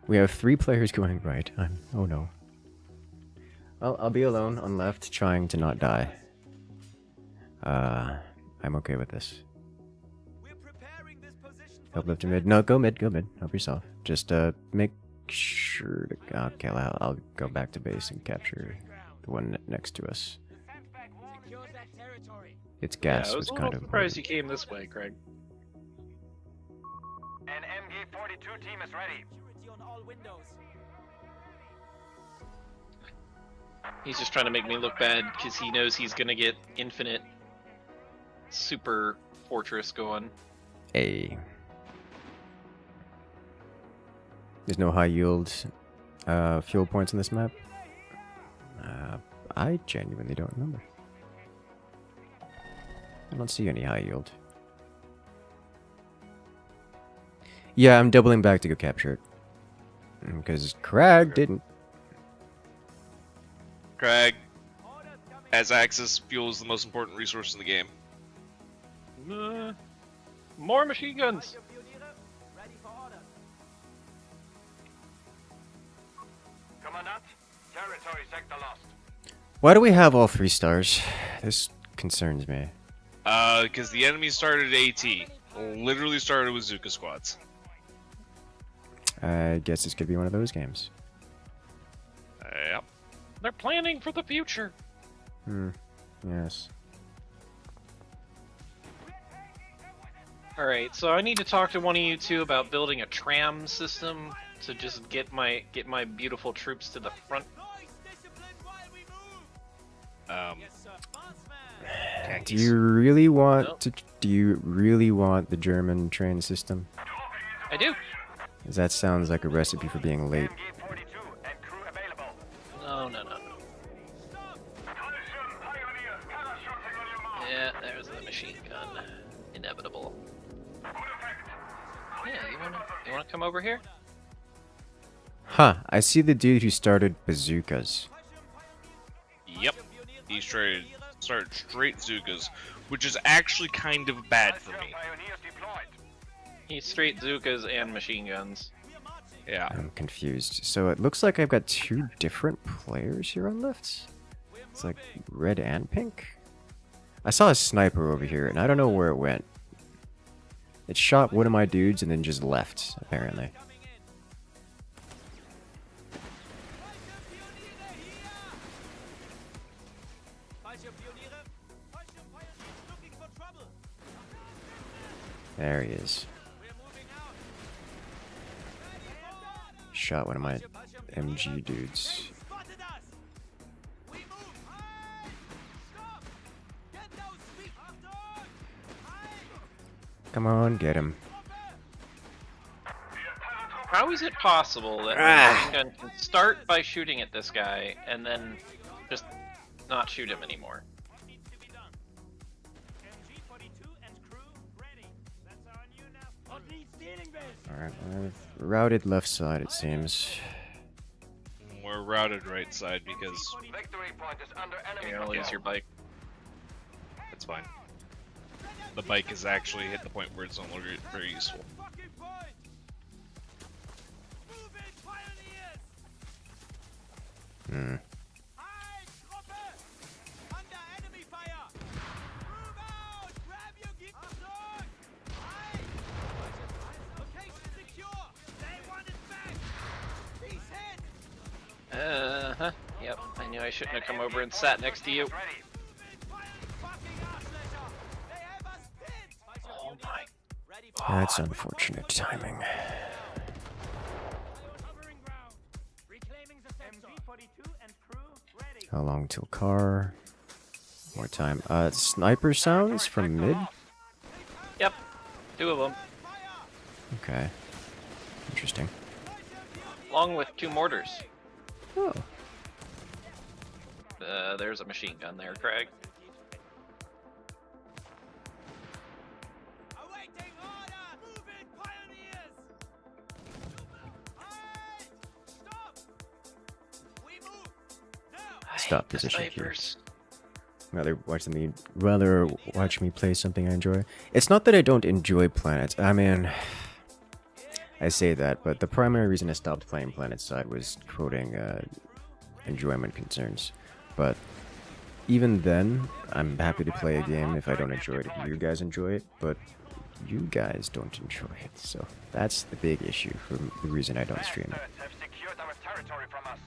We have 3 players going right. Oh no. Well, I'll be alone on left, trying to not die. I'm okay with this. Help left to mid. No, go mid, go mid. Help yourself. Just make sure to. Okay, I'll go back to base and capture the one next to us. Its gas I was was a kind little of. surprised you came this way, Craig. An MG-42 team is ready. He's just trying to make me look bad because he knows he's gonna get infinite super fortress going. A. There's no high yield fuel points on this map. I genuinely don't remember. I don't see any high yield. Yeah, I'm doubling back to go capture it. Because Crag didn't. Crag, as Axis, fuel is the most important resource in the game. More machine guns! Commandant, territory sector lost. Why do we have all 3 stars? This concerns me. Because the enemy started AT. Literally started with Zuka squads. I guess this could be one of those games. Yep. They're planning for the future! Yes. Alright, so I need to talk to one of you two about building a tram system to just get my beautiful troops to the front. Noise discipline while we move. Yes, Sir, bossman. Do you really want Nope. to? Do you really want the German train system? I do. 'Cause that sounds like a recipe for being late. MG 42 and crew available. No. Yeah, there's the machine gun. Inevitable. Yeah, you wanna come over here? Huh, I see the dude who started bazookas. Yep. He started straight Zukas, which is actually kind of bad for me. Pioneers deployed. He's straight Zukas and machine guns. Yeah. I'm confused. So it looks like I've got two different players here on left. It's like red and pink. I saw a sniper over here, and I don't know where it went. It shot one of my dudes and then just left, apparently. There he is. Shot one of my MG dudes. Come on, get him. How is it possible that a machine gun can start by shooting at this guy and then just not shoot him anymore? Alright, I've routed left side, it seems. We're routed right side because Victory point is under enemy You're gonna lose your bike. it's fine. The bike has actually hit the point where it's no longer very useful. Hmm. Uh-huh. Yep, I knew I shouldn't have come over and sat next to you. ready. Oh my. That's unfortunate timing. How long till car? More time. Sniper sounds from mid? Yep, two of them, Okay. Interesting. along with two mortars. Oh. There's a machine gun there, Craig. Stop position here. Snipers. Rather watch me play something I enjoy. It's not that I don't enjoy Planets. I mean, I say that, but the primary reason I stopped playing Planet Side was quoting enjoyment concerns. But even then, I'm happy to play a game if I don't enjoy it. If you guys enjoy it, but you guys don't enjoy it. So that's the big issue for the reason I don't stream it. Bastards have secured our territory from us.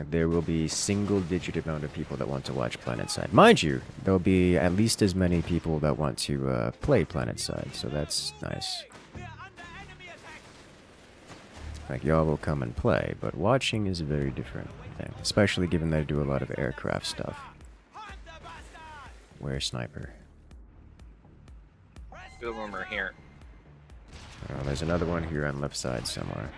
There will be single-digit amount of people that want to watch PlanetSide. Mind you, there'll be at least as many people that want to play PlanetSide, so that's nice. Like, y'all will come and play, but watching is a very different thing, especially given that I do a lot of aircraft stuff. Where's Sniper? Two of them are here. Oh, there's another one here on left side somewhere.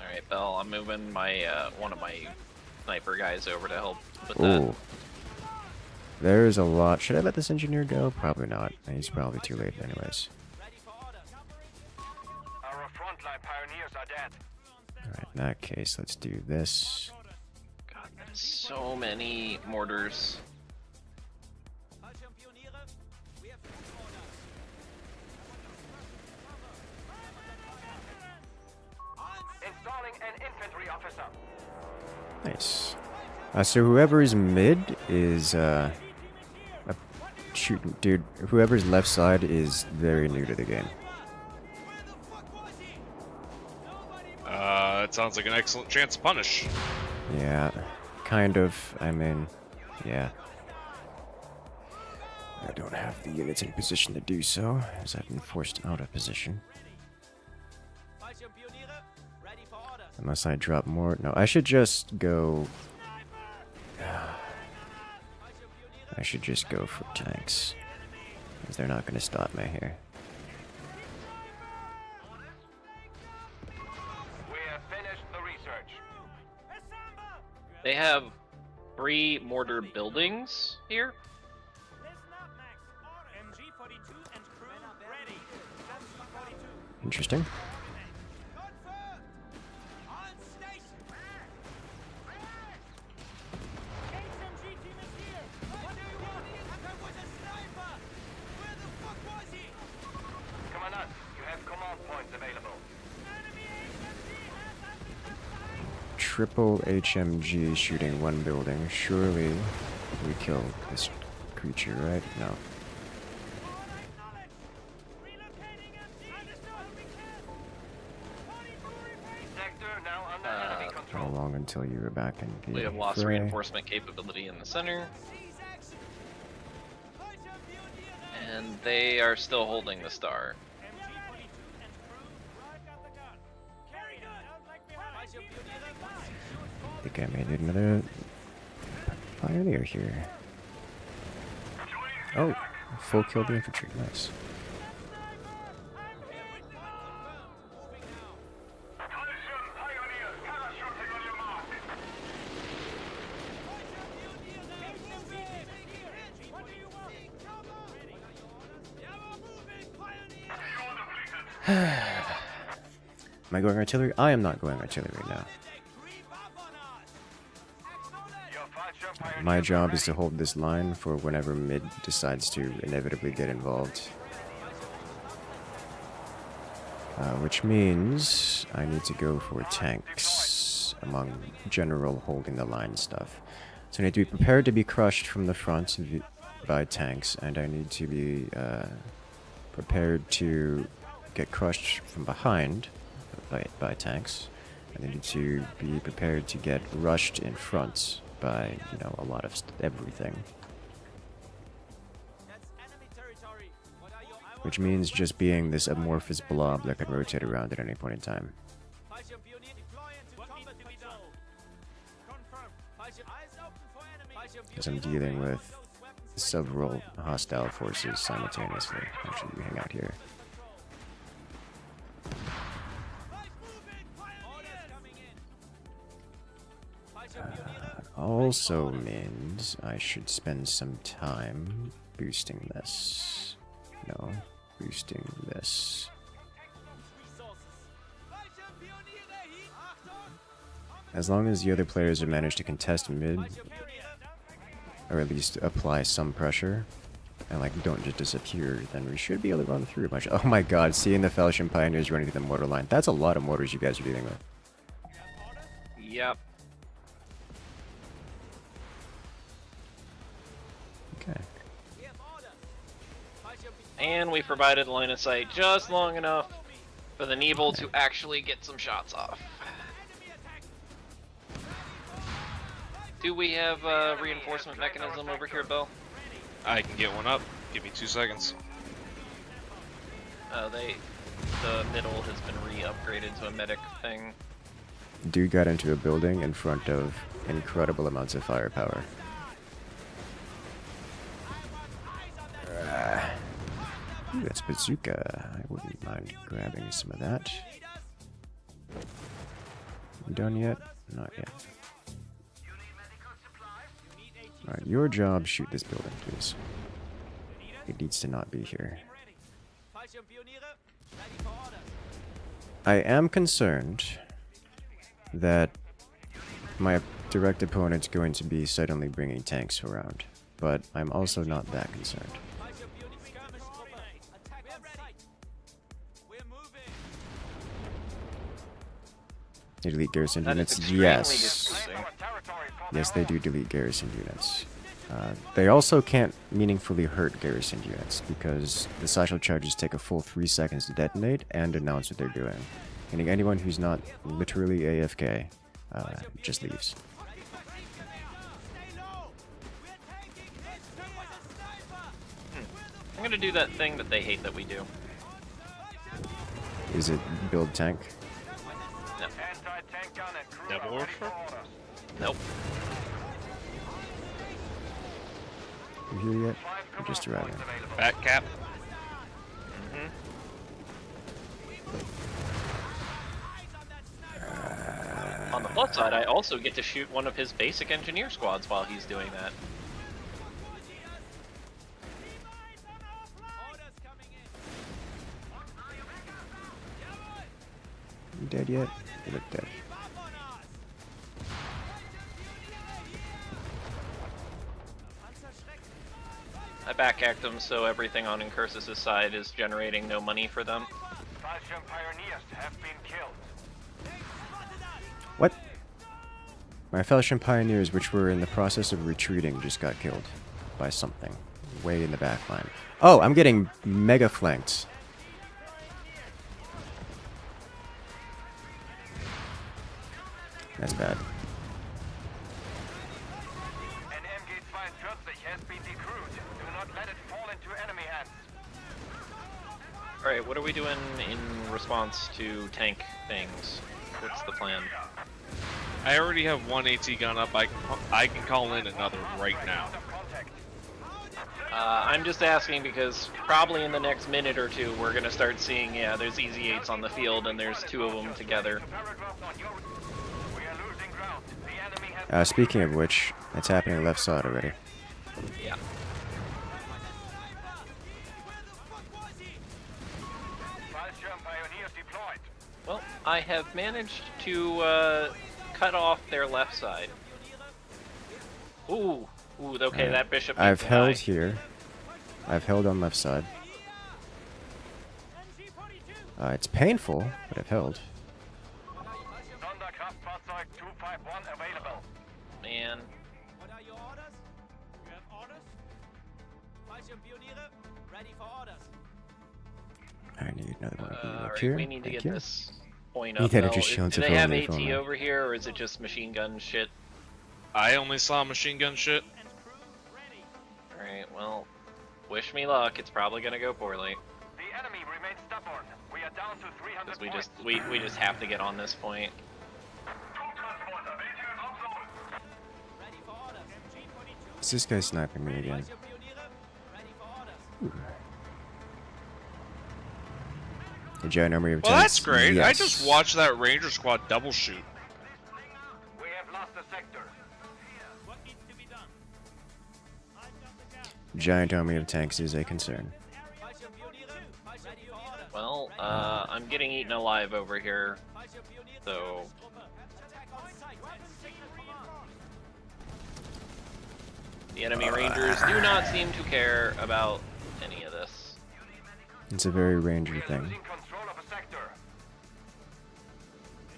Alright, Bell, I'm moving my one of my sniper guys over to help with that. Ooh. There's a lot. Should I let this engineer go? Probably not. He's probably too late anyways. Our frontline pioneers are dead. Alright, in that case, let's do this. God, there's so many mortars. Installing an infantry officer. Nice. So whoever is mid is, shoot, dude, whoever's left side is very new to the game. It sounds like an excellent chance to punish. Yeah, kind of. I mean, yeah. I don't have the units in position to do so, as I've been forced out of position. Fallschirmpioniere, ready for orders. Unless I drop more. No, I should just go. I should just go for tanks. Because they're not going to stop me here. We have finished the research. They have 3 mortar buildings here. Listen up, Max. MG-42 and crew ready. MG-42. Interesting. Confirmed. On station. HMG team is here. What do you want? There was a sniper. Where the fuck was he? Commandant, you have command points available. Enemy HMG has us in the sight. Triple HMG shooting one building. Surely we kill this creature, right? No. Order acknowledged. Relocating MG. Understood. We can. 42 repeat. Sector now under enemy How control. long until you're back in the We have lost fray? reinforcement capability in the center, Seize action. Fallschirmpioniere. and they are still holding the star. MG-42 and crew. Right got the gun. Carry good. Don't lag behind. Fallschirmpioniere. I think I made it another pioneer here. Oh, full kill the infantry. Nice. Am I going artillery? I am not going artillery now. Your Fallschirm Pioneers My job are is to ready. hold this line for whenever mid decides to inevitably get involved. Which means I need to go for tanks among general holding the line stuff. So I need to be prepared to be crushed from the front by tanks, and I need to be prepared to get crushed from behind by tanks. And I need to be prepared to get rushed in front by, you know, a lot of everything. That's enemy territory. What are your Which means just being this amorphous blob that can rotate around at any point in time. Fallschirmpionier deploy into combat control. Confirm. Fallschirm eyes open for enemy. Because I'm dealing with several hostile forces simultaneously. Actually, you hang out here. Right moving. Orders coming in. Fallschirmpioniere. Also means I should spend some time boosting this. No, boosting this. Resources. Fallschirmpioniere heat. Achtung. As long as the other players have managed to contest mid, Fallschirmpioniere. or at least apply some pressure, and like don't just disappear, then we should be able to run through a bunch. Oh my god, seeing the Fallschirm Pioneers running through the mortar line. That's a lot of mortars you guys are dealing with. Yep. Okay. We have orders. Fallschirmpioniere. And we provided line of sight just long enough for the Nebel to actually get some shots off. Enemy attack. Do we have a reinforcement mechanism over here, Bill? I can get one up. Give me 2 seconds. The middle has been re-upgraded to a medic thing. Dude got into a building in front of incredible amounts of firepower. Ooh, that's bazooka. I wouldn't mind grabbing some of that. You done yet? Not yet. Alright, your job, shoot this building, please. It needs to not be here. Ready. Fallschirmpioniere. Ready for orders. I am concerned that my direct opponent's going to be suddenly bringing tanks around, but I'm also not that concerned. Fallschirmpioniere. Skirmischtruppe. Attack on sight. We're moving. They delete garrison That is units? extremely Yes. distressing. Claim our territory for Yes, the they do delete garrison units. They also can't meaningfully hurt garrison units because the satchel charges take a full 3 seconds to detonate and announce what they're doing. Meaning anyone who's not literally AFK just leaves. gonna do that thing that they hate that we do. Is it build tank? No. Anti-tank gun and crew Devil are ready for Worship? orders. Nope. You here yet? Five Or just command arriving? points available. Back cap. On the plus side, I also get to shoot one of his basic engineer squads while he's doing that. Orders coming in. You dead yet? You look dead. Keep up on us. I backhacked them so everything on Incursus' side is generating no money for them. Fallschirm pioneers have been killed. What? My Fellsham Pioneers, which were in the process of retreating, just got killed by something way in the back line. Oh, I'm getting mega flanked. That's bad. An MG-42 has been decrewed. Do not let it fall into enemy hands. Alright, what are we doing in response to tank things? What's the plan? I already have one AT gun up. I can call in another right now. Contact. I'm just asking because probably in the next minute or two we're gonna start seeing, yeah, there's Easy 8s on the field and there's two of them together. Paragraph on your... We are losing ground. The enemy has... Speaking of which, it's happening left side already. Yeah. Fallschirm pioneers deployed. Well, I have managed to cut off their left side. Ooh, okay, that bishop. I've needs to held die. here. I've held on left side. It's painful, but I've held. Sonderkraftfahrzeug 251 available. Man, What are your orders? You have orders? Fallschirmpioniere, ready for orders. I need another one of you up alright, here. we need to Thank get you. this point Need up. that Now, just shown do to they have phone me, AT phone me. over here, or is it just machine gun shit? I only saw machine gun shit. And crew, ready. Alright, well, wish me luck. It's probably gonna go poorly. The enemy remains stubborn. We are down to 300 Because points. we just have to get on this point. Ready for orders. MG-42. Is this guy sniping me again? Fallschirmpioniere, ready for orders. A giant army of Well, tanks? that's great. I Yes. just watched that Ranger squad double shoot. We have lost the sector. What needs to be done? I've got the gap. Giant army of tanks is a concern. Fallschirmpioniere, ready for orders. Well, I'm getting eaten alive over here, Fallschirmpioniere, so attack on sight. Signal command. the enemy rangers do not seem to care about any of this. It's a very We ranger are thing. losing control of a sector.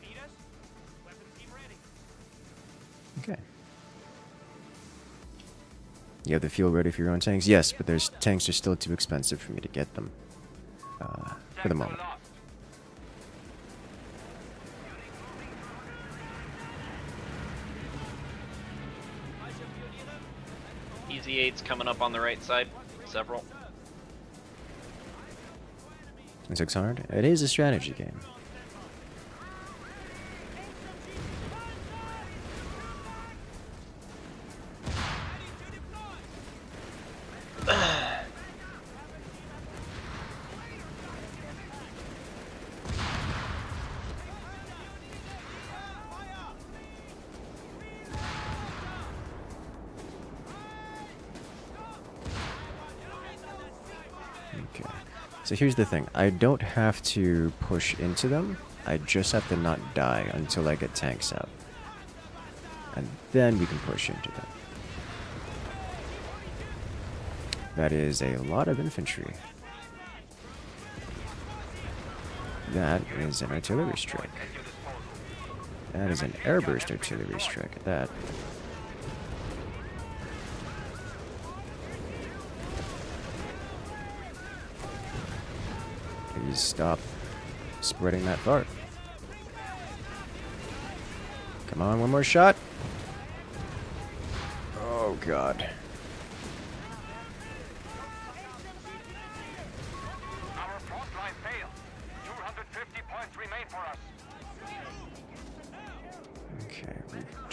You need us? Weapons team ready. Okay. You have the field ready for your own tanks? Yes, but there's tanks are still too expensive for me to get them. For the Sector moment. lost. Easy 8's coming up on the right side. Several. And 600? It is a strategy game. Okay. So here's the thing. I don't have to push into them. I just have to not die until I get tanks out. And then we can push into them. That is a lot of infantry. That is an artillery strike. That is an airburst artillery strike at that. Please stop spreading that far. Come on, one more shot. Oh god.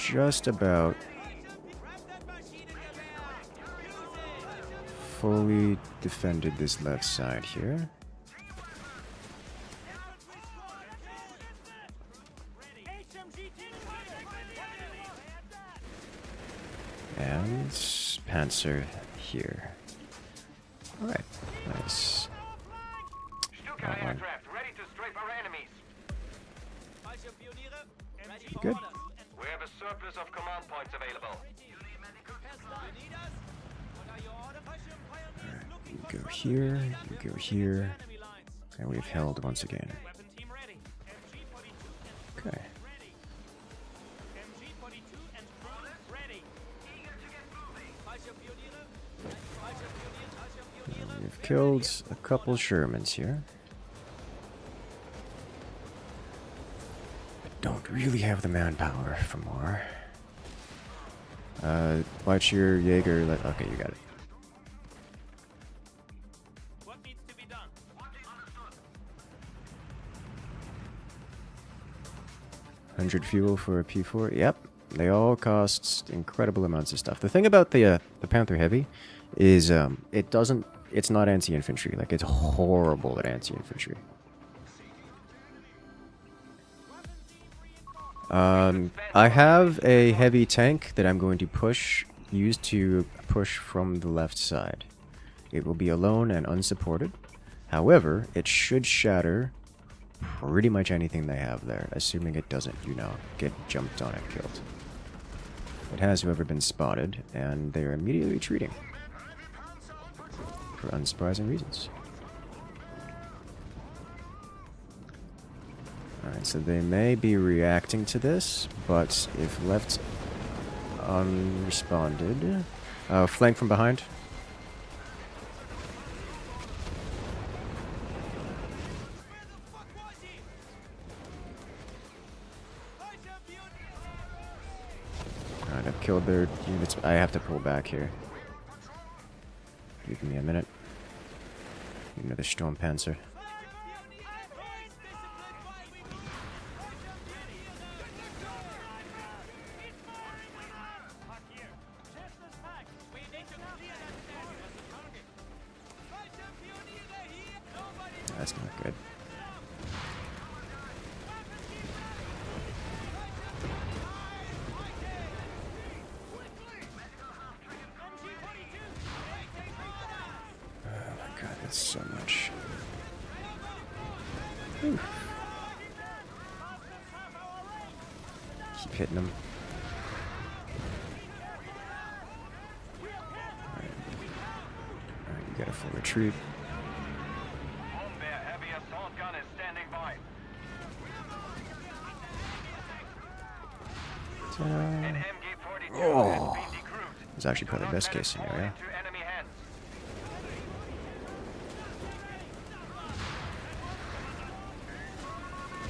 just about fully defended this left side here. And Panzer here. Alright, nice. Stuka aircraft ready to strafe our enemies. Fallschirmpioniere, ready for Good. orders. We have a surplus of command points available. You need us? What are your orders? Fallschirmpioneers looking You go here, you go here, enemy lines. and we've held once again. Weapon team ready. MG-42 and Okay. ready. MG-42 and crew ready. Fallschirmpioniere. Fallschirmpioniere. We've killed a couple Shermans here. Don't really have the manpower for more. Watch your Jaeger. Okay, you got it. What needs to be done? 100 fuel for a P4. Yep, they all cost incredible amounts of stuff. The thing about the Panther Heavy is it's not anti-infantry. Like, it's horrible at anti-infantry. I have a heavy tank that I'm going to use to push from the left side. It will be alone and unsupported. However, it should shatter pretty much anything they have there, assuming it doesn't, get jumped on and killed. It has, however, been spotted, and they are immediately retreating. For unsurprising reasons. Alright, so they may be reacting to this, but if left unresponded... flank from behind. Alright, I've killed their units. I have to pull back here. Give me a minute. Another Storm Panzer. That's not good. Oh my god, that's so much. Whew. Keep hitting them. Alright, you got a full retreat. Heavy assault gun is standing by. An MG-42 Oh. has been decrewed. It's actually probably the best case scenario. Into enemy hands.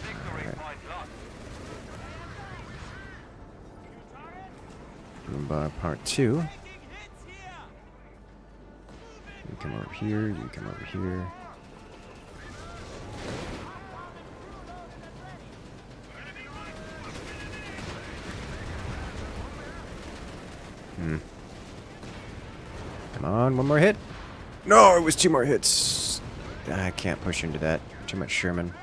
Victory point lost. Boombar Part 2. You come over here, you come over here. Come on, one more hit. No, it was 2 more hits. I can't push into that. Too much Sherman.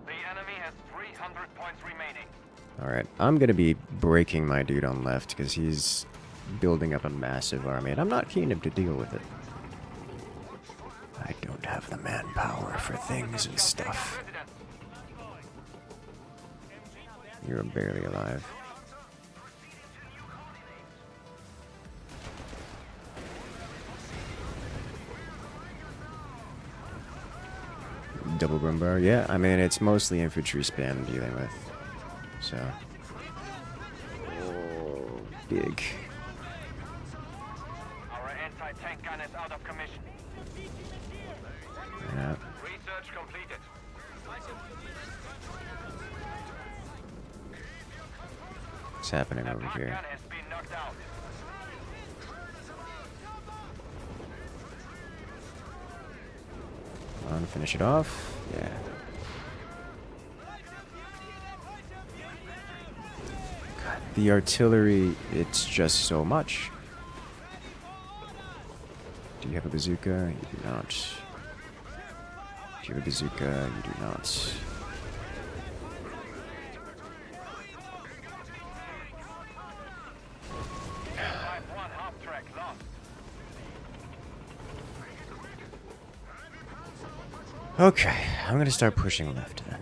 The enemy has 300 points remaining. Alright, I'm gonna be breaking my dude on left because he's building up a massive army, and I'm not keen to deal with it. I don't have the manpower for things and stuff. You're barely alive. Double Brumbar, yeah, I mean, it's mostly infantry spam I'm dealing with. So. Oh, big. Our anti-tank gun is out of commission. Yeah. Research completed. What's happening That over hot here? gun has been knocked out. on, finish it off. Yeah. God, the artillery, it's just so much. Do you have a bazooka? You do not. Do you have a bazooka? You do not. Type 1 half track lost. Okay, I'm gonna start pushing left then.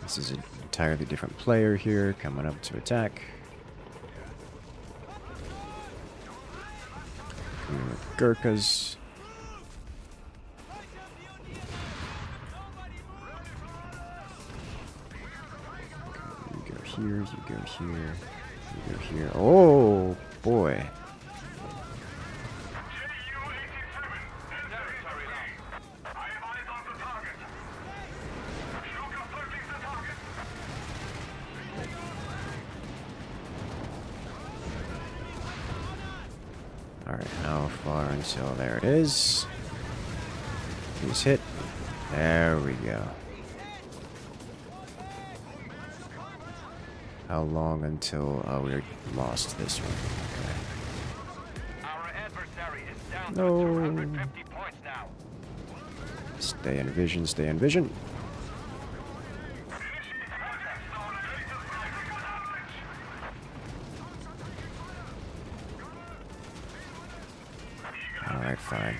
This is an entirely different player here, coming up to attack. Coming with Gurkhas. You go here, you go here, you go here. Oh, boy. Territory lost. I have eyes on the target. Shooter flirting the target. Alright, how far until there it is? He's hit. There we go. How long until we lost this one? Our adversary is down No. to 250 points now. Okay. Stay in vision, stay in vision. Alright, fine.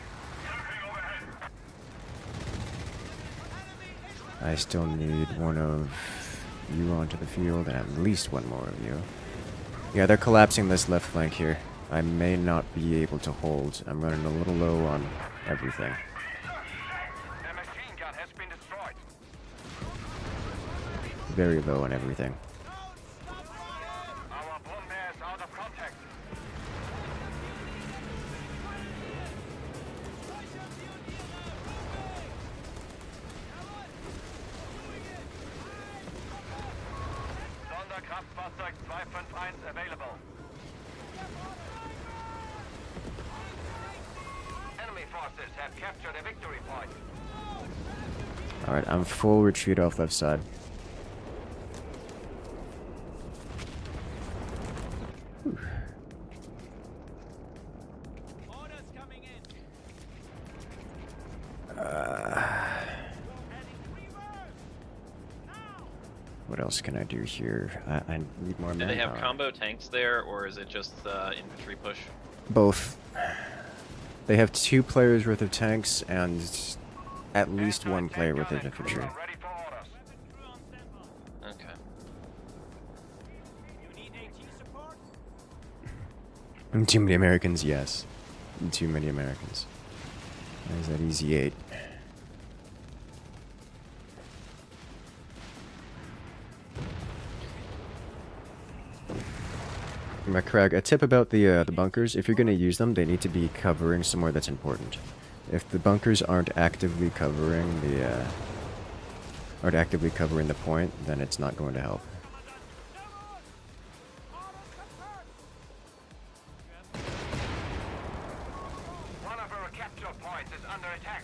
I still need one of you onto the field and at least one more of you. Yeah, they're collapsing this left flank here. I may not be able to hold. I'm running a little low on everything. The machine gun has been destroyed. Very low on everything. Our bomb bear is out of contact. Sonderkraftfahrzeug 251 available. Enemy forces have captured a victory point. Alright, I'm full retreat off left side. Whew. Orders coming in. What else can I do here? I need more Do manpower. they have combo tanks there, or is it just infantry push? Both. They have 2 players worth of tanks and at least 1 player worth of infantry. Ready for orders. Crew on standby. Okay. You need AT support? Too many Americans, yes. Too many Americans. There's that easy 8. Craig, a tip about the bunkers: if you're going to use them, they need to be covering somewhere that's important. If the bunkers aren't actively covering the point, then it's not going to help. One of our capture points is under attack.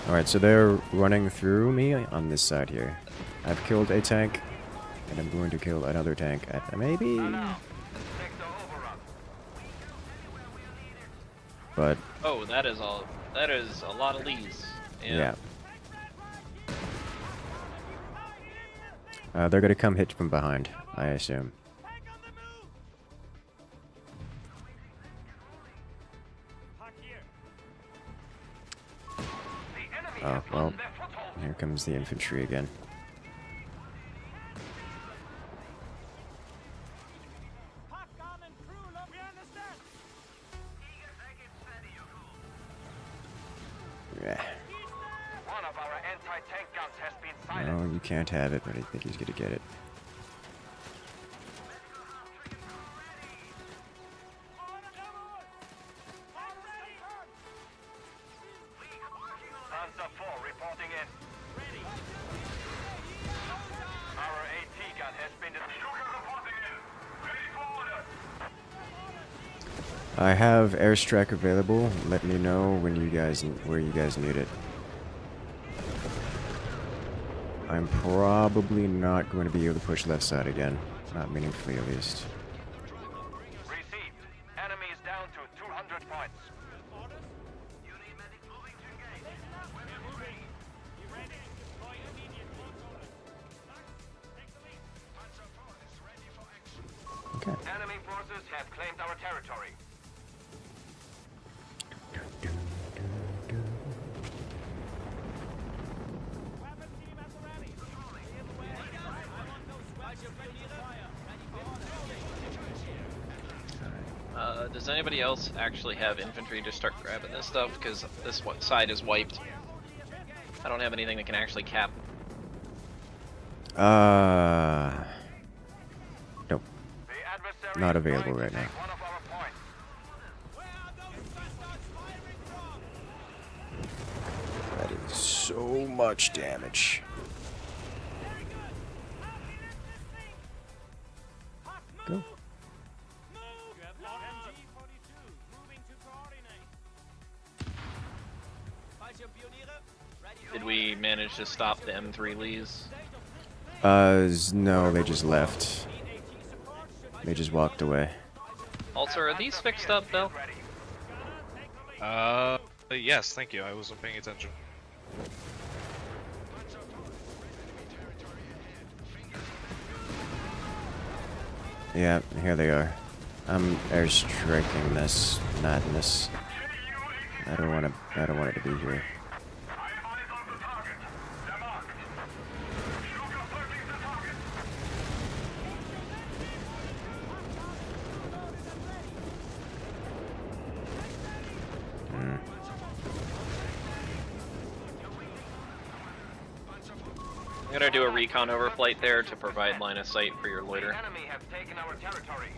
Alright, so they're running through me on this side here. I've killed a tank, and I'm going to kill another tank at maybe. Now, sector overrun. But Oh, that is all. That is a lot of leads. yeah. They're gonna come hit from behind, I assume. Tank on the move! Park here. The enemy Oh, have well, lost their foothold. here comes the infantry again. Park gun and crew, look, we understand. Yeah. One of our anti-tank guns has been silenced. No, you can't have it, but I think he's gonna get it. Panzer 4 reporting in. Our AT gun has been reporting in. Ready for orders. I have airstrike available. Let me know when where you guys need it. I'm probably not going to be able to push left side again. Not meaningfully, at least. Received. Enemy is down to 200 points. Okay. Enemy forces have claimed our territory. Weapon team at the ready. Clear the way. I want those weapons ready to fire. Ready for Does anybody else actually have infantry to start grabbing this stuff? Because this side is wiped. I don't have anything that can actually cap. Nope. The adversary Not is available trying to right now. take one of our points. Where are those bastards firing from? That is so much damage. Very good. How is this thing? Hot move. Go. Move. You have lost MG-42. Moving to coordinate. Fallschirmpioniere, ready for Did we manage to stop the M3 Lees? No, they just left. They just walked away. Also, are these fixed up, Bill? Yes, thank you. I wasn't paying attention. Yeah, here they are. I'm airstriking this madness. I don't want it to be here. I'm gonna do a recon overflight there to provide line of sight for your loiter. Enemy have taken our territory.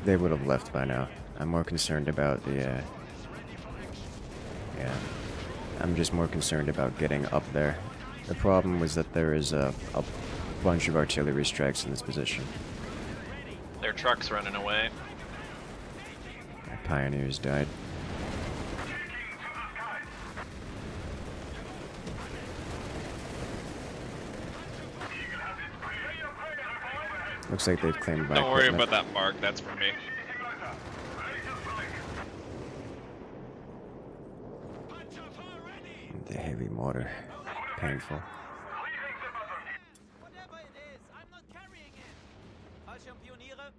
They would have left by now. I'm more concerned about the, yeah. I'm just more concerned about getting up there. The problem was that there is a bunch of artillery strikes in this position. Their truck's running away. My pioneers died. Looks like they've claimed my Don't worry equipment. about that mark. That's for me. The heavy mortar. Painful. whatever it is. I'm not carrying it. Fallschirmpioniere,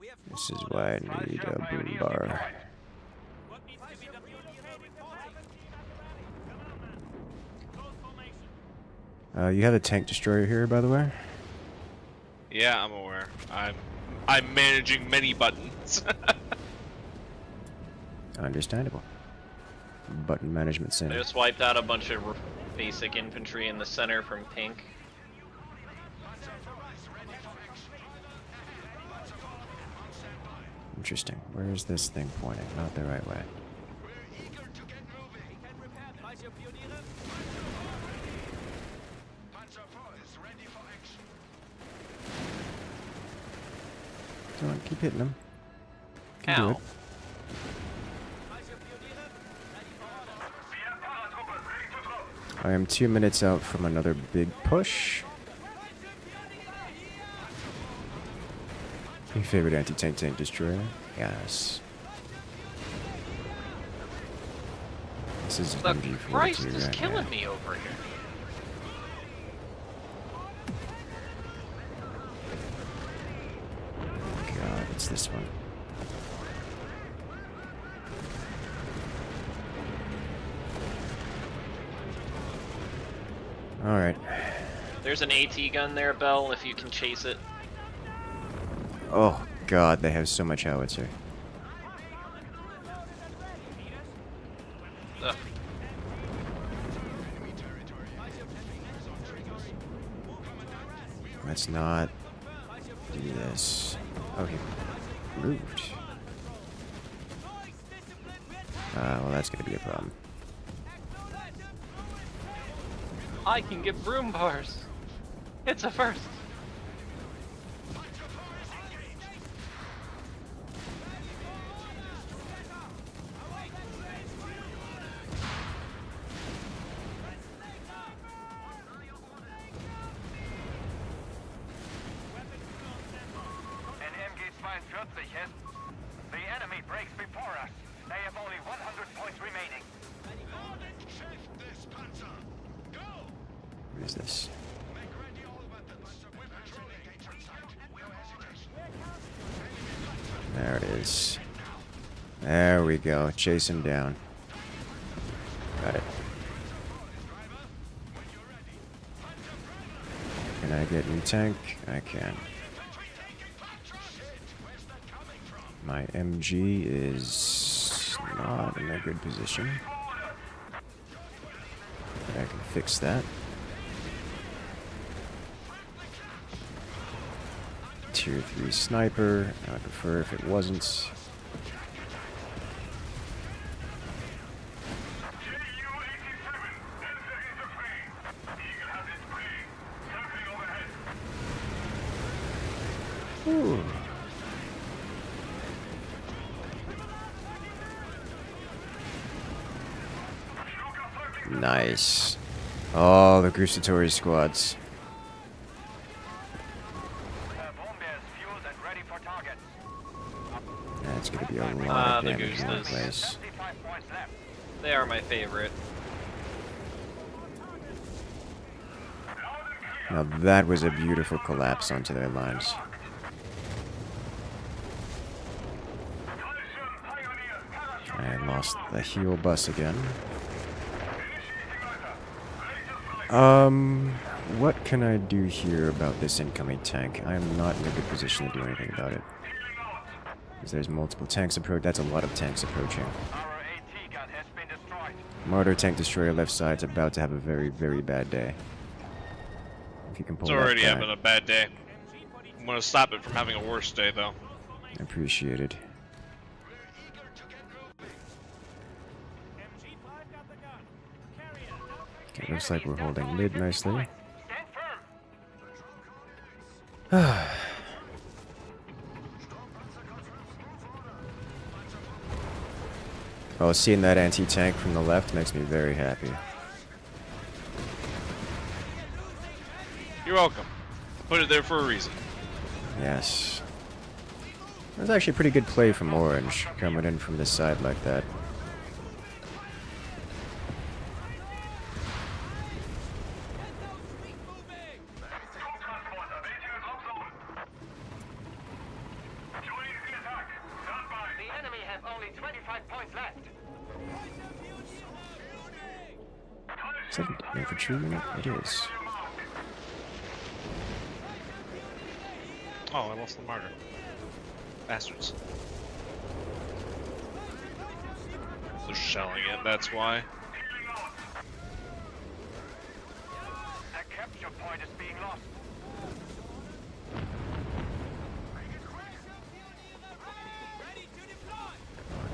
we have This is why I need a boom bar. what needs to be done. Pioniere reporting. Come on, man. Close formation. You have a tank destroyer here, by the way? Yeah, I'm aware. I'm managing many buttons. Understandable. Button management I center. just wiped out a bunch of basic infantry in the center from pink. Interesting. Where is this thing pointing? Not the right way. Fallschirmpioniere. Come on, keep hitting them. Can do Ow. it. Fallschirmpioniere, ready for order. I am 2 minutes out from another big push. Your favorite anti-tank tank destroyer? Yes. This is The Christ MG42 is right killing now. me over here. God, it's this one. Alright. There's an AT gun there, Bell, if you can chase it. Oh, God, they have so much howitzer. Ugh. Let's not do this. Oh, he moved. Well, that's gonna be a problem. I can get broom bars. It's a first. ist. The enemy breaks before us. They have only 100 points remaining. What is this? There it is. There we go. Chase him down. Got it. Can I get new tank? I can. My MG is not in a good position. But I can fix that. Tier 3 sniper. I would prefer if it wasn't. Ooh. Nice. Oh, the Gustatori squads. That's gonna be a lot of the damage in one Gustas. place. They are my favorite. Now that was a beautiful collapse onto their lines. I lost the heal bus again. What can I do here about this incoming tank? I am not in a good position to do anything about it. Because there's multiple tanks approach. That's a lot of tanks approaching. Martyr tank destroyer left side's about to have a very, very bad day. If you can pull It's already that back. having a bad day. I'm gonna stop it from having a worse day, though. Appreciated. Okay, looks like we're holding mid nicely. Oh, seeing that anti-tank from the left makes me very happy. You're welcome. Put it there for a reason. Yes. That was actually a pretty good play from Orange, coming in from the side like that. The enemy has only 25 points left. Is that an infantry unit? It is. Oh, I lost the martyr. Bastards. They're shelling it, that's why. A capture point is being lost.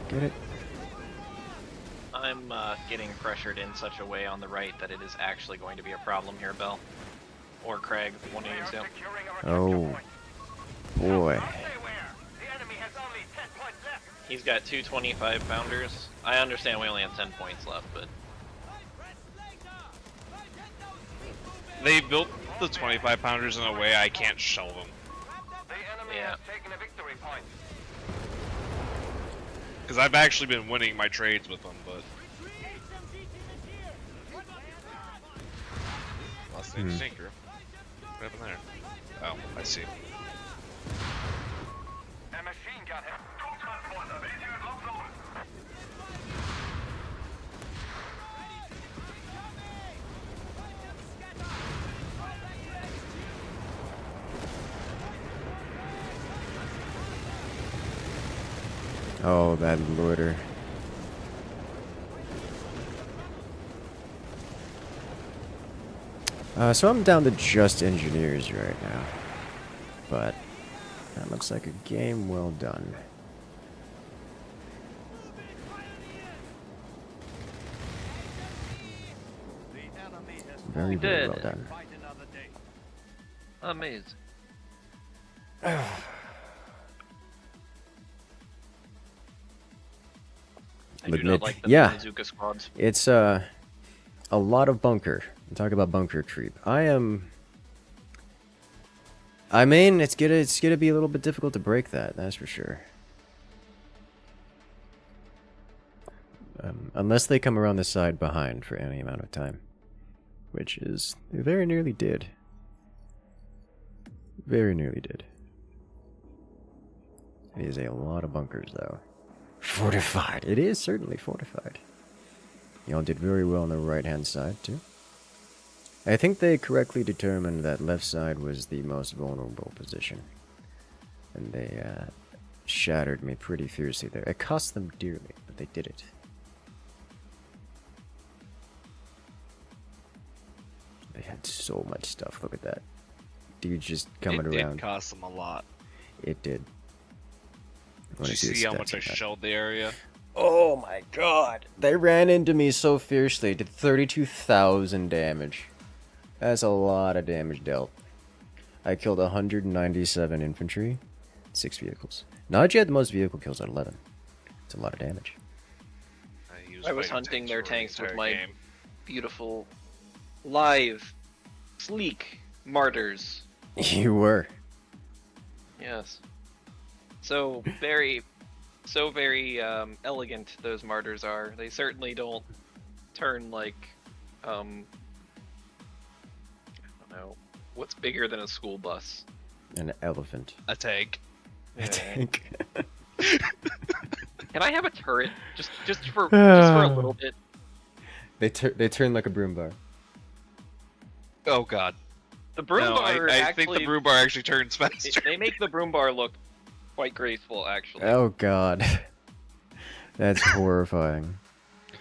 Get it? I'm getting pressured in such a way on the right that it is actually going to be a problem here, Bell. Or Craig, one of you two. Securing our Oh, capture point. boy. Everywhere. The enemy has only 10 points left. He's got two 25-pounders. I understand we only have 10 points left, but They built the 25-pounders in a way I can't shell them. The enemy Yeah. has taken a victory point. Because I've actually been winning my trades with them, but... Lost the sinker. What happened there? Oh, I see. A machine gun hit. Oh, that loiter. So I'm down to just engineers right now. But that looks like a game well done. Very, very did. well done. amazing. I do Admit- not like the yeah. Bazooka squads. It's a lot of bunker. Talk about bunker creep. I am I mean, it's gonna be a little bit difficult to break that. That's for sure. Unless they come around the side behind for any amount of time, which is they very nearly did. Very nearly did. It is a lot of bunkers, though. Fortified. It is certainly fortified. Y'all did very well on the right-hand side, too. I think they correctly determined that left side was the most vulnerable position. And they shattered me pretty fiercely there. It cost them dearly, but they did it. They had so much stuff. Look at that. Dude just coming It around. did cost them a lot. It did. Did you see how much I shelled the area? Oh my god. They ran into me so fiercely. Did 32,000 damage. That's a lot of damage dealt. I killed 197 infantry, 6 vehicles. Naji had the most vehicle kills at 11. It's a lot of damage. I was hunting their tanks with my game. beautiful, live, sleek martyrs. You were. Yes. So very elegant those martyrs are. They certainly don't turn like, I don't know, what's bigger than a school bus? An elephant. A tank. I think. Can I have a turret? Just for a little bit. They turn like a broom bar. Oh god. The broom No, bar I actually, think the broom bar actually turns faster. they make the broom bar look quite graceful, actually. Oh god. That's horrifying.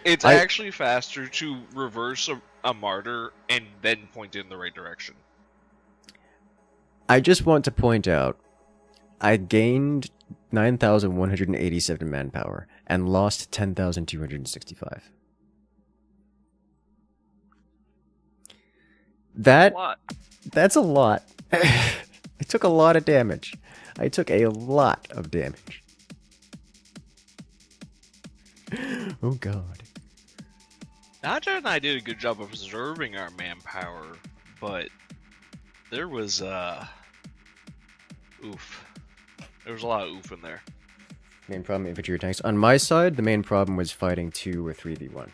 It's actually faster to reverse a martyr and then point in the right direction. I just want to point out, I gained 9,187 manpower and lost 10,265. A lot. That's a lot. I took a lot of damage. I took a lot of damage. Oh god. Naja and I did a good job of preserving our manpower, but there was oof. There was a lot of oof in there. Main problem, infantry tanks. On my side, the main problem was fighting 2 or 3v1.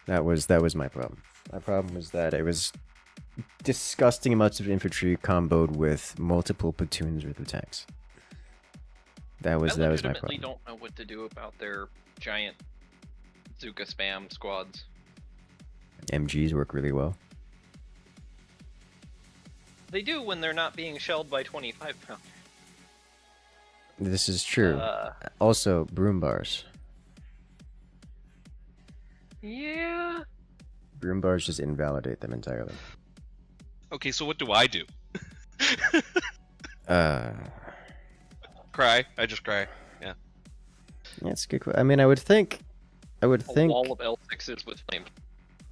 That was my problem. My problem was that it was disgusting amounts of infantry comboed with multiple platoons worth of tanks. That was my legitimately problem. don't know what to do about their giant Zuka spam squads. MGs work really well. They do when they're not being shelled by 25 pound. This is true. Also, broom bars. Yeah. Broom bars just invalidate them entirely. Okay, so what do I do? Cry. I just cry. Yeah. That's a good. I mean, I would think A wall of L6s with flame.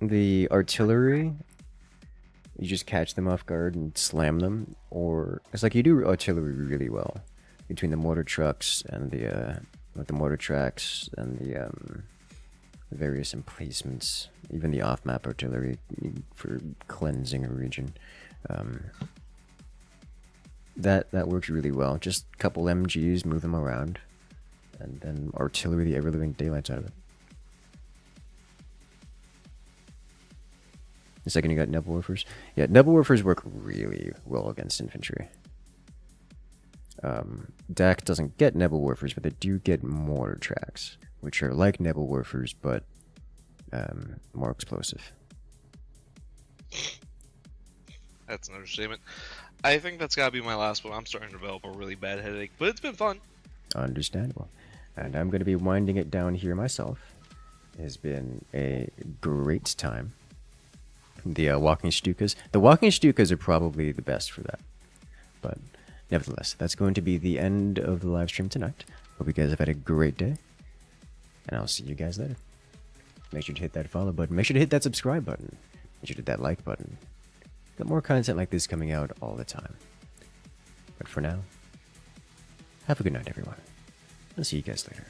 the artillery. You just catch them off guard and slam them, or it's like you do artillery really well between the mortar trucks and the mortar tracks and the various emplacements, even the off-map artillery for cleansing a region. That works really well. Just a couple MGs, move them around, and then artillery the ever-living daylights out of it. The second you got Nebelwerfers. Yeah, Nebelwerfers work really well against infantry. DAC doesn't get Nebelwerfers, but they do get mortar tracks, which are like Nebelwerfers, but more explosive. That's an understatement. I think that's gotta be my last one. I'm starting to develop a really bad headache, but it's been fun. Understandable. And I'm going to be winding it down here myself. It has been a great time. The walking Stukas. The walking Stukas are probably the best for that. But nevertheless, that's going to be the end of the live stream tonight. Hope you guys have had a great day. And I'll see you guys later. Make sure to hit that follow button. Make sure to hit that subscribe button. Make sure to hit that like button. Got more content like this coming out all the time. But for now, have a good night, everyone. I'll see you guys later.